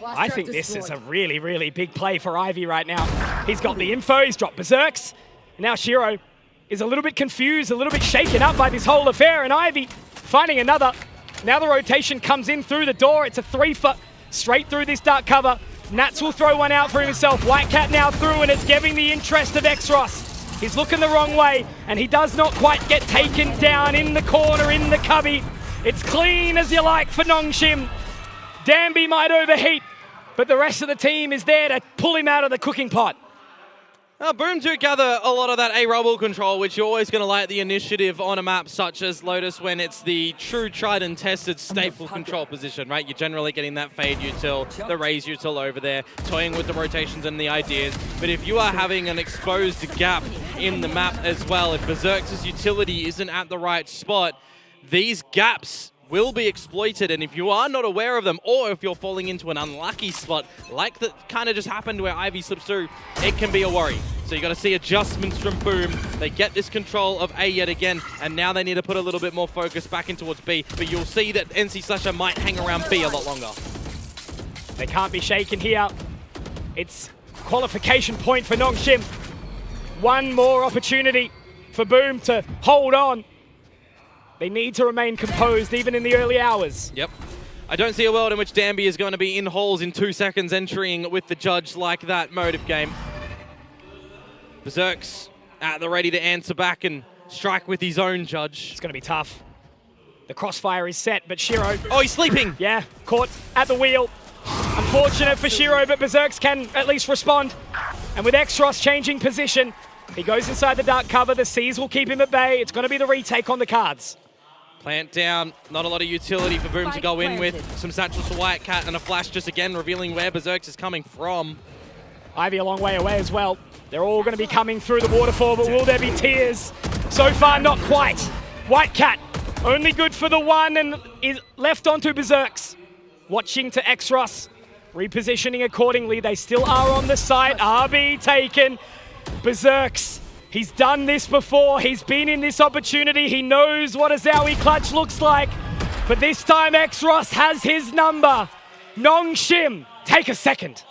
I think this is a really, really big play for Ivy right now. He's got the info, he's dropped Berserks. Now Shiro is a little bit confused, a little bit shaken up by this whole affair, and Ivy finding another. Now the rotation comes in through the door. It's a 3-foot straight through this dark cover. Nats will throw one out for himself. White Cat now through, and it's getting the interest of Xros. He's looking the wrong way, and he does not quite get taken down in the corner, in the cubby. It's clean as you like for Nongshim. Danby might overheat, but the rest of the team is there to pull him out of the cooking pot. Boom do gather a lot of that A-Rubble control, which you're always going to like the initiative on a map such as Lotus when it's the true tried and tested staple control position, right? You're generally getting that fade util, the raise util over there, toying with the rotations and the ideas. But if you are having an exposed gap in the map as well, if Berserk's utility isn't at the right spot, these gaps will be exploited, and if you are not aware of them, or if you're falling into an unlucky spot, like that kind of just happened where Ivy slips through, it can be a worry. So you got to see adjustments from Boom. They get this control of A yet again, and now they need to put a little bit more focus back in towards B, but you'll see that NC Slasher might hang around B a lot longer. They can't be shaken here. It's qualification point for Nongshim. One more opportunity for Boom to hold on. They need to remain composed even in the early hours. Yep. I don't see a world in which Danby is going to be in halls in 2 seconds entering with the judge like that mode of game. Berserk's at the ready to answer back and strike with his own judge. It's going to be tough. The crossfire is set, but Shiro... Oh, he's sleeping! Yeah, caught at the wheel. Unfortunate for Shiro, but Berserks can at least respond. And with Xros changing position, he goes inside the dark cover. The Seas will keep him at bay. It's going to be the retake on the cards. Plant down, not a lot of utility for Boom to go in with. Some satchels for White Cat and a flash just again revealing where Berserks is coming from. Ivy a long way away as well. They're all going to be coming through the waterfall, but will there be tears? So far, not quite. White Cat, only good for the one and is left onto Berserks. Watching to Xros, repositioning accordingly. They still are on the site. RB taken. Berserks. He's done this before. He's been in this opportunity. He knows what a Zowie clutch looks like. But this time, Xros has his number. Nongshim, take a second.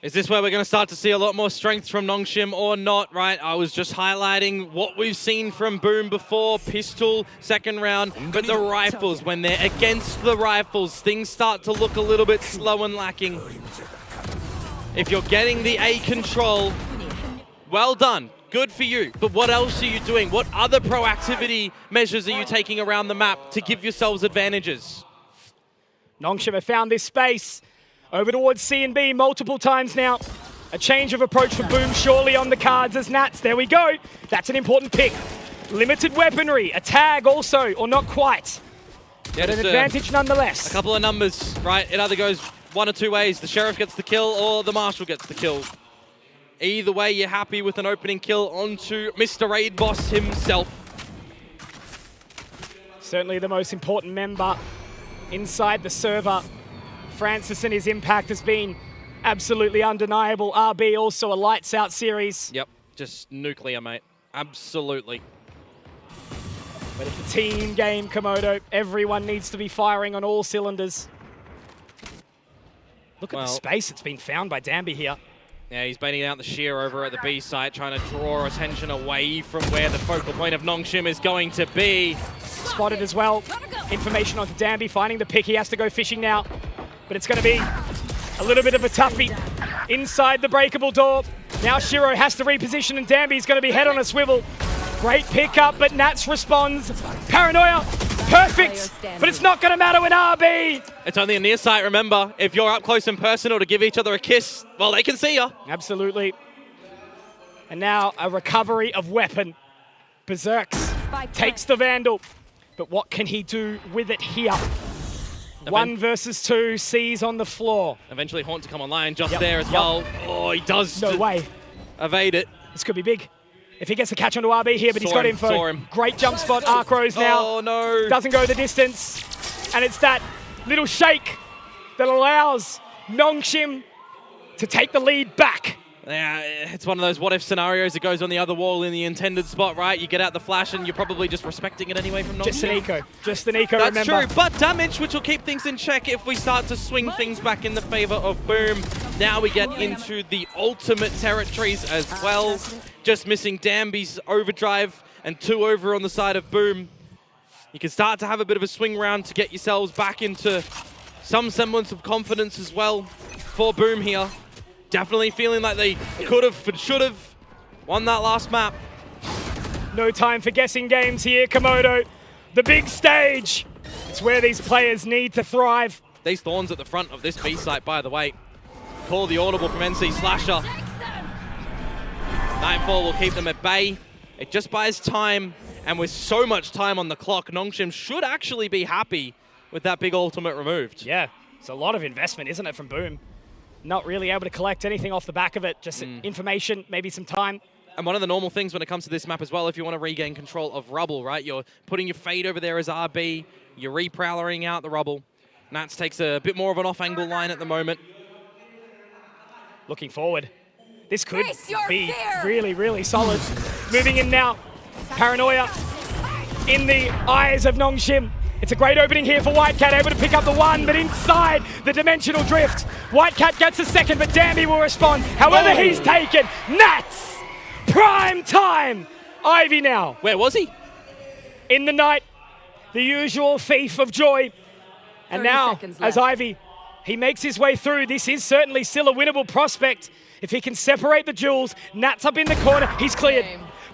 Is this where we're going to start to see a lot more strength from Nongshim or not, right? I was just highlighting what we've seen from Boom before. Pistol, second round, but the rifles, when they're against the rifles, things start to look a little bit slow and lacking. If you're getting the A control, well done, good for you. But what else are you doing? What other proactivity measures are you taking around the map to give yourselves advantages? Nongshim have found this space. Over towards C and B multiple times now. A change of approach for Boom surely on the cards as Nats. There we go. That's an important pick. Limited weaponry, a tag also, or not quite. Yeah, but an advantage nonetheless. A couple of numbers, right? It either goes one or two ways. The Sheriff gets the kill or the Marshal gets the kill. Either way, you're happy with an opening kill onto Mr. Raid Boss himself. Certainly the most important member inside the server Francis and his impact has been absolutely undeniable. RB also a lights out series. Yep, just nuclear, mate. Absolutely. But it's a team game, Komodo. Everyone needs to be firing on all cylinders. Look at the space that's been found by Danby here. Yeah, he's baiting out the shear over at the B site, trying to draw attention away from where the focal point of Nongshim is going to be. Spotted as well. Information onto Danby, finding the pick. He has to go fishing now. But it's going to be a little bit of a toughie inside the breakable door. Now Shiro has to reposition and Danby's going to be head on a swivel. Great pickup, but Nats responds. Paranoia, perfect, but it's not going to matter with RB. It's only a near sight, remember. If you're up close and personal to give each other a kiss, well, they can see you. Absolutely. And now a recovery of weapon. Berserks takes the Vandal, but what can he do with it here? 1 versus 2, C's on the floor. Eventually Haunt to come online just there as well. Oh, he does. No way. Evade it. This could be big. If he gets a catch onto RB here, but he's got info. Saw him. Great jump spot, Arcros now. Oh, no. Doesn't go the distance. And it's that little shake that allows Nongshim to take the lead back. Yeah, it's one of those what-if scenarios. It goes on the other wall in the intended spot, right? You get out the flash and you're probably just respecting it anyway from Nongshim. Just an eco. Just an eco, That's remember. true, but damage, which will keep things in check if we start to swing things back in the favor of Boom. Now we get into the ultimate territories as well. Just missing Danby's overdrive and 2 over on the side of Boom. You can start to have a bit of a swing round to get yourselves back into some semblance of confidence as well for Boom here. Definitely feeling like they could have and should have won that last map. No time for guessing games here, Komodo. The big stage. It's where these players need to thrive. These Thorns at the front of this B site, by the way. Call the audible from NC Slasher. Nightfall will keep them at bay. It just buys time, and with so much time on the clock, Nongshim should actually be happy with that big ultimate removed. Yeah, it's a lot of investment, isn't it, from Boom? Not really able to collect anything off the back of it, just information, maybe some time. And one of the normal things when it comes to this map as well, if you want to regain control of rubble, right? You're putting your Fade over there as RB, you're re-prowlering out the rubble. Nats takes a bit more of an off-angle line at the moment. Looking forward. This could be really, really solid. Moving in now. Paranoia in the eyes of Nongshim. It's a great opening here for Whitecat, able to pick up the 1, but inside the dimensional drift. Whitecat gets a second, but Danby will respond. However, he's taken. Nats! Prime time! Ivy now. Where was he? In the night. The usual thief of joy. And now, as Ivy, he makes his way through. This is certainly still a winnable prospect. If he can separate the jewels, Nats up in the corner, he's cleared.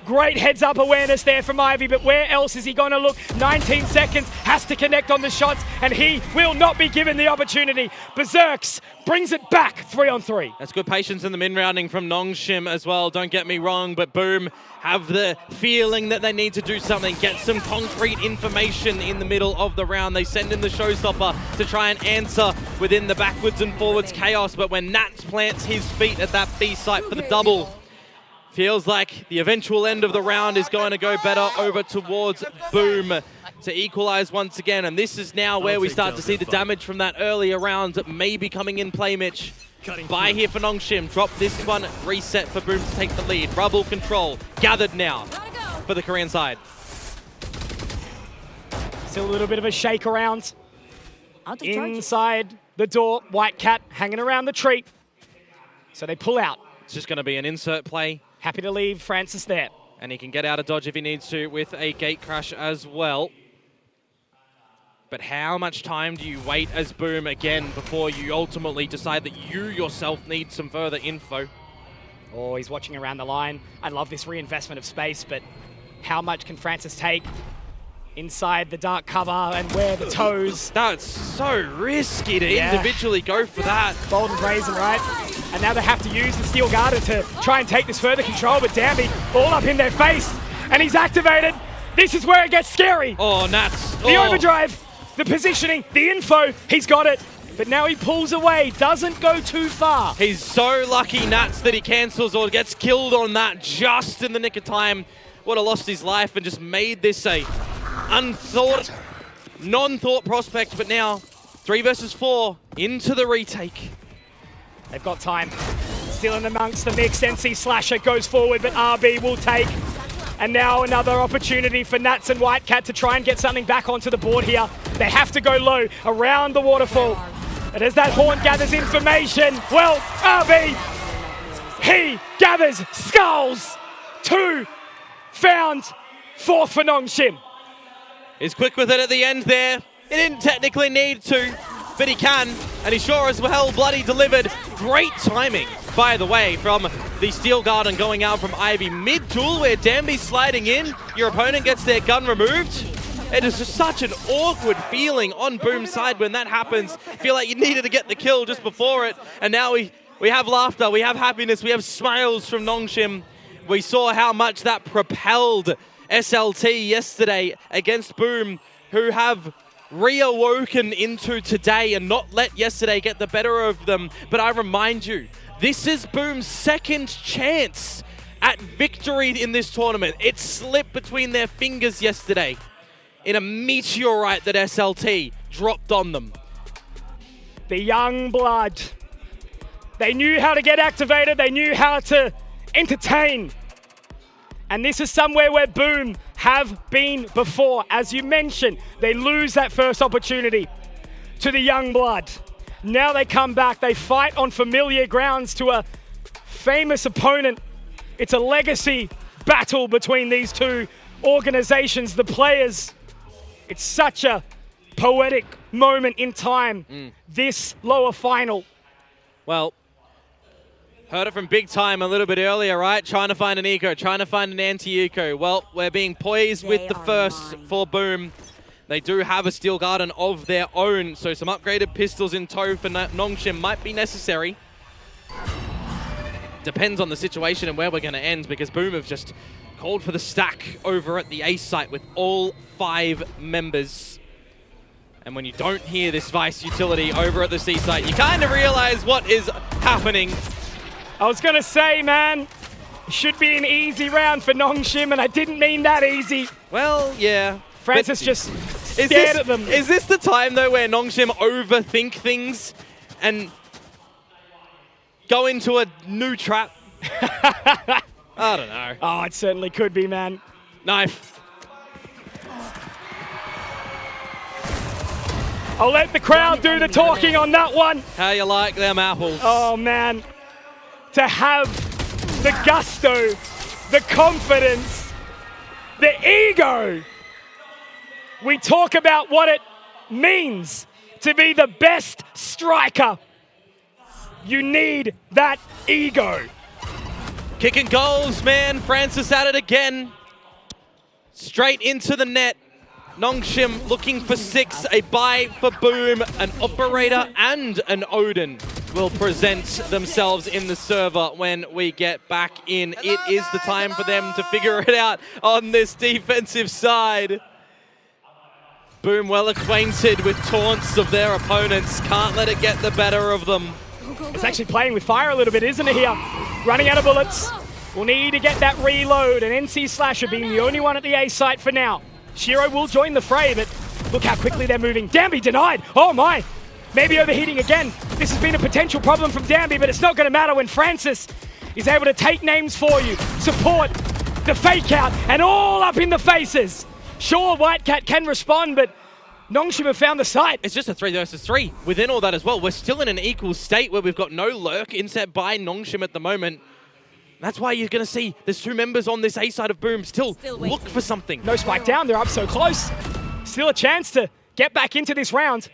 Great heads-up awareness there from Ivy, but where else is he going to look? 19 seconds, has to connect on the shots, and he will not be given the opportunity. Berserks brings it back 3-on-3. That's good patience in the min-rounding from Nongshim as well, don't get me wrong, but Boom have the feeling that they need to do something, get some concrete information in the middle of the round. They send in the showstopper to try and answer within the backwards and forwards chaos, but when Nats plants his feet at that B site for the double, feels like the eventual end of the round is going to go better over towards Boom to equalize once again. And this is now where we start to see the damage from that earlier round maybe coming in play, Mitch. Buy here for Nongshim, drop this one, reset for Boom to take the lead. Rubble control, gathered now for the Korean side. Still a little bit of a shake around. Inside the door, Whitecat hanging around the tree. So they pull out. It's just going to be an insert play. Happy to leave Francis there. And he can get out of dodge if he needs to with a gate crash as well. But how much time do you wait as Boom again before you ultimately decide that you yourself need some further info? Oh, he's watching around the line. I love this reinvestment of space, but how much can Francis take inside the dark cover and wear the toes? That's so risky to individually go for that. Bold and brazen, right? And now they have to use the Steel Garter to try and take this further control, but Danby all up in their face, and he's activated. This is where it gets scary. Oh, Nats. The overdrive, the positioning, the info, he's got it. But now he pulls away, doesn't go too far. He's so lucky, Nats, that he cancels or gets killed on that just in the nick of time. Would have lost his life and just made this a unthought, non-thought prospect, but now 3 versus 4. into the retake. They've got time. Still in amongst the mix. NC Slasher goes forward, but RB will take. And now another opportunity for Nats and Whitecat to try and get something back onto the board here. They have to go low around the waterfall. And as that horn gathers information, well, RB, he gathers skulls. 2 found, 4th for Nongshim. He's quick with it at the end there. He didn't technically need to, but he can, and he sure as well bloody delivered. Great timing, by the way, from the Steel Garden going out from Ivy. Mid-duel where Danby's sliding in, your opponent gets their gun removed. It is just such an awkward feeling on Boom's side when that happens. Feel like you needed to get the kill just before it, and now we have laughter, we have happiness, we have smiles from Nongshim. We saw how much that propelled SLT yesterday against Boom, who have reawoken into today and not let yesterday get the better of them. But I remind you, this is Boom's 2nd chance at victory in this tournament. It slipped between their fingers yesterday in a meteorite that SLT dropped on them. The young blood. They knew how to get activated. They knew how to entertain. And this is somewhere where Boom have been before. As you mentioned, they lose that first opportunity to the young blood. Now they come back. They fight on familiar grounds to a famous opponent. It's a legacy battle between these two organizations, the players. It's such a poetic moment in time, this lower final. Well, heard it from Big Time a little bit earlier, right? Trying to find an eco, trying to find an anti-eco. Well, we're being poised with the first for Boom. They do have a Steel Garden of their own, so some upgraded pistols in tow for Nongshim might be necessary. Depends on the situation and where we're going to end, because Boom have just called for the stack over at the A site with all 5 members. And when you don't hear this Vice utility over at the C site, you kind of realize what is happening. I was going to say, man, it should be an easy round for Nongshim, and I didn't mean that easy. Well, yeah. Francis just stared at them. Is this the time, though, where Nongshim overthink things and go into a new trap? I don't know. Oh, it certainly could be, man. Knife. I'll let the crowd do the talking on that one. How you like them apples? Oh, man. To have the gusto, the confidence, the ego. We talk about what it means to be the best striker. You need that ego. Kicking goals, man. Francis at it again. Straight into the net. Nongshim looking for 6. A buy for Boom. An operator and an Odin will present themselves in the server when we get back in. It is the time for them to figure it out on this defensive side. Boom well acquainted with taunts of their opponents. Can't let it get the better of them. It's actually playing with fire a little bit, isn't it here? Running out of bullets. We'll need to get that reload, and NC Slasher being the only one at the A site for now. Shiro will join the fray, but look how quickly they're moving. Danby denied. Oh my. Maybe overheating again. This has been a potential problem from Danby, but it's not going to matter when Francis is able to take names for you, support the fake out, and all up in the faces. Sure, Whitecat can respond, but Nongshim have found the site. It's just a 3 versus 3. Within all that as well, we're still in an equal state where we've got no lurk inset by Nongshim at the moment. That's why you're going to see there's 2 members on this A side of Boom still look for something. No spike down, they're up so close. Still a chance to get back into this round.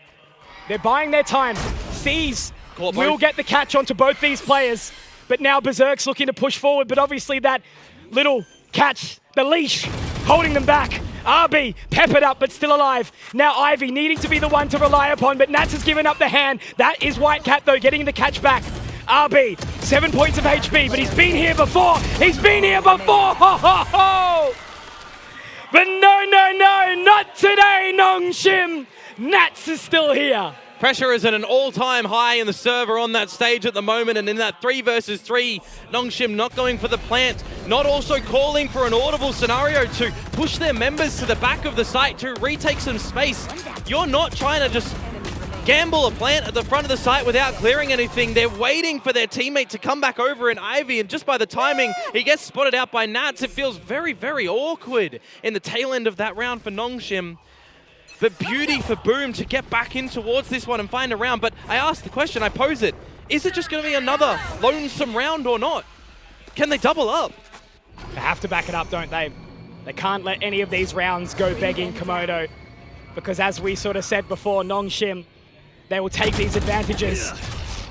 They're buying their time. C's will get the catch onto both these players, but now Berserk's looking to push forward, but obviously that little catch, the leash, holding them back. RB peppered up, but still alive. Now Ivy needing to be the one to rely upon, but Nats has given up the hand. That is Whitecat, though, getting the catch back. RB, 7 points of HP, but he's been here before. He's been here before. Ho, ho, ho. But no, no, no, not today, Nongshim. Nats is still here. Pressure is at an all-time high in the server on that stage at the moment, and in that 3 versus 3, Nongshim not going for the plant, not also calling for an audible scenario to push their members to the back of the site to retake some space. You're not trying to just gamble a plant at the front of the site without clearing anything. They're waiting for their teammate to come back over in Ivy, and just by the timing, he gets spotted out by Nats. It feels very, very awkward in the tail end of that round for Nongshim. But beauty for Boom to get back in towards this one and find a round. But I asked the question, I pose it, is it just going to be another lonesome round or not? Can they double up? They have to back it up, don't they? They can't let any of these rounds go begging Komodo, because as we sort of said before, Nongshim, they will take these advantages.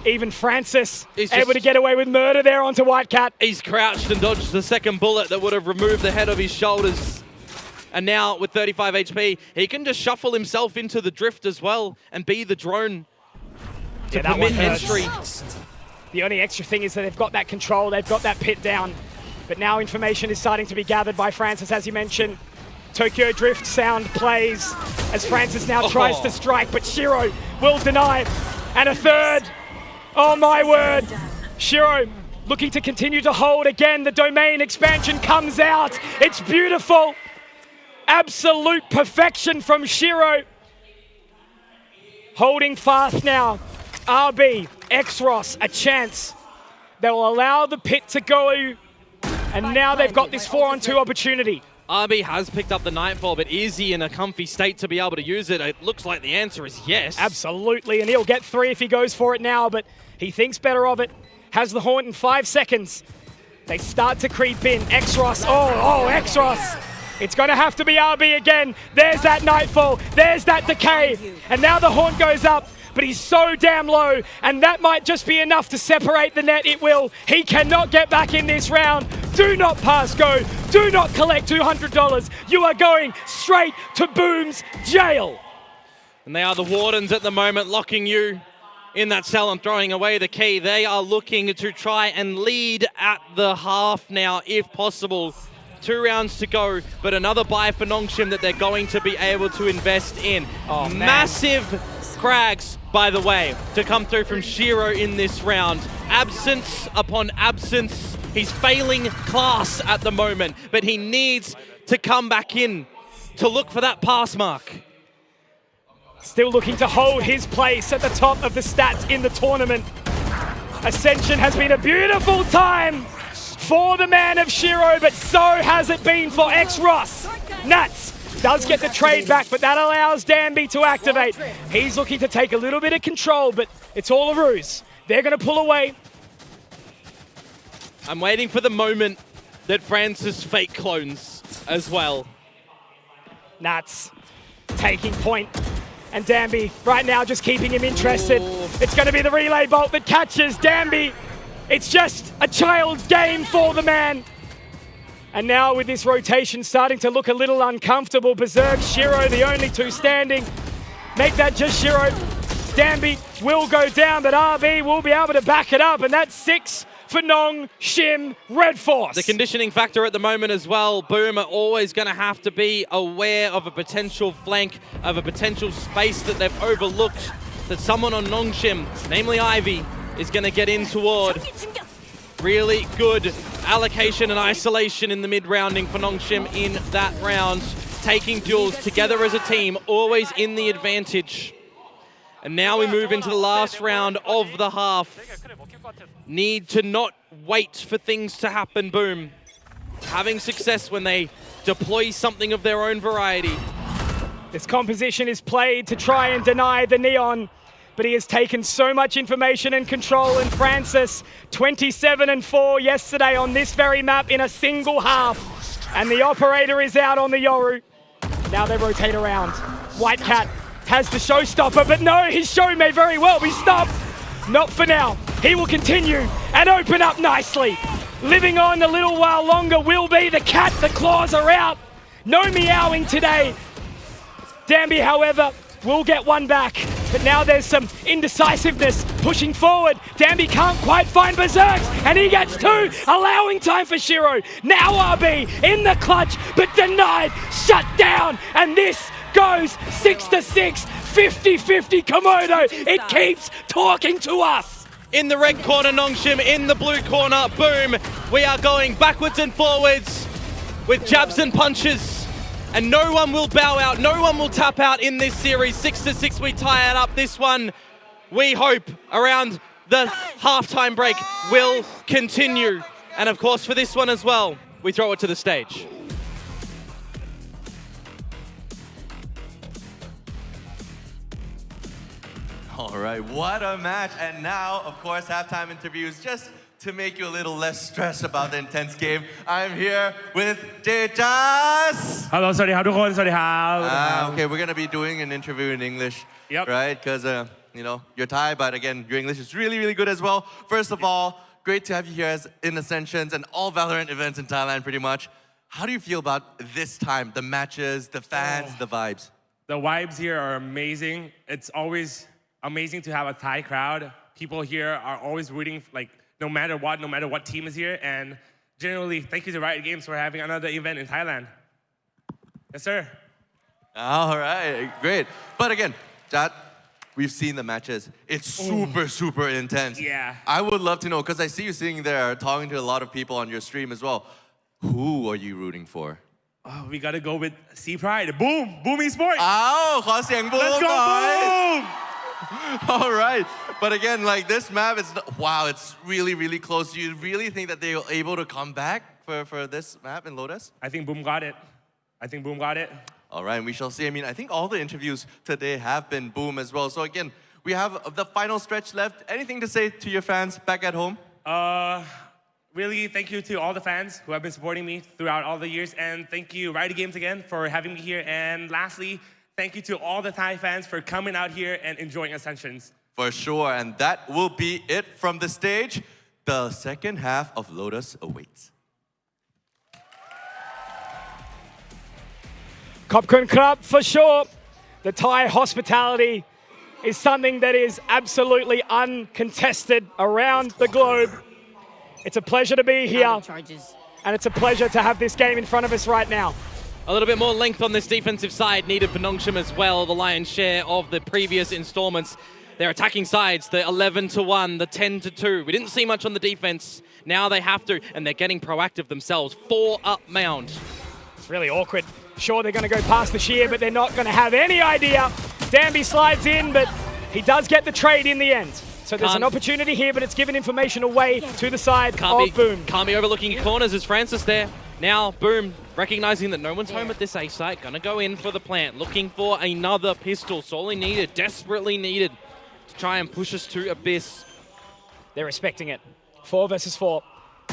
Even Francis able to get away with murder there onto Whitecat. He's crouched and dodged the second bullet that would have removed the head of his shoulders. And now with 35 HP, he can just shuffle himself into the drift as well and be the drone to permit entry. The only extra thing is that they've got that control, they've got that pit down. But now information is starting to be gathered by Francis, as you mentioned. Tokyo Drift sound plays as Francis now tries to strike, but Shiro will deny. And a third. Oh my word. Shiro looking to continue to hold again. The domain expansion comes out. It's beautiful. Absolute perfection from Shiro. Holding fast now. RB, X-Ross, a chance. They will allow the pit to go. And now they've got this 4-on-2 opportunity. RB has picked up the Nightfall, but is he in a comfy state to be able to use it? It looks like the answer is yes. Absolutely, and he'll get 3 if he goes for it now, but he thinks better of it. Has the Haunt in 5 seconds. They start to creep in. X-Ross, X-Ross. It's going to have to be RB again. There's that Nightfall, there's that Decay, and now the Haunt goes up. But he's so damn low, and that might just be enough to separate the net. It will. He cannot get back in this round. Do not pass go. Do not collect $200. You are going straight to Boom's jail. And they are the Wardens at the moment, locking you in that cell and throwing away the key. They are looking to try and lead at the half now, if possible. 2 rounds to go, but another buy for Nongshim that they're going to be able to invest in. Massive frags, by the way, to come through from Shiro in this round. Absence upon absence. He's failing class at the moment, but he needs to come back in to look for that pass mark. Still looking to hold his place at the top of the stats in the tournament. Ascension has been a beautiful time for the man of Shiro, but so has it been for X-Ross. Nats does get the trade back, but that allows Danby to activate. He's looking to take a little bit of control, but it's all a ruse. They're going to pull away. I'm waiting for the moment that Francis fake clones as well. Nats taking point. And Danby right now just keeping him interested. It's going to be the relay bolt that catches Danby. It's just a child's game for the man. And now with this rotation starting to look a little uncomfortable, Berserk, Shiro, the only 2 standing. Make that just Shiro. Danby will go down, but RB will be able to back it up, and that's 6 for Nongshim Red Force. The conditioning factor at the moment as well. Boom are always going to have to be aware of a potential flank, of a potential space that they've overlooked, that someone on Nongshim, namely Ivy, is going to get in toward. Really good allocation and isolation in the mid-rounding for Nongshim in that round. Taking duels together as a team, always in the advantage. And now we move into the last round of the half. Need to not wait for things to happen, Boom. Having success when they deploy something of their own variety. This composition is played to try and deny the Neon, but he has taken so much information and control, and Francis, 27-4 yesterday on this very map in a single half. And the operator is out on the Yoru. Now they rotate around. Whitecat has the showstopper, but no, his show may very well be stopped. Not for now. He will continue and open up nicely. Living on a little while longer will be the cat. The claws are out. No meowing today. Danby, however, will get one back. But now there's some indecisiveness pushing forward. Danby can't quite find Berserks, and he gets 2, allowing time for Shiro. Now RB in the clutch, but denied, shut down, and this goes 6-6, 50-50 Komodo. It keeps talking to us. In the red corner, Nongshim. In the blue corner, Boom. We are going backwards and forwards with jabs and punches. And no one will bow out, no one will tap out in this series. 6-6, we tie it up. This one, we hope, around the halftime break will continue. And of course, for this one as well, we throw it to the stage. All right, what a match. And now, of course, halftime interviews. Just to make you a little less stressed about the intense game, I'm here with J-Jas. Hello, สวัสดีครับทุกคน สวัสดีครับ Okay, we're going to be doing an interview in English, right? Because, you know, you're Thai, but again, your English is really, really good as well. First of all, great to have you here in Ascensions and all Valorant events in Thailand, pretty much. How do you feel about this time, the matches, the fans, the vibes? The vibes here are amazing. It's always amazing to have a Thai crowd. People here are always rooting, like, no matter what team is here. And generally, thank you to Riot Games for having another event in Thailand. Yes, sir. All right, great. But again, Jat, we've seen the matches. It's super, super intense. Yeah. I would love to know, because I see you sitting there talking to a lot of people on your stream as well. Who are you rooting for? Oh, we got to go with C Pride. Boom! Boom Esports! ขอเสียง Boom Let's go, หน่อย Boom! All right. But again, like this map is, wow, it's really, really close. Do you really think that they were able to come back for this map in Lotus? I think Boom got it. All right, we shall see. I mean, I think all the interviews today have been Boom as well. So again, we have the final stretch left. Anything to say to your fans back at home? Really, thank you to all the fans who have been supporting me throughout all the years. And thank you, Riot Games, again, for having me here. And lastly, thank you to all the Thai fans for coming out here and enjoying Ascensions. For sure, and that will be it from the stage. The second half of Lotus awaits. ขอบคุณครับ for sure. The Thai hospitality is something that is absolutely uncontested around the globe. It's a pleasure to be here, and it's a pleasure to have this game in front of us right now. A little bit more length on this defensive side needed for Nongshim as well, the lion's share of the previous installments. Their attacking sides, the 11-1, the 10-2. We didn't see much on the defense. Now they have to, and they're getting proactive themselves. 4 up mound. It's really awkward. Sure, they're going to go past the shear, but they're not going to have any idea. Danby slides in, but he does get the trade in the end. So there's an opportunity here, but it's given information away to the side of Boom. Can't be overlooking corners as Francis there. Now, Boom, recognizing that no one's home at this A site, gonna go in for the plant, looking for another pistol. Sorely needed, desperately needed to try and push us to Abyss. They're respecting it. 4 versus 4.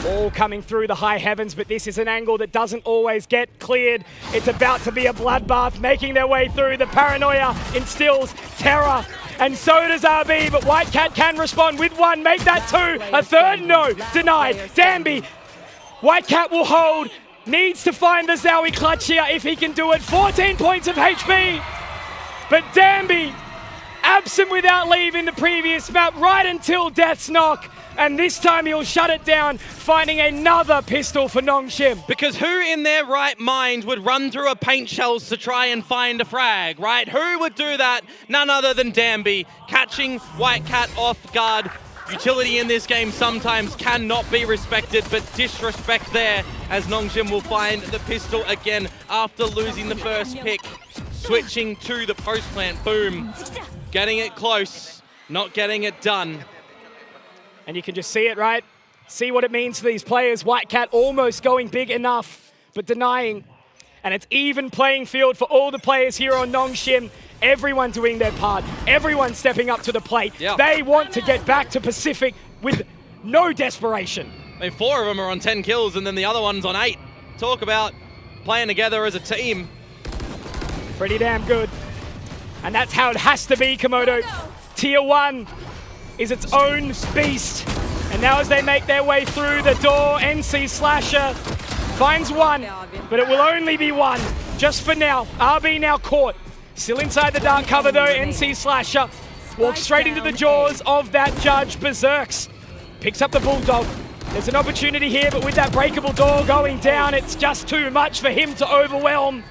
All coming through the high heavens, but this is an angle that doesn't always get cleared. It's about to be a bloodbath, making their way through. The paranoia instills terror, and so does RB, but White Cat can respond with 1, make that 2, a third, no, denied. Danby, White Cat will hold, needs to find the Zowie clutch here if he can do it. 14 points of HP, but Danby, absent without leave in the previous map, right until Death's Knock. And this time he'll shut it down, finding another pistol for Nongshim. Because who in their right mind would run through a paint shells to try and find a frag, right? Who would do that? None other than Danby, catching White Cat off guard. Utility in this game sometimes cannot be respected, but disrespect there as Nongshim will find the pistol again after losing the first pick. Switching to the post plant, Boom. Getting it close, not getting it done. And you can just see it, right? See what it means for these players. White Cat almost going big enough, but denying. And it's even playing field for all the players here on Nongshim. Everyone doing their part. Everyone stepping up to the plate. Yep. They want to get back to Pacific with no desperation. I mean, 4 of them are on 10 kills, and then the other one's on 8. Talk about playing together as a team. Pretty damn good. And that's how it has to be, Komodo. Tier 1 is its own beast. And now as they make their way through the door, NC Slasher finds 1, but it will only be 1, just for now. RB now caught. Still inside the dark cover though, NC Slasher walks straight into the jaws of that judge. Berserks picks up the Bulldog. There's an opportunity here, but with that breakable door going down, it's just too much for him to overwhelm.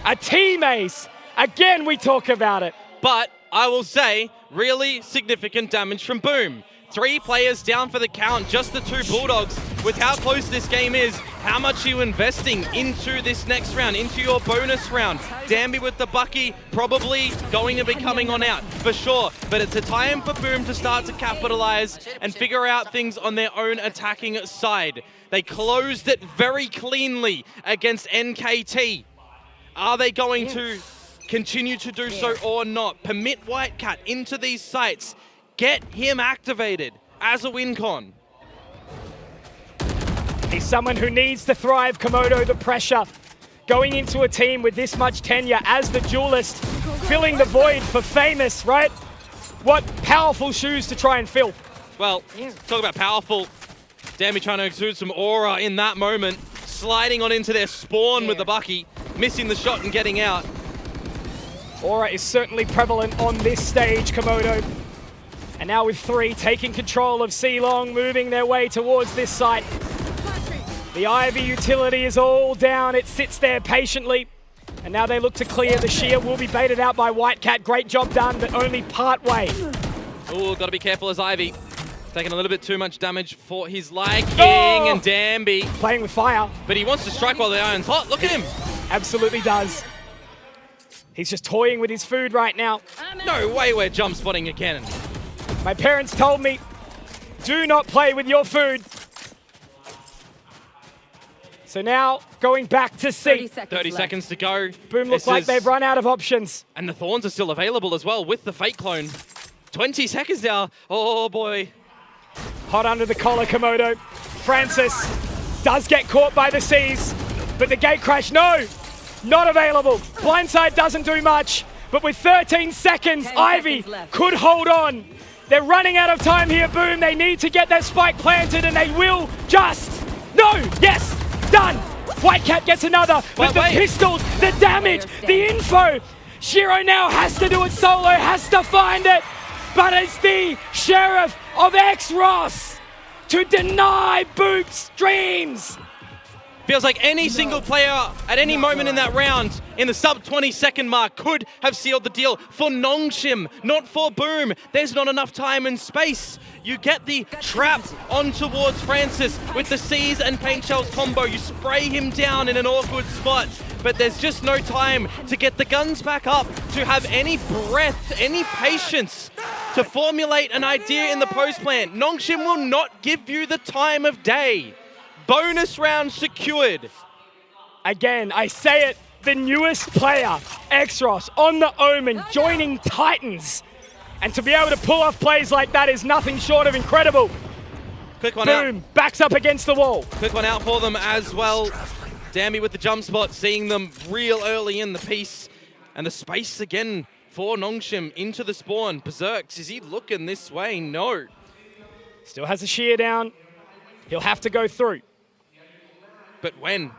A team ace. Again, we talk about it. But I will say, really significant damage from Boom. 3 players down for the count, just the 2 Bulldogs. with how close this game is, how much are you investing into this next round, into your bonus round? Danby with the Bucky probably going to be coming on out, for sure. But it's a time for Boom to start to capitalize and figure out things on their own attacking side. They closed it very cleanly against NKT. Are they going to continue to do so or not? Permit Whitecat into these sites. Get him activated as a win con. He's someone who needs to thrive, Komodo, the pressure. Going into a team with this much tenure as the duelist, filling the void for Famous, right? What powerful shoes to try and fill. Well, talk about powerful. Danby trying to exude some aura in that moment, sliding on into their spawn with the Bucky, missing the shot and getting out. Aura is certainly prevalent on this stage, Komodo. And now with 3 taking control of Ceylon, moving their way towards this site. The Ivy utility is all down. It sits there patiently. And now they look to clear. The Sheer will be baited out by Whitecat. Great job done, but only part way. Oh, got to be careful as Ivy. Taking a little bit too much damage for his liking. And Danby playing with fire. But he wants to strike while the iron's hot. Look at him. Absolutely does. He's just toying with his food right now. No way we're jump spotting again. My parents told me, do not play with your food. So now, going back to C. 30 seconds to go. Boom looks like they've run out of options. And the Thorns are still available as well with the Fake Clone. 20 seconds now. Oh, boy. Hot under the collar, Komodo. Francis does get caught by the C's, but the gate crash, no, not available. Blindside doesn't do much, but with 13 seconds, Ivy could hold on. They're running out of time here, Boom. They need to get their spike planted, and they will just. No, yes, done. Whitecat gets another, but the pistols, the damage, the info. Shiro now has to do it solo, has to find it, but it's the Sheriff of X-Ross to deny Boop's dreams. Feels like any single player at any moment in that round in the sub 20 second mark could have sealed the deal for Nongshim, not for Boom. There's not enough time and space. You get the trap on towards Francis with the C's and Paint Shells combo. You spray him down in an awkward spot, but there's just no time to get the guns back up, to have any breath, any patience to formulate an idea in the post plan. Nongshim will not give you the time of day. Bonus round secured. Again, I say it, the newest player, X-Ross, on the Omen, joining Titans. And to be able to pull off plays like that is nothing short of incredible. Quick one Boom, out. backs up against the wall. Quick one out for them as well. Danby with the jump spot, seeing them real early in the piece. And the space again for Nongshim into the spawn. Berserks, is he looking this way? No. Still has a shear down. He'll have to go through. But when?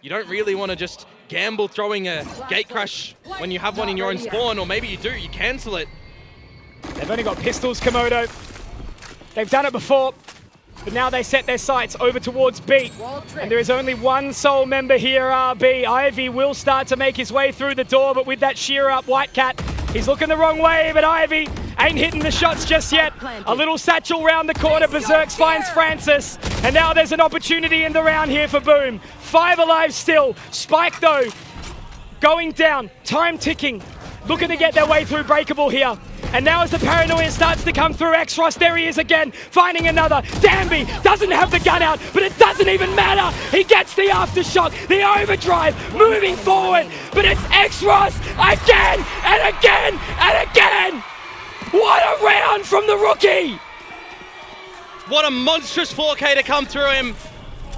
You don't really want to just gamble throwing a gate crash when you have one in your own spawn, or maybe you do, you cancel it. They've only got pistols, Komodo. They've done it before, but now they set their sights over towards B. And there is only one sole member here, RB. Ivy will start to make his way through the door, but with that sheer up, Whitecat, he's looking the wrong way, but Ivy ain't hitting the shots just yet. A little satchel round the corner. Berserks finds Francis. And now there's an opportunity in the round here for Boom. 5 alive still. Spike, though, going down. Time ticking. Looking to get their way through Breakable here. And now as the paranoia starts to come through, X-Ross, there he is again, finding another. Danby doesn't have the gun out, but it doesn't even matter. He gets the aftershock, the overdrive, moving forward. But it's X-Ross again and again and again. What a round from the rookie! What a monstrous 4K to come through him.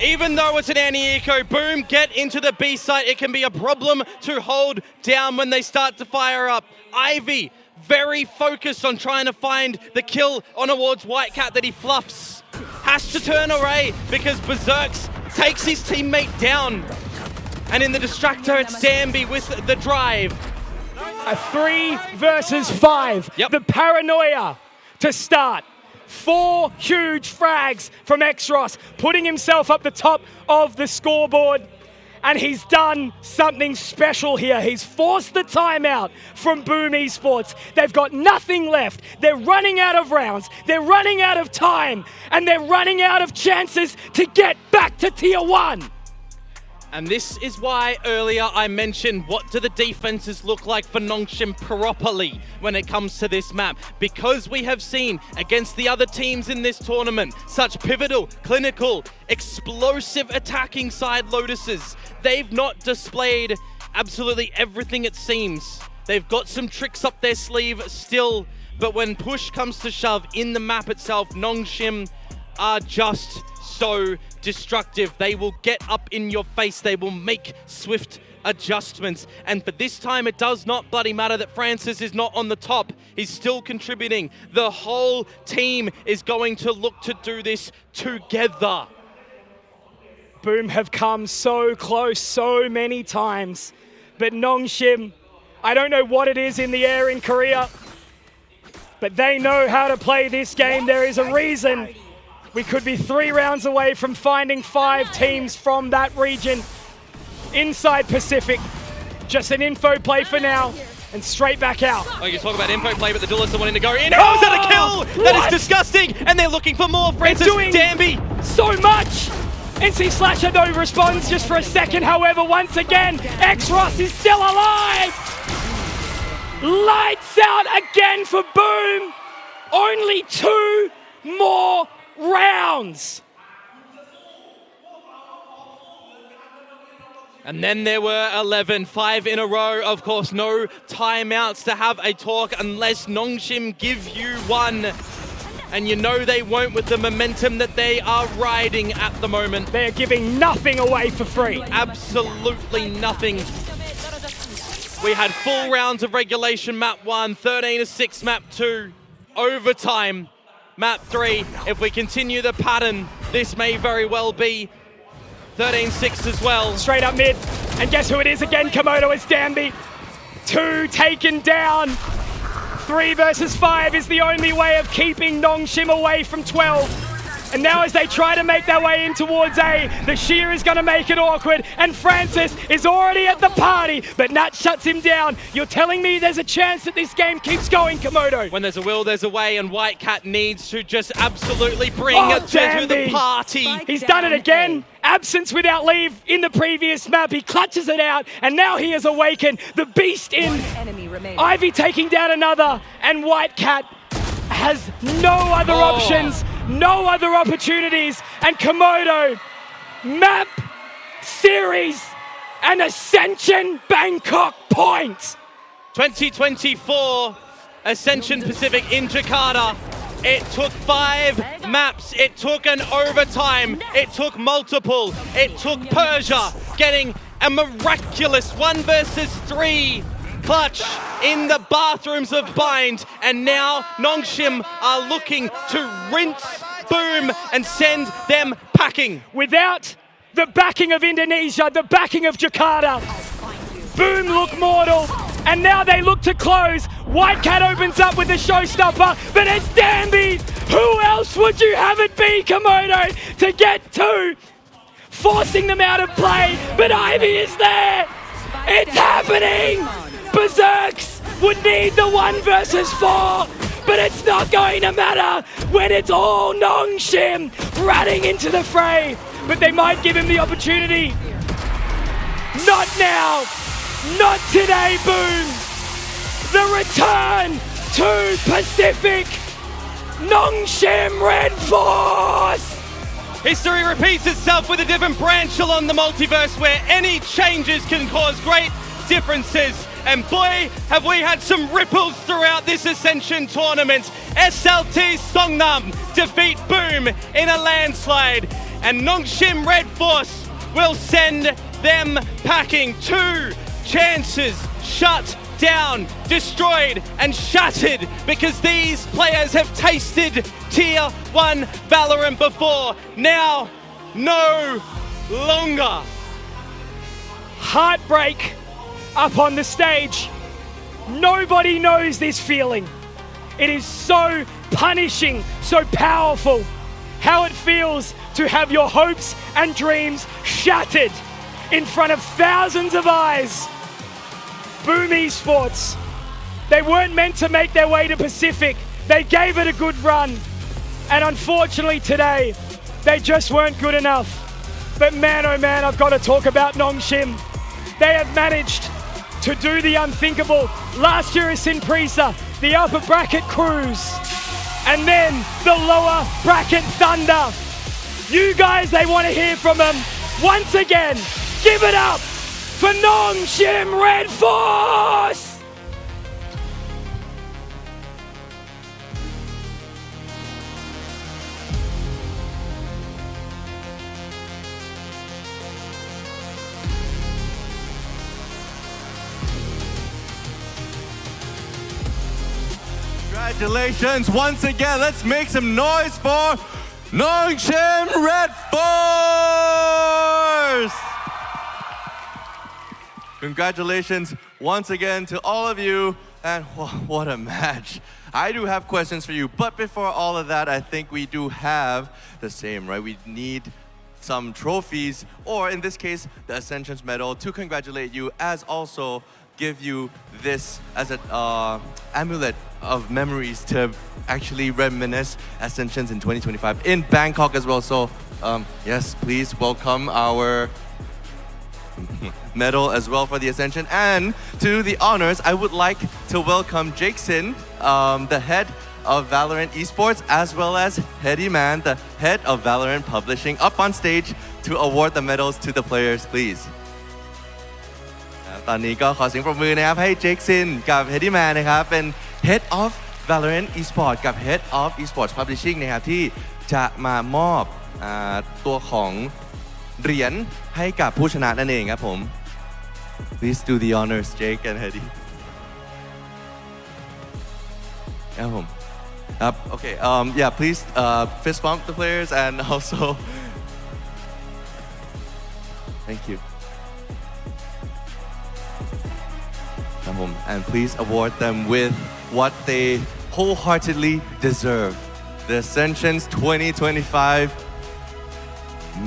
Even though it's an anti-eco, Boom, get into the B site. It can be a problem to hold down when they start to fire up. Ivy, very focused on trying to find the kill on towards Whitecat that he fluffs. Has to turn away because Berserks takes his teammate down. And in the distractor, it's Danby with the drive. A 3 versus 5. Yep. The paranoia to start. 4 huge frags from X-Ross, putting himself up the top of the scoreboard. And he's done something special here. He's forced the timeout from Boom Esports. They've got nothing left. They're running out of rounds. They're running out of time. And they're running out of chances to get back to Tier 1. And this is why earlier I mentioned what do the defenses look like for Nongshim properly when it comes to this map. Because we have seen against the other teams in this tournament such pivotal, clinical, explosive attacking side Lotuses. They've not displayed absolutely everything it seems. They've got some tricks up their sleeve still, but when push comes to shove in the map itself, Nongshim are just so destructive. They will get up in your face. They will make swift adjustments. And for this time, it does not bloody matter that Francis is not on the top. He's still contributing. The whole team is going to look to do this together. Boom have come so close so many times. But Nongshim, I don't know what it is in the air in Korea, but they know how to play this game. There is a reason we could be 3 rounds away from finding 5 teams from that region inside Pacific. Just an info play for now, and straight back out. Oh, you talk about info play, but the duelists are wanting to go in. Oh, is that a kill? That is disgusting, and they're looking for more. Francis Danby. So much. NC Slasher though responds just for a second. However, once again, X-Ross is still alive. Lights out again for Boom. Only 2 more rounds. And then there were 11, 5 in a row. Of course, no timeouts to have a talk unless Nongshim give you one. And you know they won't with the momentum that they are riding at the moment. They're giving nothing away for free. Absolutely nothing. We had full rounds of regulation map 1, 13-6 map 2, overtime map 3. If we continue the pattern, this may very well be 13-6 as well. Straight up mid. And guess who it is again? Komodo, it's Danby. 2 taken down. 3 versus 5 is the only way of keeping Nongshim away from 12. And now as they try to make their way in towards A, the shear is going to make it awkward, and Francis is already at the party, but Nat shuts him down. You're telling me there's a chance that this game keeps going, Komodo? When there's a will, there's a way, and White Cat needs to just absolutely bring it to the party. He's done it again. Absence without leave in the previous map. He clutches it out, and now he has awakened. The beast in. Ivy taking down another, and White Cat has no other options, no other opportunities, and Komodo, map, series, and Ascension Bangkok points. 2024 Ascension Pacific in Jakarta. It took 5 maps, it took an overtime, it took multiple, it took Persia getting a miraculous 1 versus 3 clutch in the bathrooms of Bind, and now Nongshim are looking to rinse Boom and send them packing. Without the backing of Indonesia, the backing of Jakarta, Boom look mortal, and now they look to close. White Cat opens up with the showstopper, but it's Danby. Who else would you have it be, Komodo, to get 2? Forcing them out of play, but Ivy is there. It's happening. Berserks would need the 1 versus 4, but it's not going to matter when it's all Nongshim running into the fray. But they might give him the opportunity. Not now. Not today, Boom. The return to Pacific. Nongshim Red Force. History repeats itself with a different branch along the multiverse where any changes can cause great differences. And boy, have we had some ripples throughout this Ascension tournament. SLT Songnam defeat Boom in a landslide. And Nongshim Red Force will send them packing. 2 chances shut down, destroyed and shattered, because these players have tasted Tier 1 Valorant before. Now, no longer. Heartbreak up on the stage. Nobody knows this feeling. It is so punishing, so powerful. How it feels to have your hopes and dreams shattered. in front of thousands of eyes. Boom Esports. They weren't meant to make their way to Pacific. They gave it a good run. And unfortunately today, they just weren't good enough. But man, oh man, I've got to talk about Nongshim. They have managed to do the unthinkable. Last year is Sinprisa, the upper bracket cruise, and then the lower bracket thunder. You guys, they want to hear from them. Once again, give it up for Nongshim Red Force! Congratulations once again. Let's make some noise for Nongshim Red Force! Congratulations once again to all of you, and what a match. I do have questions for you, but before all of that, I think we do have the same, right? We need some trophies, or in this case, the Ascensions medal to congratulate you, as also give you this as an amulet of memories to actually reminisce Ascensions in 2025 in Bangkok as well. So yes, please welcome our medal as well for the Ascension. And to the honors, I would like to welcome Jakeson, the head of VALORANT Esports, as well as Hedy Man, the head of VALORANT Publishing, up on stage to award the medals to the players, please. ตอนนี้ก็ขอเสียงปรบมือนะครับให้เจคซินกับ Hedy Man นะครับเป็น Head of VALORANT Esports กับ Head of Esports Publishing นะครับที่จะมามอบตัวของเหรียญให้กับผู้ชนะนั่นเองครับผม Please do the honors, Jake and Hedy. ครับผมOkay, yeah, please fist bump the players and also thank you. And please award them with what they wholeheartedly deserve. The Ascensions 2025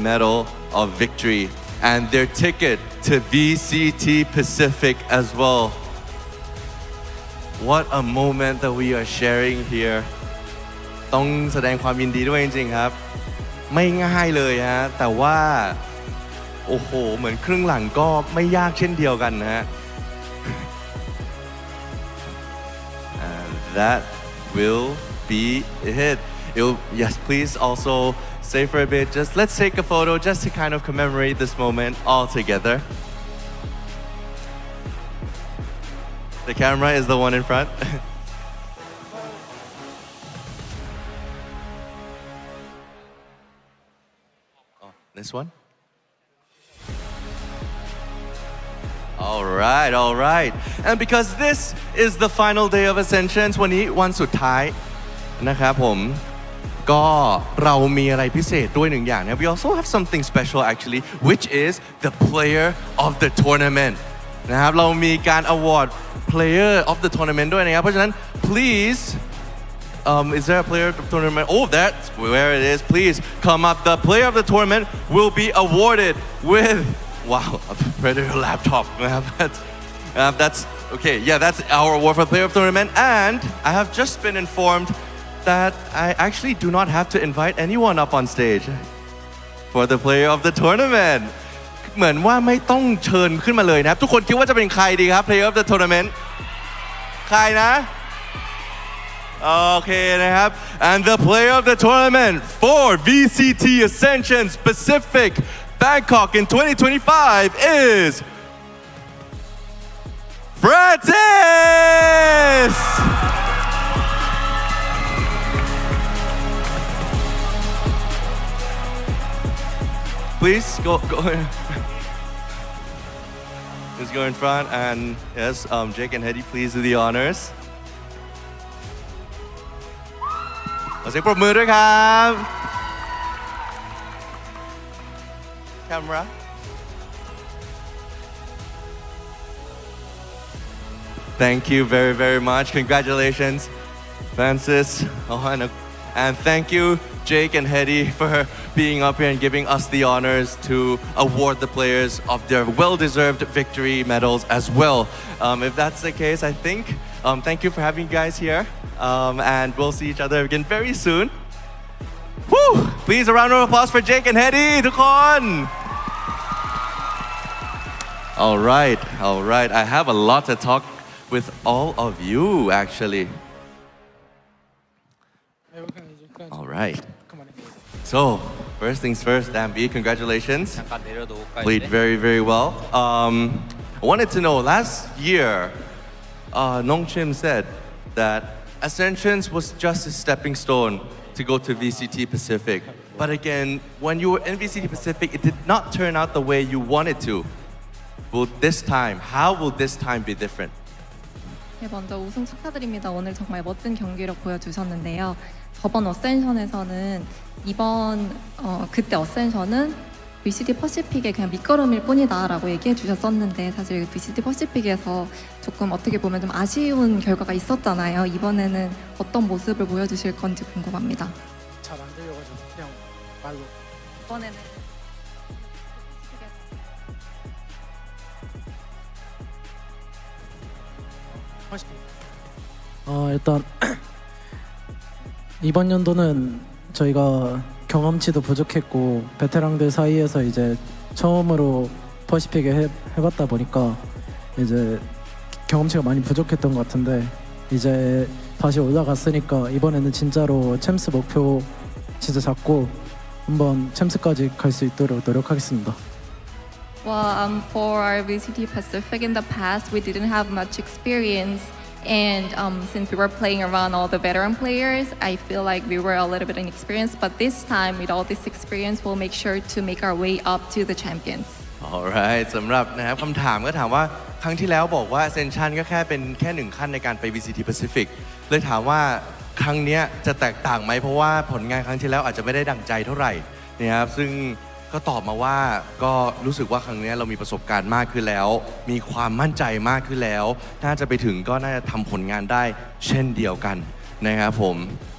Medal of Victory and their ticket to VCT Pacific as well. What a moment that we are sharing here. ต้องแสดงความยินดีด้วยจริงๆครับไม่ง่ายเลยฮะแต่ว่าโอ้โหเหมือนครึ่งหลังก็ไม่ยากเช่นเดียวกันนะฮะ and that will be it. Yes, please also stay for a bit. Just let's take a photo just to kind of commemorate this moment all together. The camera is the one in front. This one? All right. And because this is the final day of Ascensions วันนี้วันสุดท้ายนะครับผมก็เรามีอะไรพิเศษด้วยหนึ่งอย่างนะ We also have something special actually, which is the player of the tournament นะครับเรามีการ award player of the tournament ด้วยนะครับเพราะฉะนั้น please is there a player of the tournament? Oh, that's where it is. Please come up. The player of the tournament will be awarded with, wow, a Predator laptop. That's okay. Yeah, that's our award for player of the tournament. And I have just been informed that I actually do not have to invite anyone up on stage for the player of the tournament. เหมือนว่าไม่ต้องเชิญขึ้นมาเลยนะครับทุกคนคิดว่าจะเป็นใครดีครับ player of the tournament ใครนะOkay,นะครับ and the player of the tournament for VCT Ascensions Pacific Bangkok in 2025 is Francis! Please go Please go in front and yes, Jake and Hedy, please do the honors. ขอเสียงปรบมือด้วยครับ Camera Thank you very much. Congratulations, Francis. And thank you, Jake and Hedy for being up here and giving us the honors to award the players of their well-deserved victory medals as well. If that's the case, I think, thank you for having you guys here. And we'll see each other again very soon. Woo! Please, a round of applause for Jake and Hedy, ทุกคน All right. I have a lot to talk with all of you, actually. All right. So, first things first, Dambi, congratulations. Played very, very well. I wanted to know, last year, Nong Chim said that Ascensions was just a stepping stone to go to VCT Pacific. But again, when you were in VCT Pacific, it did not turn out the way you wanted to. How will this time be different? 네, 먼저 우승 축하드립니다. 오늘 정말 멋진 경기력 보여주셨는데요. 저번 어센션에서는 그때 어센션은 VCT 퍼시픽의 그냥 밑거름일 뿐이다라고 얘기해 주셨었는데 사실 VCT 퍼시픽에서 조금 어떻게 보면 좀 아쉬운 결과가 있었잖아요. 이번에는 어떤 모습을 보여주실 건지 궁금합니다. 잘 안 들려가지고 그냥 말로. 이번에는 일단 이번 연도는 저희가 경험치도 부족했고 베테랑들 사이에서 이제 처음으로 퍼시픽에 해봤다 보니까 이제 경험치가 많이 부족했던 것 같은데 이제 다시 올라갔으니까 이번에는 진짜로 챔스 목표 진짜 잡고 한번 챔스까지 갈 수 있도록 노력하겠습니다. Well, for our VCT Pacific in the past, we didn't have much experience. And since we were playing around all the veteran players, I feel like we were a little bit inexperienced. But this time, with all this experience, we'll make sure to make our way up to the champions. Alright สำหรับนะครับคำถามก็ถามว่าครั้งที่แล้วบอกว่า Ascension ก็เป็นแค่1ขั้นในการไป VCT Pacific เลยถามว่าครั้งนี้จะแตกต่างไหมเพราะว่าผลงานครั้งที่แล้วอาจจะไม่ได้ดั่งใจเท่าไหร่นะครับซึ่งก็ตอบมาว่าก็รู้สึกว่าครั้งนี้เรามีประสบการณ์มากขึ้นแล้วมีความมั่นใจมากขึ้นแล้วน่าจะไปถึงก็น่าจะทำผลงานได้เช่นเดียวกันนะครับผม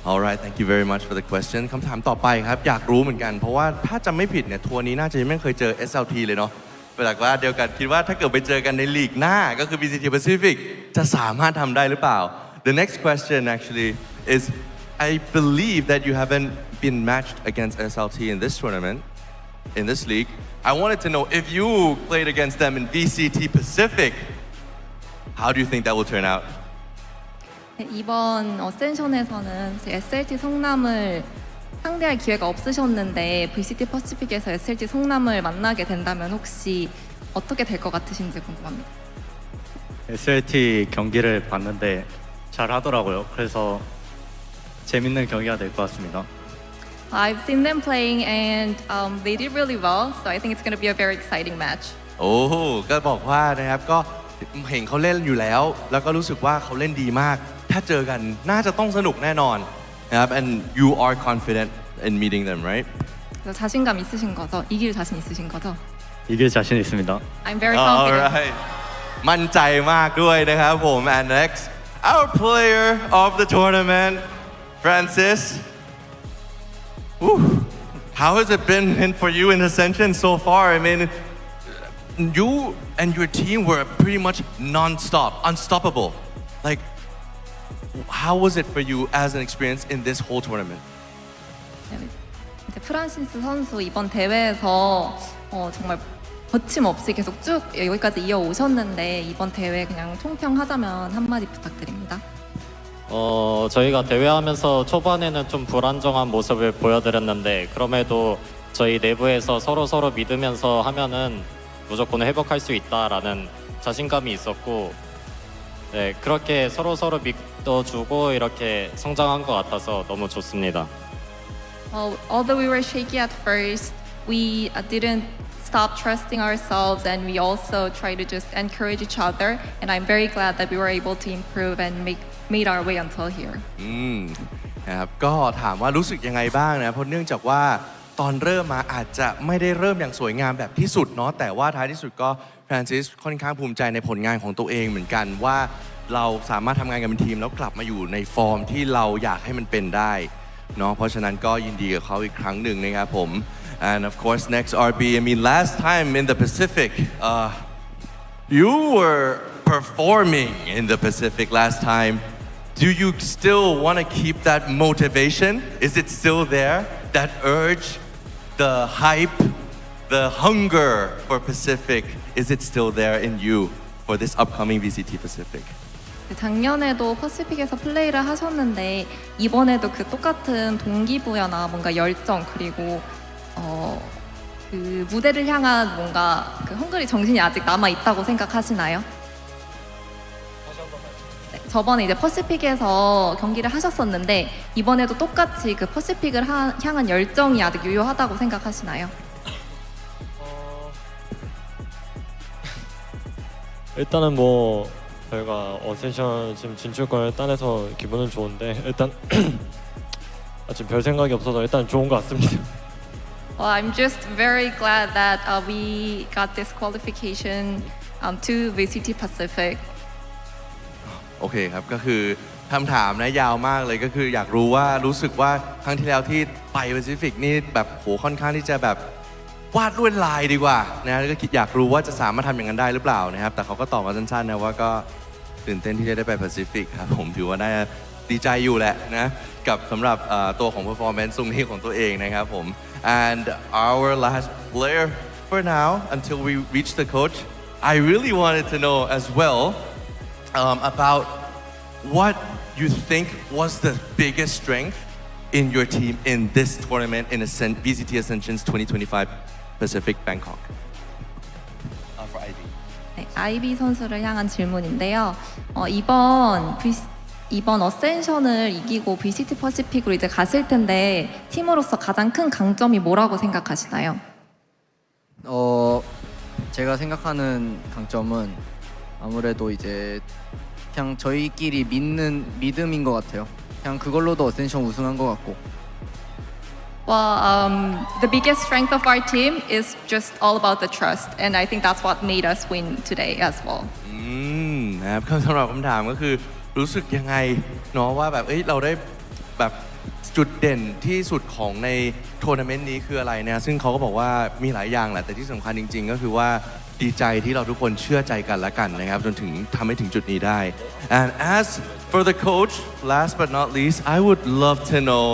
Alright thank you very much for the question คำถามต่อไปครับอยากรู้เหมือนกันเพราะว่าถ้าจำไม่ผิดเนี่ยทัวร์นี้น่าจะยังไม่เคยเจอ SLT เลยเนาะเป็นหลักว่าเดียวกันคิดว่าถ้าเกิดไปเจอกันในลีกหน้าก็คือ VCT Pacific จะสามารถทำได้หรือเปล่า The next question actually is I believe that you haven't been matched against SLT in this tournament in this league. I wanted to know if you played against them in VCT Pacific, how do you think that will turn out? 이번 어센션에서는 SLT 성남을 상대할 기회가 없으셨는데 VCT 퍼시픽에서 SLT 성남을 만나게 된다면 혹시 어떻게 될 것 같으신지 궁금합니다. SLT 경기를 봤는데 잘 하더라고요. 그래서 재밌는 경기가 될 것 같습니다. I've seen them playing and they did really well, so I think it's going to be a very exciting match. โอ้ก็บอกว่านะครับก็เห็นเขาเล่นอยู่แล้วแล้วก็รู้สึกว่าเขาเล่นดีมากถ้าเจอกันน่าจะต้องสนุกแน่นอนนะครับ and you are confident in meeting them, right? 자신감 있으신 거죠? 이길 자신 있으신 거죠? 이길 자신 있습니다. I'm very confident. Alright มั่นใจมากด้วยนะครับผม and next our player of the tournament Francis How has it been for you in Ascension so far? I mean, you and your team were pretty much non-stop, unstoppable. Like, how was it for you as an experience in this whole tournament? 이제 프란시스 선수 이번 대회에서 정말 거침없이 계속 쭉 여기까지 이어오셨는데 이번 대회 그냥 총평하자면 한마디 부탁드립니다. 저희가 대회하면서 초반에는 좀 불안정한 모습을 보여드렸는데 그럼에도 저희 내부에서 서로 믿으면서 하면은 무조건 회복할 수 있다라는 자신감이 있었고 네, 그렇게 서로 믿어주고 이렇게 성장한 것 같아서 너무 좋습니다. Although we were shaky at first, we didn't stop trusting ourselves and we also try to just encourage each other and I'm very glad that we were able to improve and made our way until here. นะครับก็ถามว่ารู้สึกยังไงบ้างนะเพราะเนื่องจากว่าตอนเริ่มมาอาจจะไม่ได้เริ่มอย่างสวยงามแบบที่สุดเนาะแต่ว่าท้ายที่สุดก็ฟรานซิสค่อนข้างภูมิใจในผลงานของตัวเองเหมือนกันว่าเราสามารถทำงานกันเป็นทีมแล้วกลับมาอยู่ในฟอร์มที่เราอยากให้มันเป็นได้ เนาะเพราะฉะนั้นก็ยินดีกับเขาอีกครั้งหนึ่งนะครับผม and of course next RB I mean last time in the Pacific you were performing in the Pacific last time do you still want to keep that motivation is it still there that urge the hype the hunger for Pacific is it still there in you for this upcoming VCT Pacific 작년에도 퍼시픽에서 플레이를 하셨는데 이번에도 그 똑같은 동기부여나 뭔가 열정 그리고 그 무대를 향한 뭔가 그 헝그리 정신이 아직 남아 있다고 생각하시나요? 네, 저번에 이제 퍼시픽에서 경기를 하셨었는데 이번에도 똑같이 그 퍼시픽을 향한 열정이 아직 유효하다고 생각하시나요? 일단은 뭐 저희가 어센션 지금 진출권을 따내서 기분은 좋은데 일단 지금 별 생각이 없어서 일단 좋은 것 같습니다. Well, I'm just very glad that we got this qualification to VCT Pacific. โอเคครับก็คือคำถามนะยาวมากเลยก็คืออยากรู้ว่ารู้สึกว่าครั้งที่แล้วที่ไปแปซิฟิกนี่แบบโหค่อนข้างที่จะแบบวาดลวดลายดีกว่านะแล้วก็อยากรู้ว่าจะสามารถทำอย่างนั้นได้หรือเปล่านะครับแต่เขาก็ตอบมาสั้นๆนะว่าก็ตื่นเต้นที่จะได้ไปแปซิฟิกครับผมถือว่าน่าจะดีใจอยู่แหละนะกับสำหรับตัวของ performance ตรงนี้ของตัวเองนะครับผม and our last player for now until we reach the coach I really wanted to know as well about what you think was the biggest strength in your team in this tournament in VCT Ascension's 2025 Pacific Bangkok for IB. 네, IB 선수를 향한 질문인데요. 이번 어센션을 이기고 VCT 퍼시픽으로 이제 갔을 텐데 팀으로서 가장 큰 강점이 뭐라고 생각하시나요? 제가 생각하는 강점은 아무래도 이제 그냥 저희끼리 믿는 믿음인 것 같아요. 그냥 그걸로도 어센션 우승한 것 같고. Well, the biggest strength of our team is just all about the trust, and I think that's what made us win today as well. นะครับสำหรับคำถามก็คือรู้สึกยังไงเนาะว่าแบบเราได้แบบจุดเด่นที่สุดของในทัวร์นาเมนต์นี้คืออะไรนะซึ่งเขาก็บอกว่ามีหลายอย่างแหละแต่ที่สำคัญจริงๆก็คือว่าดีใจที่เราทุกคนเชื่อใจกันและกันนะครับจนถึงทำให้ถึงจุดนี้ได้ and as for the coach last but not least I would love to know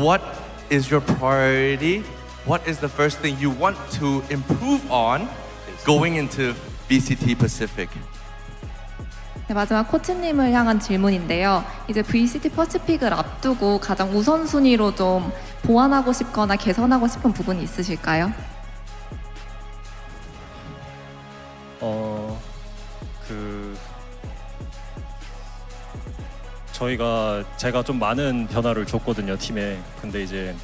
what is your priority what is the first thing you want to improve on going into VCT Pacific 네, 마지막 코치님을 향한 질문인데요. 이제 VCT 퍼시픽을 앞두고 가장 우선순위로 좀 보완하고 싶거나 개선하고 싶은 부분이 있으실까요? 제가 좀 많은 변화를 줬거든요 팀에. 근데 이제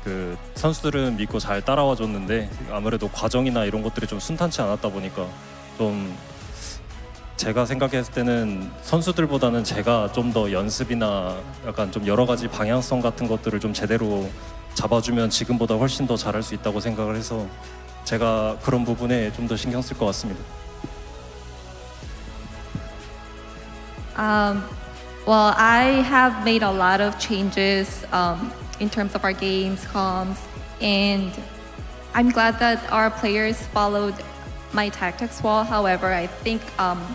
그 선수들은 믿고 잘 따라와 줬는데 아무래도 과정이나 이런 것들이 좀 순탄치 않았다 보니까 좀 제가 생각했을 때는 선수들보다는 제가 좀 더 연습이나 약간 좀 여러 가지 방향성 같은 것들을 좀 제대로 잡아주면 지금보다 훨씬 더 잘할 수 있다고 생각을 해서 제가 그런 부분에 좀 더 신경 쓸 것 같습니다. Well, I have made a lot of changes in terms of our games, comms, and I'm glad that our players followed my tactics well. However, I think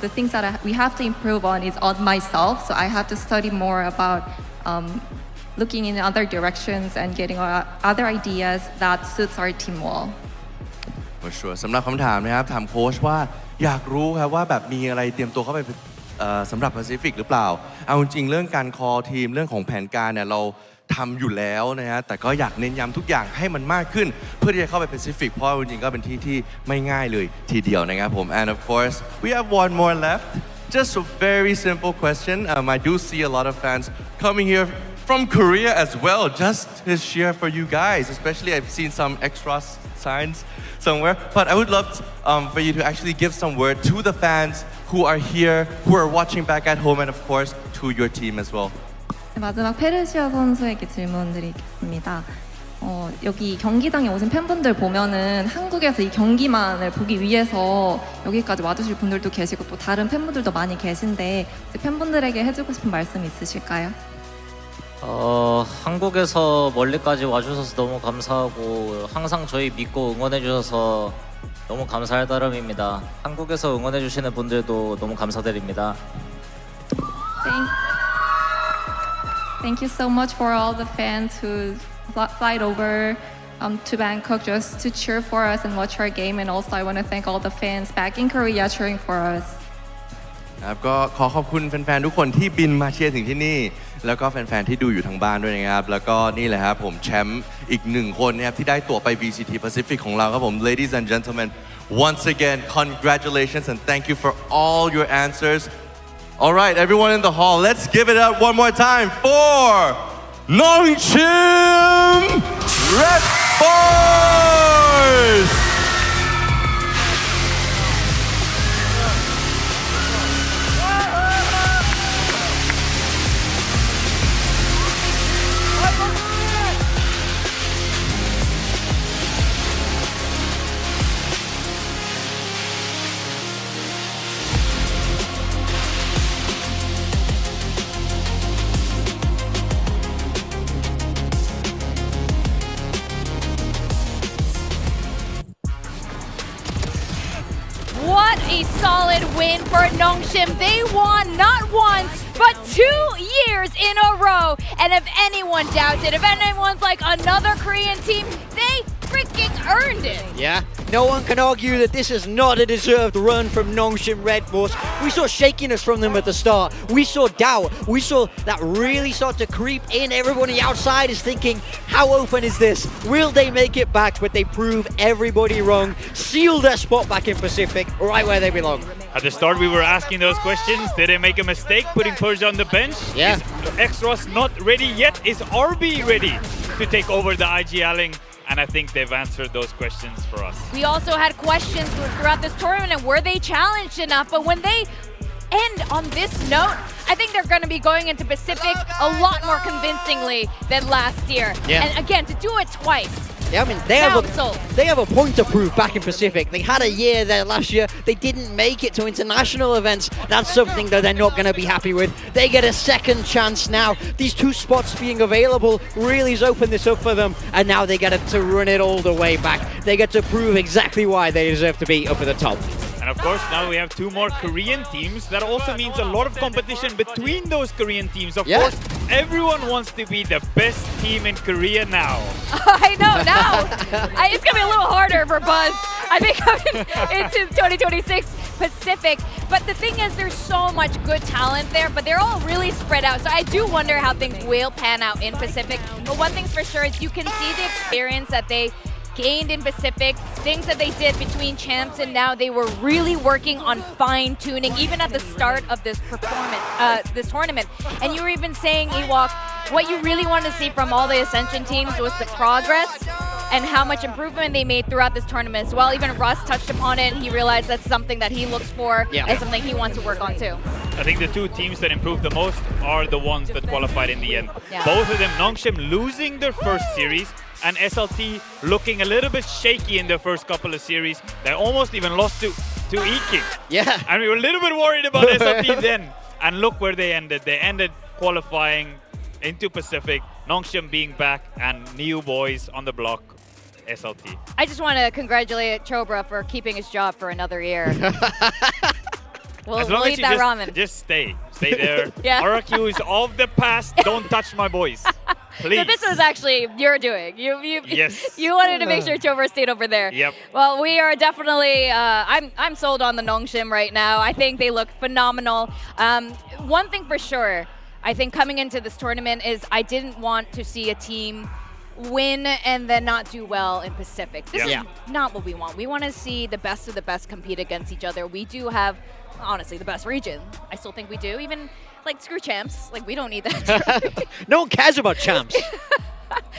the things that we have to improve on is on myself. So I have to study more about looking in other directions and getting other ideas that suits our team well. For sure. สำหรับคำถามนะครับถามโค้ชว่าอยากรู้ครับว่าแบบมีอะไรเตรียมตัวเข้าไปสำหรับ Pacific หรือเปล่าเอาจริงเรื่องการคอทีมเรื่องของแผนการเนี่ยเราทำอยู่แล้วนะฮะแต่ก็อยากเน้นย้ำทุกอย่างให้มันมากขึ้นเพื่อที่จะเข้าไป Pacific เพราะจริงๆก็เป็นที่ที่ไม่ง่ายเลยทีเดียวนะครับผม and of course we have one more left just a very simple question I do see a lot of fans coming here from Korea as well just to cheer for you guys especially I've seen some extra signs somewhere but I would love for you to actually give some word to the fans who are here who are watching back at home and of course to your team as well 마지막 페르시아 선수에게 질문드리겠습니다. 여기 경기장에 오신 팬분들 보면은 한국에서 이 경기만을 보기 위해서 여기까지 와주실 분들도 계시고 또 다른 팬분들도 많이 계신데 팬분들에게 해주고 싶은 말씀 있으실까요? 한국에서 멀리까지 와주셔서 너무 감사하고 항상 저희 믿고 응원해주셔서 너무 감사할 따름입니다. 한국에서 응원해주시는 분들도 너무 감사드립니다. Thank you so much for all the fans who flight over to Bangkok just to cheer for us and watch our game. And also I want to thank all the fans back in Korea cheering for us. ครับก็ขอขอบคุณแฟนๆทุกคนที่บินมาเชียร์ถึงที่นี่แล้วก็แฟนๆที่ดูอยู่ทางบ้านด้วยนะครับแล้วก็นี่แหละครับผมแชมป์อีก1คนนะครับที่ได้ตั๋วไป VCT Pacific ของเราครับผม Ladies and gentlemen once again congratulations and thank you for all your answers. All right, everyone in the hall, let's give it up one more time for Nongshim Red Boys! What a solid win for Nongshim. They won not once, but 2 years in a row. And if anyone doubts it, if anyone's like another Korean team, they freaking earned it. Yeah, no one can argue that this is not a deserved run from Nongshim Red Bulls. We saw shakiness from them at the start. We saw doubt. We saw that really start to creep in. Everybody outside is thinking, how open is this? Will they make it back? But they prove everybody wrong. Seal their spot back in Pacific, right where they belong. At the start, we were asking those questions. Did they make a mistake putting Persia on the bench? Yeah. Is X-Ross not ready yet? Is RB ready to take over the IG Alling? And I think they've answered those questions for us. We also had questions throughout this tournament. Were they challenged enough? But when they end on this note, I think they're going to be going into Pacific a lot more convincingly than last year. Yeah. And again, to do it twice. Yeah, I mean, they have a point to prove back in Pacific. They had a year there last year. They didn't make it to international events. That's something that they're not going to be happy with. They get a second chance now. These 2 spots being available really has opened this up for them. And now they get to run it all the way back. They get to prove exactly why they deserve to be up at the top. And of course, now we have 2 more Korean teams. That also means a lot of competition between those Korean teams. Of course, everyone wants to be the best team in Korea now. I know, now. It's going to be a little harder for Buzz, I think, coming into 2026 Pacific. But the thing is, there's so much good talent there, but they're all really spread out. So I do wonder how things will pan out in Pacific. But one thing's for sure is you can see the experience that they gained in Pacific, things that they did between champs, and now they were really working on fine-tuning, even at the start of this this tournament. And you were even saying, Ewok, what you really wanted to see from all the Ascension teams was the progress and how much improvement they made throughout this tournament as well. Even Russ touched upon it, and he realized that's something that he looks for and something he wants to work on too. I think the 2 teams that improved the most are the ones that qualified in the end. Yeah. Both of them, Nongshim losing their first series, and SLT looking a little bit shaky in their first couple of series. They almost even lost to E-King. Yeah. And we were a little bit worried about SLT then. And look where they ended. They ended qualifying into Pacific, Nongshim being back, and new boys on the block, SLT. I just want to congratulate Chobra for keeping his job for another year. As long as eat you that ramen. just stay there. Yeah. RQ is of the past. Don't touch my boys. Please. So this was actually your doing. Yes. You wanted to make sure Chobra stayed over there. Yep. Well, we are definitely. I'm sold on the Nongshim right now. I think they look phenomenal. One thing for sure, I think coming into this tournament is I didn't want to see a team win and then not do well in Pacific. This is not what we want. We want to see the best of the best compete against each other. We do have, honestly, the best region. I still think we do. Even, like, screw champs. Like, we don't need that. No one cares about champs.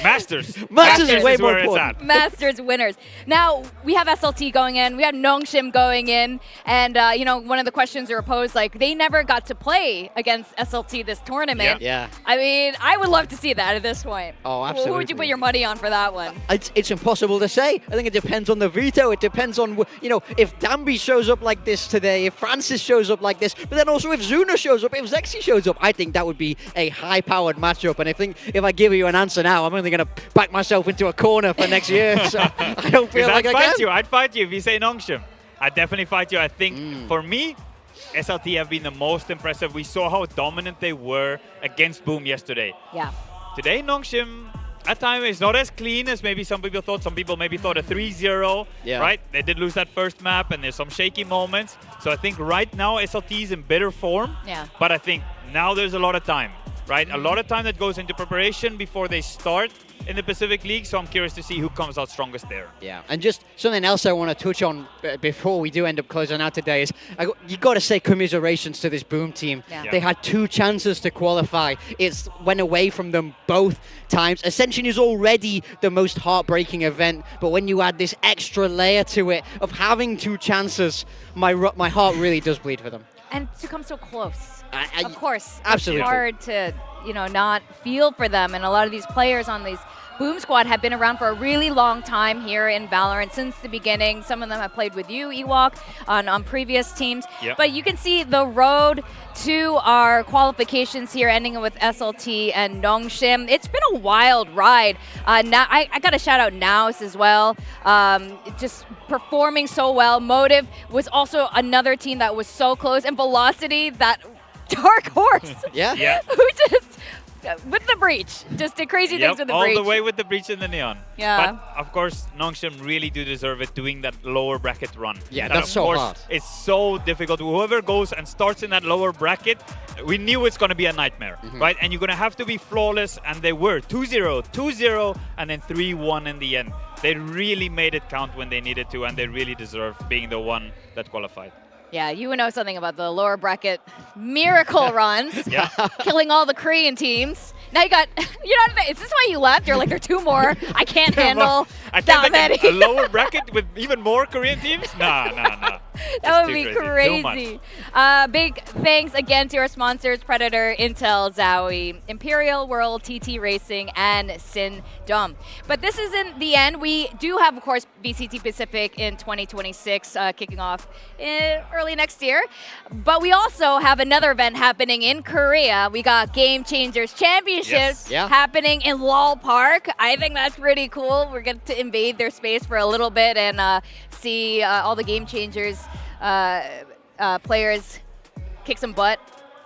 Masters. Masters is way is more where it's important. at. Masters winners. Now we have SLT going in, we have Nongshim going in, and you know, one of the questions that were posed, like they never got to play against SLT this tournament. Yeah. I mean, I would love to see that at this point. Oh, Who would you absolutely. put your money on for that one? It's impossible to say. I think it depends on the veto. It depends on, you know, if Danby shows up like this today, if Francis shows up like this, but then also if Zuna shows up, if Zexy shows up, I think that would be a high-powered matchup. And if I give you an answer now, I'm only going to back myself into a corner for next year. So I don't feel like I can. I'd fight you if you say Nongshim. I'd definitely fight you. I think for me, SLT have been the most impressive. We saw how dominant they were against Boom yesterday. Yeah. Today, Nongshim, at times, is not as clean as maybe some people thought. Some people maybe thought a 3-0, Yeah. right? They did lose that first map, and there's some shaky moments. So I think right now, SLT is in better form. Yeah. But I think now there's a lot of time, right? A lot of time that goes into preparation before they start in the Pacific League. So I'm curious to see who comes out strongest there. Yeah, and just something else I want to touch on before we do end up closing out today is you got to say commiserations to this Boom team. Yeah. They had 2 chances to qualify. It went away from them both times. Ascension is already the most heartbreaking event, but when you add this extra layer to it of having 2 chances, my heart really does bleed for them. And to come so close. Of course, absolutely. It's hard to, you know, not feel for them. And a lot of these players on these Boom Squad have been around for a really long time here in Valorant since the beginning. Some of them have played with you, Ewok, on previous teams. Yep. But you can see the road to our qualifications here, ending with SLT and Nongshim. It's been a wild ride. Now I got to shout out Naus as well. Just performing so well. Motive was also another team that was so close. And Velocity, that dark horse. Yeah. Who just, with the breach, just did crazy things with the all breach. the way with the breach and the neon. Yeah. But of course, Nongshim really do deserve it doing that lower bracket run. Yeah, That, that's of so course, hard. It's so difficult. Whoever goes and starts in that lower bracket, we knew it's going to be a nightmare, right? And you're going to have to be flawless, and they were 2-0, 2-0, and then 3-1 in the end. They really made it count when they needed to, and they really deserve being the one that qualified. Yeah, you would know something about the lower bracket miracle runs, Yeah. killing all the Korean teams. Now you got, you know, is this why you left? You're like, there are 2 more. I can't handle I that can't many. make a lower bracket with even more Korean teams? Nah. That would It's be too crazy. Big thanks again to our sponsors, Predator, Intel, Zowie, Imperial World, TT Racing, and Sindom. But this isn't the end. We do have, of course, VCT Pacific in 2026 kicking off early next year. But we also have another event happening in Korea. We got Game Changers Championships happening in Lal Park. I think that's pretty cool. We're going to invade their space for a little bit and see all the Game Changers players kick some butt.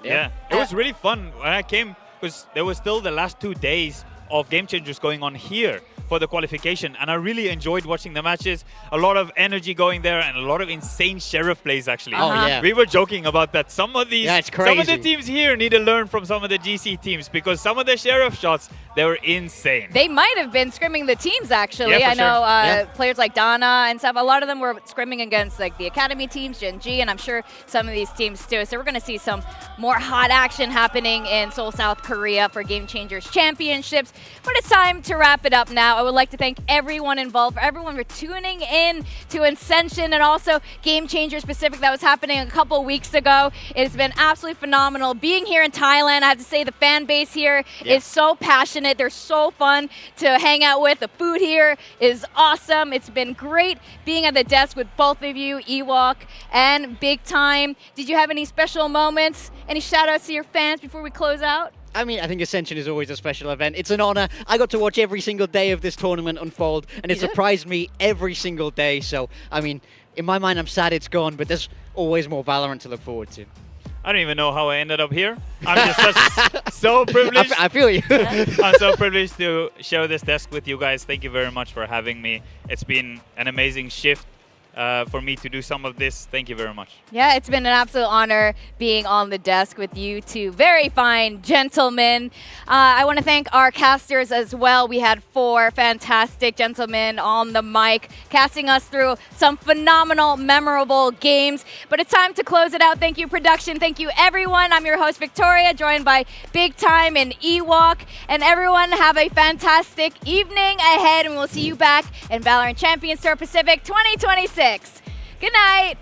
Yeah, it was really fun when I came because there was still the last 2 days of Game Changers going on here for the qualification, and I really enjoyed watching the matches. A lot of energy going there and a lot of insane Sheriff plays actually. Oh, yeah. We were joking about that. Some of these, it's some of the crazy. teams here need to learn from some of the GC teams because some of the Sheriff shots, they were insane. They might have been scrimming the teams, actually. Yeah, I for know sure. players like Donna and stuff, a lot of them were scrimming against like the Academy teams, Gen G, and I'm sure some of these teams too. So we're going to see some more hot action happening in Seoul, South Korea for Game Changers Championships. But it's time to wrap it up now. I would like to thank everyone involved, for everyone for tuning in to Ascension and also Game Changers Pacific that was happening a couple weeks ago. It's been absolutely phenomenal. Being here in Thailand, I have to say the fan base here is so passionate. They're so fun to hang out with. The food here is awesome. It's been great being at the desk with both of you, Ewok and Big Time. Did you have any special moments? Any shout outs to your fans before we close out? I mean, I think Ascension is always a special event. It's an honor. I got to watch every single day of this tournament unfold, and it surprised me every single day. So, I mean, in my mind, I'm sad it's gone, but there's always more Valorant to look forward to. I don't even know how I ended up here. I'm just so privileged. I feel you. I'm so privileged to share this desk with you guys. Thank you very much for having me. It's been an amazing shift for me to do some of this. Thank you very much. Yeah, it's been an absolute honor being on the desk with you two very fine gentlemen. I want to thank our casters as well. We had 4 fantastic gentlemen on the mic casting us through some phenomenal, memorable games. But it's time to close it out. Thank you, production. Thank you, everyone. I'm your host, Victoria, joined by Big Time and Ewok. And everyone, have a fantastic evening ahead, and we'll see you back in Valorant Champions Tour Pacific 2026. Good night.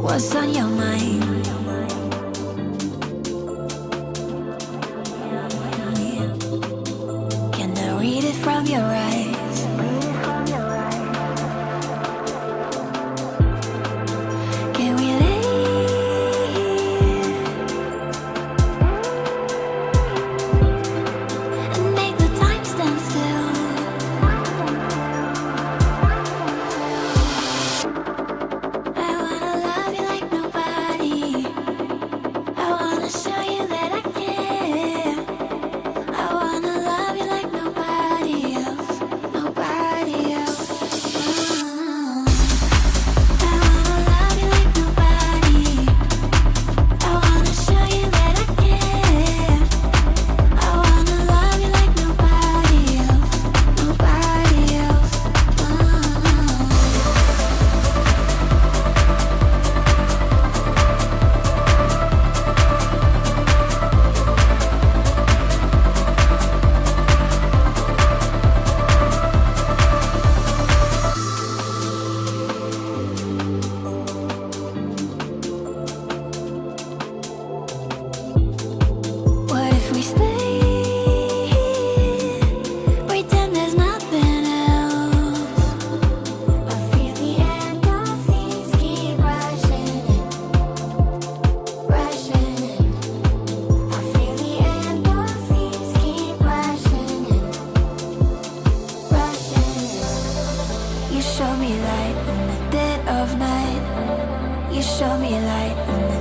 What's on your mind? Can I read it from your eyes? Can we lay here and make the time stand still? I wanna love you like nobody. I wanna show you that I care. I wanna love you like nobody else, nobody else. I wanna love you like nobody. I wanna show you that I care. I wanna love you like nobody else, nobody else. What if we stay here, pretend there's nothing else? I feel the endorphins keep rushing in, rushing in. I feel the endorphins keep rushing in, rushing in. You show me light in the dead of night. You show me light in the